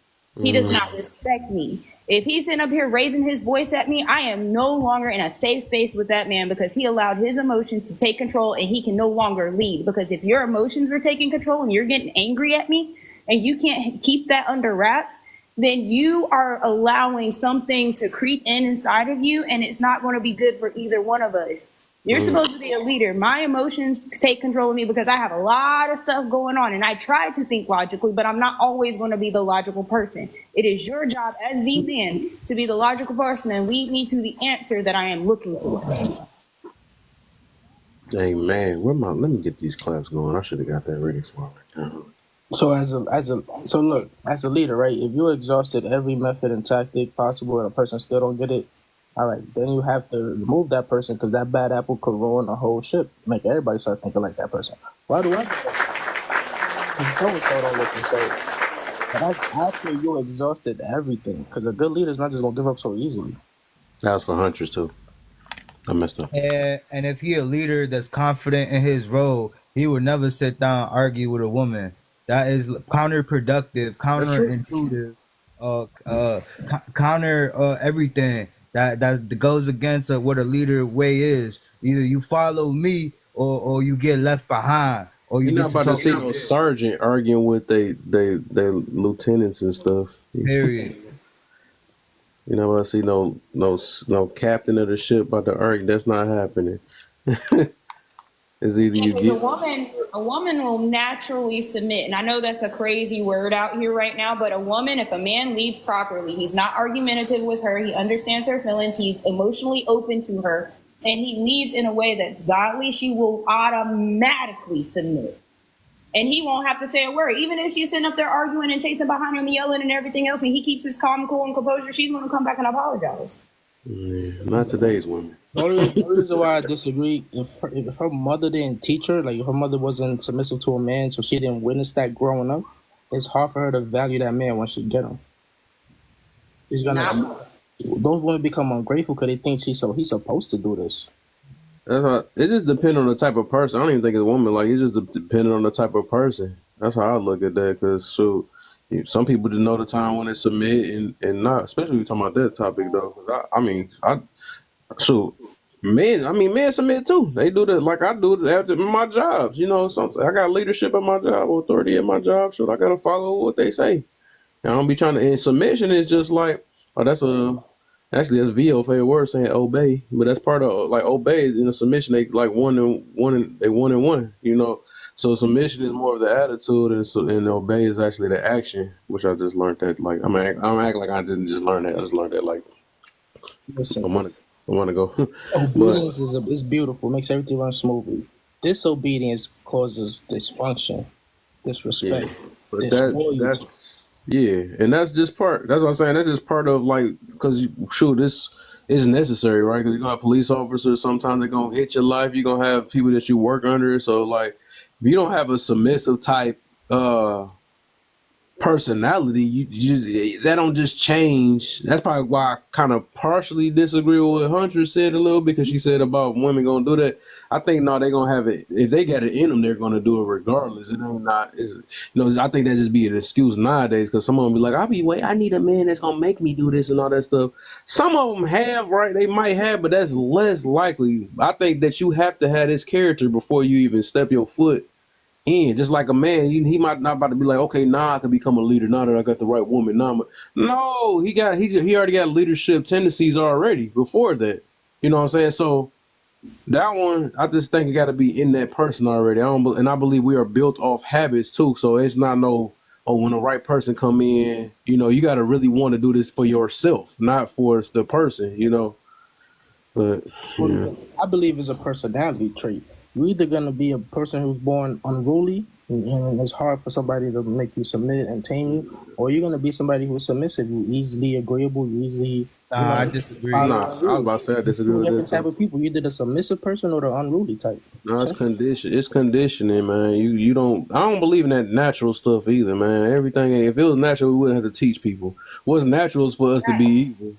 He does not respect me. If he's sitting up here raising his voice at me, I am no longer in a safe space with that man because he allowed his emotions to take control and he can no longer lead. Because if your emotions are taking control and you're getting angry at me and you can't keep that under wraps, then you are allowing something to creep inside of you, and it's not going to be good for either one of us. You're supposed to be a leader. My emotions take control of me because I have a lot of stuff going on, and I try to think logically, but I'm not always going to be the logical person. It is your job as the man to be the logical person and lead me to the answer that I am looking for. Hey man, let me get these claps going. I should have got that ready for me. So as a leader, right? If you exhausted every method and tactic possible, and a person still don't get it, all right, then you have to remove that person because that bad apple could ruin the whole ship, make everybody start thinking like that person. Why do I? So and so don't listen. So, but after you exhausted everything, because a good leader is not just gonna give up so easily. That was for hunters too. I messed up. And if he a leader that's confident in his role, he would never sit down and argue with a woman. That is counterproductive, counterintuitive, counter everything. That goes against what a leader way is. Either you follow me or you get left behind. Or You're you not about to see no sergeant arguing with they lieutenants and stuff. Period. You're not about to see no captain of the ship about to argue. That's not happening. It's either you Because get a woman will naturally submit. And I know that's a crazy word out here right now, but a woman, if a man leads properly, he's not argumentative with her, he understands her feelings, he's emotionally open to her, and he leads in a way that's godly, she will automatically submit. and he won't have to say a word. Even if she's sitting up there arguing and chasing behind him, yelling and everything else, and he keeps his calm, cool, and composure, she's going to come back and apologize. Yeah, not today's women. The only reason why I disagree, if her mother didn't teach her, like if her mother wasn't submissive to a man, so she didn't witness that growing up, it's hard for her to value that man when she get him. She's gonna. Those women become ungrateful because they think he's supposed to do this. That's how, it just depends on the type of person. I don't even think it's a woman. Like, it just depending on the type of person. That's how I look at that. Because some people just know the time when they submit and not. Especially when we talking about that topic though. 'Cause men submit too. They do that like I do after my jobs. You know, I got leadership at my job, authority at my job. So I gotta follow what they say. And I don't be trying to. And submission is just like, actually that's VO favorite word saying obey, but that's part of like obey is in a submission. They like one and one. You know, so submission is more of the attitude, and obey is actually the action, which I just learned that. Like I'm acting like I didn't just learn that. I just learned that like. Listen, I want to go. obedience is beautiful, makes everything run smoothly. Disobedience causes dysfunction, disrespect, But disloyalty. and that's just part. That's what I'm saying. That's just part of like, because this is necessary, right? Because you're gonna have police officers. Sometimes they're gonna hit your life. You're gonna have people that you work under. So like, if you don't have a submissive type personality, you that don't just change. That's probably why I kind of partially disagree with what Hunter said a little, because she said about women gonna do that. I think no, they're gonna have it. If they got it in them, they're gonna do it regardless. It ain't not. I think that just be an excuse nowadays, because some of them be like, I need a man that's gonna make me do this and all that stuff. Some of them have, right? They might have, but that's less likely. I think that you have to have this character before you even step your foot in. Just like a man, he might not about to be like, okay, I can become a leader now that I got the right woman. No, he already got leadership tendencies already before that. You know what I'm saying? So that one, I just think it got to be in that person already. I believe we are built off habits too. So it's not when the right person come in, you got to really want to do this for yourself, not for the person. But yeah. I believe it's a personality trait. You're either going to be a person who's born unruly and it's hard for somebody to make you submit and tame you, or you're going to be somebody who's submissive, you easily agreeable, you easily... I disagree. I was about to say I disagree with different that. type of people. You're either the submissive person or the unruly type. No, it's condition. It's conditioning, man. You don't. I don't believe in that natural stuff either, man. Everything. If it was natural, we wouldn't have to teach people. What's natural is for us to be evil.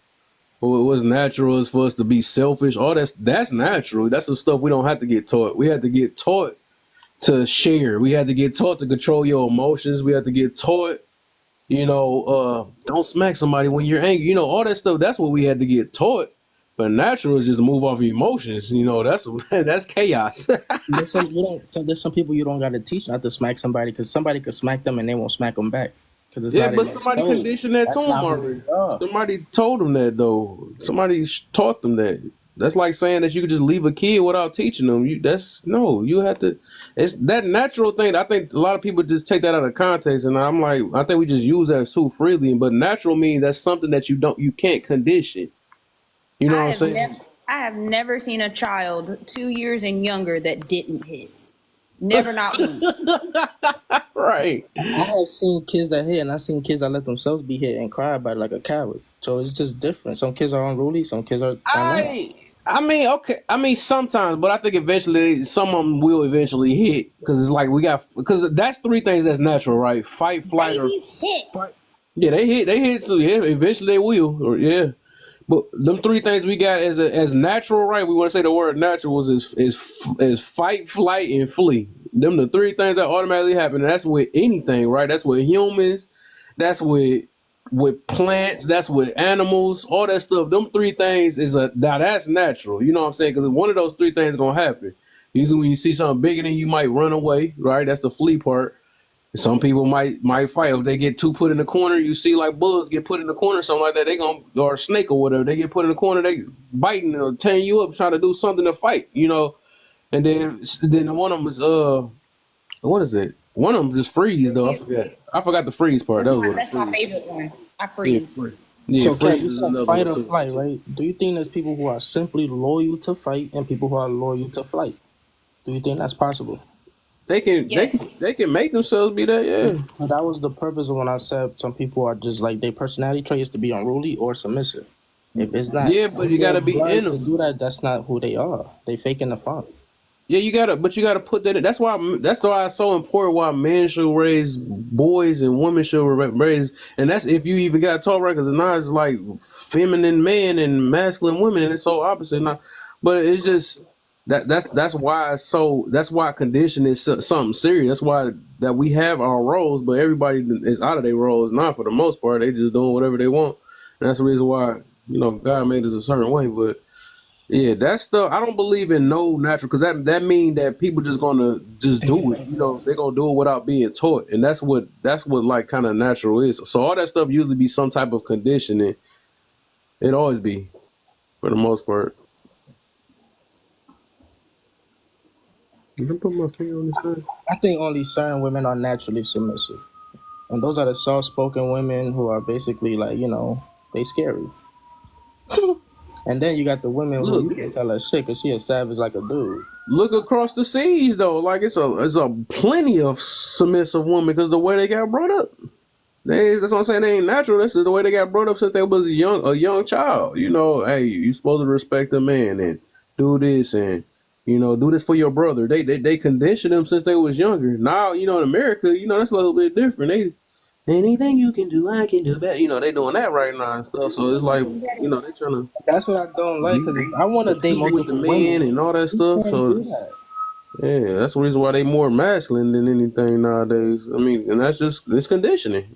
What's natural is for us to be selfish. All that's natural. That's the stuff we don't have to get taught. We have to get taught to share. We have to get taught to control your emotions. We have to get taught, don't smack somebody when you're angry. All that stuff. That's what we had to get taught. But natural is just to move off emotions. That's chaos. There's some people you don't got to teach not to smack somebody, because somebody could smack them and they won't smack them back. But somebody conditioned that to them already. Somebody told them that though. Somebody taught them that. That's like saying that you could just leave a kid without teaching them. You have to. It's that natural thing. I think a lot of people just take that out of context, and I'm like, I think we just use that too freely. But natural means that's something that you can't condition. You know what I'm saying? I have never seen a child 2 years and younger that didn't hit. Never, not once. Right. I have seen kids that hit, and I've seen kids that let themselves be hit and cry about it like a coward. So it's just different. Some kids are unruly, some kids are okay. Sometimes, but I think eventually some of them will eventually hit, because it's like because that's three things that's natural, right? Fight, flight, Babies hit. Yeah, they hit. So yeah, eventually they will, or yeah. But them three things we got as natural, right? We want to say the word natural is fight, flight, and flee. Them the three things that automatically happen. And that's with anything, right? That's with humans. That's with plants. That's with animals. All that stuff. Them three things that's natural. You know what I'm saying? Because one of those three things is gonna happen. Usually, when you see something bigger than you, might run away, right? That's the flee part. Some people might fight. If they get put in the corner, you see like bugs get put in the corner, something like that, or a snake or whatever, they get put in the corner, they biting or tearing you up, trying to do something to fight, and then one of them is what is it? One of them just freeze though. I forgot the freeze part. That's my favorite one. I freeze. So Kat, you said fight or flight, right? Do you think there's people who are simply loyal to fight and people who are loyal to flight? Do you think that's possible? They can Yes. they can make themselves be that. Yeah. But that was the purpose of when I said some people are just like their personality trait is to be unruly or submissive. If it's not Yeah, but you in their gotta be blood in to them. do that, that's not who they are. They faking the fun. Yeah, you gotta put that in. That's why it's so important why men should raise boys and women should raise, and that's if you even got taught right, because now it's like feminine men and masculine women, and it's so opposite now. But it's just that's why that's why conditioning is something serious. That's why that we have our roles, but everybody is out of their roles now for the most part. They just doing whatever they want, and that's the reason why God made us a certain way, but. Yeah, that's stuff. I don't believe in no natural because that mean that people just gonna just do it. They're gonna do it without being taught, and that's what like kind of natural is. So all that stuff usually be some type of conditioning. It always be, for the most part. Can I put my finger on this thing? I think only certain women are naturally submissive. And those are the soft-spoken women who are basically like, they scary. And then you got the women who you can't tell her shit because she a savage like a dude. Look across the seas though, like it's a plenty of submissive women because the way they got brought up. That's what I'm saying. They ain't natural. This is the way they got brought up since they was a young child. Hey, you supposed to respect a man and do this and do this for your brother. They condition them since they was younger. Now in America, that's a little bit different. Anything you can do, I can do better. They doing that right now and stuff. So it's like, they trying to. That's what I don't like because I want to date multiple men and all that stuff. So yeah, that's the reason why they more masculine than anything nowadays. I mean, and that's just it's conditioning.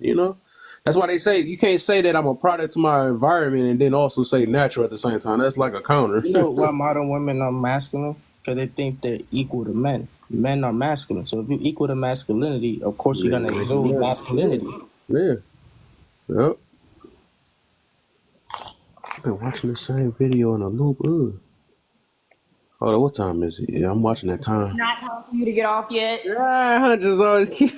That's why they say you can't say that I'm a product to my environment and then also say natural at the same time. That's like a counter. You know why modern women are masculine? Because they think they're equal to men. Men are masculine. So if you equal to masculinity, of course you're gonna exude masculinity. Yeah. Yep. I've been watching the same video in a loop. Ugh. Hold on, what time is it? Yeah, I'm watching that time. Not time for you to get off yet. Yeah, Hunter's always keep.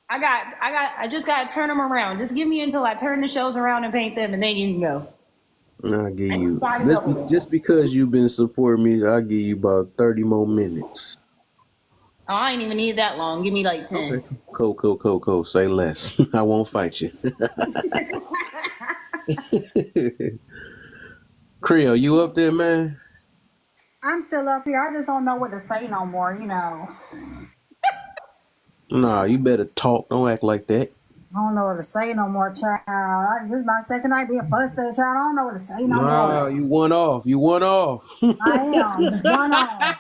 I just gotta turn them around. Just give me until I turn the shows around and paint them, and then you can go. I'll give you just because you've been supporting me. I'll give you about 30 more minutes. Oh, I ain't even need that long. Give me like 10. Okay. Cool. Say less. I won't fight you. Creole, you up there, man? I'm still up here. I just don't know what to say no more, Nah, you better talk. Don't act like that. I don't know what to say no more, child. This is my second night being frustrated, child. I don't know what to say no more. You won off. I am. Just one off.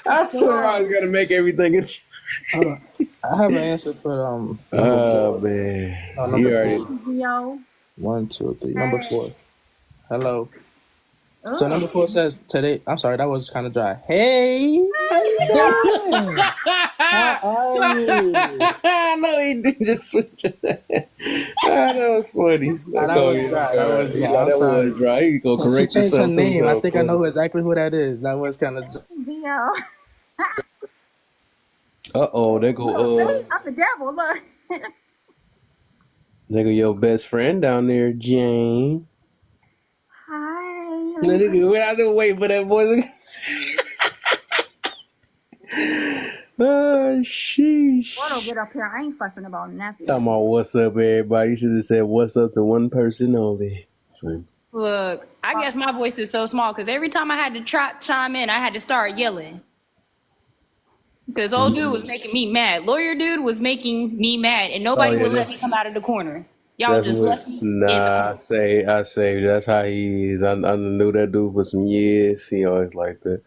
I swear I was gonna make everything. I have an answer for Oh man, you already. Yo. 1, 2, 3. Number 4. Hello. So number 4 says today. I'm sorry, that was kind of dry. Hey. How are you? I know he did just switch it. That was funny. That was dry. That was dry. You go correct She changed her yourself, name. too, I think I know exactly who that is. That was kind of. Yo. They go. See, I'm the devil. Look. There go your best friend down there, Jane. Hi. I didn't wait for that voice. Oh, sheesh. Boy, don't get up here. I ain't fussing about nothing. Talking about what's up, everybody. You should have said what's up to one person only. Look, I guess my voice is so small because every time I had to chime in, I had to start yelling. Because old dude was making me mad. Lawyer dude was making me mad, and nobody would let me come out of the corner. Y'all just left me. I say that's how he is. I knew that dude for some years. He always like that.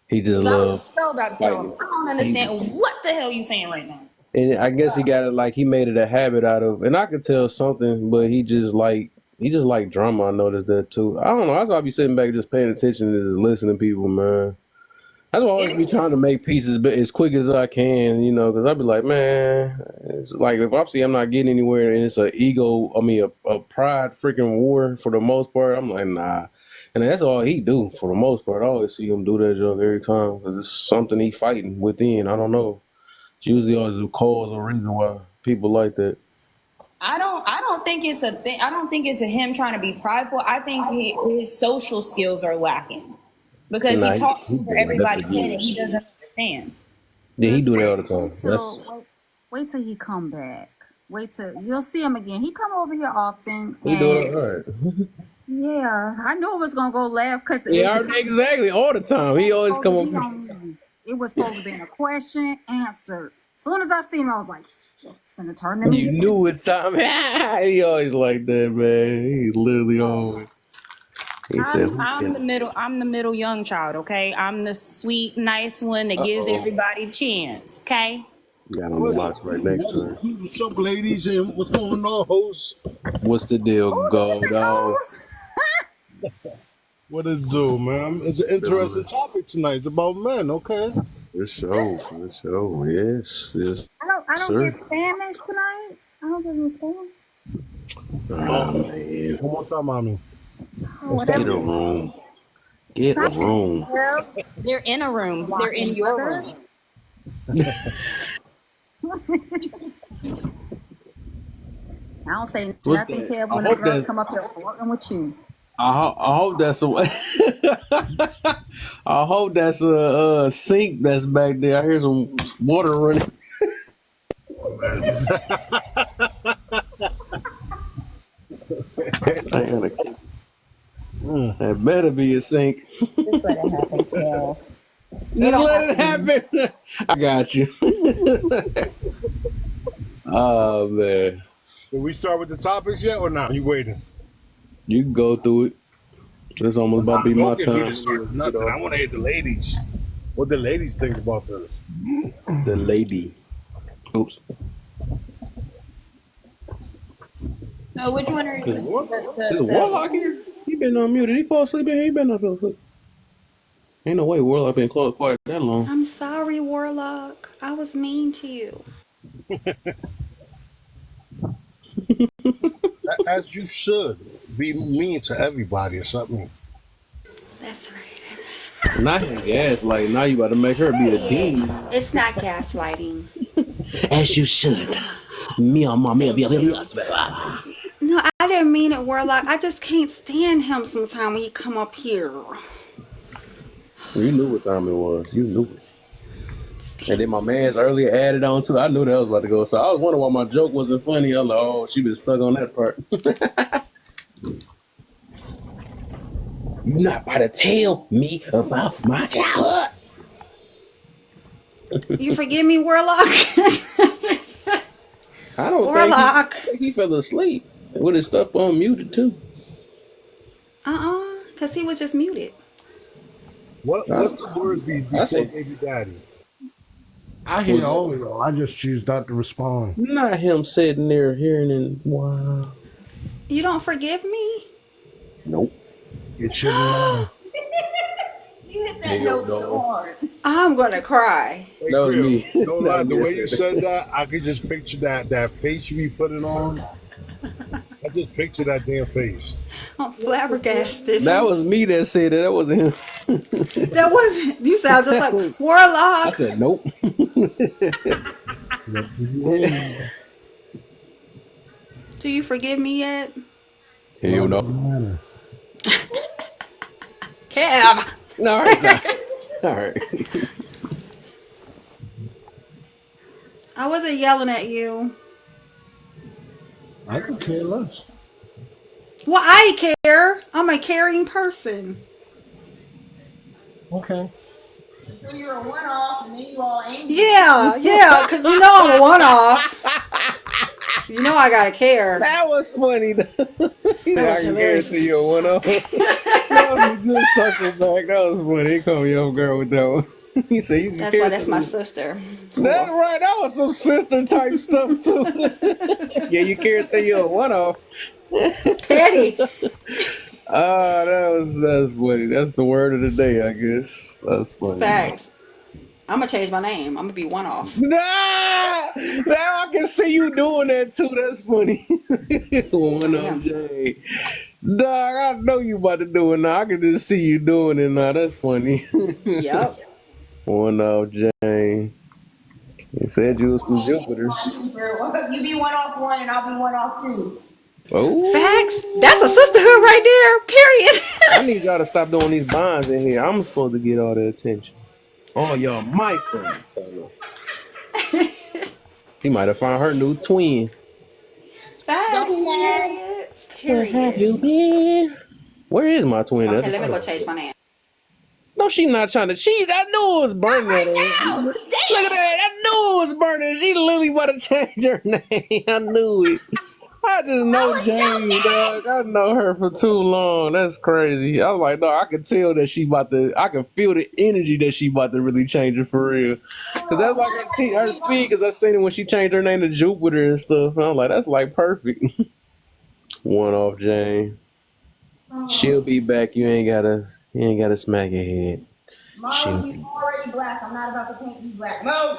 He just I loves. was so about to tell him, I don't understand what the hell you saying right now. And I guess he got it like he made it a habit out of, and I could tell something, but he just like drama. I noticed that too. I don't know. That's why I be sitting back just paying attention and just listening to people, man. That's why I always be trying to make pieces as quick as I can, because I be like, man, it's like if I see I'm not getting anywhere and it's a pride freaking war for the most part, I'm like, nah. And that's all he do for the most part. I always see him do that joke every time because it's something he fighting within. I don't know. It's usually always a cause or reason why people like that. I don't think it's a thing. I don't think it's him trying to be prideful. I think his social skills are lacking. because he Nah, talks he over been like that for everybody's head and he years. doesn't understand. Yeah, he Just do that all wait, the time. That's wait till he come back. Wait till you'll see him again. He come over here often, he do and it all right. yeah, I knew it was gonna go left because Yeah, exactly. All the time. He always supposed come to up. be on me. It was supposed to be in a question answer. As soon as I seen him, I was like, shit, it's gonna turn to You me. knew what time. He always like that, man. He literally always. He said, "Who I'm can the middle. I'm the middle young child. Okay, I'm the sweet, nice one that gives Uh-oh. everybody a chance. Okay. Got on the box right next to her. What's up, ladies? And what's going on, hoes? What's the deal, go dog? What it do, man? It's an interesting topic tonight. It's about men, okay? For sure. Yes, I don't sir. get Spanish tonight. I don't get any Spanish. Oh man. One more time, mommy. Get a room. Get a room. They're in a room. They're in your room. I don't say What's nothing, that? Kev, I when the hope girls that's. come up here flirting with you. I hope that's a. I hope that's a sink that's back there. I hear some water running. That better be a sink. Just let it happen, Kev. Just let it happen. I got you. Oh man. Did we start with the topics yet or not? You waiting? You can go through it. It's almost about to be my Don't get me to time. start nothing. I want to hear the ladies. What the ladies think about this? The lady. Oops. So which one are you? Is Warlock here? He been unmuted. Did he fall asleep in here? He better not fall asleep. Ain't no way Warlock been quiet that long. I'm sorry, Warlock. I was mean to you. As you should. Be mean to everybody or something. That's right. Not his gas. Like now you about to make her be a dean. It's not gaslighting. As you should. No, I didn't mean it, Warlock. I just can't stand him sometime when he come up here. You knew what time it was. You knew it. And then my man's earlier added on to it. I knew that was about to go. So I was wondering why my joke wasn't funny. I was like, oh, she been stuck on that part. You're not about to tell me about my childhood. You forgive me, Warlock? I don't Warlock. think he fell asleep with his stuff unmuted too. Because he was just muted. What's the word before said- baby daddy? I hear all of y'all. I just choose not to respond. Not him sitting there hearing and wow. You don't forgive me? Nope. It shouldn't matter. You hit that note so hard. I'm going to cry. Hey, That was Crib, me. Don't lie. The way you said that, I could just picture that face you be putting on. I just picture that damn face. I'm flabbergasted. That was me that said that. That wasn't him. That wasn't. You sound just like I Warlock. said nope. Do you forgive me yet? Hell no. Kev. All right. All right. I wasn't yelling at you. I could care less. Well, I care. I'm a caring person. Okay. So you're a one-off, and then you all angry. Yeah, because you know I'm a one-off. You know I gotta care. That was funny. He said, That was I can hilarious. guarantee you a one-off. That was a good sucker back. That was funny. He called me young girl with that one. He said, you can That's why guarantee that's my me. sister. That's right. That was some sister type stuff too. Yeah, you can't tell you a one-off. Petty. That's funny. That's the word of the day, I guess. That's funny. Facts. I'm gonna change my name. I'm gonna be one-off. Nah! Now I can see you doing that too. That's funny. One off Jay. Dog, I know you about to do it now. I can just see you doing it now. That's funny. Yep. One off Jane. He said you was from Jupiter. You be one off one, and I'll be one off two. Oh, Facts. That's a sisterhood right there. Period. I need y'all to stop doing these bonds in here. I'm supposed to get all the attention. Oh, y'all mic thing. She might have found her new twin. Facts. Period. Period. You been? Where is my twin? Okay, let me go change my name. No, she not trying to. I knew it was burning. Right Look now. at that. I knew it was burning. She literally about to change her name. I knew it. I just know Jane, dog. I know her for too long. That's crazy. I was like, no, I can tell that she about to. I can feel the energy that she about to really change it for real. Cause that's like her speed. Cause I seen it when she changed her name to Jupiter and stuff. And I'm like, that's like perfect. One off, Jane. She'll be back. You ain't gotta smack your head. Mom, he's already black. I'm not about to paint you black. Move!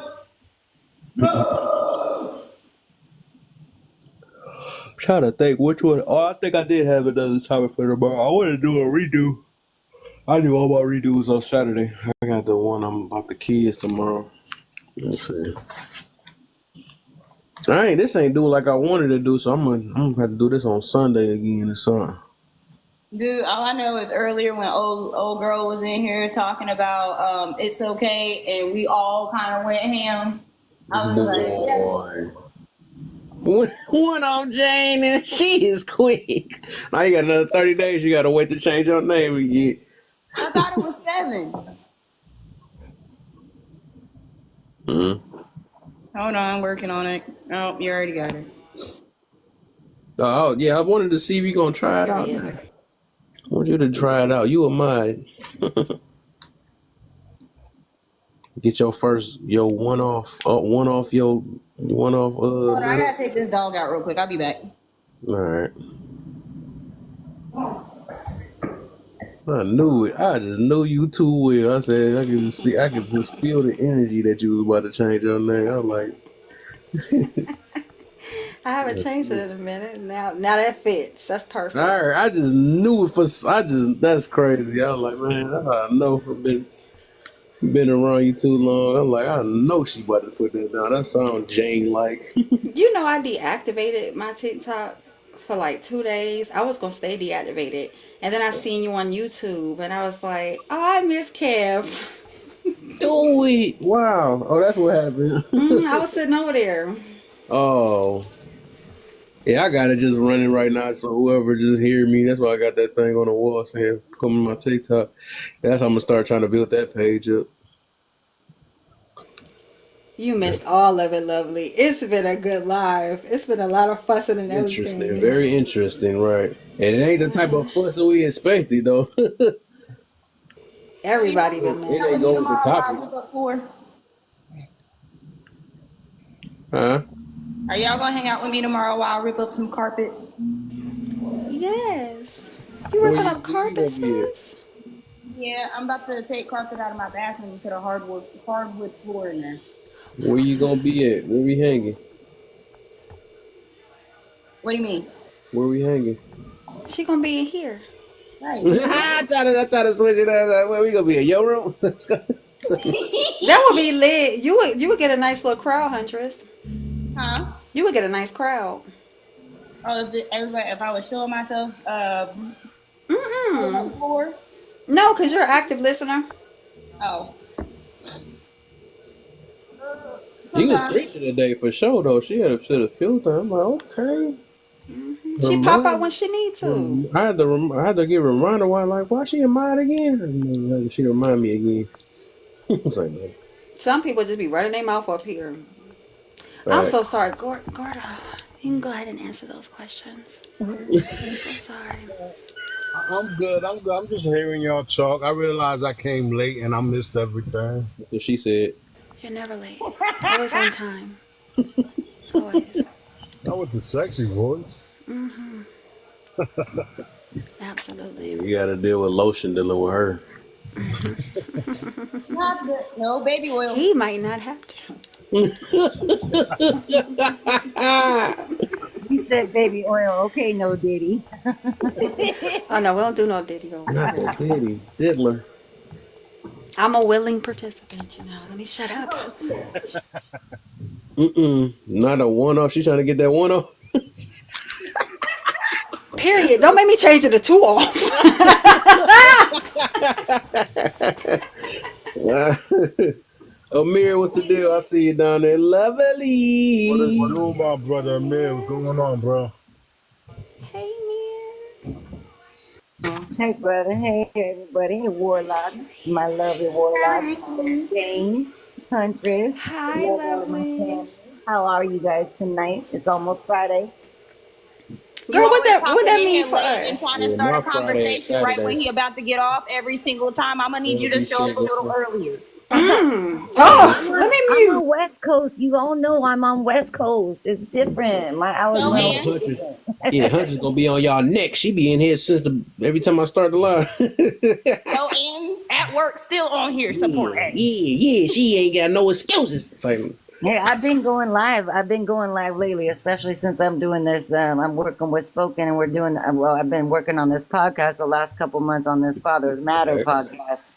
Trying to think which one. Oh, I think I did have another topic for tomorrow. I want to do a redo. I do all my redos on Saturday. I got the one about the kids tomorrow. Let's see. This ain't doing like I wanted to do, so I'm gonna have to do this on Sunday again or something. Dude, all I know is earlier when old girl was in here talking about it's okay, and we all kind of went ham. I was like, yes. One on Jane, and she is quick. Now you got another 30 days. You got to wait to change your name again. I thought it was 7. Hold on, I'm working on it. Oh, you already got it. Oh yeah, I wanted to see if you gonna try it out. I want you to try it out. You or mine. Get your one off. Hold on, I gotta take this dog out real quick. I'll be back. All right. I knew it. I just knew you too well. I said I could just feel the energy that you was about to change your name. I was like, I haven't changed it in a minute. Now that fits. That's perfect. all right. I just knew it that's crazy. I was like, man, that's how I know from been around you too long. I'm like, I know she about to put that down. That sounds Jane like. You know, I deactivated my TikTok for like 2 days. I was gonna stay deactivated, and then I seen you on YouTube, and I was like, oh, I miss Kev. Do it. Wow. Oh, that's what happened. I was sitting over there. Oh. Yeah, I got it just running right now, so whoever just hear me, that's why I got that thing on the wall saying, come on my TikTok. That's how I'm going to start trying to build that page up. You missed all of it, lovely. It's been a good live. It's been a lot of fussing and Interesting. everything. Very interesting, right. And it ain't the type of fussing we expected, though. Everybody been It ain't go with the topic. Huh? Are y'all gonna hang out with me tomorrow while I rip up some carpet? Yes. You ripping up carpet, sis? Yeah, I'm about to take carpet out of my bathroom and put a hardwood floor in there. Where you gonna be at? Where we hanging? What do you mean? Where we hanging? She gonna be in here. Right. I thought of switching that. Where we gonna be at your room? That would be lit. You would get a nice little crowd, Huntress. Huh? You would get a nice crowd. Oh, if I was showing myself on the floor? No, because you're an active listener. Oh. She was preaching today for sure, though. She had a filter. I'm like, okay. She pop out when she need to. I had to give a reminder why she in mine again? She remind me again. I was like, man. Some people just be running their mouth up here. I'm so sorry, Gordo. You can go ahead and answer those questions. I'm so sorry. I'm good. I'm just hearing y'all talk. I realize I came late and I missed everything. That's what she said. You're never late. Always on time. Always. Not with the sexy voice. Mm-hmm. Absolutely. You got to deal with lotion dealing with her. No baby oil. He might not have to. You said baby oil. Okay, no Diddy. Oh, no, we don't do no Diddy oil. Not the Diddy. Diddler. I'm a willing participant, you know. Let me shut up. Not a one-off. She's trying to get that one-off. Period. Don't make me change it to 2 off. Amir, what's the deal? I see you down there. Lovely. What is doing, my brother Amir? What's going on, bro? Hey, brother. Hey, everybody. Hey, Warlock. My lovely Warlock. Jane, Huntress. Hi, Love all of my lovely. family. How are you guys tonight? It's almost Friday. You always popping in mean here for late and us? trying to Yeah, start my a Friday conversation and right when Saturday. he about to get off every single time. I'm gonna need you to show up a little earlier. Oh, let me I'm on mute. West Coast. You all know I'm on West Coast. It's different. My hours So, are and Hunter's, different. yeah, Hunter's gonna be on y'all neck. She be in here since every time I start the live. at work, still on here supporting. yeah, she ain't got no excuses. It's like, Hey, I've been going live. I've been going live lately, especially since I'm doing this. I'm working with Spoken, and we're doing. Well, I've been working on this podcast the last couple months on this Father's Matter okay. podcast.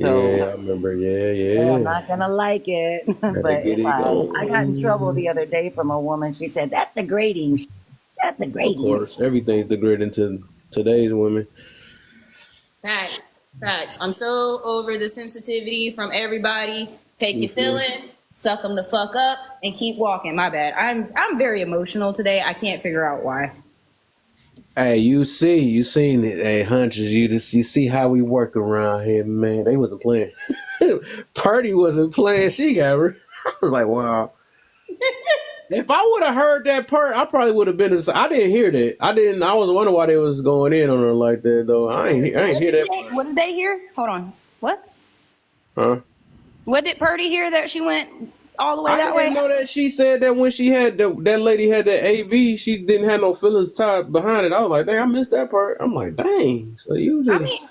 So Yeah, I remember. I'm Yeah. not gonna like it, Gotta but get it's it all right. I got in trouble going. the other day from a woman. She said, "That's degrading. That's Of degrading." course, everything's degrading to today's women. Facts. I'm so over the sensitivity from everybody. Take your feelings, suck them the fuck up, and keep walking. My bad. I'm very emotional today. I can't figure out why. Hey, you seen it. Hey, Hunches, you see how we work around here, man. They wasn't playing. Purdy wasn't playing. She got I was like, wow. If I would have heard that part, I probably would have been. I didn't hear that. I was wondering why they was going in on her like that, though. I ain't hear that part. What did they hear? Hold on. What? Huh? What did Purdy hear that she went all the way I that way? didn't know that she said that when she had that lady had that AV, she didn't have no feelings tied behind it. I was like, dang, I missed that part. I'm like, dang. So you just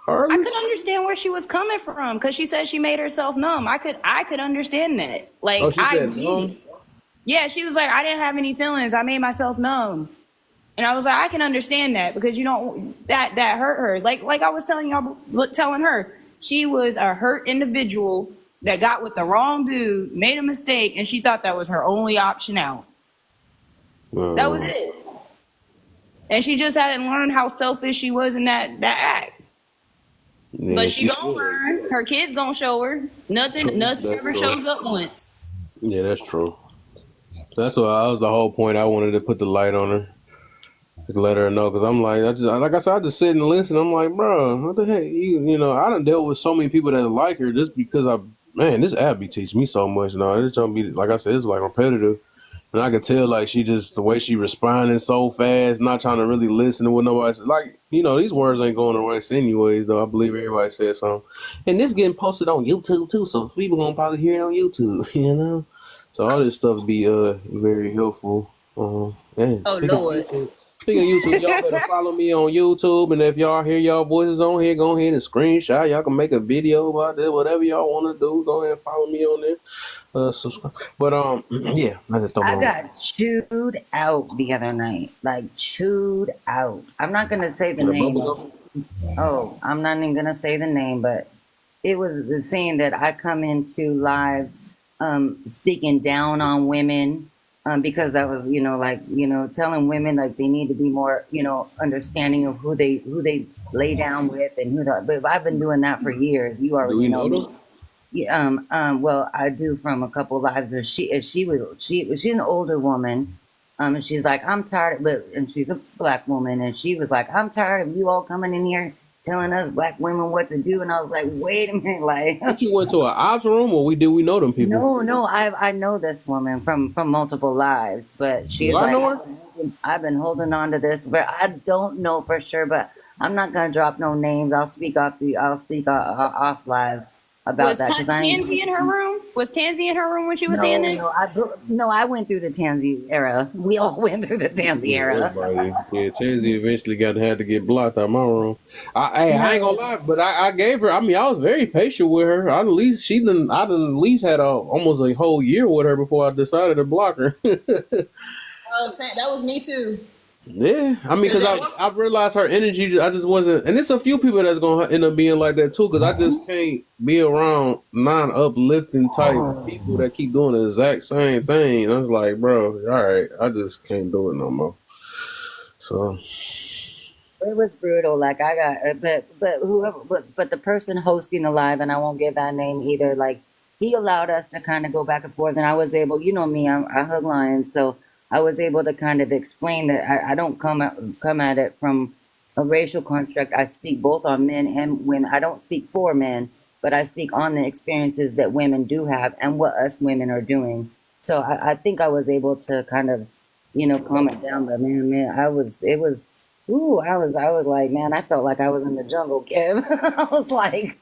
I could understand where she was coming from because she said she made herself numb. I could understand that. Like oh, she said numb? Yeah, she was like, I didn't have any feelings. I made myself numb. And I was like, I can understand that because you don't that hurt her. Like I was telling her, she was a hurt individual that got with the wrong dude, made a mistake, and she thought that was her only option out. That was it. And she just hadn't learned how selfish she was in that act. Yeah, But she gonna learn. Her kids gonna show her. Nothing ever shows up once. Yeah, that's true. That was the whole point. I wanted to put the light on her. To let her know, because I'm like, I just sit and listen. I'm like, bro, what the heck? You know, I done dealt with so many people that like her just because this app be teaching me so much now. It's gonna be, like I said, it's like repetitive. And I could tell, like, she just, the way she responding so fast, not trying to really listen to what nobody says. Like, you know, these words ain't going to waste anyways, though. I believe everybody said something. And this getting posted on YouTube, too, so people gonna probably hear it on YouTube, you know? So all this stuff be very helpful. Oh, Lord. Speaking of YouTube, y'all better follow me on YouTube, and if y'all hear y'all voices on here, go ahead and screenshot. Y'all can make a video about that, whatever y'all want to do. Go ahead and follow me on there. Subscribe. But yeah, I just I got chewed out the other night. Like chewed out. I'm not gonna say the name. I'm not even gonna say the name, but it was the saying that I come into lives speaking down on women. Because I was, telling women like they need to be more, understanding of who they lay down with and who not. But I've been doing that for years. You already know me. Yeah, well, I do from a couple of lives. She's an older woman. And she's like, I'm tired, and she's a black woman, and she was like, I'm tired of you all coming in here telling us black women what to do. And I was like, wait a minute, like. But you went to an ops room, or we know them people? No, I know this woman from multiple lives, but she's I like, know her? I've been holding on to this, but I don't know for sure. But I'm not gonna drop no names. I'll speak off live about that. Was Tansy in her room? Was Tansy in her room when she was saying this? No, I went through the Tansy era. We all went through the Tansy era. Yeah, Tansy eventually had to get blocked out of my room. I ain't gonna lie, but I gave her. I mean, I was very patient with her. I at least had almost a whole year with her before I decided to block her. I was saying that was me too. Yeah, I mean, because I realized her energy, I just wasn't, and it's a few people that's going to end up being like that too, because I just can't be around non-uplifting type people that keep doing the exact same thing. I was like, bro, all right, I just can't do it no more. So It was brutal. Like I got, but whoever, but the person hosting the live, and I won't give that name either. Like he allowed us to kind of go back and forth, and I was able, you know me, I hug lions, so I was able to kind of explain that I don't come at it from a racial construct. I speak both on men and women. I don't speak for men, but I speak on the experiences that women do have and what us women are doing. So I think I was able to kind of, calm it down. But man, I was like, man, I felt like I was in the jungle, Kev. I was like,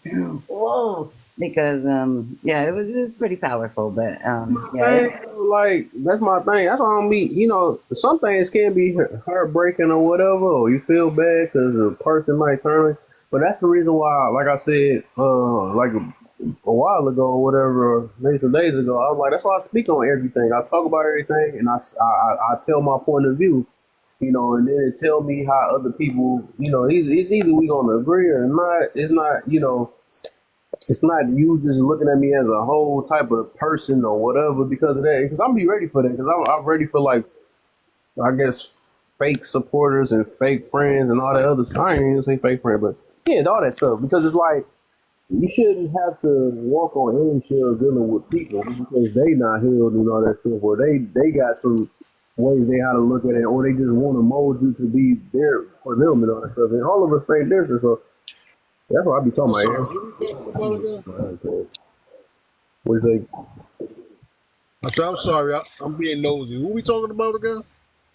whoa, because yeah, it was pretty powerful, but yeah. like that's my thing. That's why I don't be. Some things can be heartbreaking or whatever, or you feel bad because a person might turn. But that's the reason why, like I said, like a while ago or whatever, maybe some days ago, I was like, that's why I speak on everything. I talk about everything, and I tell my point of view. And then it tell me how other people, it's either we gonna agree or not. It's not, it's not you just looking at me as a whole type of person or whatever because of that. Because I'm be ready for that. Because I'm ready for like, I guess, fake supporters and fake friends and all that other stuff. I ain't even say fake friend, but yeah, all that stuff. Because it's like you shouldn't have to walk on eggshells dealing with people because they not healed and all that stuff, or they got some ways they how to look at it, or they just want to mold you to be there for them and all that stuff. And all of us think different, so that's what I be talking about. What do you say? I said, I'm sorry, I'm being nosy. Who we talking about again?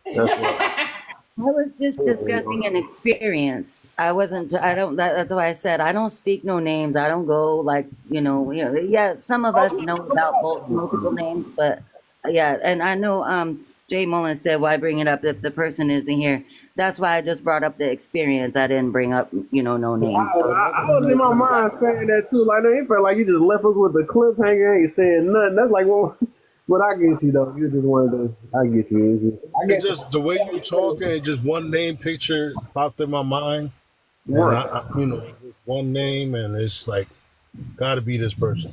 That's what I was just discussing an experience. I wasn't. I don't. That's why I said I don't speak no names. I don't go like Yeah, some of us know about multiple names, but yeah, and I know. Jay Mullen said, "Why bring it up if the person isn't here?" That's why I just brought up the experience. I didn't bring up, no names. So I was in my mind saying that too. Like, it felt like you just left us with a cliffhanger, ain't saying nothing. That's like what I get you though. You just wanted to. I get you. It's just the way you talking. Just one name picture popped in my mind. Right. And one name, and it's like, got to be this person.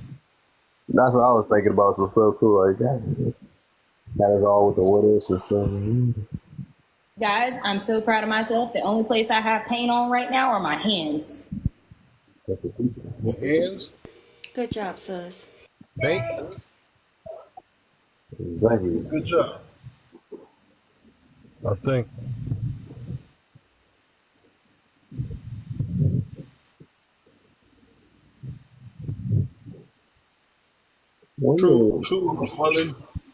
That's what I was thinking about. So cool, like that. That is all with the what is and stuff. Guys, I'm so proud of myself. The only place I have paint on right now are my hands. Your hands? Good job, sis. Thank you. Good job. I think.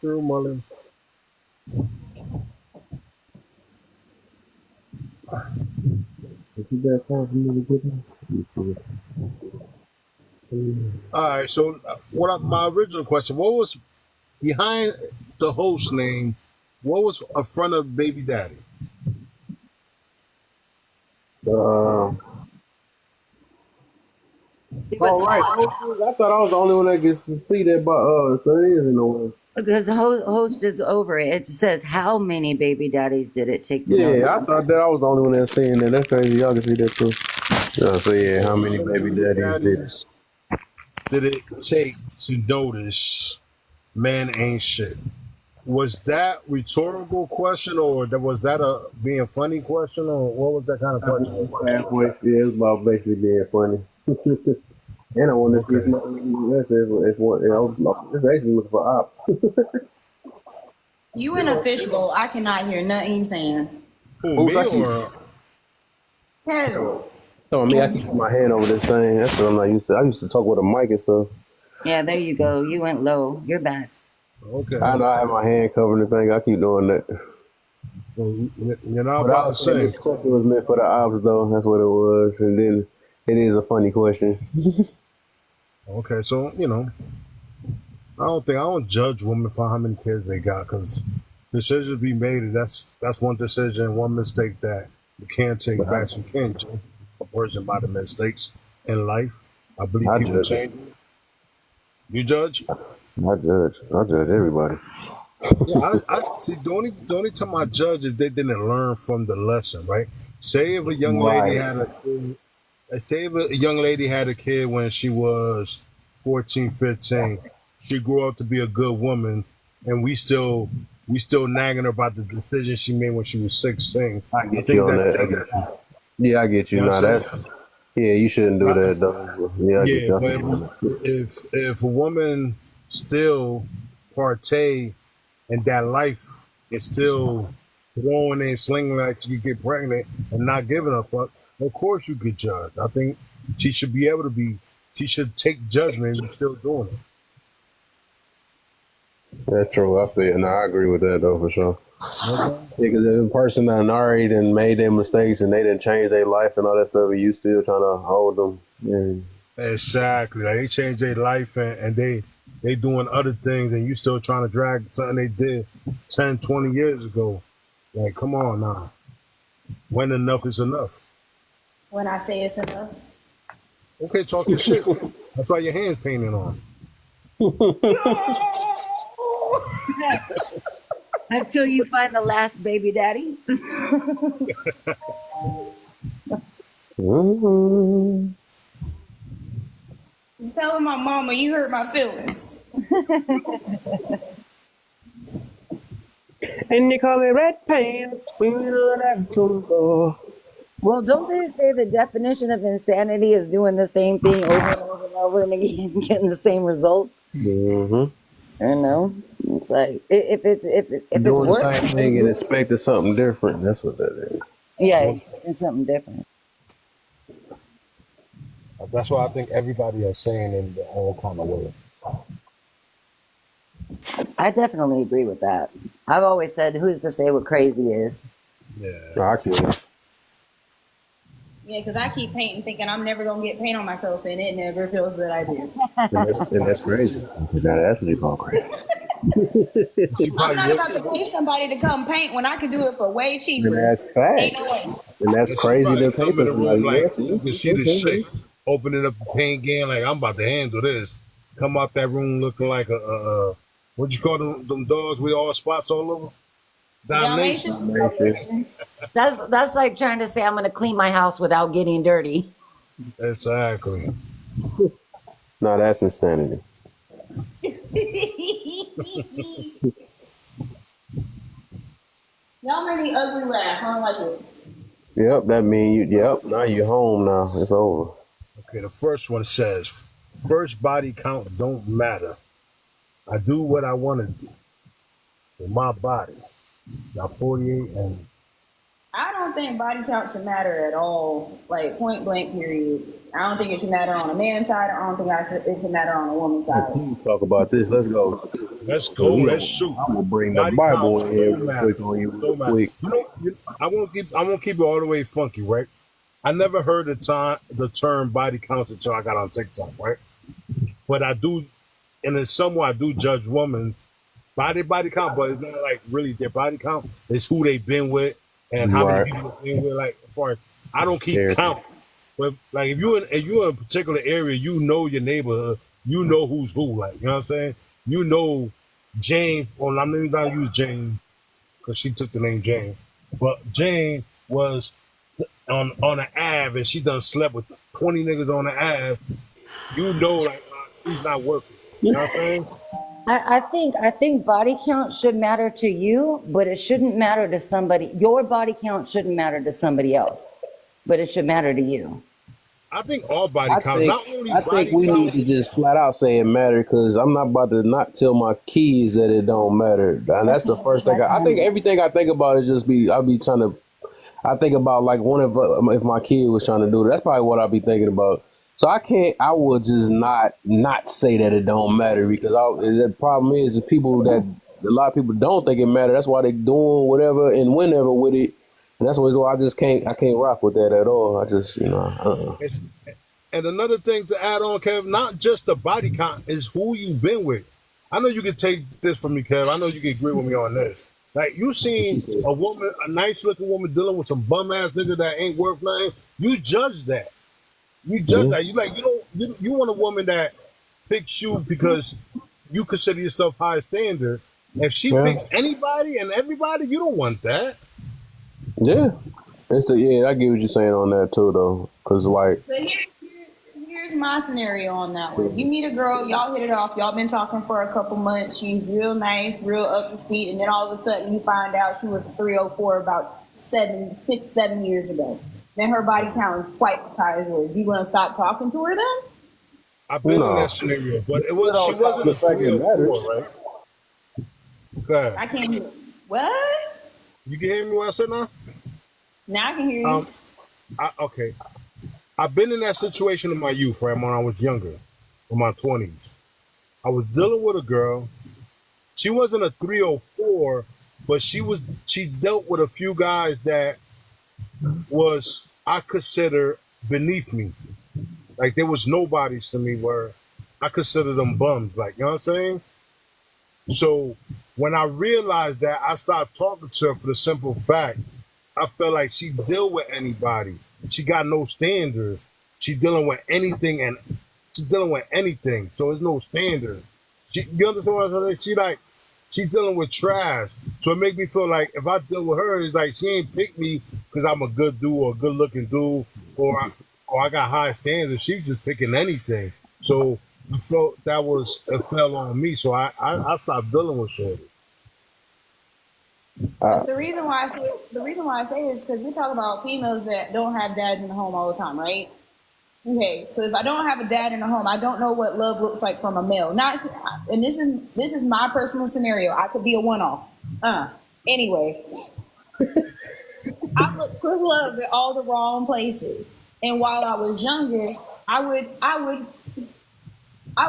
True, Mullen. All right. So, my original question? What was behind the host name? What was in front of baby daddy? Right. I thought I was the only one that gets to see that, but so it is in the way. because the host is over it. It says how many baby daddies did it take? Yeah, I thought that I was the only one that's seeing that. That's crazy. Y'all can see that too. So yeah, how many baby daddies did it take to notice men ain't shit? Was that rhetorical question, or was that a being funny question, or what was that kind of question? Halfway, yeah, it was about basically being funny. And I want to see something. It's actually looking for ops. You in a fishbowl. I cannot hear nothing you saying. Who, me or? Casual. So me, I keep my hand over this thing. That's what I'm not used to. I used to talk with a mic and stuff. Yeah, there you go. You went low. You're back. Okay. I know I have my hand covered and thing. I keep doing that. Well, you're not about to say. This question was meant for the ops, though. That's what it was. And then it is a funny question. Okay, so I don't judge women for how many kids they got, because decisions be made, and that's one decision, one mistake that you can't take back. You can't judge a person by the mistakes in life. I believe people change. You judge? I judge everybody. Yeah, I see. The only time I judge if they didn't learn from the lesson, right? Say if a young lady had a kid when she was 14, 15, she grew up to be a good woman, and we still we still nagging her about the decision she made when she was 16. I get you on that. I get you. Yeah, I get you. You know Nah, what I'm that's saying? yeah. You shouldn't do that though. Yeah, I get Yeah, you. I but get you on that. if a woman still partay in that life and still throwing and slinging like she could get pregnant and not giving a fuck, of course you get judged. I think she should be able to be. She should take judgment and still doing it. That's true. I feel. No, I agree with that though for sure. Okay. Because if a person done already done made their mistakes and they didn't change their life and all that stuff, and you still trying to hold them. Yeah. Exactly. Like they changed their life and they doing other things and you still trying to drag something they did 10, 20 years ago. Like, come on now. When enough is enough. When I say it's enough. Okay, talk your shit. That's why your hands painted on. Until you find the last baby daddy. I'm telling my mama you hurt my feelings. And you call me red pain. Well, don't they say the definition of insanity is doing the same thing over and over and over and again, getting the same results? Mm-hmm. I don't know. It's like if it's Doing the worth same thing and expecting something different. That's what that is. yeah, expecting something different. That's why I think everybody is saying in their own kind of way. I definitely agree with that. I've always said, who's to say what crazy is? Yeah. I can't. Yeah, because I keep painting thinking I'm never going to get paint on myself, and it never feels that I do. And that's crazy. Now that's what you call crazy. I'm not about to pay somebody to come paint when I can do it for way cheaper. And that's Ain't no facts. way. And that's And she crazy probably to come people. in the room Like, like, yes, you can see the shit, opening up the paint can, like, I'm about to handle this. Come out that room looking like what you call them dogs with all spots all over? Dalmatian. That's like trying to say I'm going to clean my house without getting dirty. Exactly. No, that's insanity. Y'all made me ugly laugh. I don't like it. Yep, that mean you. Yep, now you're home. Now it's over. Okay, the first one says, first body count don't matter. I do what I want to do with my body. Now 48 and I don't think body count should matter at all. Like, point blank, period. I don't think it should matter on a man's side. I don't think it should matter on a woman's side. Let's talk about this. Let's go. Let's go. Let's shoot. I'm gonna bring the Body Bible count in here don't real matter. quick on you real Don't matter. quick. I won't keep it all the way funky, right? I never heard the term body count until I got on TikTok, right? But I do, and in some way I do judge women body count, but it's not like really their body count. It's who they've been with and how many people they've been with. Like, as far as I don't keep count. But like if you're in a particular area, you know your neighborhood, you know who's who. Like, you know what I'm saying? You know Jane. Well, I'm not even gonna use Jane because she took the name Jane. But Jane was on the Ave and she done slept with 20 niggas on the Ave. You know, like she's not worth it. You know what I'm saying? I think body count should matter to you, but it shouldn't matter to somebody. Your body count shouldn't matter to somebody else, but it should matter to you. I think all body count, not only I body think we count. need to just flat out say it matter because I'm not about to not tell my kids that it don't matter. And that's the first thing. I think everything I think about is just I'll be trying to. I think about like if my kid was trying to do it. That's probably what I'll be thinking about. So I would just not say that it don't matter because the problem is people that a lot of people don't think it matter. That's why they doing whatever and whenever with it. And that's why I can't rock with that at all. I just, And another thing to add on, Kev, not just the body count, is who you been with. I know you can take this from me, Kev. I know you can agree with me on this. Like, you seen a nice looking woman dealing with some bum ass nigga that ain't worth nothing. You judge that. You judge that. You want a woman that picks you because you consider yourself high standard. If she picks anybody and everybody, you don't want that. Yeah. I get what you're saying on that too, though. Because, like, But here's here's my scenario on that one. You meet a girl, y'all hit it off, y'all been talking for a couple months, she's real nice, real up to speed, and then all of a sudden you find out she was a 304 about 7 years ago. Then her body count is twice as high as yours. You gonna stop talking to her then? I've been in that scenario, but she wasn't a 304, right? Okay. I can't hear. What? You can hear me what I said now? Now I can hear you. Okay. I've been in that situation in my youth, right, when I was younger, in my 20s. I was dealing with a girl. She wasn't a 304, but she dealt with a few guys that I consider beneath me. Like, there was nobodies to me where I consider them bums, like, you know what I'm saying? So when I realized that, I stopped talking to her for the simple fact, I felt like she deal with anybody. She got no standards. She dealing with anything, and she's dealing with anything. So there's no standard. You understand what I'm saying? She's dealing with trash. So it make me feel like if I deal with her, it's like she ain't pick me because I'm a good dude or a good looking dude or I got high standards. She just picking anything. So I felt it fell on me. So I stopped dealing with shorty. The reason why I say this is because we talk about females that don't have dads in the home all the time, right? Okay, so if I don't have a dad in the home, I don't know what love looks like from a male. And this is my personal scenario. I could be a one-off. Anyway, I look for love at all the wrong places. And while I was younger, I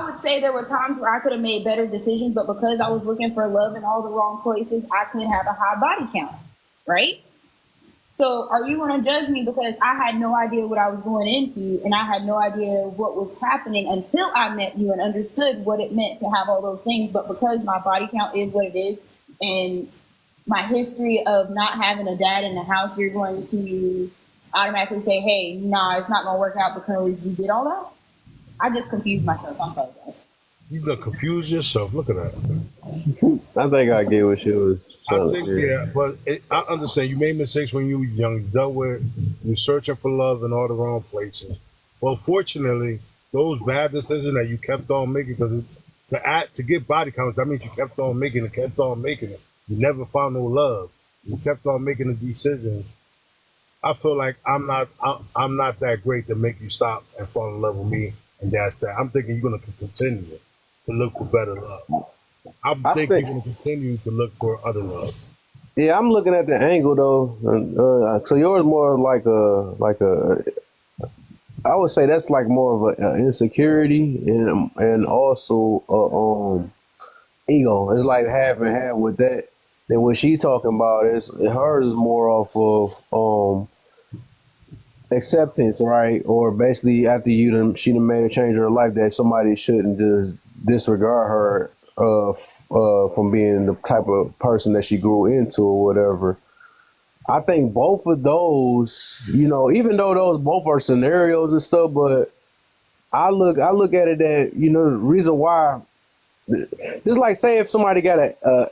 would say there were times where I could have made better decisions, but because I was looking for love in all the wrong places, I couldn't have a high body count, right? So are you going to judge me because I had no idea what I was going into and I had no idea what was happening until I met you and understood what it meant to have all those things, but because my body count is what it is and my history of not having a dad in the house, you're going to automatically say, hey, nah, it's not going to work out because you did all that? I just confused myself. I'm sorry, guys. You done confused yourself. Look at that. I think I get what she was saying. Yeah, but I understand. You made mistakes when you were young. You dealt with, you searching for love in all the wrong places. Well, fortunately, those bad decisions that you kept on making, because to get body count, that means you kept on making it. You never found no love. You kept on making the decisions. I feel like I'm not that great to make you stop and fall in love with me, and that's that. I'm thinking you're gonna continue to look for better love. I think you're gonna continue to look for other love. Yeah, I'm looking at the angle though. So yours more like a. I would say that's like more of an insecurity and also ego. It's like half and half with that. Then what she talking about hers is more off of acceptance, right? Or basically after she done made a change in her life, that somebody shouldn't just disregard her from being the type of person that she grew into or whatever. I think both of those, even though those both are scenarios and stuff, but I look at it that, the reason why, just like say if somebody got a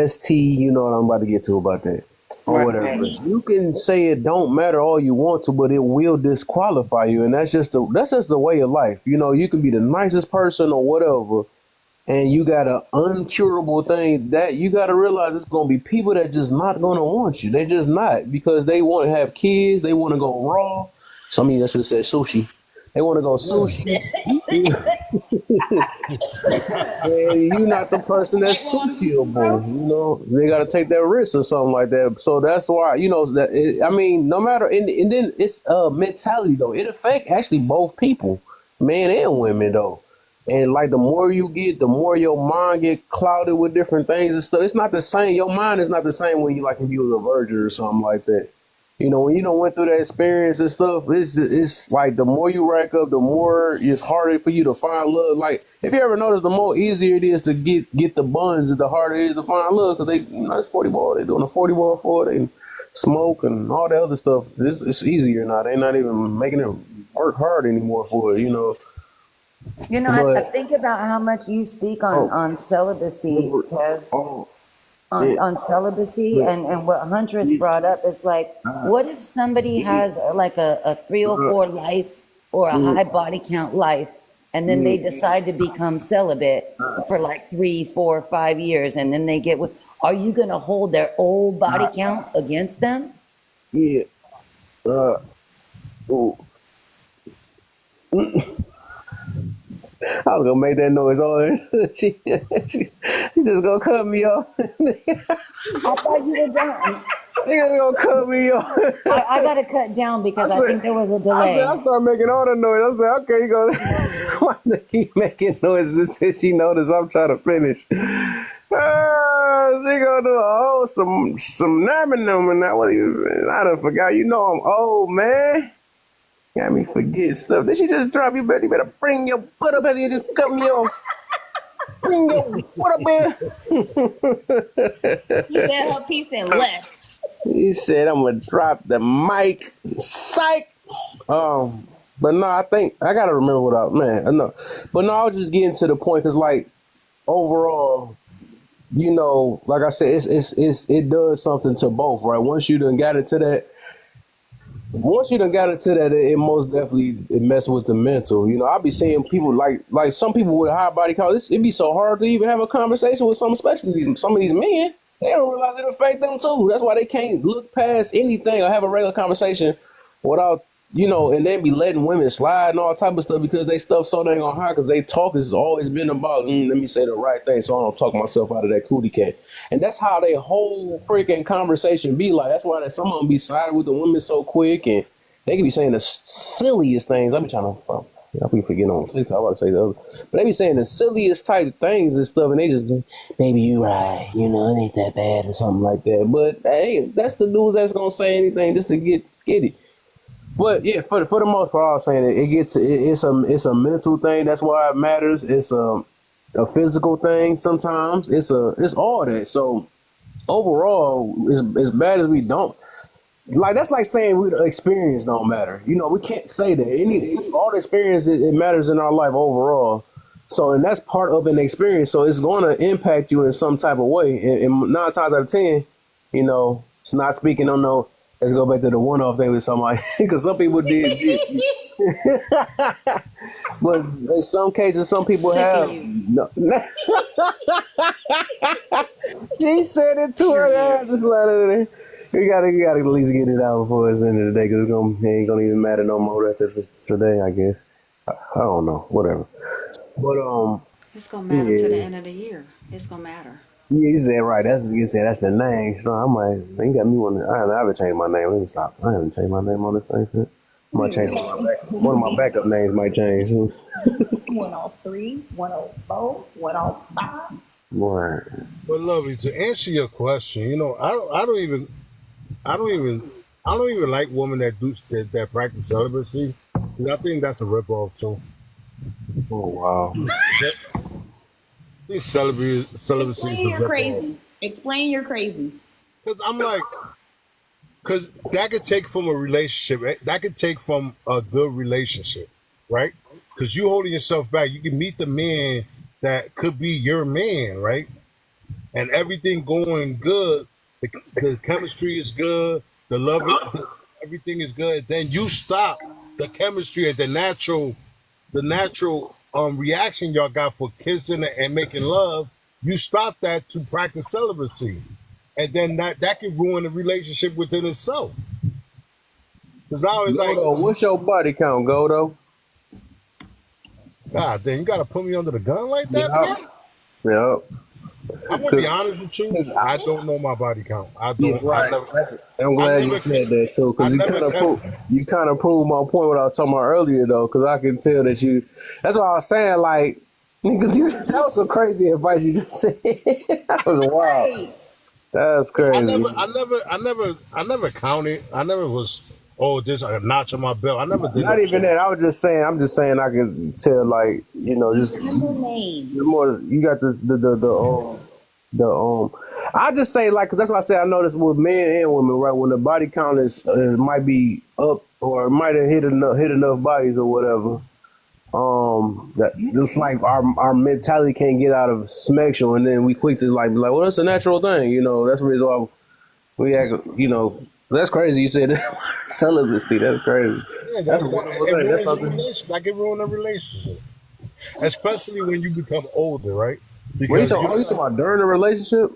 ST, you know what I'm about to get to about that, or whatever. Right. You can say it don't matter all you want to, but it will disqualify you, and that's just the way of life. You can be the nicest person or whatever, and you got an uncurable thing that you got to realize it's going to be people that just not going to want you. They're just not, because they want to have kids. They want to go raw. Some of you should have said sushi. They want to go sushi. And you're not the person that's sociable. They got to take that risk or something like that. So that's why, no matter, and then it's mentality though. It affects actually both people, men and women though. And like the more you get, the more your mind get clouded with different things and stuff. It's not the same. Your mind is not the same when if you was a virgin or something like that. When you went through that experience and stuff, it's like the more you rack up, the more it's harder for you to find love. Like, if you ever notice, the more easier it is to get the buns, the harder it is to find love, because it's 40 ball. They're doing a 40 ball for it. They smoke and all that other stuff. It's easier now. They're not even making it work hard anymore for it. I think about how much you speak on celibacy, Kev. On celibacy and what Huntress brought up, it's like, what if somebody has like a 304 life or a high body count life, and then they decide to become celibate for like 3, 4, 5 years, and then they get with, are you going to hold their old body count against them? Yeah. Ooh. I was gonna make that noise on she just gonna cut me off. I thought you were done. They gonna cut me off. I got to cut down because I think there was a delay. I started making all the noise. I said, okay, you gonna keep making noises until she notices I'm trying to finish. She gonna do some naminum now. What I done forgot. You know I'm old, man. Got me forget stuff. Did she just drop you? You better bring your butt up here. You just cut me off. Bring your butt up here. He said her piece and left. He said, I'm gonna drop the mic. Psych. But no, I think I gotta remember what I no. But no, I was just getting to the point because like overall, you know, like I said, it does something to both, right? Once you done got into that, it most definitely it messes with the mental. You know, I be seeing people like some people with high body count. It be so hard to even have a conversation with some, especially some of these men. They don't realize it affect them too. That's why they can't look past anything or have a regular conversation without, you know, and then be letting women slide and all type of stuff because they stuff so dang on high because they talk has always been about, let me say the right thing so I don't talk myself out of that cootie cat. And that's how their whole freaking conversation be like. That's why some of them be siding with the women so quick and they can be saying the silliest things. I be trying to I be forgetting on TikTok. I want to say the other, but they be saying the silliest type things and stuff, and they just, baby, you right, you know, it ain't that bad or something like that. But hey, that's the dude that's gonna say anything just to get it. But yeah, for the most part, I was saying it's a mental thing. That's why it matters. It's a physical thing. Sometimes it's all that. So overall, as bad as we don't. Like that's like saying the experience don't matter. You know, we can't say that. All the experience it matters in our life overall. So, and that's part of an experience. So it's going to impact you in some type of way. And 9 times out of 10, you know, it's not speaking on no. Let's go back to the one-off thing with somebody because some people did. But in some cases, some people have. No. She said it to her. Just let her in. You gotta at least get it out before it's the end of the day, because it ain't gonna even matter no more after today, I guess. I don't know, whatever. But it's gonna matter to the end of the year. It's gonna matter. Yeah, you said right. That's the name. So I might. You got me one. I haven't changed my name. Let me stop. I haven't changed my name on this thing. I might change one of my backup names. Might change. 103, 104, 105. Right. But lovely, to answer your question, you know, I don't even like women that practice celibacy. I think that's a ripoff too. Oh wow. I think celibacy Explain is a you're ripoff. crazy. Explain you're crazy. Because that could take from a relationship. That could take from a good relationship, right? Because you holding yourself back. You can meet the man that could be your man, right? And everything going good. The chemistry is good. The love, everything is good. Then you stop the chemistry and the natural reaction y'all got for kissing and making love. You stop that to practice celibacy. And then that can ruin the relationship within itself. Because now it's like, what's your body count, Godo? God damn, you gotta put me under the gun like that, man? Yep. I'm gonna be honest with you. I don't know my body count. I don't. Yeah, right. I'm glad you said that too, because you kind of proved my point what I was talking about earlier, though, because I can tell that you. That's what I was saying, like, because that was some crazy advice you just said. That was wild. That's crazy. I never counted. I never was. Oh, this a notch on my belt. I never did. Not even that. I'm just saying. I can tell, like, you know, just more. You got the I just say, like, 'cause that's why I say I notice with men and women, right? When the body count is might be up or might have hit enough bodies or whatever. That it's like our mentality can't get out of sexual, and then we quick to like be like, well, that's a natural thing, you know. That's the reason why we act, you know. That's crazy. You said celibacy. That's crazy. Yeah, That's a wonderful thing. That's something. that can ruin a relationship, especially when you become older, right? What you Because talking? Oh, you talking about during a relationship?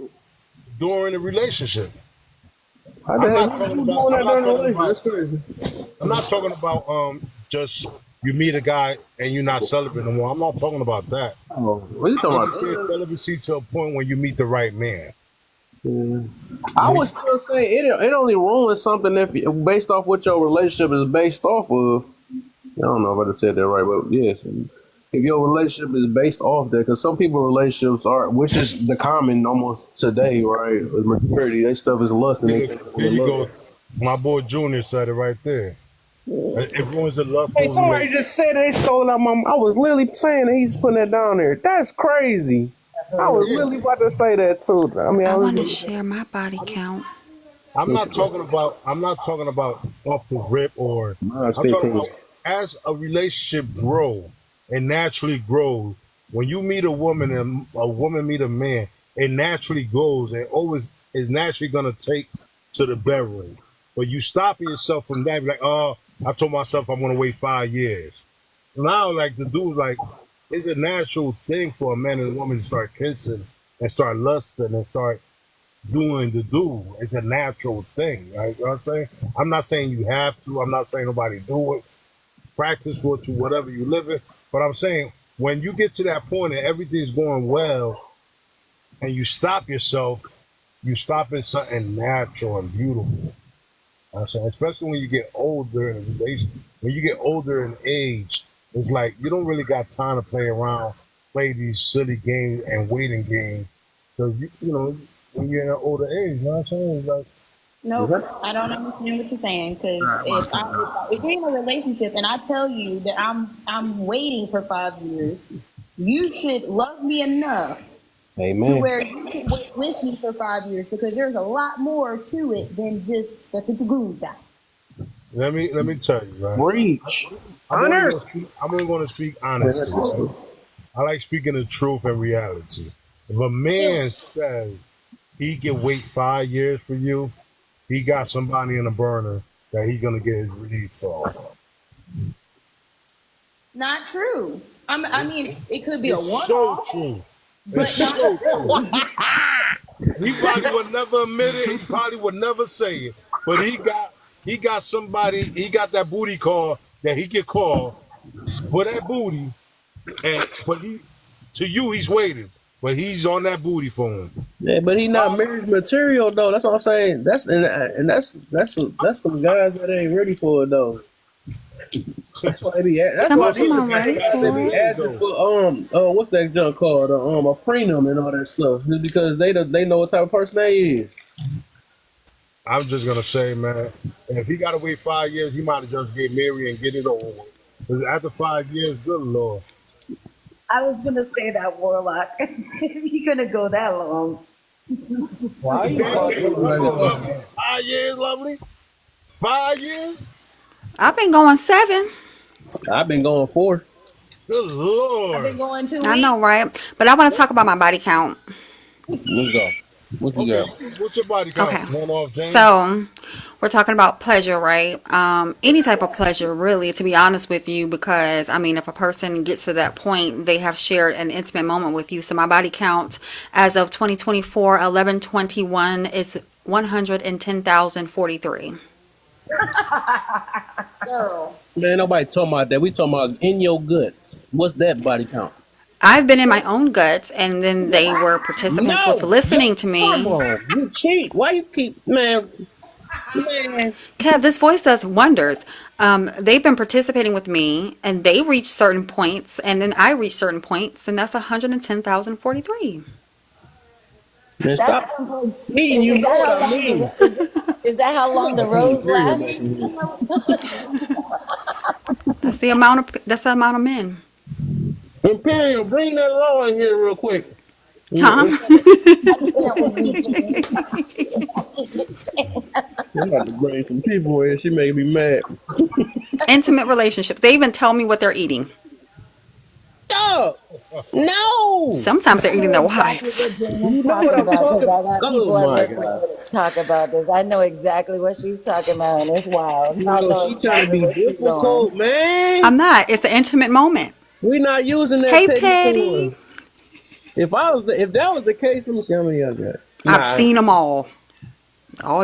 during a relationship, How the I'm hell not you talking doing about. that I'm not during a talking relationship? about. That's crazy. I'm not talking about just you meet a guy and you're not celibate no more. I'm not talking about that. Oh, what you I talking understand about? celibacy to a point when you meet the right man. I would still say it only ruins something if based off what your relationship is based off of. I don't know if I said that right, but yes, if your relationship is based off that, because some people relationships are, which is the common almost today, right? With maturity, they stuff is lust and they think it's There you love. go. My boy Junior said it right there. It ruins a Hey, lustful somebody relationship. just said they stole out my. I was literally saying that he's putting that down there. That's crazy. I was Yeah, literally about to say that too. I mean, I I was. want to share my body count. I'm not talking about. I'm not talking about off the rip or. Mine's I'm talking 15. about as a relationship grow and naturally grows. When you meet a woman and a woman meet a man, it naturally goes and always is naturally gonna take to the bedroom. But you stopping yourself from that, like, oh, I told myself I'm gonna wait 5 years. Now, like the dude, like, it's a natural thing for a man and a woman to start kissing and start lusting and start doing the do. It's a natural thing. Right? You know what I'm saying? I'm not saying you have to. I'm not saying nobody do it. Practice what you whatever you live in. But I'm saying when you get to that point and everything's going well and you stop yourself, you stop at something natural and beautiful. I'm saying, especially when you get older in a relationship, when you get older in age, it's like you don't really got time to play around, play these silly games and waiting games. Because you know, when you're in an older age, you know what I'm saying? It's like, Nope, I don't understand what you're saying. Because if you're in a relationship and I tell you that I'm waiting for 5 years, you should love me enough to Amen. where you can wait with me for 5 years. Because there's a lot more to it than just the good guy. let me tell you, right? Reach. I'm Honor. only going to speak honesty. Right? I like speaking the truth and reality. If a man says he can wait 5 years for you, he got somebody in the burner that he's gonna get his release off. Not true. I mean, it could be a It's one-off. so true. But It's so true. He probably would never admit it. He probably would never say it. But he got somebody. He got that booty call that he can call for that booty. But to you he's waiting. But he's on that booty for him. Yeah, but he not marriage material though. That's what I'm saying. That's some guys that ain't ready for it though. That's why they be. That's Some why of them are ready they for be it. asking for what's that junk called a prenup and all that stuff. Just because they know what type of person they is. I'm just gonna say, man, if he gotta wait 5 years, he might have just get married and get it over with. 'Cause after 5 years, good lord. I was gonna say that, Warlock. If you're gonna go that long. Why you 5 years, lovely? 5 years? I've been going 7. I've been going 4. Good lord. I've been going 2 weeks. I know, right? But I want to talk about my body count. Let's go. What you got? What's your body count? Okay. One off, James? So we're talking about pleasure, right? Any type of pleasure, really, to be honest with you, because I mean, if a person gets to that point, they have shared an intimate moment with you. So my body count as of 2024, 11/21 is 110,043. Girl. Man, nobody talking about that. We talking about in your guts. What's that body count? I've been in my own guts, and then they were participants with listening to me. Come on, you cheat. Why you keep man? Kev, this voice does wonders. They've been participating with me, and they reach certain points, and then I reach certain points, and that's 110,043. Man, stop eating. You know what I mean. Is that how long the rose lasts? That's the amount of men. Imperial, bring that law in here real quick. Huh? I'm about to bring some people in. She made me mad. Intimate relationships. They even tell me what they're eating. Dog. No. Sometimes they're eating their Exactly wives. what Jen You is know what talking I'm about because talking I got about? Oh people at my work with god. me that talk about this. I know exactly what she's talking about, and it's wild. You I know know she trying to exactly be what she's doing. difficult, man. I'm not. It's an intimate moment. We not using that Hey, technical Petty. one. If that was the case, let me see how many I got. I've Nah. seen them all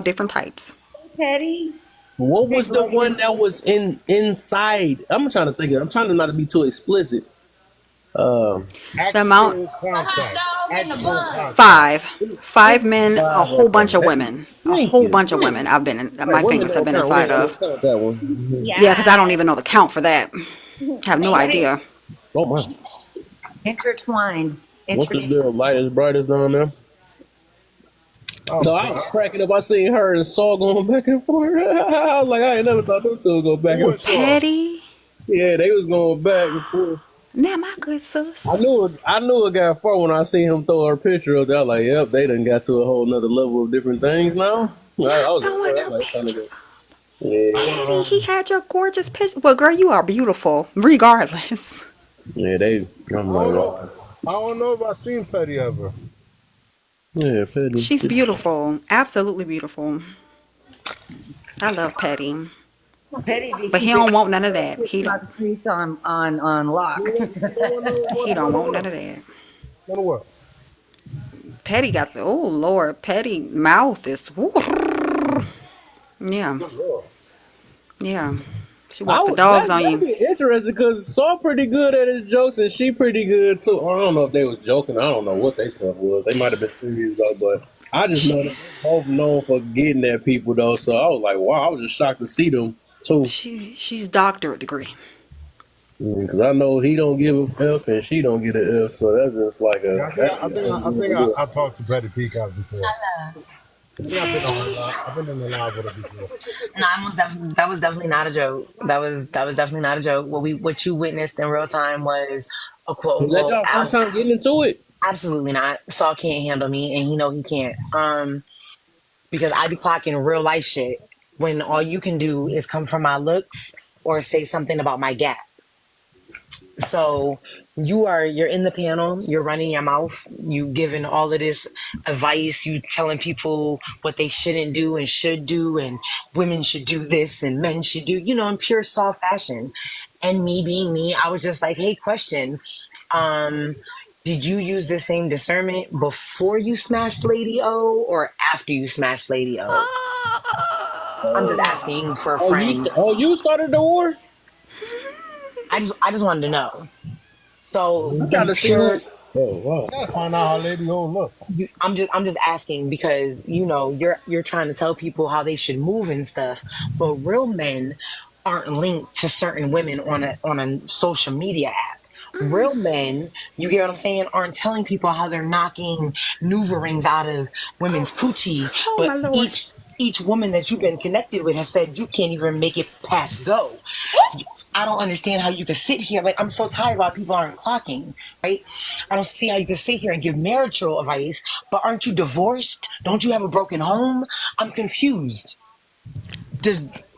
different types. Petty. What Hey, was the one gorgeous. that was inside? I'm trying to think of. I'm trying to not to be too explicit. The amount Actual contact. Actual contact. five men, a whole Okay. bunch of women, a Thank whole you. bunch of women. I've been in, Right, my women fingers have don't been count. We inside don't of. count that one. Yeah, because I don't even know the count for that. Have no Hey, idea. Oh my. intertwined. What's the Intertwined. deal? Lightest, brightest down there. Oh, So I was cracking up. I seen her and Saul going back and forth. I was like, I ain't never thought them two would go back who and was forth. Saul? Petty. Yeah, they was going back and forth. Now, my good sis. I knew it got far when I seen him throw her picture up there. I was like, yep, they done got to a whole nother level of different things now. I was Throwing like, her like, kind of picture. yeah, Petty, he had your gorgeous picture. Well, girl, you are beautiful, regardless. yeah, they. I'm I like, don't know. wow. I don't know if I've seen Petty ever. Yeah, Petty. She's beautiful. Absolutely beautiful. I love Petty. Petty be But he keeping don't want none of that. TikTok streets on lock. He don't want none of that. Wonder what? Petty got the, oh Lord, Petty mouth is, woo. Yeah, Good Lord. yeah. She walked the dogs on That'd you. be interesting because Saul pretty good at his jokes and she pretty good too. I don't know if they was joking. I don't know what they stuff was. They might have been serious though, but I just know they're both known for getting at people though. So I was like, wow, I was just shocked to see them too. She's doctorate degree. Because I know he don't give a F and she don't get an F. So that's just like Yeah, a. I think I talked to Petty Peacock before. I think I've been in the live with her before. No, that was definitely not a joke. That was definitely not a joke. What you witnessed in real time was a quote Was that unquote y'all first time getting into it? absolutely not. Saul can't handle me, and he know he can't. Because I be clocking real life shit when all you can do is come from my looks or say something about my gap. So you're in the panel, you're running your mouth, you giving all of this advice, you telling people what they shouldn't do and should do, and women should do this and men should do, in pure soft fashion. And me being me, I was just like, hey, question. Did you use the same discernment before you smashed Lady O or after you smashed Lady O? I'm just asking for a friend. You started the war? I just wanted to know. So You gotta see who. Oh wow! Gotta find out how Lady O look. I'm just asking because you're trying to tell people how they should move and stuff, but real men aren't linked to certain women on a social media app. Real men, you get what I'm saying, aren't telling people how they're knocking Nuva rings out of women's coochie, but each woman that you've been connected with has said you can't even make it past go. I don't understand how you can sit here. Like, I'm so tired about people aren't clocking, right? I don't see how you can sit here and give marital advice, but aren't you divorced? Don't you have a broken home? I'm confused.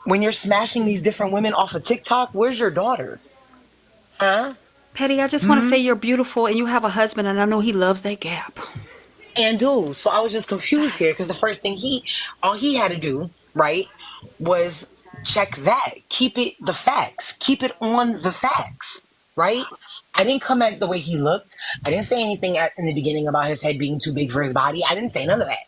When you're smashing these different women off of TikTok, where's your daughter? Huh? Petty, I just want to say you're beautiful and you have a husband, and I know he loves that gap. And dude, so I was just confused here because the first thing all he had to do, right, was check that. Keep it the facts. Keep it on the facts, right? I didn't come at the way he looked. I didn't say anything in the beginning about his head being too big for his body. I didn't say none of that.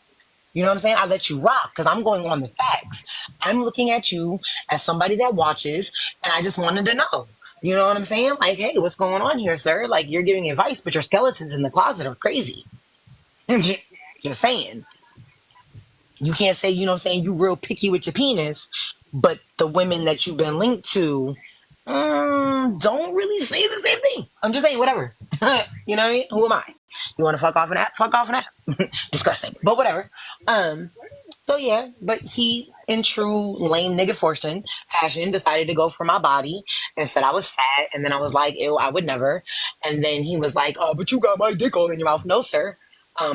You know what I'm saying? I let you rock because I'm going on the facts. I'm looking at you as somebody that watches, and I just wanted to know. You know what I'm saying? Like, hey, what's going on here, sir? Like, you're giving advice, but your skeletons in the closet are crazy. Just saying. You can't say, you real picky with your penis, but the women that you've been linked to don't really say the same thing. I'm just saying, whatever. You know what I mean? Who am I? You want to fuck off an app? Fuck off an app. Disgusting. But whatever. So yeah, but he, in true lame nigga fashion, decided to go for my body and said I was fat. And then I was like, ew, I would never. And then he was like, oh, but you got my dick all in your mouth. No, sir.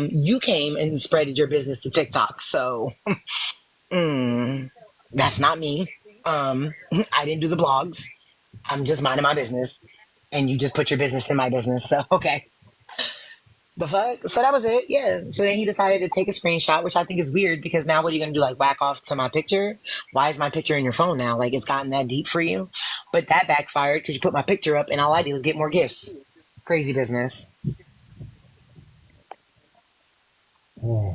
You came and spreaded your business to TikTok. So that's not me. I didn't do the blogs. I'm just minding my business. and you just put your business in my business. So okay. The fuck? So that was it. Yeah. So then he decided to take a screenshot, which I think is weird because now what are you gonna do? Like whack off to my picture? Why is my picture in your phone now? Like it's gotten that deep for you? But that backfired because you put my picture up and all I did was get more gifts. Crazy business. Hmm.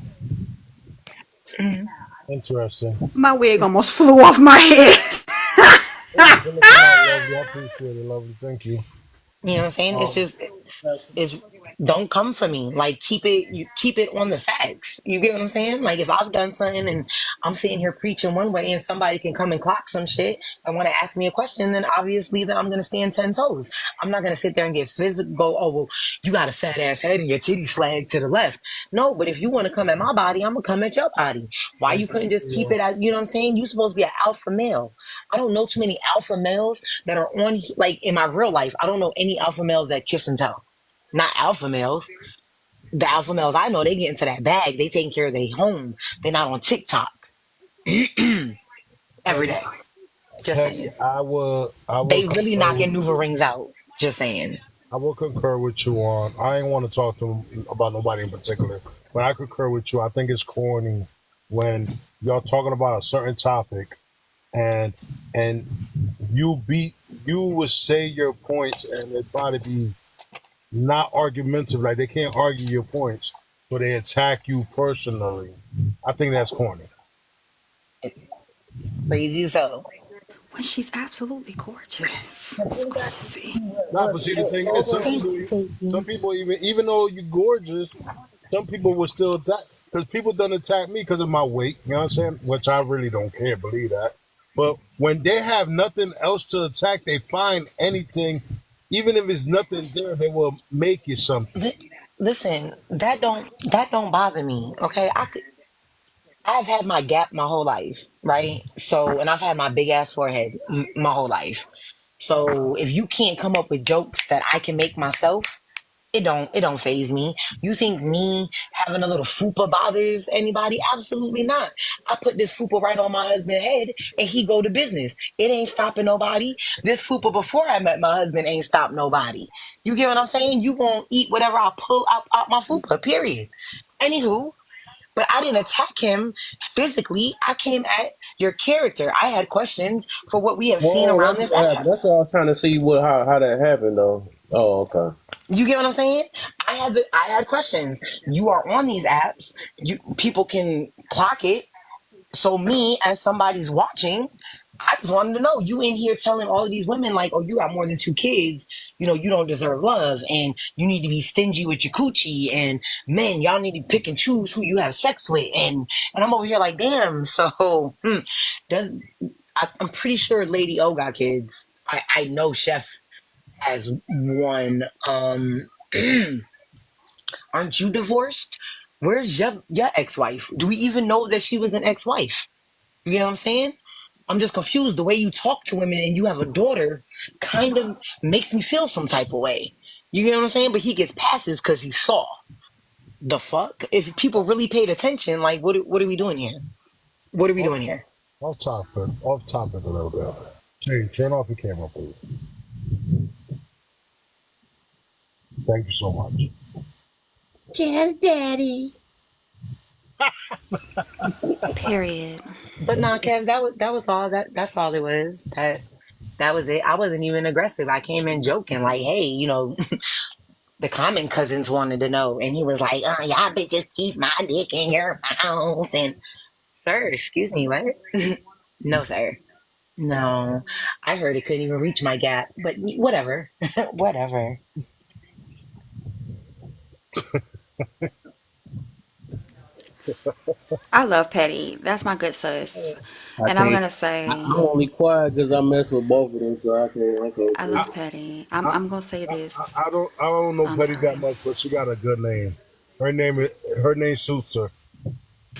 Interesting. My wig almost flew off my head. Thank you for looking out, lovely. I appreciate it, lovely. Thank you. You know what I'm saying? It's just is don't come for me. Like keep it on the facts. You get what I'm saying? Like if I've done something and I'm sitting here preaching one way and somebody can come and clock some shit and want to ask me a question, then obviously then I'm gonna stand 10 toes. I'm not gonna sit there and get physical go, oh well, you got a fat ass head and your titty slag to the left. No, but if you want to come at my body, I'm gonna come at your body. Why you couldn't just keep it at, you know what I'm saying? You supposed to be an alpha male. I don't know too many alpha males that are on like in my real life. I don't know any alpha males that kiss and tell. Not alpha males. The alpha males I know, they get into that bag. They taking care of their home. They're not on TikTok every day. Just saying. I will They really concur knocking with Nuva rings out. Just saying. I will concur with you on. I ain't want to talk to about nobody in particular, but I concur with you. I think it's corny when y'all talking about a certain topic, and you would say your points, and it'd probably be not argumentative. Like they can't argue your points, so they attack you personally. I think that's corny. Crazy so. When she's absolutely gorgeous. It's crazy. Nah, but see the thing is, some people even though you're gorgeous, some people will still attack because people don't attack me because of my weight. You know what I'm saying? Which I really don't care. Believe that. But when they have nothing else to attack, they find anything, even if it's nothing there, they will make it something. Listen, that don't bother me. Okay, I've had my gap my whole life, right? So, and I've had my big ass forehead my whole life. So, if you can't come up with jokes that I can make myself, it don't phase me. You think me having a little fupa bothers anybody? Absolutely not. I put this fupa right on my husband's head and he go to business. It ain't stopping nobody. This fupa before I met my husband ain't stopped nobody. You get what I'm saying? You gonna eat whatever I pull out my fupa, period. Anywho, but I didn't attack him physically. I came at your character. I had questions for what we have seen Whoa, around that's this what happened. app. That's all I was trying to see how that happened though. Oh, okay. You get what I'm saying? I had questions. You are on these apps. People can clock it. So me, as somebody's watching, I just wanted to know. You in here telling all of these women like, oh, you got more than 2 kids. You know, you don't deserve love, and you need to be stingy with your coochie. And men, y'all need to pick and choose who you have sex with. And I'm over here like, damn. So, I'm pretty sure Lady O got kids. I know Chef has one. Aren't you divorced? Where's your ex-wife? Do we even know that she was an ex-wife? You get what I'm saying? I'm just confused. The way you talk to women and you have a daughter kind of makes me feel some type of way. You get what I'm saying? But he gets passes because he's soft. The fuck? If people really paid attention, like what are we doing here? What are we doing here? Off topic a little bit. Hey, turn off your camera, please. Thank you so much. Yes, daddy. Period. But nah, Kev, that was all. That's all it was. That was it. I wasn't even aggressive. I came in joking, like, hey, you know, the common cousins wanted to know, and he was like, "Oh, y'all bitches keep my dick in your mouth." And sir, excuse me, what? No, sir. No, I heard it couldn't even reach my gap, but whatever, whatever. I love Petty. That's my good sis. And I'm gonna say I'm only quiet because I mess with both of them, so I can't. I love Petty. I'm gonna say this. I don't know I'm Petty sorry. that much, but she got a good name. Her name suits her.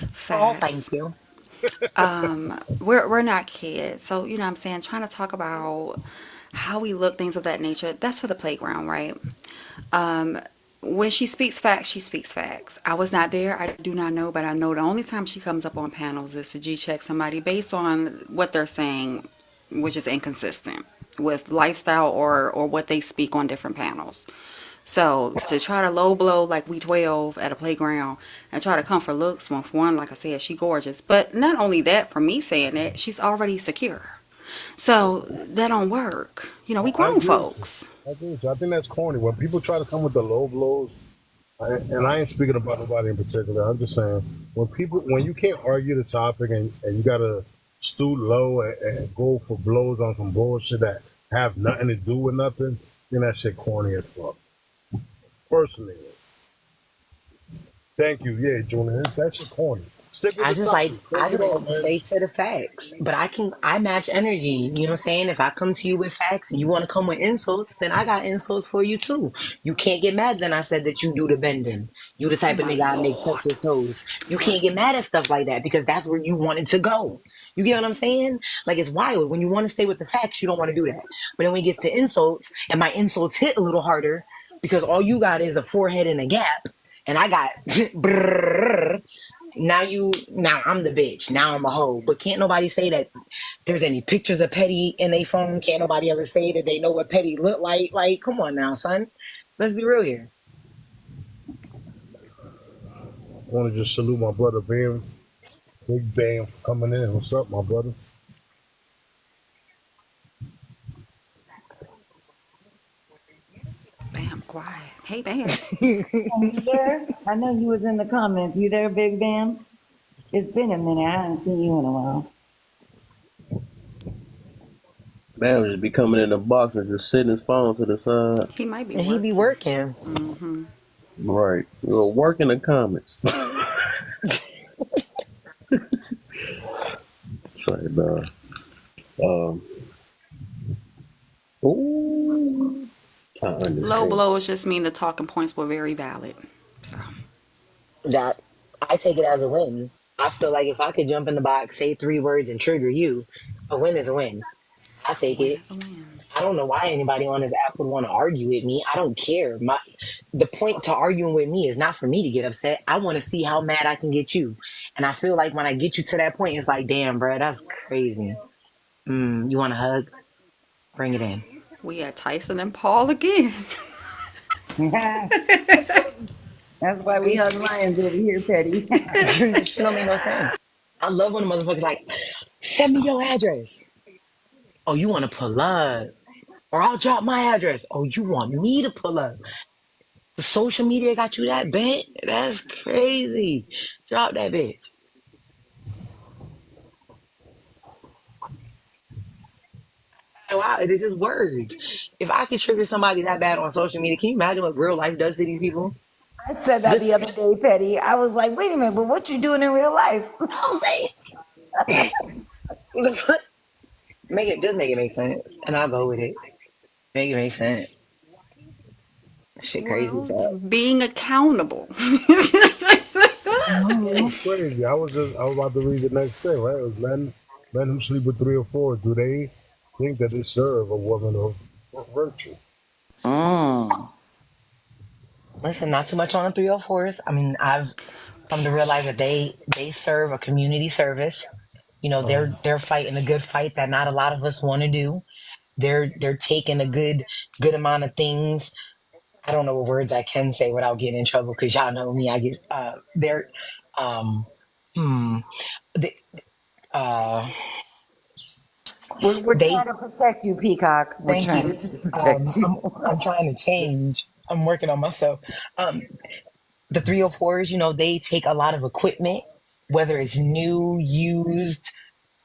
Oh, Facts. thank you. We're not kids, so you know what I'm saying, trying to talk about how we look, things of that nature. That's for the playground, right? When she speaks facts, she speaks facts. I was not there. I do not know, but I know the only time she comes up on panels is to G check somebody based on what they're saying, which is inconsistent. with lifestyle or what they speak on different panels. So to try to low blow like we 12 at a playground and try to come for looks, well, for one, like I said, she gorgeous. But not only that, for me saying that, she's already secure. So that don't work. You know, we I grown agree with you. folks. I agree with you. I think that's corny. When people try to come with the low blows, and I ain't speaking about nobody in particular. I'm just saying when you can't argue the topic and you gotta stoop low and go for blows on some bullshit that have nothing to do with nothing, then that shit corny as fuck. Personally. Thank you. Yeah, Junior. That shit corny. Stick with I the just like topic. I Stay just with like it, to man. stay to the facts. But I match energy. You know what I'm saying? If I come to you with facts and you want to come with insults, then I got insults for you too. You can't get mad then I said that you do the bending. You the Oh type of my nigga I make touch Lord. your toes. You Sorry. can't get mad at stuff like that because that's where you wanted to go. You get what I'm saying? Like it's wild. When you want to stay with the facts, you don't want to do that. But then when it gets to insults, and my insults hit a little harder because all you got is a forehead and a gap, and I got brrrr, now I'm the bitch. Now I'm a hoe. But can't nobody say that there's any pictures of Petty in their phone. Can't nobody ever say that they know what Petty look like. Like, come on now, son. Let's be real here. I want to just salute my brother Bam, Big Bam, for coming in. What's up, my brother? Bam, quiet. Hey, Bam. You there? I know you was in the comments. You there, Big Bam? It's been a minute. I haven't seen you in a while. Man would just be coming in the box and just sitting his phone to the side. He might be And he be working. working. Right. You'll work in the comments. Say, nah. Ooh. I Low understand. blows just mean the talking points were very valid. So That I take it as a win. I feel like if I could jump in the box, say 3 words, and trigger you, a win is a win. I take win it. is a win. I don't know why anybody on this app would want to argue with me. I don't care. The point to arguing with me is not for me to get upset. I want to see how mad I can get you. And I feel like when I get you to that point, it's like, damn, bro, that's crazy. You want a hug? Bring it in. We had Tyson and Paul again. That's why we hug lions over here, Petty. This shit don't make no sense. I love when the motherfuckers like, send me your address. Oh, you want to pull up? Or I'll drop my address. Oh, you want me to pull up? The social media got you that bent? That's crazy. Drop that bitch. Wow, it is just words. If I could trigger somebody that bad on social media, can you imagine what real life does to these people? I said that the other day, Petty. I was like, wait a minute, but what you doing in real life? I'm saying. Make it make sense. And I go with it. Make it make sense. Shit crazy as hell. Being accountable. It's crazy. I was about to read the next thing, right? It was men who sleep with 3 or 4. Do they think that they serve a woman of virtue? Listen, not too much on the 304s. I mean, I've come to realize that they serve a community service. You know, they're fighting a good fight that not a lot of us want to do. They're taking a good amount of things. I don't know what words I can say without getting in trouble because y'all know me. I get they're they, We're they trying to protect you, Peacock. We're thank trying you. to protect you. I'm trying to change. I'm working on myself. The 304s, you know, they take a lot of equipment, whether it's new, used,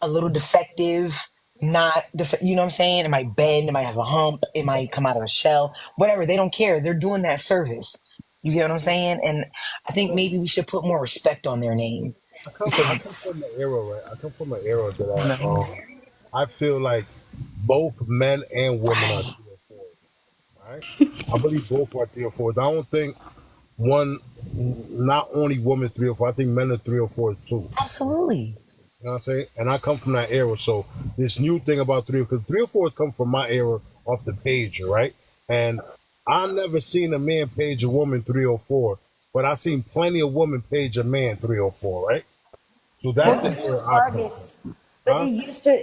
a little defective, not, you know what I'm saying? It might bend, it might have a hump, it might come out of a shell, whatever. They don't care. They're doing that service. You get what I'm saying? And I think maybe we should put more respect on their name. I come from an era, right? I come from an era that I feel like both men and women are 304s, right? I believe both are 304s. I don't think not only women 304. I think men are 304s too. Absolutely. You know what I'm saying? And I come from that era, so this new thing about 304, because 304s come from my era off the pager, right? And I never seen a man page a woman 304, but I seen plenty of women page a man 304, right? So that's the era I come from. But Huh?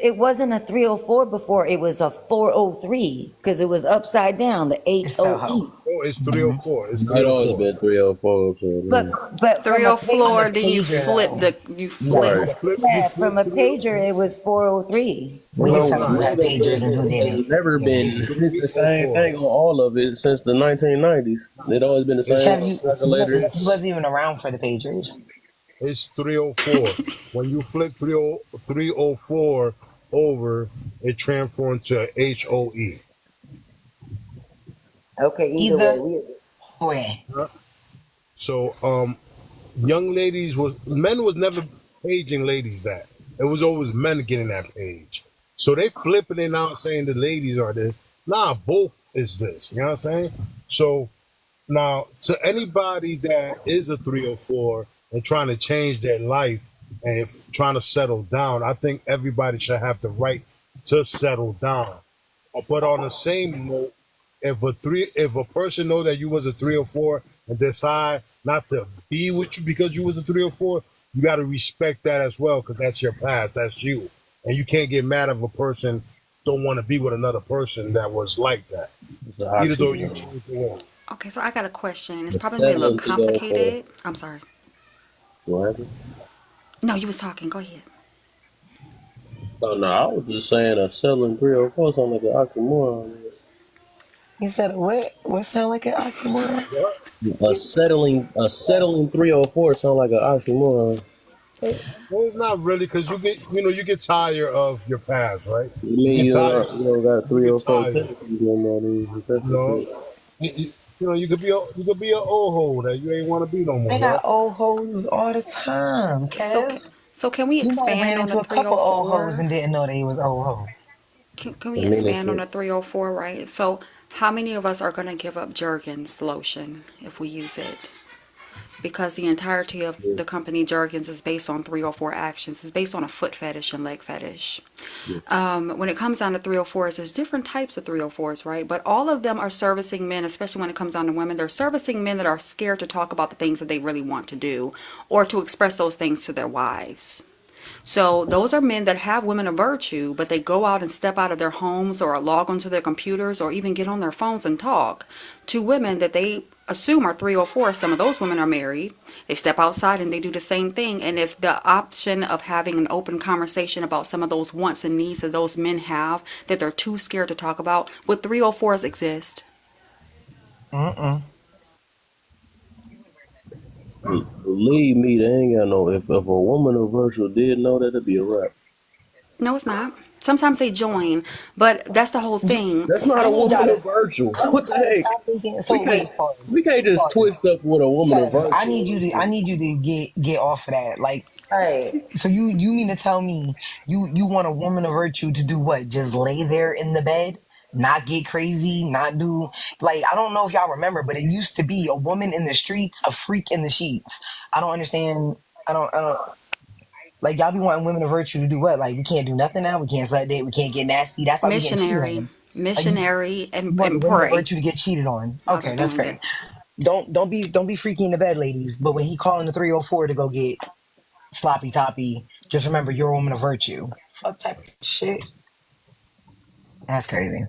it wasn't a 304 before, it was a 403 because it was upside down, the It's so HOE. ho. Oh, it's 304. It's It always 304. been 304. So, But from a On the 304, pager, then you pager flip though, you right. flip. yeah, You flip from a 304. pager, it was 403. we can No, tell who Nah, had women pagers and who didn't. has never Yeah. been. it's It's the same 304. thing on all of it since the 1990s. It always been the same Kev, It's you calculator. you wasn't even around for the pagers. it's 304. When you flip 304 over, it transforms to HOE. Okay, either Either way. way. So young ladies men was never paging ladies that. It was always men getting that page. So they flipping it out saying the ladies are this. Nah, both is this. You know what I'm saying? So now to anybody that is a 304 and trying to change their life and trying to settle down, I think everybody should have the right to settle down. But on the same note, if a person know that you was a 304 and decide not to be with you because you was a 304, you got to respect that as well because that's your past, that's you, and you can't get mad if a person don't want to be with another person that was like that, even though you changed the world. Okay, so I got a question, and it's The probably gonna be a little 7 304. complicated. I'm sorry. What happened? No, you was talking. Go ahead. Oh no, I was just saying a selling 304 sound like an oxymoron. You said what? What sound like an oxymoron? A settling 304 sound like an oxymoron. Well, it's not really because you get tired of your past, right? You mean You get tired. you don't got You get 304 tired. tendencies no more? That's You know, the you could be an old hoe that you ain't want to be no more, They right? got old hoes all the time, So, Kev. so can we You might have expand ran on the into a couple old hoes 304? and didn't know they was old hoes. Can we expand on the 304, right? So, how many of us are going to give up Jergens lotion if we use it? Because the entirety of the company Jergens is based on 304 actions. It's based on a foot fetish and leg fetish. When it comes down to 304s, there's different types of 304s, right? But all of them are servicing men, especially when it comes down to women. They're servicing men that are scared to talk about the things that they really want to do or to express those things to their wives. So those are men that have women of virtue, but they go out and step out of their homes or log onto their computers or even get on their phones and talk to women that they assume are 304. Some of those women are married. They step outside and they do the same thing. And if the option of having an open conversation about some of those wants and needs that those men have that they're too scared to talk about, would 304s exist? Believe me, they ain't got no. If a woman of virtue did know that, it'd be a wrap. No, it's not. Sometimes they join, but that's the whole thing. That's not a woman of virtue. What the heck? Stop thinking. So wait, pause. We can't just Pause. twist up with a woman of Kev, virtue. I need you to get off of that. Like, Right. so you mean to tell me you want a woman of virtue to do what? Just lay there in the bed, not get crazy, not do like I don't know if y'all remember, but it used to be a woman in the streets, a freak in the sheets. I don't understand. I don't like y'all be wanting women of virtue to do what? Like we can't do nothing now. We can't slut date. We can't get nasty. That's why we getting cheated Missionary, on. missionary, You and want the women of pray virtue to get cheated on. while Okay, they're that's doing great. it. Don't be freaky in the bed, ladies. But when he calling the 304 to go get sloppy toppy, just remember you're a woman of virtue. Fuck type of shit. That's crazy.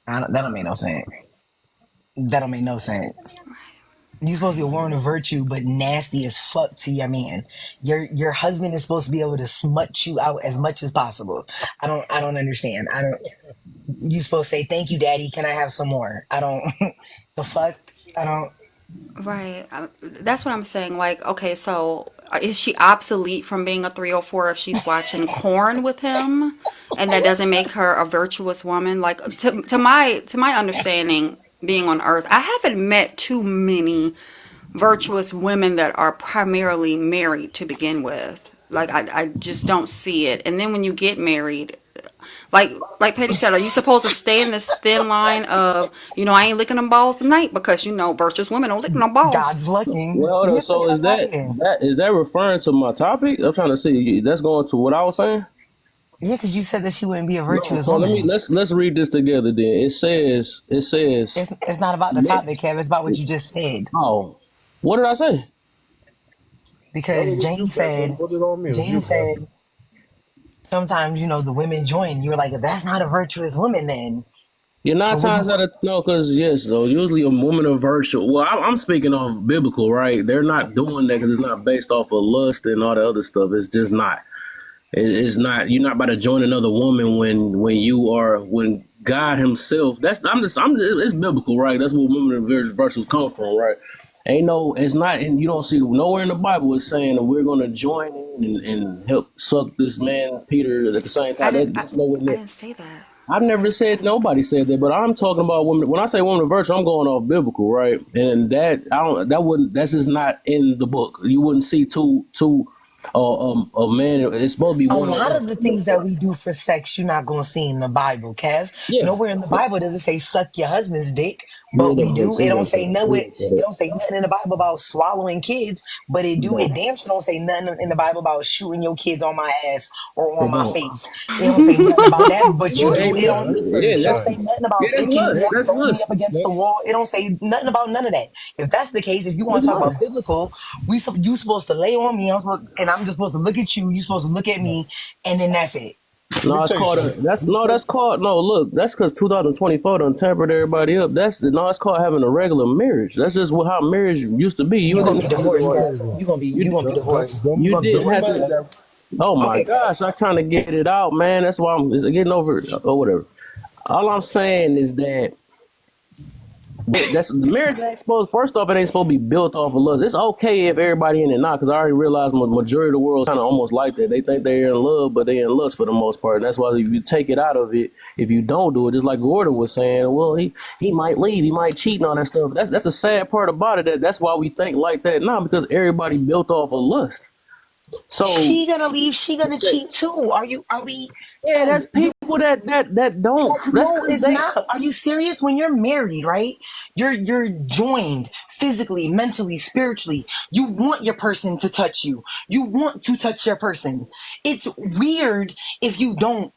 That don't make no sense. That don't make no sense. You're supposed to be a woman of virtue, but nasty as fuck to your man. Your husband is supposed to be able to smut you out as much as possible. I don't understand. You supposed to say thank you, daddy. Can I have some more? I don't. The fuck. I don't. Right. That's what I'm saying. Like, okay, so is she obsolete from being a 304 if she's watching corn with him, and that doesn't make her a virtuous woman? Like, to my understanding, being on Earth, I haven't met too many virtuous women that are primarily married to begin with. Like, I just don't see it. And then when you get married, like Petty said, are you supposed to stay in this thin line of, I ain't licking them balls tonight because, virtuous women don't lick no balls. God's looking. Well, hold on. Get the So is fuck out of here. is that referring to my topic? I'm trying to see. That's going to what I was saying. Yeah, because you said that she wouldn't be a No. virtuous So woman. let's read this together. Then it says. It's not about the topic, Kev. It's about what you just said. Oh, what did I say? Because Jane said, Sometimes, the women join. You're like, that's not a virtuous woman then. Yeah, nine But what times you, out of no, because yes, though usually a woman of virtue. Well, I'm speaking of biblical, right? They're not doing that because it's not based off of lust and all the other stuff. It's just not. It's not. You're not about to join another woman when God Himself. It's biblical, right? That's where women of virtue come from, right? Ain't no. It's not. And you don't see nowhere in the Bible it's saying that we're going to join in and help suck this man Peter at the same time. That's nowhere I near. didn't say that. I've never said nobody said that, but I'm talking about women. When I say woman of virtue, I'm going off biblical, right? And that's just not in the book. You wouldn't see a man. It's supposed to be a one lot of of the things that we do for sex, you're not going to see in the Bible, Kev. yeah. Nowhere in the Bible does it say suck your husband's dick, Yeah, but we do. It don't say nothing. yeah, It don't say nothing in the Bible about swallowing kids, but it do. It damn sure don't say nothing in the Bible about shooting your kids on my ass or on my face. It don't say nothing about that, but you Well, do. It don't. It don't that's say nothing about that's picking me lust. up, That's throwing me up lust. against the wall. It don't say nothing about none of that. If that's the case, if you want That's to talk about lust. biblical, you supposed to lay on me. I'm just supposed to look at you. You supposed to look at me, and then that's it. No, it's called look, that's because 2024 done tempered everybody up. It's called having a regular marriage. That's just how marriage used to be. You gonna be divorced, Kev. You gonna be divorced. You didn't have to. Oh my gosh, I'm trying to get it out, man. That's why I'm getting over it or whatever. All I'm saying is that the marriage ain't supposed. First off, it ain't supposed to be built off of lust. It's okay if everybody in it not, because I already realized the majority of the world kind of almost like that. They think they're in love, but they in lust for the most part. And that's why if you take it out of it, if you don't do it, just like Gordon was saying, well, he might leave, he might cheat and all that stuff. That's a sad part about it. That's why we think like that now, because everybody built off of lust. So she gonna leave. She gonna cheat too. Are we? Yeah, that's people that don't. No, it's not. Are you serious? When you're married, right? You're joined physically, mentally, spiritually. You want your person to touch you. You want to touch your person. It's weird if you don't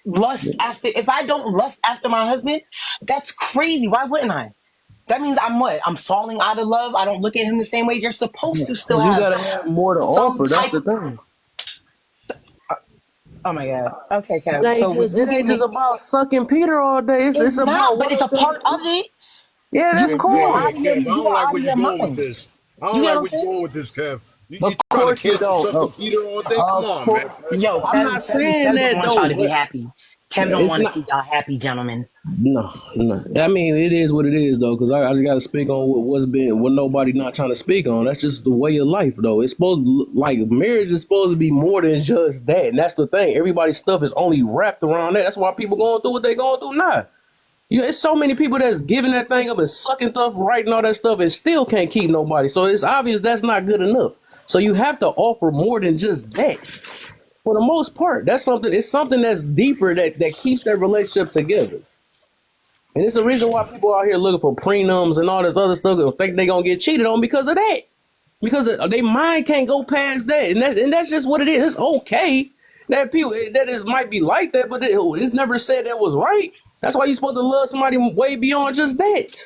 lust after. If I don't lust after my husband, that's crazy. Why wouldn't I? That means I'm falling out of love. I don't look at him the same way. You're supposed to still You have gotta have more to offer. That's the thing. Oh my God. Okay, Kev. It ain't just about sucking Peter all day. It's about but it's a part of it. Yeah, that's cool. I don't like where you're going with this. I don't like where you're going with this, Kev. You trying to cancel sucking Peter all day? Come on, man. Yo, I'm not saying that don't want y'all to be happy. Kevin don't want to see y'all happy, gentlemen. No. I mean, it is what it is, though, because I just got to speak on what nobody not trying to speak on. That's just the way of life, though. It's supposed to, like, marriage is supposed to be more than just that. And that's the thing. Everybody's stuff is only wrapped around that. That's why people going through what they going through now. It's so many people that's giving that thing up and sucking stuff, writing all that stuff, and still can't keep nobody. So it's obvious that's not good enough. So you have to offer more than just that. For the most part, it's something that's deeper that keeps that relationship together. And it's the reason why people out here looking for prenups and all this other stuff and think they're going to get cheated on because of that. Because their mind can't go past that. And that's just what it is. It's okay that people might be like that, but it's never said that was right. That's why you're supposed to love somebody way beyond just that.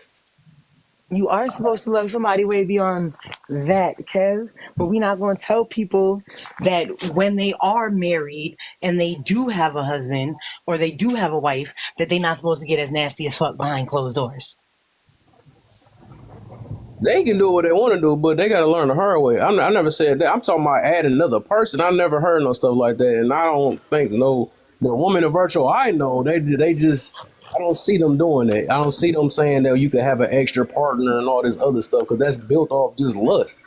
You are supposed to love somebody way beyond that, Kev. But we're not going to tell people that when they are married and they do have a husband or they do have a wife, that they're not supposed to get as nasty as fuck behind closed doors. They can do what they want to do, but they got to learn the hard way. I never said that. I'm talking about adding another person. I never heard no stuff like that. And I don't think the woman of virtue I know, they just... I don't see them doing that. I don't see them saying that you could have an extra partner and all this other stuff because that's built off just lust.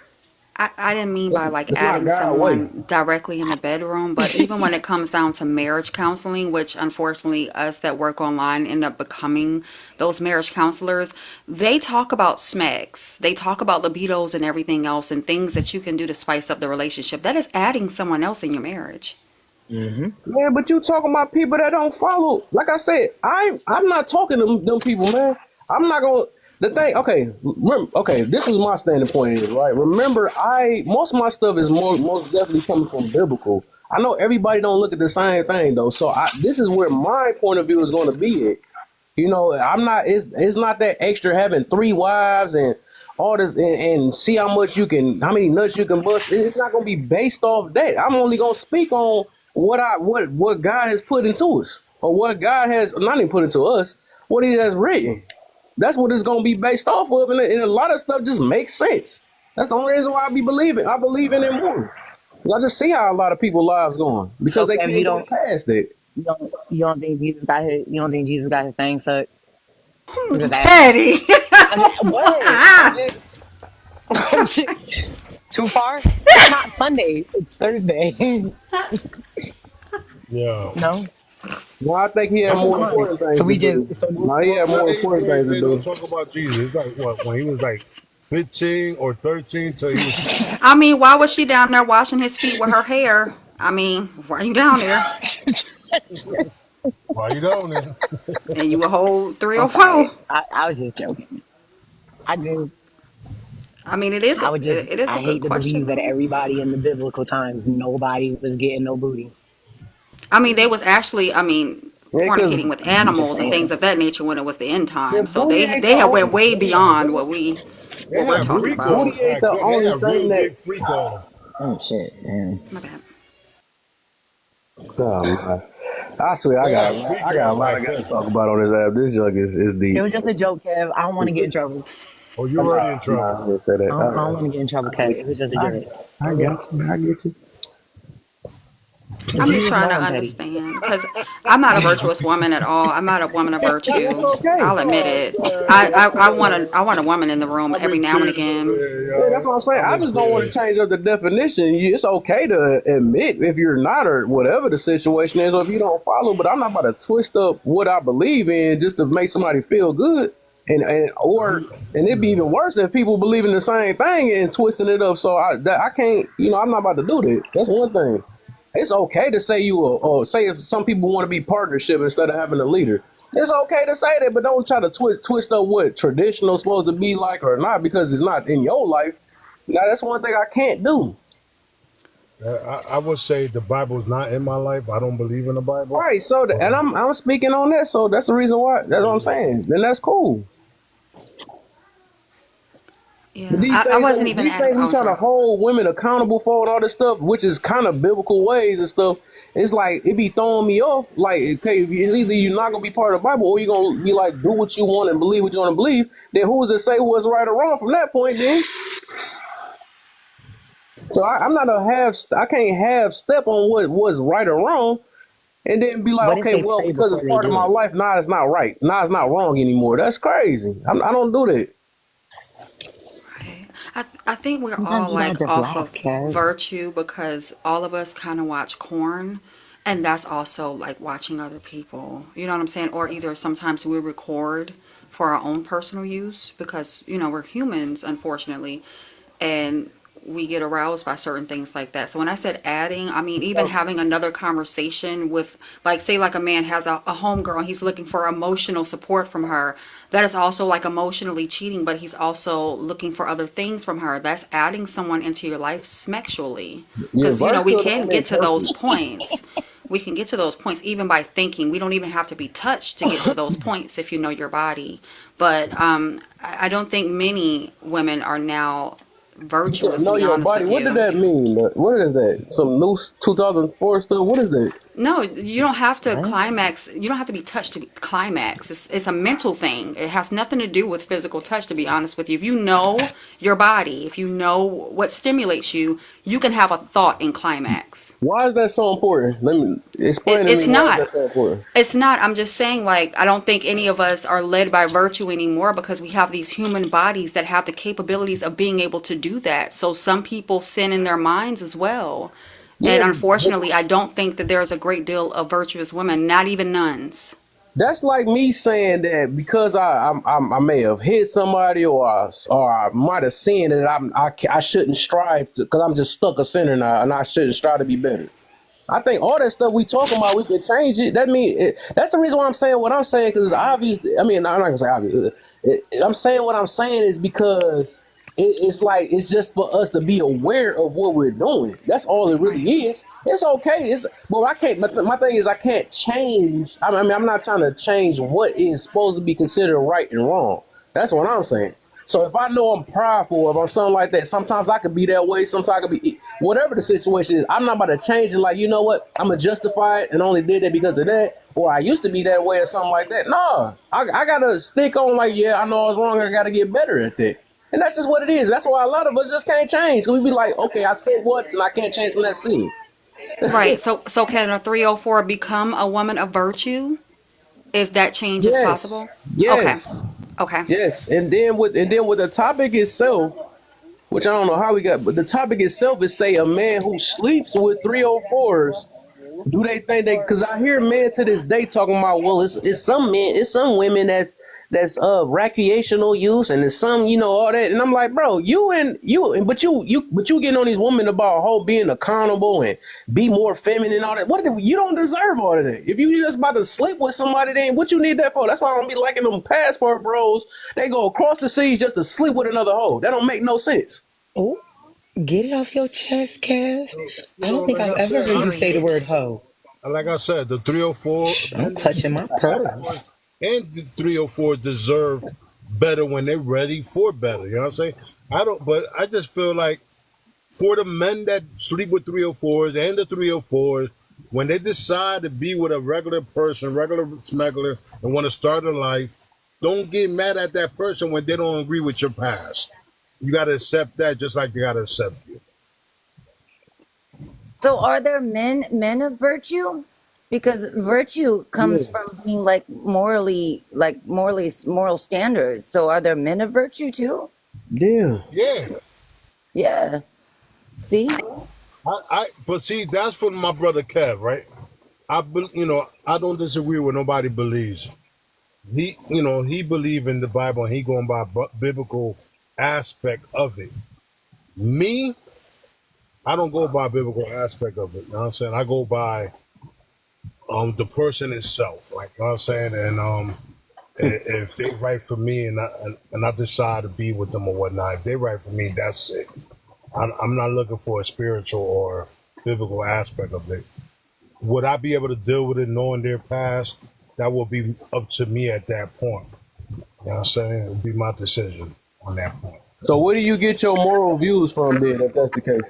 I didn't mean by like adding someone directly in the bedroom, but even when it comes down to marriage counseling, which unfortunately us that work online end up becoming those marriage counselors, they talk about smegs. They talk about libidos and everything else and things that you can do to spice up the relationship. That is adding someone else in your marriage. Mm-hmm. Yeah, but you talking about people that don't follow. Like I said, I'm not talking to them people, man. I'm not gonna. The thing, okay, this was my standing point, right? Remember, most of my stuff is most definitely coming from biblical. I know everybody don't look at the same thing though, so this is where my point of view is going to be at. You know, I'm not. It's not that extra having 3 wives and all this and see how many nuts you can bust. It's not going to be based off that. I'm only going to speak on what God has put into us, or what God has not even put into us, what He has written. That's what it's gonna be based off of, and a lot of stuff just makes sense. That's the only reason why I believe in it more. 'Cause I just see how a lot of people's lives going because So they Kev, can't you go don't past it. you don't think Jesus got his thing sucked? I'm just asking. Petty. What? I'm just too far? It's not Sunday. It's Thursday. Yeah. No. Well, I think he had Come more on. important things So to we do. just so No, he had What more age important range things to they gonna do. talk about Jesus? It's like what, when he was like 15 or 13 till he was I mean, why was she down there washing his feet with her hair? I mean, why are you down there? why you down there? And you a whole three I'm or four. sorry. I was just joking. I just I mean, it is a I good hate to question believe that though. everybody in the biblical times nobody was getting no booty. I mean, they was actually, I mean, Yeah, because fornicating with I'm just animals and things saying. of that nature when it was the end the time. So booty ain't they the have went only. way beyond what They we're had talking freak about. offs Booty ain't back the then. They only had thing real that. big freak offs. Oh shit, man. My bad. Oh my! I swear, They had freak I got a offs lot I back got to then. talk about on this app. This junk is It deep. was just a joke, Kev. I don't want to get in trouble. Oh, you already in trouble. I didn't say that. I don't want to get in trouble, Kev. It was just a joke. I got you. I get you. I'm just Jesus trying know to I'm petty. understand because I'm not a virtuous woman at all. I'm not a woman of That's virtue. okay. I'll admit it. I want a woman in the room I've every been now and tears over again. here, Yeah, that's yo. what I'm saying. I've I been just don't want to tears. change up the definition. It's okay to admit if you're not or whatever the situation is, or if you don't follow. But I'm not about to twist up what I believe in just to make somebody feel good, and it'd be even worse if people believe in the same thing and twisting it up. So I can't. I'm not about to do that. That's one thing. It's okay to say or say if some people want to be partnership instead of having a leader. It's okay to say that, but don't try to twist up what traditional supposed to be like or not because it's not in your life. Now that's one thing I can't do. I would say the Bible is not in my life. I don't believe in the Bible. Right. So and I'm speaking on that. So that's the reason why. That's what I'm saying. Then that's cool. Yeah, But these I things, wasn't even these at. things we Oh, try to sorry. hold women accountable for and all this stuff, which is kind of biblical ways and stuff. It's like it be throwing me off. Like, okay, it's either you're not gonna be part of the Bible, or you're gonna be like, do what you want and believe what you want to believe. Then who's to say what's right or wrong from that point? Then, so I'm not I can't half step on what's right or wrong, and then be like, What if okay, they well, pray because before it's they part of do my it? life, now it's not right. Now it's not wrong anymore. That's crazy. I don't do that. I think we're Sometimes all you gotta like just off laugh, of Kev. virtue because all of us kind of watch corn, and that's also like watching other people. You know what I'm saying? Or either sometimes we record for our own personal use because we're humans, unfortunately, and we get aroused by certain things like that. So when I said adding, I mean even having another conversation with, like, say like a man has a homegirl and he's looking for emotional support from her. That is also like emotionally cheating, but he's also looking for other things from her. That's adding someone into your life sexually. Yeah, Because we virtual can don't get mean to those perfect. points. We can get to those points even by thinking. We don't even have to be touched to get to those points if you know your body. But I don't think many women are now You said virtuous, to know be your honest body. with What did you. that mean? What is that? Some new 2004 stuff? What is that? No, you don't have to What? climax. You don't have to be touched to be climax. It's a mental thing. It has nothing to do with physical touch, to be honest with you. If you know your body, if you know what stimulates you, you can have a thought in climax. Why is that so important? Let me explain to It's me why is not. that so important. It's not. I'm just saying, like, I don't think any of us are led by virtue anymore because we have these human bodies that have the capabilities of being able to do that. So some people sin in their minds as well. And Yeah, but unfortunately, I don't think that there's a great deal of virtuous women, not even nuns. that's like me saying that because I may have hit somebody or I might have sinned that I shouldn't strive because I'm just stuck a sinner now and I shouldn't strive to be better. I think all that stuff we talking about, we can change it. That's the reason why I'm saying what I'm saying, because it's obvious. I mean, I'm not gonna say obvious. I'm saying what I'm saying is because it's like it's just for us to be aware of what we're doing. That's all it really is. It's okay. I can't. My thing is I can't change. I mean, I'm not trying to change what is supposed to be considered right and wrong. That's what I'm saying. So if I know I'm prideful, if I'm something like that, sometimes I could be that way. Sometimes I could be whatever the situation is. I'm not about to change it. Like, you know what? I'm gonna justify it and only did that because of that, or I used to be that way or something like that. No, I gotta stick on like, yeah, I know I was wrong. I gotta get better at that. And that's just what it is. That's why a lot of us just can't change. We be like, okay, I said once and I can't change from that scene. Right. So can a 304 become a woman of virtue if that change is possible? Yes. Okay. Yes. And then with the topic itself, which I don't know how we got, but the topic itself is say a man who sleeps with 304s, do they think they? Because I hear men to this day talking about, well, it's some men, it's some women that's recreational use, and it's some, you know, all that. And I'm like, bro, but you getting on these women about whole being accountable and be more feminine and all that. You don't deserve all of that. If you just about to sleep with somebody, then what you need that for? That's why I don't be liking them passport bros. They go across the seas just to sleep with another hoe. That don't make no sense. Oh, get it off your chest, Kev. I don't think like I've I ever said, heard you say the word hoe. like I said, the 304 I'm touching my pearls. and the 304 deserve better when they're ready for better. You know what I'm saying? But I just feel like for the men that sleep with 304s and the 304s, when they decide to be with a regular person, regular smuggler, and want to start a life, don't get mad at that person when they don't agree with your past. You got to accept that just like they got to accept you. So are there men of virtue? Because virtue comes Yeah. from being moral standards. So are there men of virtue too? Yeah. Yeah. Yeah. See? But see, that's for my brother Kev, right? I don't disagree with nobody believes. He believe in the Bible and he going by biblical aspect of it. Me, I don't go by biblical aspect of it. You know what I'm saying? I go by the person itself. Like, you know what I'm saying? And if they right for me and I decide to be with them or whatnot, if they right for me, that's it. I'm not looking for a spiritual or biblical aspect of it. Would I be able to deal with it knowing their past? That will be up to me at that point. You know what I'm saying? It would be my decision on that point. So where do you get your moral views from then, if that's the case?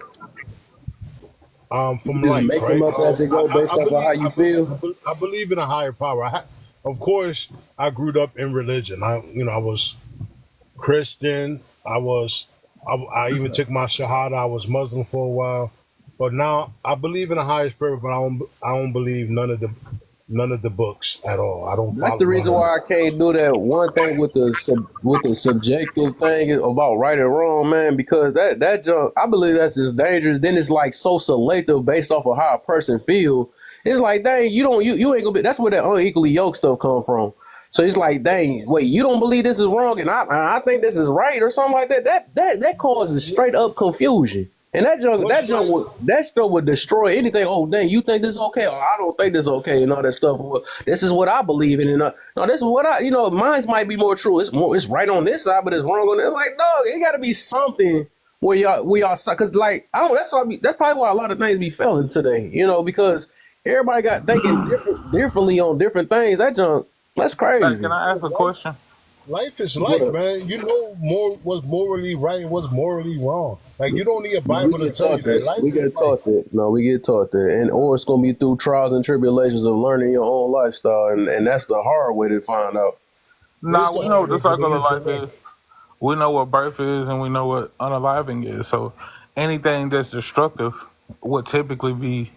From You just life, make right? them up as they go based off of how you feel? I believe in a higher power. Of course, I grew up in religion. I was Christian. I even took my shahada. I was Muslim for a while, but now I believe in a higher spirit. But I don't believe none of the books at all. I don't follow. That's the reason why I can't do that one thing with the subjective thing about right and wrong, man. Because that junk, I believe that's just dangerous. Then it's like so selective based off of how a person feel. It's like, dang, you ain't gonna be. That's where that unequally yoked stuff come from. So it's like, dang, wait, you don't believe this is wrong, and I think this is right, or something like that. That causes straight up confusion. And that stuff would destroy anything. Oh, dang, you think this is okay? Oh, I don't think this is okay, and all that stuff. Well, this is what I believe in, and no, this is what mine might be more true. It's right on this side, but it's wrong on this. Like, dog, it got to be something where y'all, because like that's probably why a lot of things be failing today. Because everybody got thinking differently on different things. That's crazy. Hey, can I ask a question? Life is life, man. You know what's morally right and what's morally wrong. Like, you don't need a Bible to tell you that. Life We get is taught that. No, we get taught that. Or it's going to be through trials and tribulations of learning your own lifestyle. And that's the hard way to find out. Nah, we know what the cycle of life is. We know what birth is and we know what unaliving is. So anything that's destructive would typically be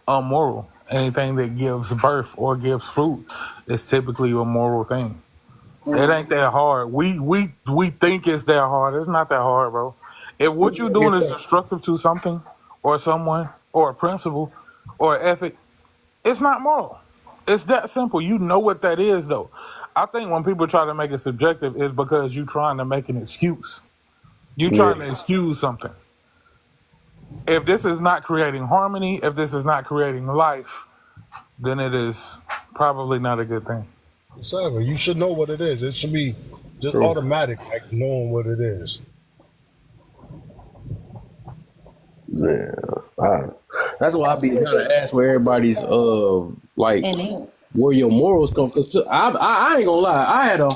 immoral. Anything that gives birth or gives fruit is typically a moral thing. It ain't that hard. We think it's that hard. It's not that hard, bro. If what you're doing is destructive to something or someone or a principle or ethic, it's not moral. It's that simple. You know what that is, though. I think when people try to make it subjective, it's because you're trying to make an excuse. You're trying to excuse something. If this is not creating harmony, if this is not creating life, then it is probably not a good thing. Exactly. You should know what it is. It should be just True. automatic, like knowing what it is. Yeah. That's why I be trying to ask where everybody's like And it, where your morals come. Cause I ain't gonna lie, I had a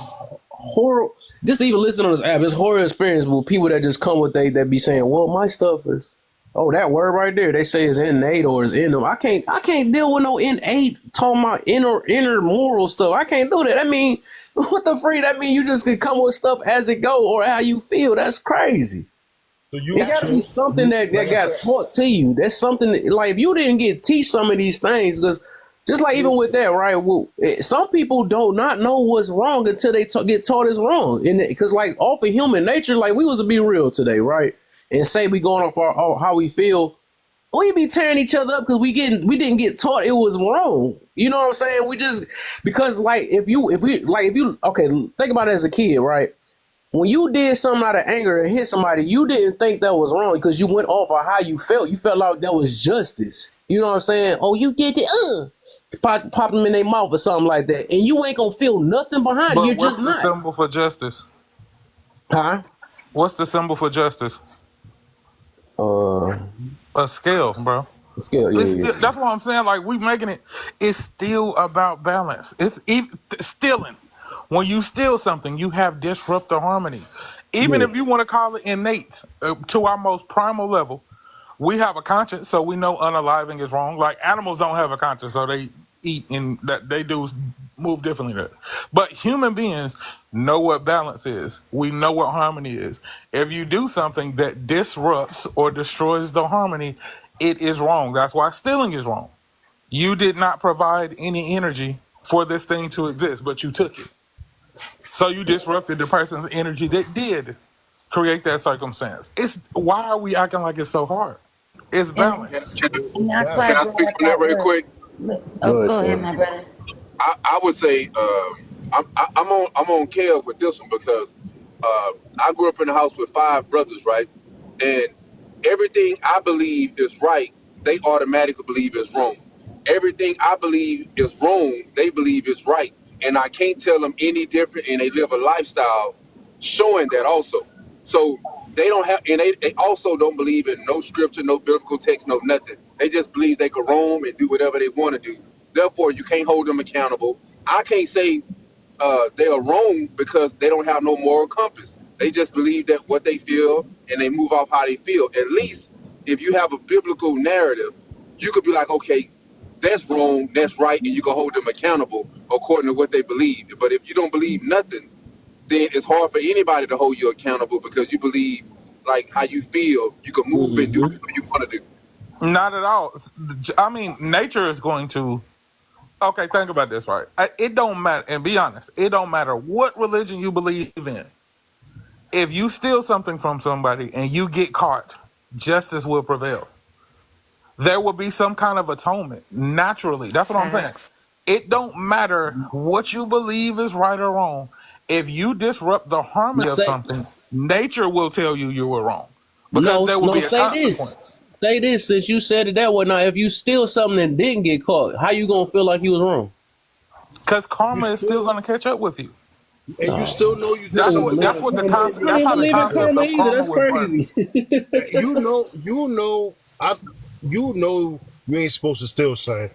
horrible. Just to even listen on this app, it's horrible experience with people that just come with that be saying, well, my stuff is, oh, that word right there, they say is innate or is in them. I can't deal with no innate talking about inner moral stuff. I can't do that. I mean, what the freak? That mean you just can come with stuff as it go or how you feel. That's crazy. So It got to be something that got taught to you. That's something that, like, if you didn't teach some of these things, because just like even with that, right? Well, some people do not know what's wrong until they get taught it's wrong. And because like off of human nature, like we was to be real today, right? And say we going off our how we feel, we be tearing each other up because we didn't get taught it was wrong. You know what I'm saying? We just because like if you okay, think about it as a kid, right? When you did something out of anger and hit somebody, you didn't think that was wrong because you went off of how you felt. You felt like that was justice. You know what I'm saying? Oh, you did it, pop them in their mouth or something like that, and you ain't gonna feel nothing behind it. You're What's just the not. symbol for justice? Huh? What's the symbol for justice? A scale, bro. Scale, yeah, yeah. That's what I'm saying. Like we making it. It's still about balance. It's stealing. When you steal something, you have disrupt the harmony. Even if you want to call it innate, to our most primal level, we have a conscience, so we know unaliving is wrong. Like animals don't have a conscience, so they eat and that they do move differently there. But human beings know what balance is. We know what harmony is. If you do something that disrupts or destroys the harmony, it is wrong. That's why stealing is wrong. You did not provide any energy for this thing to exist, but you took it. So you disrupted the person's energy that did create that circumstance. Why are we acting like it's so hard? It's balance. And that's why Can I speak on that real quick? Oh, go ahead, my brother. I would say I'm on Kev with this one because I grew up in a house with 5 brothers, right? And everything I believe is right, they automatically believe is wrong. Everything I believe is wrong, they believe is right. And I can't tell them any different, and they live a lifestyle showing that also. So they don't have, and they also don't believe in no scripture, no biblical text, no nothing. They just believe they can roam and do whatever they want to do. Therefore, you can't hold them accountable. I can't say they are wrong because they don't have no moral compass. They just believe that what they feel, and they move off how they feel. At least if you have a biblical narrative, you could be like, okay, that's wrong, that's right, and you can hold them accountable according to what they believe. But if you don't believe nothing, then it's hard for anybody to hold you accountable because you believe like how you feel, you can move and do whatever you want to do. Not at all. I mean, nature is going to. Okay, think about this, right? It don't matter, and be honest, it don't matter what religion you believe in. If you steal something from somebody and you get caught, justice will prevail. There will be some kind of atonement naturally. That's what I'm saying. It don't matter what you believe is right or wrong. If you disrupt the harmony of something, nature will tell you were wrong because there will be a consequence. Say this, since you said it that way. Now, if you steal something and didn't get caught, how you gonna feel like you was wrong? Because karma is still gonna catch up with you. And you still know you did That's something. what the concept. That's how the concept of karma That's crazy. You know you ain't supposed to steal something.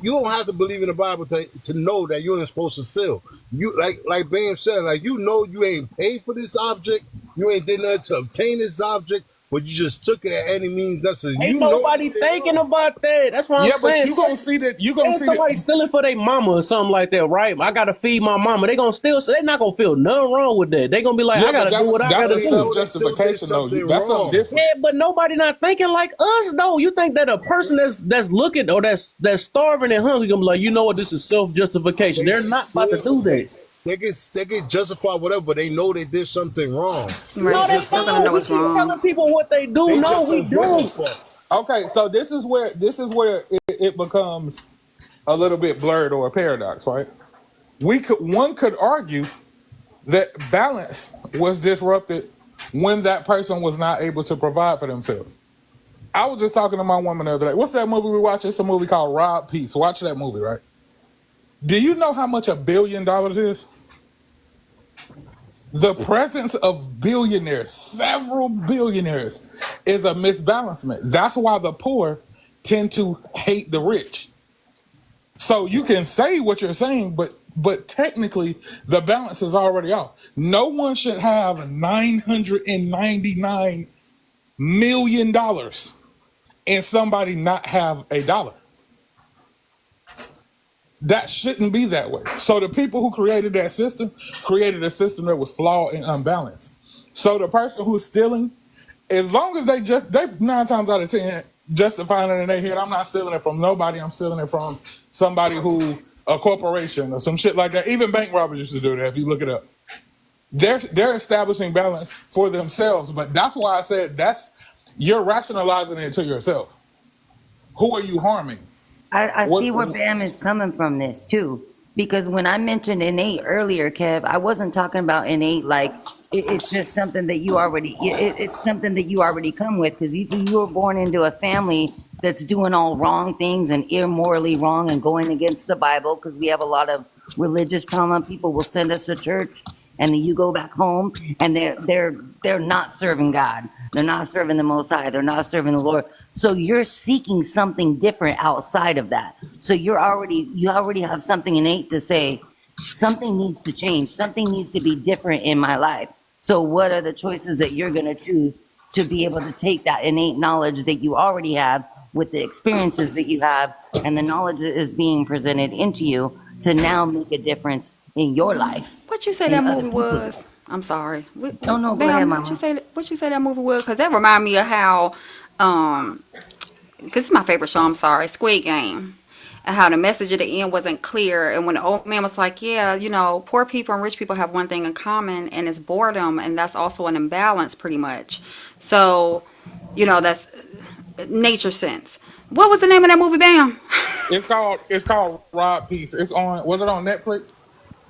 You don't have to believe in the Bible to know that you ain't supposed to steal. You like Bam said, like you know you ain't paid for this object, you ain't did nothing to obtain this object, but you just took it at any means necessary. Ain't nobody thinking about that. That's what I'm saying. But you gonna see that. You gonna see somebody stealing for their mama or something like that, right? I gotta feed my mama. They gonna steal, so they're not gonna feel nothing wrong with that. They gonna be like, I gotta do what I gotta do. That's a self-justification, though. That's something different. Yeah, but nobody not thinking like us, though. You think that a person that's looking or that's starving and hungry gonna be like, you know what? This is self-justification. They're not about to do that. They get justified whatever, but they know they did something wrong. Right, no, they're still gonna know what's wrong. Telling people what they do. No, we don't. Okay, so this is where it becomes a little bit blurred or a paradox, right? One could argue that balance was disrupted when that person was not able to provide for themselves. I was just talking to my woman the other day. What's that movie we watched? It's a movie called Rob Peace. Watch that movie, right? Do you know how much $1 billion is? The presence of billionaires, several billionaires, is a misbalancement. That's why the poor tend to hate the rich. So you can say what you're saying, but but technically the balance is already off. No one should have $999 million and somebody not have a dollar. That shouldn't be that way. So the people who created that system created a system that was flawed and unbalanced. So the person who's stealing, as long as they 9 times out of 10 justifying it in their head, I'm not stealing it from nobody. I'm stealing it from somebody a corporation or some shit like that. Even bank robbers used to do that. If you look it up, they're establishing balance for themselves. But that's why I said you're rationalizing it to yourself. Who are you harming? I see where Bam is coming from this too. Because when I mentioned innate earlier, Kev, I wasn't talking about innate like it's just something that you already it's something that you already come with. Because if you were born into a family that's doing all wrong things and immorally wrong and going against the Bible, because we have a lot of religious trauma, people will send us to church and then you go back home and they're not serving God. They're not serving the Most High. They're not serving the Lord. So you're seeking something different outside of that. So you already have something innate to say, something needs to change. Something needs to be different in my life. So what are the choices that you're going to choose to be able to take that innate knowledge that you already have with the experiences that you have and the knowledge that is being presented into you to now make a difference in your life? What you say that movie was? I'm sorry. No, go ahead, Bam, Mama. what you say that movie was? Because that remind me of how, because it's my favorite show, I'm sorry, Squid Game. And how the message at the end wasn't clear. And when the old man was like, yeah, poor people and rich people have one thing in common, and it's boredom. And that's also an imbalance, pretty much. So, that's nature sense. What was the name of that movie, Bam? It's called Rob Peace. Was it on Netflix?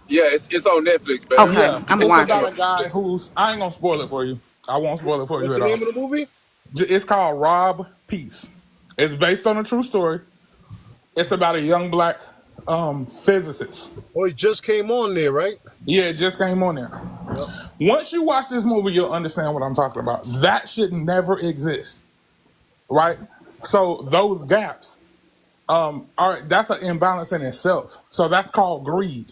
Yeah, it's on Netflix, baby. Okay, Yeah, I'm it's gonna watch about it. a guy I ain't gonna spoil it for you. I won't spoil it for you What's at the all. name of the movie? It's called Rob Peace. It's based on a true story. It's about a young black physicist. Oh, it just came on there, right? Yeah, it just came on there. Yep. Once you watch this movie, you'll understand what I'm talking about. That should never exist, right? So those gaps that's an imbalance in itself. So that's called greed.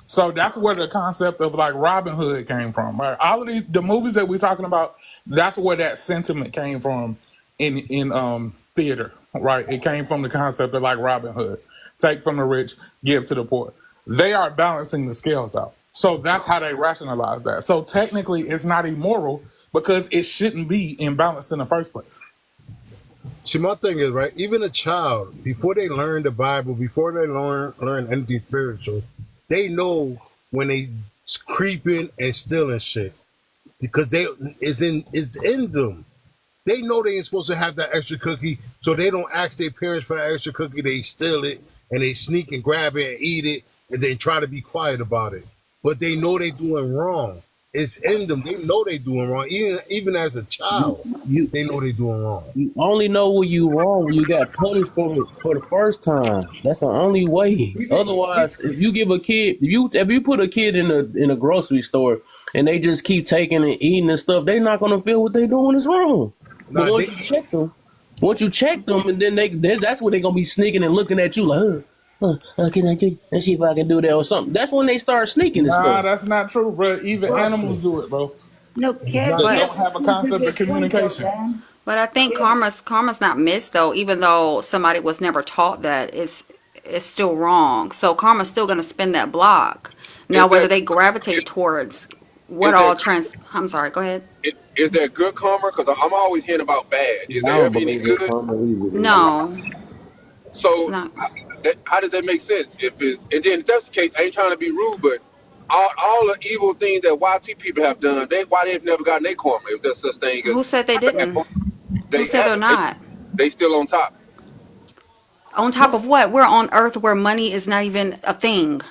So that's where the concept of like Robin Hood came from. Right? All of the movies that we're talking about, that's where that sentiment came from in theater, right? It came from the concept of like Robin Hood. Take from the rich, give to the poor. They are balancing the scales out. So that's how they rationalize that. So technically it's not immoral because it shouldn't be imbalanced in the first place. See, my thing is, right, even a child, before they learn the Bible, before they learn anything spiritual, they know when they creeping and stealing shit. Because it's in them. They know they ain't supposed to have that extra cookie, so they don't ask their parents for that extra cookie. They steal it, and they sneak and grab it and eat it, and then try to be quiet about it. But they know they doing wrong. It's in them. They know they doing wrong. Even as a child, they know they doing wrong. You only know when you wrong when you got punished for it for the first time. That's the only way. Otherwise, if you give a kid, if you put a kid in a grocery store and they just keep taking and eating and stuff, they're not gonna feel what they're doing is wrong. But once you check them, and then that's when they're gonna be sneaking and looking at you like, can I do? Let's see if I can do that or something. That's when they start sneaking and Nah, stuff. that's not true, bro. Even animals do it, bro. No, Kev, They don't have a concept of communication. But I think karma's not missed though, even though somebody was never taught that, it's still wrong. So karma's still gonna spin that block. Now whether they gravitate towards I'm sorry, go ahead. Is there good karma? Because I'm always hearing about bad. Is there ever any good? No. So how does that make sense? And then if that's the case, I ain't trying to be rude, but all the evil things that YT people have done, why they've never gotten their karma? If there's such thing. Who said they didn't? Who said they're not? They still on top. On top of what? We're on Earth where money is not even a thing.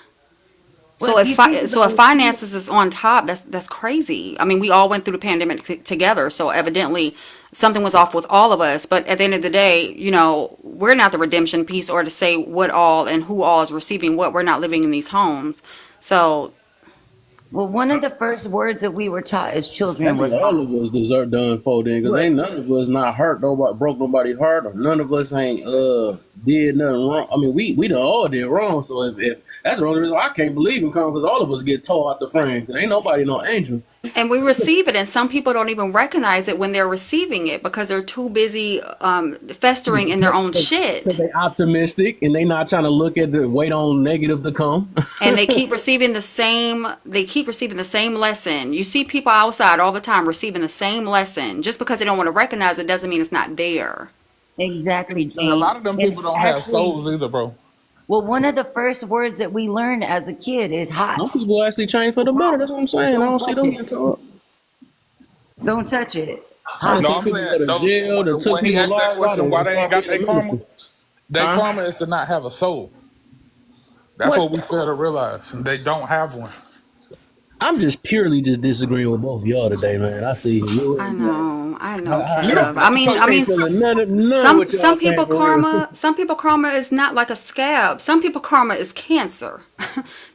So if finances is on top, that's crazy. I mean, we all went through the pandemic together, so evidently something was off with all of us. But at the end of the day, we're not the redemption piece or to say what all and who all is receiving what. We're not living in these homes, so Well, one of the first words that we were taught as I children was think all of us deserve done for then, because what? ain't none of us not hurt nobody, broke nobody's heart, or none of us ain't did nothing wrong. I mean, we done all did wrong. So if that's the only reason why I can't believe in karma, because all of us get tore out the frame. 'Cause ain't nobody no angel. And we receive it, and some people don't even recognize it when they're receiving it because they're too busy festering in their own Because shit. they optimistic and they not trying to look at the wait on negative to come. And they keep receiving the same lesson. You see people outside all the time receiving the same lesson. Just because they don't want to recognize it doesn't mean it's not there. Exactly, And a James. lot of them And people it's don't have actually, souls either, bro. well, one of the first words that we learned as a kid is Some hot. people actually change for the better. That's what I'm saying. I Don't don't see touch them it. getting tore up. Don't touch it. I done Hot. No, seen I'm people saying go to those, jail that took when he people asked that lives out question, why and they ain't start got being their a minister. karma? Their Huh? karma is to not have a soul. That's What? what we fail to realize. They don't have one. I'm just purely just disagreeing with both of y'all today, man. I see you I and like know, You Kev. don't I think mean, so? I I ain't mean, feeling none of what y'all some saying people for real. karma is not like a scab. Some people karma is cancer.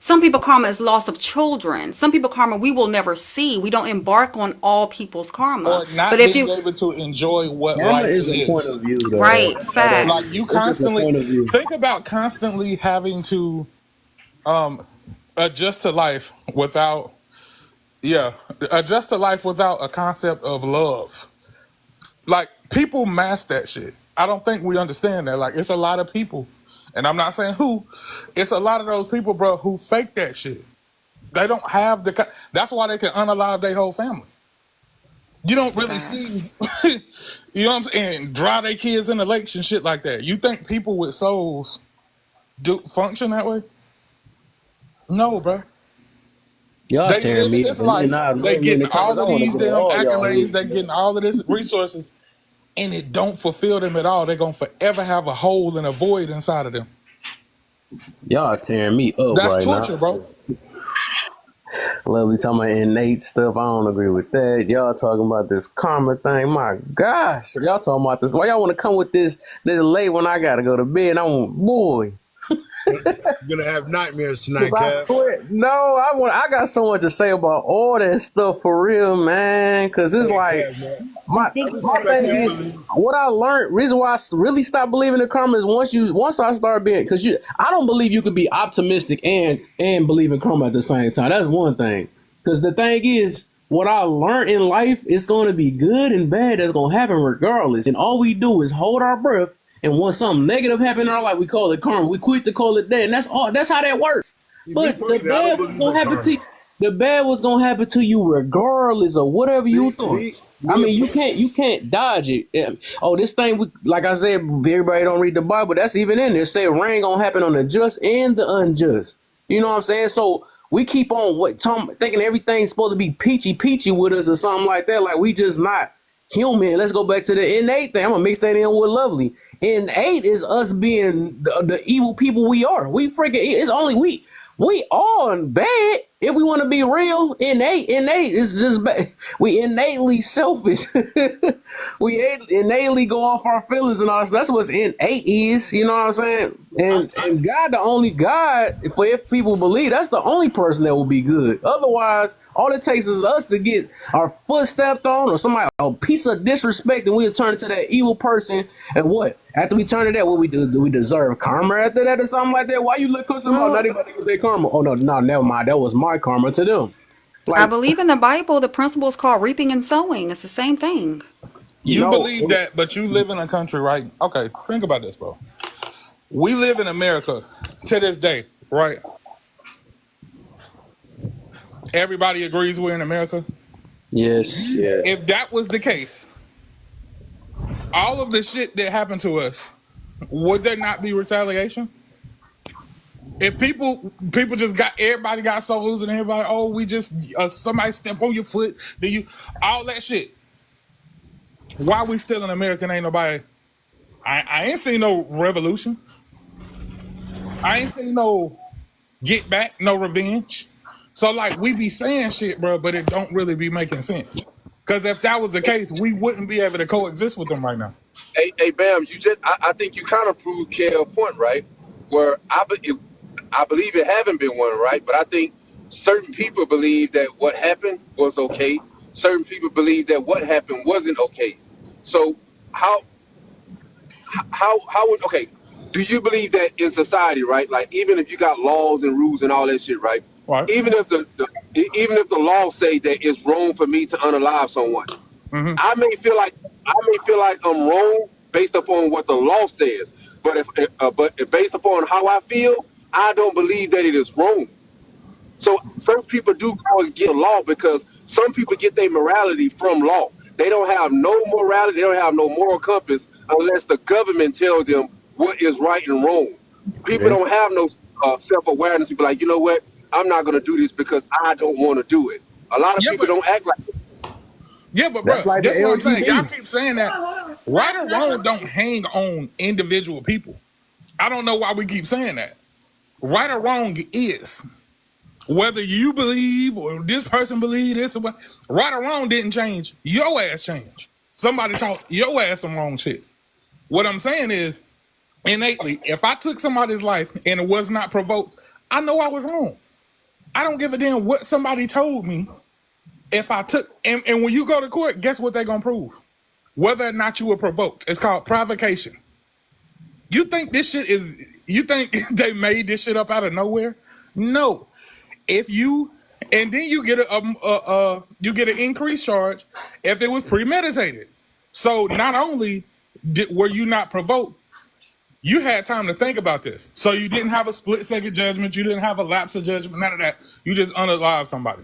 Some people karma is loss of children. Some people karma we will never see. We don't embark on all people's karma. Or But not if being you able to enjoy what Karma life is a point is. of view, though. right, Like facts. you It's just a constantly point of view. think about constantly having to adjust to life without adjust to life without a concept of love. Like people mask that shit. I don't think we understand that. Like it's a lot of people, and I'm not saying who. It's a lot of those people, bro, who fake that shit. They don't have the. That's why they can unalive their whole family. You don't really Facts. see, you know what I'm saying? Dry their kids in the lakes and shit like that. You think people with souls do function that way? No, bro. Y'all They tearing living me this up, and life. I They love me in getting the comments. all I of want to these go to damn all y'all accolades. They heads, getting man. all of this resources, and it don't fulfill them at all. They're gonna forever have a hole and a void inside of them. Y'all tearing me up That's right torture, now. bro. Lovely talking about innate stuff. I don't agree with that. Y'all talking about this karma thing. My gosh, y'all talking about this. Why y'all want to come with this late when I gotta go to bed? Boy. You're gonna have nightmares tonight, I Kev. swear, no, I got so much to say about all that stuff for real, man. Cause it's Hey, like Kev, man. I my think you my gotta Respect thing your know. is belief. what I learned. Reason why I really stopped believing in karma is once I start being, cause I don't believe you could be optimistic and believe in karma at the same time. That's one thing. Cause the thing is, what I learned in life is going to be good and bad. That's going to happen regardless. And all we do is hold our breath. And when something negative happens in our life, we call it karma. We quit to call it that. And that's all. That's how that works. See, me But the personally, I don't bad was believe gonna in happen to karma. you. The bad was gonna happen to you regardless of whatever you Me, thought. me, I me mean, personally. you can't dodge it. Oh, this thing, like I said, everybody don't read the Bible. That's even in there. Say rain gonna happen on the just and the unjust. You know what I'm saying? So we keep on thinking everything's supposed to be peachy with us or something like that. Like we just not human. Let's go back to the innate thing. I'm gonna mix that in with lovely. Innate is us being the evil people we are. We freaking, it's only we all bad if we want to be real. Innate is just bad. We innately selfish. We innately go off our feelings and all that. That's what innate is. You know what I'm saying? And God, the only God, if people believe, that's the only person that will be good. Otherwise, all it takes is us to get our foot stepped on or somebody a piece of disrespect, and we'll turn into that evil person. And what? After we turn to that, what we do? Do we deserve karma after that or something like that? Why you look us about not Well, even get their karma? Oh no, never mind. That was my karma to them. I Like believe in the Bible, the principle is called reaping and sowing. It's the same thing. You no, believe that, but you live in a country, right? Okay, think about this, bro. We live in America to this day, right? Everybody agrees we're in America. yes, yeah. If that was the case, all of the shit that happened to us, would there not be retaliation? If people just everybody got souls and everybody, oh, we just somebody step on your foot, do you all that shit? Why we still in America and ain't nobody? I ain't seen no revolution. I ain't seen no get back, no revenge. So like we be saying shit, bro, but it don't really be making sense. Because if that was the case, we wouldn't be able to coexist with them right now. Hey, Bam, I think you kind of proved Kale's point, right? Where I believe it haven't been one, right? But I think certain people believe that what happened was okay. Certain people believe that what happened wasn't okay. So how would okay? Do you believe that in society, right? Like even if you got laws and rules and all that shit, right? Right. Even if even if the law say that it's wrong for me to unalive someone, I may feel like I'm wrong based upon what the law says. But if based upon how I feel, I don't believe that it is wrong. So some people do go against law because some people get their morality from law. They don't have no morality. They don't have no moral compass unless the government tells them what is right and wrong. People don't have no self-awareness to be like, you know what? I'm not going to do this because I don't want to do it. A lot of people don't act like that. Yeah, but That's bro, like the that's what I'm saying. LGBT. Y'all keep saying that. Right or wrong don't hang on individual people. I don't know why we keep saying that. Right or wrong is. Whether you believe or this person believe this or what, right or wrong didn't change. Your ass changed. Somebody taught your ass some wrong shit. What I'm saying is, innately, if I took somebody's life and it was not provoked, I know I was wrong. I don't give a damn what somebody told me. If I took, and when you go to court, guess what they're going to prove? Whether or not you were provoked. It's called provocation. You think this shit is, you think they made this shit up out of nowhere? No. If you, and then you get you get an increased charge if it was premeditated. So not only were you not provoked, you had time to think about this. So you didn't have a split second judgment. You didn't have a lapse of judgment. None of that. You just unalived somebody.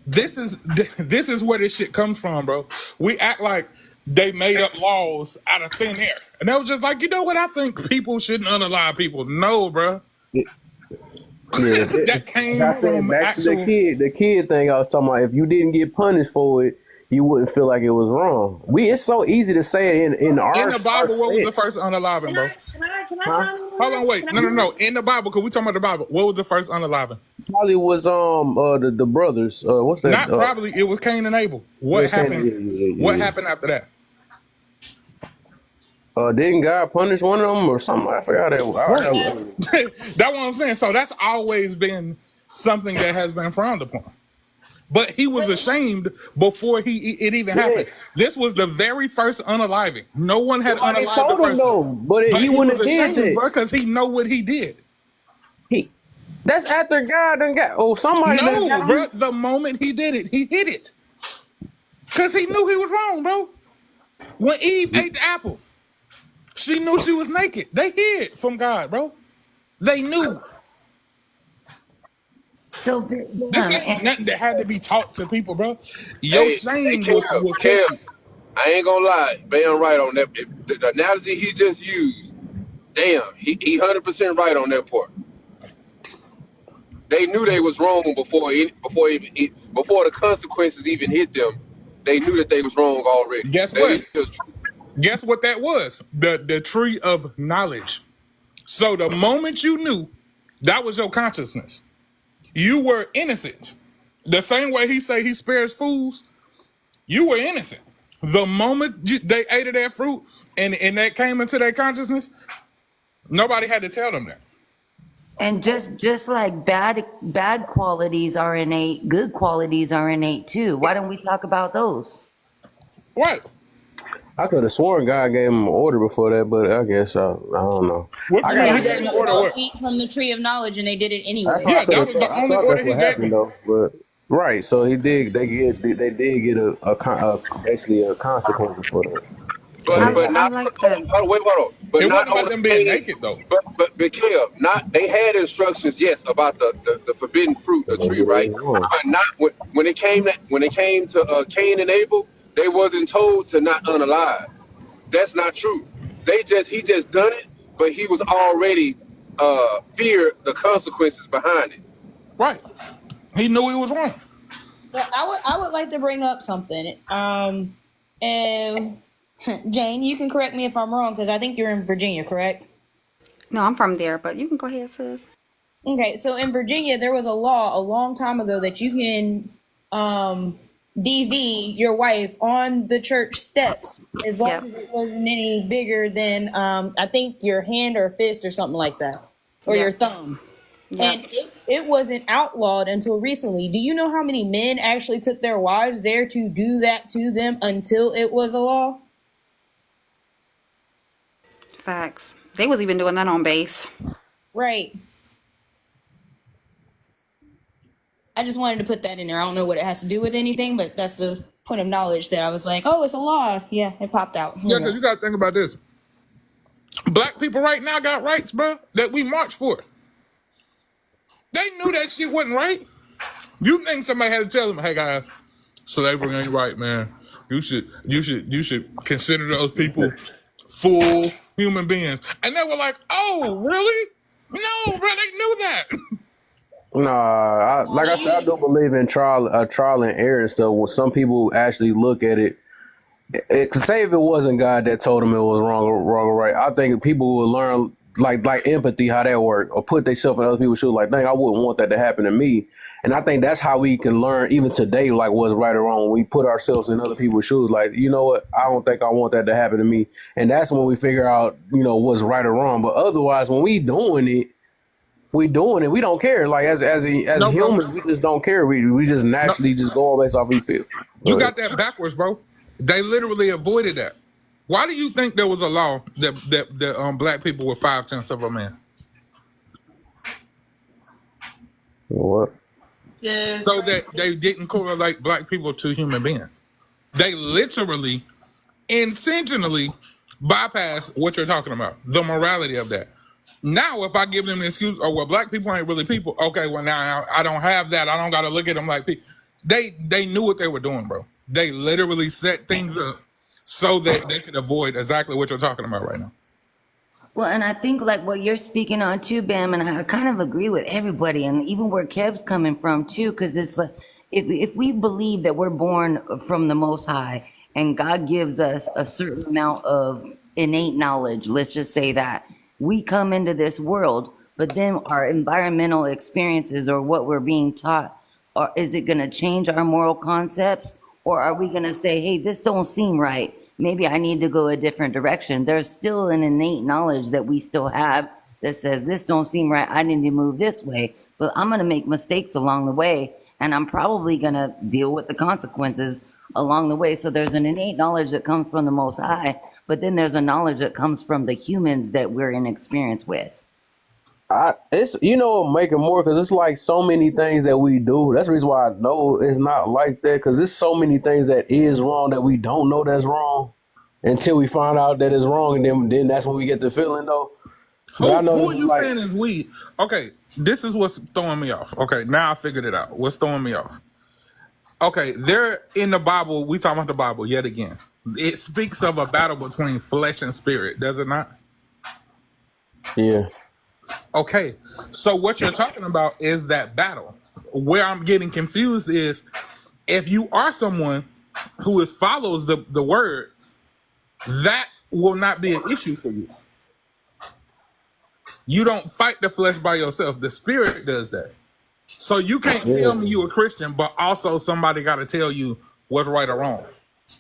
This is where this shit comes from, bro. We act like they made up laws out of thin air, and they was just like, you know what? I think people shouldn't unalive people. No, bro. Yeah, That came I said from back to actual. the kid thing I was talking about. If you didn't get punished for it, you wouldn't feel like it was wrong. It's so easy to say it in our In the Bible, what was the stance. first unaliving, bro? Huh? Hold on, wait. No. In the Bible, because we talking about the Bible. What was the first unaliving? Probably was the brothers. What's that? Not probably. It was Cain and Abel. What happened? Yeah. What happened after that? Didn't God punish one of them or something? I forgot that. That's what I'm saying. So that's always been something that has been frowned upon. But he was ashamed before it even happened. This was the very first unaliving. No one had Nobody unalived told the him first though, one. but he wouldn't was have did ashamed, that. bro, because he know what he did. That's after God done got. Somebody. done No, got bro. him. The moment he did it, he hit it. Because he knew he was wrong, bro. When Eve ate the apple, she knew she was naked. They hid from God, bro. They knew. So, This ain't nothing that had to be taught to people, bro. Your shame will catch Kev, you. I ain't gonna lie, Bam right on that. The analogy he just used, damn, he 100% right on that part. They knew they was wrong before the consequences even hit them. They knew that they was wrong already. Guess what? Guess what that was? The tree of knowledge. So the moment you knew, that was your consciousness. You were innocent. The same way he say he spares fools, you were innocent. The moment they ate of that fruit and that came into their consciousness, nobody had to tell them that. and just like bad qualities are innate, good qualities are innate too. Why don't we talk about those? What? I could have sworn God gave him an order before that, but I guess I don't know. I Yeah, got he said, "Don't eat from the tree of knowledge," and they did it anyway. That's what I thought that's what happened though. But right, so he did. They did get basically a consequence for that. But not. Hold on. But it not wasn't about them being naked though. But Kev, not they had instructions, yes, about the forbidden fruit, the tree, right? But not when it came to Cain and Abel, they wasn't told to not unalive. That's not true. He just done it, but he was already feared the consequences behind it. Right. He knew he was wrong. But I would like to bring up something. And Jane, you can correct me if I'm wrong because I think you're in Virginia, correct? No, I'm from there, but you can go ahead, sis. Okay, so in Virginia, there was a law a long time ago that you can DV your wife on the church steps as long as it wasn't any bigger than I think your hand or fist or something like that, or your thumb. Yep. And it wasn't outlawed until recently. Do you know how many men actually took their wives there to do that to them until it was a law? Facts. They was even doing that on base. Right. I just wanted to put that in there. I don't know what it has to do with anything, but that's the point of knowledge that I was like, oh, it's a law. Yeah, it popped out. Yeah, because you got to think about this. Black people right now got rights, bro, that we march for. They knew that shit wasn't right. You think somebody had to tell them, hey guys, slavery ain't right, man. You should consider those people full human beings. And they were like, oh, really? No, bro, they knew that. Nah, like I said, I do believe in trial and error and stuff. When some people actually look at it, say if it wasn't God that told them it was wrong or right, I think people will learn like empathy, how that works, or put themselves in other people's shoes. Like, dang, I wouldn't want that to happen to me. And I think that's how we can learn even today, like what's right or wrong. When we put ourselves in other people's shoes, like, you know what, I don't think I want that to happen to me. And that's when we figure out, you know, what's right or wrong. But otherwise, when we doing it, we don't care. Like as humans, we just don't care. We just naturally just go all based off we feel. You got that backwards, bro. They literally avoided that. Why do you think there was a law that black people were 5/10 of a man? What? So that they didn't correlate black people to human beings. They literally, intentionally bypass what you're talking about, the morality of that. Now, if I give them the excuse, oh, well, black people ain't really people. Okay, well, now I don't have that. I don't got to look at them like people. They knew what they were doing, bro. They literally set things up so that they could avoid exactly what you're talking about right now. Well, and I think like what you're speaking on too, Bam, and I kind of agree with everybody, and even where Kev's coming from too, because it's like if we believe that we're born from the Most High and God gives us a certain amount of innate knowledge, let's just say that we come into this world, but then our environmental experiences or what we're being taught, or is it going to change our moral concepts, or are we going to say, hey, this don't seem right? Maybe I need to go a different direction. There's still an innate knowledge that we still have that says this don't seem right. I need to move this way, but I'm going to make mistakes along the way, and I'm probably going to deal with the consequences along the way. So there's an innate knowledge that comes from the Most High, but then there's a knowledge that comes from the humans that we're in experience with. It's, you know, making more because it's like so many things that we do. That's the reason why I know it's not like that, because there's so many things that is wrong that we don't know that's wrong until we find out that it's wrong, and then that's when we get the feeling though. Who are you saying is we? Okay, this is what's throwing me off. Okay, now I figured it out. What's throwing me off? Okay, they're in the Bible. We talking about the Bible yet again. It speaks of a battle between flesh and spirit, does it not? Yeah. Okay, so what you're talking about is that battle. Where I'm getting confused is if you are someone who follows the word, that will not be an issue for you. You don't fight the flesh by yourself. The spirit does that. So you can't tell me you a Christian, but also somebody got to tell you what's right or wrong.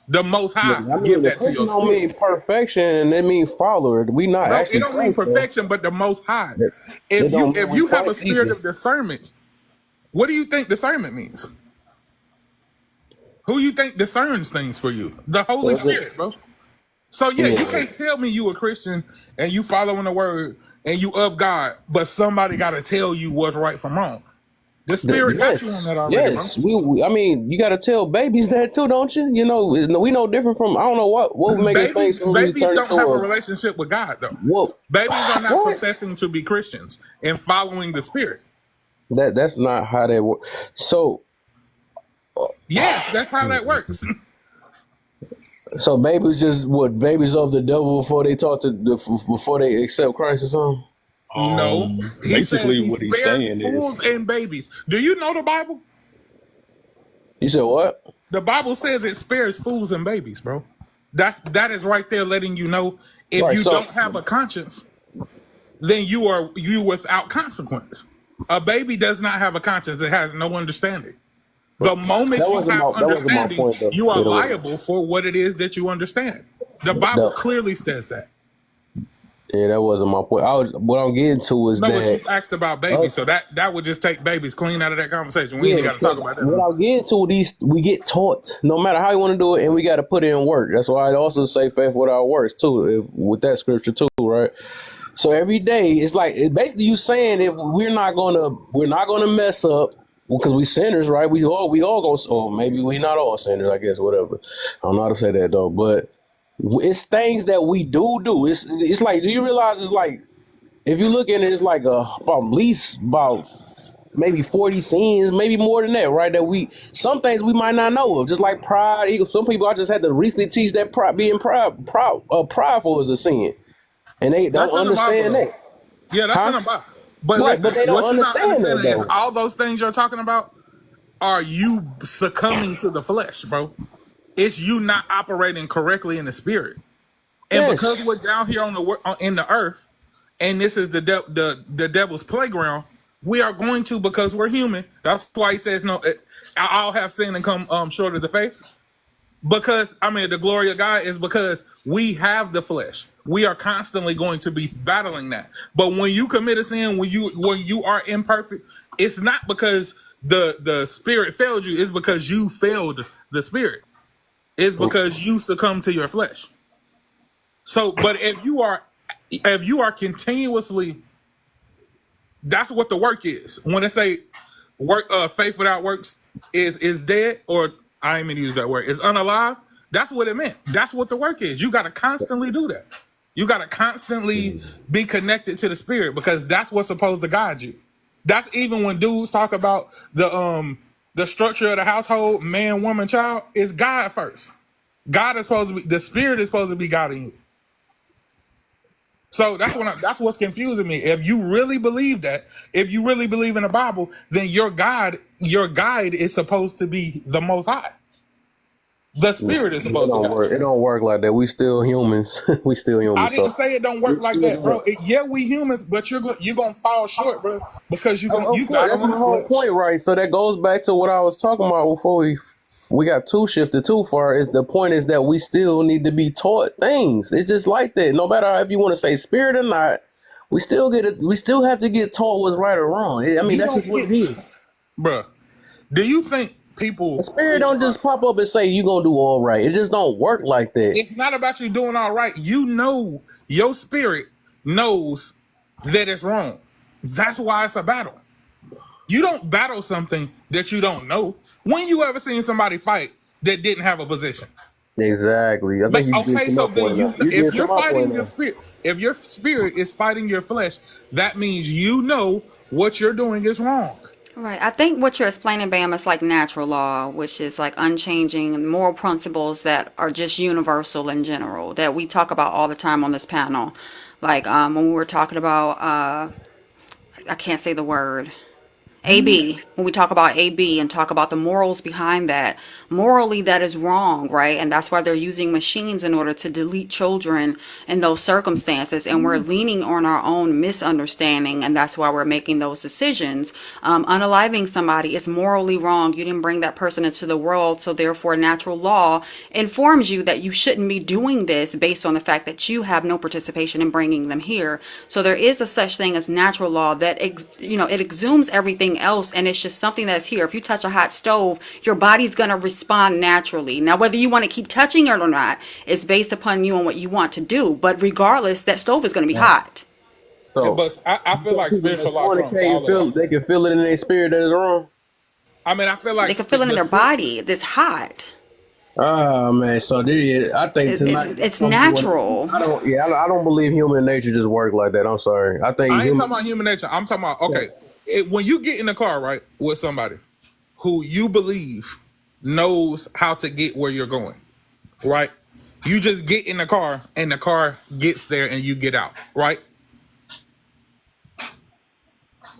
The Most High give that to your spirit. Don't mean perfection. It means follower. We not no, actually. It don't mean perfection, but the Most High. If you have a spirit of discernment, what do you think discernment means? Who you think discerns things for you? The Holy Spirit, bro. So you can't tell me you a Christian and you following the word and you of God, but somebody got to tell you what's right from wrong. The spirit got you on that already. Yes, I mean, you got to tell babies that too, don't you? You know, we know different from. I don't know what we make it think. Babies don't have a relationship with God though. Whoa. Babies are not professing to be Christians and following the Spirit. That's not how that works. So, yes, that's how that works. So babies just babies of the devil before they before they accept Christ or something. No, basically what he's saying fools is and babies. Do you know the Bible? You said what? The Bible says it spares fools and babies, bro. That is right there letting you know if you don't have a conscience, then you without consequence. A baby does not have a conscience; it has no understanding. The moment you have understanding, you are liable for what it is that you understand. The Bible clearly says that. Yeah, that wasn't my point. What I'm getting to is No, what you that. asked about babies, so that would just take babies clean out of that conversation. We ain't Yeah, even got to talk because about that. what I'm getting to, we get taught no matter how you want to do it, and we got to put in work. That's why I also say faith without works too, with that scripture too, right? So every day it's like basically you saying if we're not gonna mess up because we sinners, right? We all go, or maybe we not all sinners, I guess, whatever. I don't know how to say that though, but it's things that we do. It's like, do you realize it's like if you look at it, it's like about at least about maybe 40 sins, maybe more than that, right? That some things we might not know of, just like pride. Some people I just had to recently teach that prideful is a sin, and they don't understand that. Yeah, that's in the Bible. But Right, listen, but they don't what you're not understand that understanding is though. all those things you're talking about are you succumbing to the flesh, bro. It's you not operating correctly in the spirit. And because we're down here in the earth, and this is the devil's playground, we are going to, because we're human. That's why he says, no, I'll have sinned and come short of the faith. Because, the glory of God is because we have the flesh. We are constantly going to be battling that. But when you commit a sin, when you are imperfect, it's not because the spirit failed you. It's because you failed the spirit. It's because you succumb to your flesh. So, but if you are continuously, that's what the work is. When they say work, faith without works is dead, or I ain't mean to use that word, is unalive. That's what it meant. That's what the work is. You got to constantly do that. You got to constantly be connected to the spirit, because that's what's supposed to guide you. That's even when dudes talk about the structure of the household, man, woman, child, is God first. God is supposed to be, the spirit is supposed to be guiding you. So that's what's confusing me. If you really believe that, if you really believe in the Bible, then your guide is supposed to be the Most High. The spirit is supposed to guide. It don't work like that. We still humans. We still humans. I didn't say it don't work like that, bro. We humans, but you're gonna fall short, bro, because you got that's my whole point, right? So that goes back to what I was talking about before we got too shifted too far. Is the point is that we still need to be taught things. It's just like that. No matter if you want to say spirit or not, we still have to get taught what's right or wrong. That's just what it is, bro. Do you think people? The spirit don't just pop up and say you gonna do all right. It just don't work like that. It's not about you doing all right. You know, your spirit knows that it's wrong. That's why it's a battle. You don't battle something that you don't know. When you ever seen somebody fight that didn't have a position? Exactly. I think so then if you're fighting your spirit, if your spirit is fighting your flesh, that means you know what you're doing is wrong. Right. I think what you're explaining, Bam, is like natural law, which is like unchanging moral principles that are just universal in general, that we talk about all the time on this panel. Like when we were talking about, I can't say the word, AB, when we talk about AB and talk about the morals behind that, morally that is wrong, right? And that's why they're using machines in order to delete children in those circumstances. And we're leaning on our own misunderstanding, and that's why we're making those decisions. Unaliving somebody is morally wrong. You didn't bring that person into the world, so therefore natural law informs you that you shouldn't be doing this based on the fact that you have no participation in bringing them here. So there is a such thing as natural law that it exhumes everything else, and it's just something that's here. If you touch a hot stove, your body's going to respond naturally. Now, whether you want to keep touching it or not is based upon you and what you want to do, but regardless, that stove is going to be hot. So, but I feel like spiritual law trumps all of that. They can feel it in their spirit that is wrong. I feel like they can feel it in their body. It's hot. Oh man, so I think tonight it's natural. I don't believe human nature just works like that. I'm sorry. I ain't talking about human nature. I'm talking about when you get in the car, right, with somebody who you believe knows how to get where you're going, right? You just get in the car and the car gets there and you get out, right?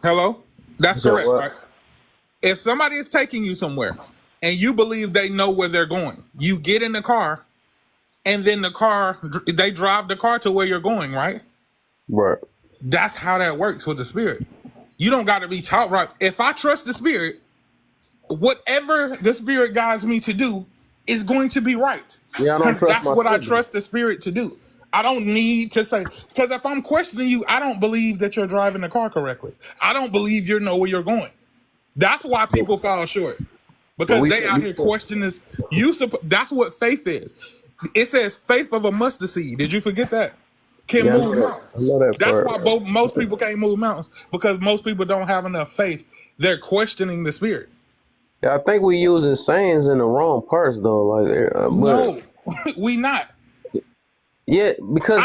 Hello? That's correct, right? If somebody is taking you somewhere and you believe they know where they're going, you get in the car and then they drive the car to where you're going, right? Right. That's how that works with the spirit. You don't got to be taught right. If I trust the spirit, whatever the spirit guides me to do is going to be right. Yeah, I don't trust that's what myself. I trust the spirit to do. I don't need to say, because if I'm questioning you, I don't believe that you're driving the car correctly. I don't believe you know where you're going. That's why people fall short. Because they out here questioning this. That's what faith is. It says faith of a mustard seed. Did you forget that? Can move mountains. That's why most people can't move mountains, because most people don't have enough faith. They're questioning the spirit. Yeah, I think we using sayings in the wrong parts though. Like, no, we not. Yeah, because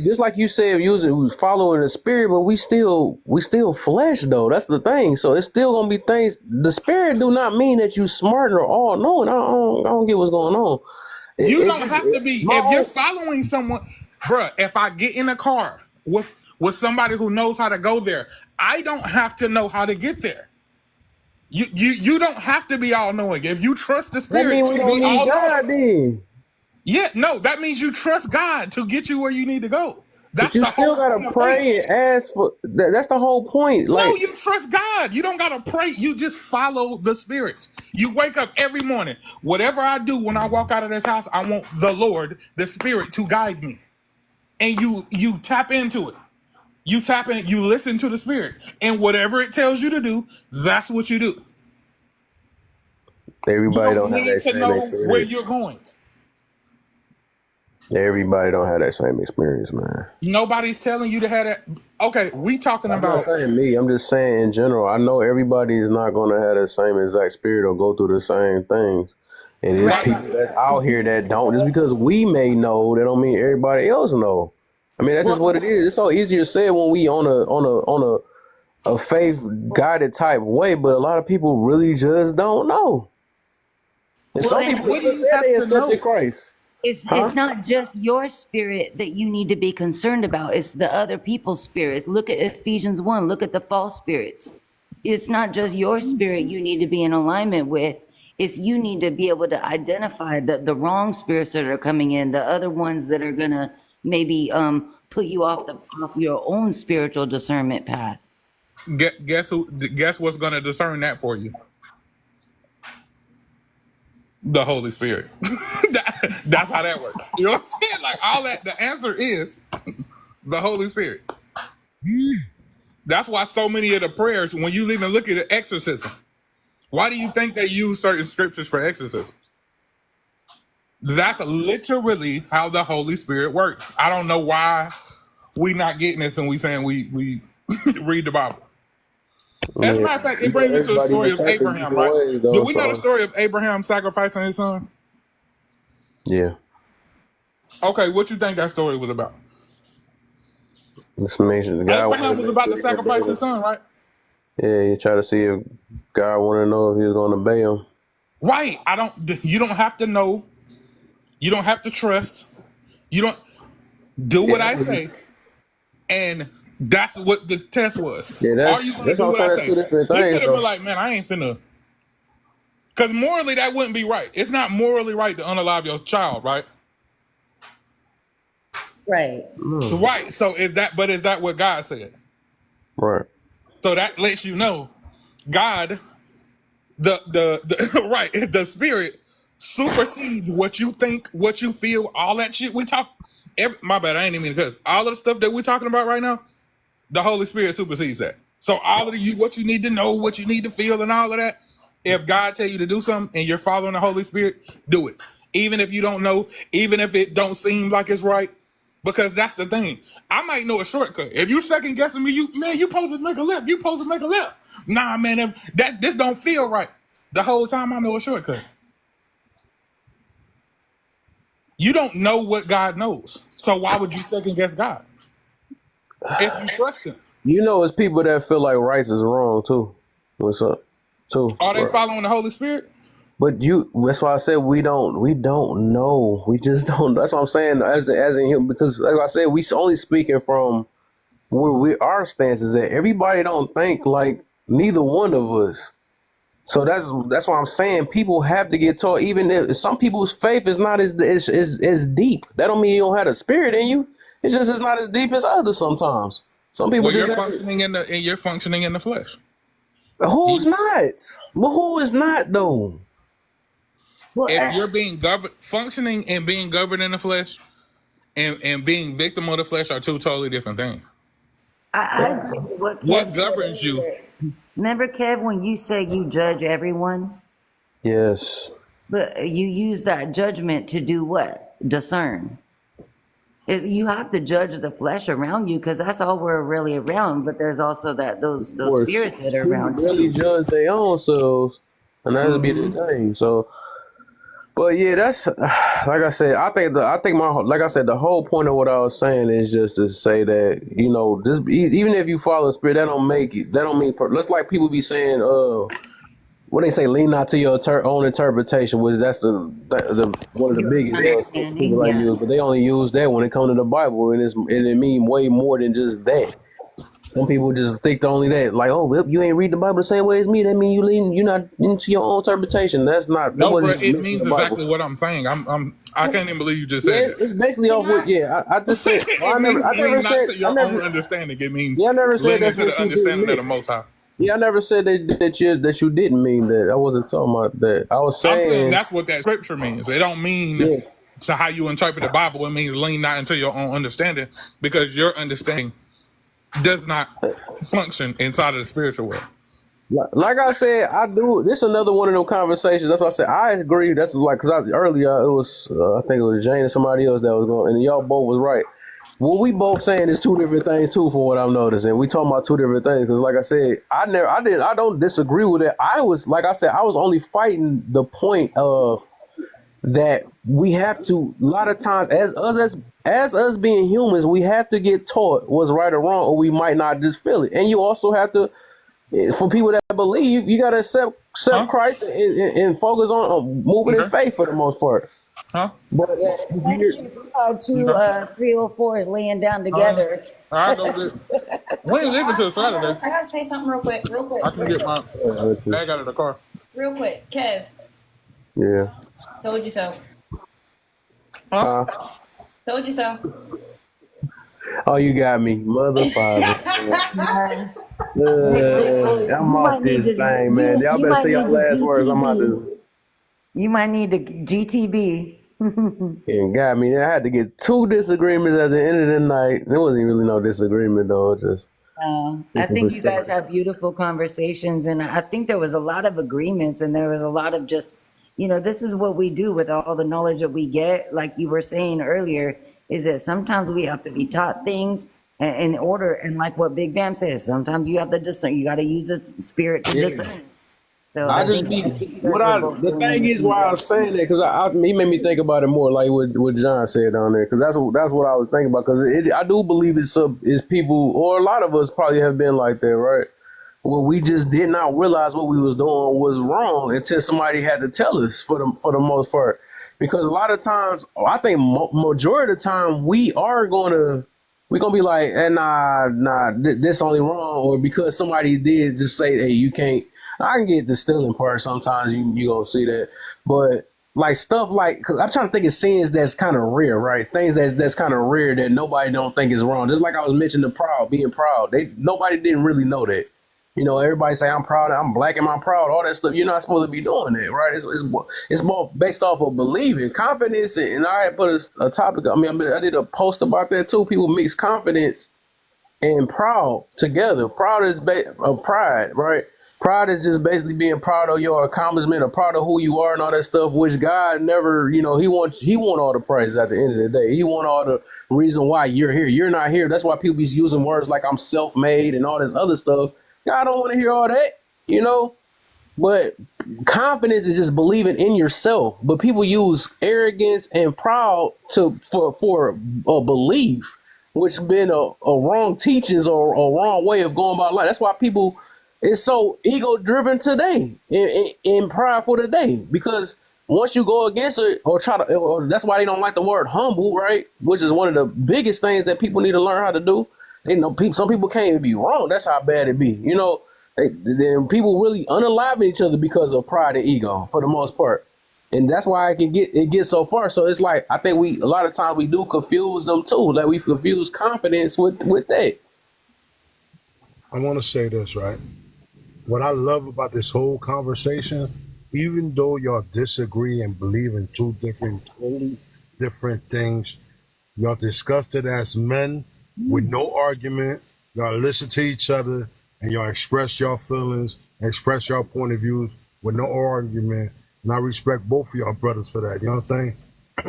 just like you said, we following the spirit, but we still flesh though. That's the thing. So it's still gonna be things. The spirit do not mean that you smart or all knowing. I don't get what's going on. You don't have to be. If you're following someone, bruh, if I get in a car with somebody who knows how to go there, I don't have to know how to get there. You don't have to be all knowing. If you trust the spirit, that means we don't need God then. Yeah, no, that means you trust God to get you where you need to go. But you still gotta pray and ask for. That's the whole point. No, you trust God. You don't gotta pray. You just follow the spirit. You wake up every morning. Whatever I do when I walk out of this house, I want the Lord, the Spirit, to guide me. And you tap into it. You tap in. You listen to the Spirit, and whatever it tells you to do, that's what you do. Everybody don't have that need to same know experience. where you're going. Everybody don't have that same experience, man. Nobody's telling you to have that. Okay, we talking I'm about. not saying me. I'm just saying in general. I know everybody is not going to have the same exact spirit or go through the same things. And there's people that's out here that don't. Just because we may know, that don't mean everybody else know. I mean, that's just what it is. It's so easier to say when we on a faith guided type way, but a lot of people really just don't know. And some people just say they accepted Christ. It's not just your spirit that you need to be concerned about. It's the other people's spirits. Look at Ephesians 1. Look at the false spirits. It's not just your spirit you need to be in alignment with. It's you need to be able to identify the wrong spirits that are coming in, the other ones that are going to maybe put you off your own spiritual discernment path. Guess what's going to discern that for you? The Holy Spirit. That's how that works. You know what I'm saying? Like all that, the answer is the Holy Spirit. That's why so many of the prayers, when you even look at the exorcism, why do you think they use certain scriptures for exorcisms? That's literally how the Holy Spirit works. I don't know why we not getting this and we saying we read the Bible. As a matter of fact, it brings me to the story of Abraham, right? Do we know the story of Abraham sacrificing his son? Yeah. Okay, what you think that story was about? This amazing. The guy Abraham was about to sacrifice his son, right? Yeah, he tried to see if God wanted to know if he was going to obey him. Right. You don't have to know. You don't have to trust. You don't do what I say. And that's what the test was. Yeah, Are you going to do what I say? He could have been like, man, I ain't finna. Because morally, that wouldn't be right. It's not morally right to unalive your child, right? Right. Right. So is that what God said? Right. So that lets you know God, the right, the spirit supersedes what you think, what you feel, all that shit we talk. My bad, I ain't even because all of the stuff that we're talking about right now, the Holy Spirit supersedes that. So all of what you need to know, what you need to feel, and all of that. If God tell you to do something and you're following the Holy Spirit, do it. Even if you don't know, even if it don't seem like it's right, because that's the thing. I might know a shortcut. If you second guessing me, you supposed to make a left. You supposed to make a left. Nah, man, this don't feel right. The whole time I know a shortcut. You don't know what God knows. So why would you second guess God? If you trust him. You know, it's people that feel like right is wrong too. What's up? Too. Are they following the Holy Spirit? But that's why I said we don't know. We just don't. That's what I'm saying. As in him, because like I said, we only speaking from where our stance is at. Everybody don't think like neither one of us. So that's why I'm saying people have to get taught. Even if some people's faith is not as deep, that don't mean you don't have a spirit in you. It's just it's not as deep as others sometimes. Some people you're functioning in the flesh. Who's not? Well, who is not though? If you're being functioning and being governed in the flesh, and being victim of the flesh are two totally different things. I agree with what Kev What said governs you? earlier. Remember, Kev, when you say you judge everyone, Yes. but you use that judgment to do what? Discern. You have to judge the flesh around you because that's all we're really around. But there's also those Or spirits that are people around really too. judge their own selves, and that'll be the thing. So, but yeah, that's like I said. I think like I said, the whole point of what I was saying is just to say that this even if you follow the spirit, that don't make it. That don't mean. Let's like people be saying, what they say, lean not to your own interpretation, which that's the one of the biggest ones people like use, but they only use that when it comes to the Bible, and it mean way more than just that. Some people just think only that, like, oh, well, you ain't read the Bible the same way as me. That mean you're not into your own interpretation. That's not. No, bro, it means exactly what I'm saying. I can't even believe you just said that. It's basically off what. Yeah, I just said. Well, I never said to your own understanding. It means I never said leaning that's to what the you understanding did of the Most High. Yeah, I never said that you didn't mean that. I wasn't talking about that. I was I'm saying saying that's what that scripture means. It don't mean to how you interpret the Bible. It means lean not into your own understanding, because your understanding does not function inside of the spiritual world. Like I said, I do. This is another one of them conversations. That's why I said I agree. That's like because earlier it was I think it was Jane and somebody else that was going, and y'all both was right. What we both saying is two different things too, for what I'm noticing. We talking about two different things because, like I said, I don't disagree with it. I was like I said, I was only fighting the point of that we have to. A lot of times, as us being humans, we have to get taught what's right or wrong, or we might not just feel it. And you also have to. For people that believe, you gotta accept Christ and focus on moving in faith for the most part. But Two 304 is laying down together. I go get. When is it till Saturday? I gotta say something real quick. I can get my bag out of the car. Real quick, Kev. Yeah. Told you so. Told you so. Oh, you got me, mother father. I'm off this thing, man. Y'all better say your last words. I'm about to. You might need the GTB. And got me. I had to get two disagreements at the end of the night. There wasn't really no disagreement though. Just. I think you guys have beautiful conversations, and I think there was a lot of agreements, and there was a lot of just, this is what we do with all the knowledge that we get. Like you were saying earlier, is that sometimes we have to be taught things in order, and like what Big Bam says, sometimes you have to discern. You got to use the spirit to discern. So I just be the thing is why I was saying that because he made me think about it more like what John said down there because that's what I was thinking about because I do believe it's people or a lot of us probably have been like that, right? Well, we just did not realize what we was doing was wrong until somebody had to tell us for the most part, because a lot of times I think majority of the time we're gonna be like, this only wrong, or because somebody did just say, hey, you can't. I can get the stealing part sometimes. You gonna see that, but like stuff like, because I'm trying to think of sins that's kind of rare, right? Things that's kind of rare that nobody don't think is wrong. Just like I was mentioning being proud. Nobody didn't really know that. Everybody say I'm proud, I'm black and I'm proud, all that stuff. You're not supposed to be doing that, right? It's more based off of believing, confidence, and I had put a topic. I did a post about that too. People mix confidence and proud together. Proud is pride, right? Pride is just basically being proud of your accomplishment or proud of who you are and all that stuff, which God never, he want all the praise at the end of the day. He want all the reason why you're here. You're not here. That's why people be using words like I'm self-made and all this other stuff. God don't want to hear all that, but confidence is just believing in yourself. But people use arrogance and proud for a belief, which has been a wrong teachings or a wrong way of going about life. That's why people is so ego driven today and prideful today, because once you go against it or that's why they don't like the word humble, right? Which is one of the biggest things that people need to learn how to do. Some people can't even be wrong. That's how bad it be. Then people really unalive each other because of pride and ego for the most part. And that's why it gets so far. So it's like, I think a lot of times we do confuse them too. Like we confuse confidence with that. I want to say this, right? What I love about this whole conversation, even though y'all disagree and believe in totally different things, Y'all discussed it as men with no argument. Y'all listen to each other and y'all express your feelings, express your point of views with no argument. And I respect both of y'all brothers for that. You know what I'm saying?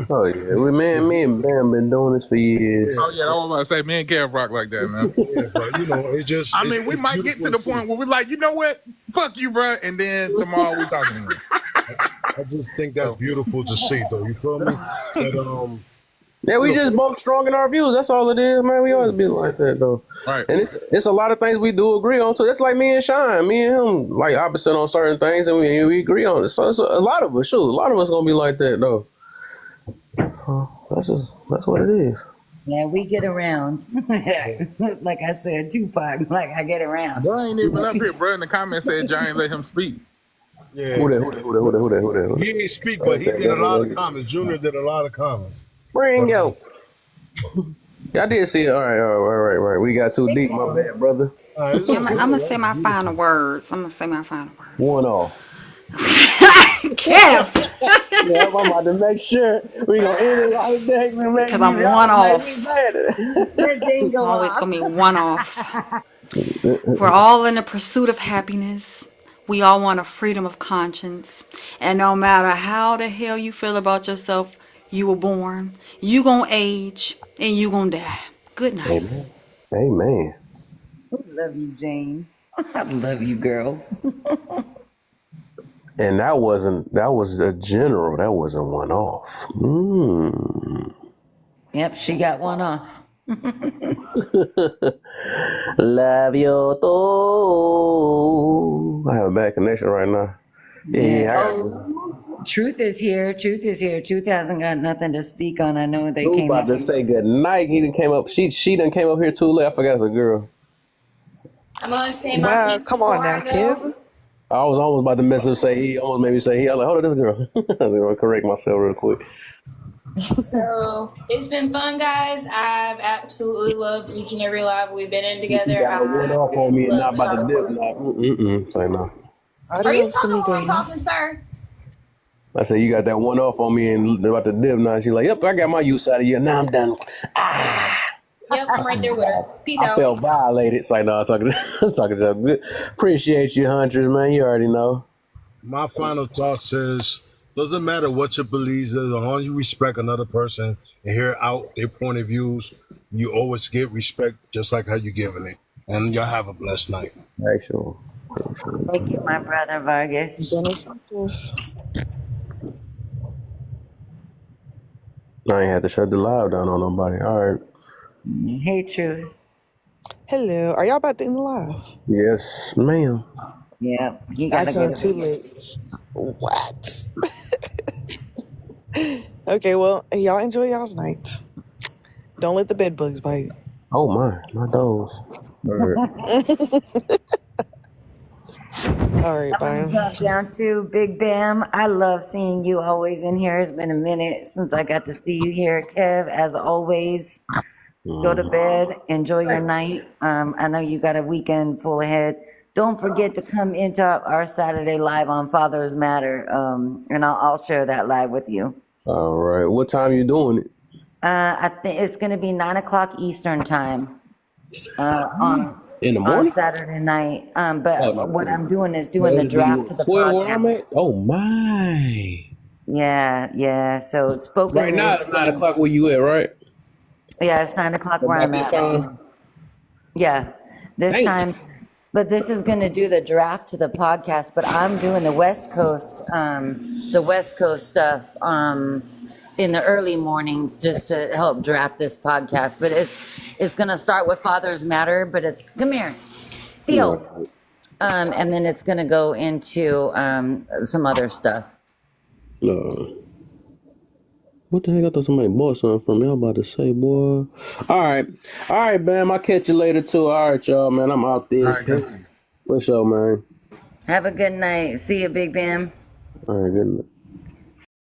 Oh yeah, me and Bam been doing this for years. Oh yeah, I was about to say, me and Kev rock like that, man. Yeah, but you know, it just. I mean, we might get to the point where we're like, you know what? Fuck you, bro. And then tomorrow we talking to you. I just think that's beautiful to see, though. You feel me? But, yeah, we just both strong in our views. That's all it is, man. We always be like that, though. Right. And it's a lot of things we do agree on. So it's like me and Shine. Me and him, like, opposite on certain things, and we agree on it. So it's a lot of us, shoot. A lot of us gonna be like that, though. That's what it is. Yeah, we get around. Like I said, Tupac, like I get around. Bro ain't even up here, bro. In the comments said, Giant let him speak. Yeah. Who that? He didn't speak, but he did a lot of comments. Junior did a lot of comments. Bring yo. I did see it. All right. We got too deep. My bad, brother. I'm gonna say my final words. One off. Kev. Yeah, I'm about to make sure we gonna end it like that. Because I'm one off. Always gonna be one off. We're all in the pursuit of happiness. We all want a freedom of conscience. And no matter how the hell you feel about yourself, you were born, you gonna age, and you gonna die. Good night. Amen. I love you, Jane. I love you, girl. And that was a general. That wasn't one off. Yep, she got one off. Love you too. I have a bad connection right now. Truth is here. Truth hasn't got nothing to speak on. I know they Who came about up. to say good night. He done came up. She done came up here too late. I forgot it's a girl. I'm gonna say my piece come on before now, I go. kid. I was almost about to mess up. Say he almost made me say he. I was like, hold on, this girl. I was gonna correct myself real quick. So it's been fun, guys. I've absolutely loved each and every live we've been in You together. got one off on me and not love about to dip. Like, say no. Are you talking while I'm talking, sir? I said you got that one off on me and about to dip now. She's like, yep, I got my use out of you. Now I'm done. Yep, I'm right there with her. Peace I out. felt violated. It's like, no, I'm talking to you. Appreciate you, Huntress, man. You already know. My final thought is, doesn't matter what your beliefs is, as long as you respect another person and hear out their point of views, you always get respect just like how you're giving it. And y'all have a blessed night. Actual. Thank you, my brother Vargas. I ain't had to shut the live down on nobody. All right. Hey, Truth. Hello. Are y'all about to end the live? Yes, ma'am. Yeah, you I gotta come get too late. What? Okay, well, y'all enjoy y'all's night. Don't let the bed bugs bite. Oh my toes. All right, I'm gonna bye. drop down to Big Bam. I love seeing you always in here. It's been a minute since I got to see you here, Kev. As always, go to bed, enjoy your night. I know you got a weekend full ahead. Don't forget to come into our Saturday live on Fathers Matter, and I'll share that live with you. All right. What time you doing it? I think it's gonna be 9 o'clock Eastern time. In the On morning? Saturday night. But what I'm doing is doing the That'd be draft to the 12 where I'm podcast. at? Oh my. Yeah. So spoken Right now it's 9 o'clock where you at, right? Yeah, it's 9 o'clock where About I'm this at. time? Yeah, this Dang. time. But this is going to do the draft to the podcast. But I'm doing the West Coast stuff in the early mornings just to help draft this podcast. But it's going to start with Fathers Matter. But it's come here, Theo, and then it's going to go into some other stuff. What the heck? I thought somebody bought something from me. I'm about to say, boy. All right, Bam. I'll catch you later, too. All right, y'all, man. I'm out there. All right, good. For sure, man. Have a good night. See you, Big Bam. All right, good night.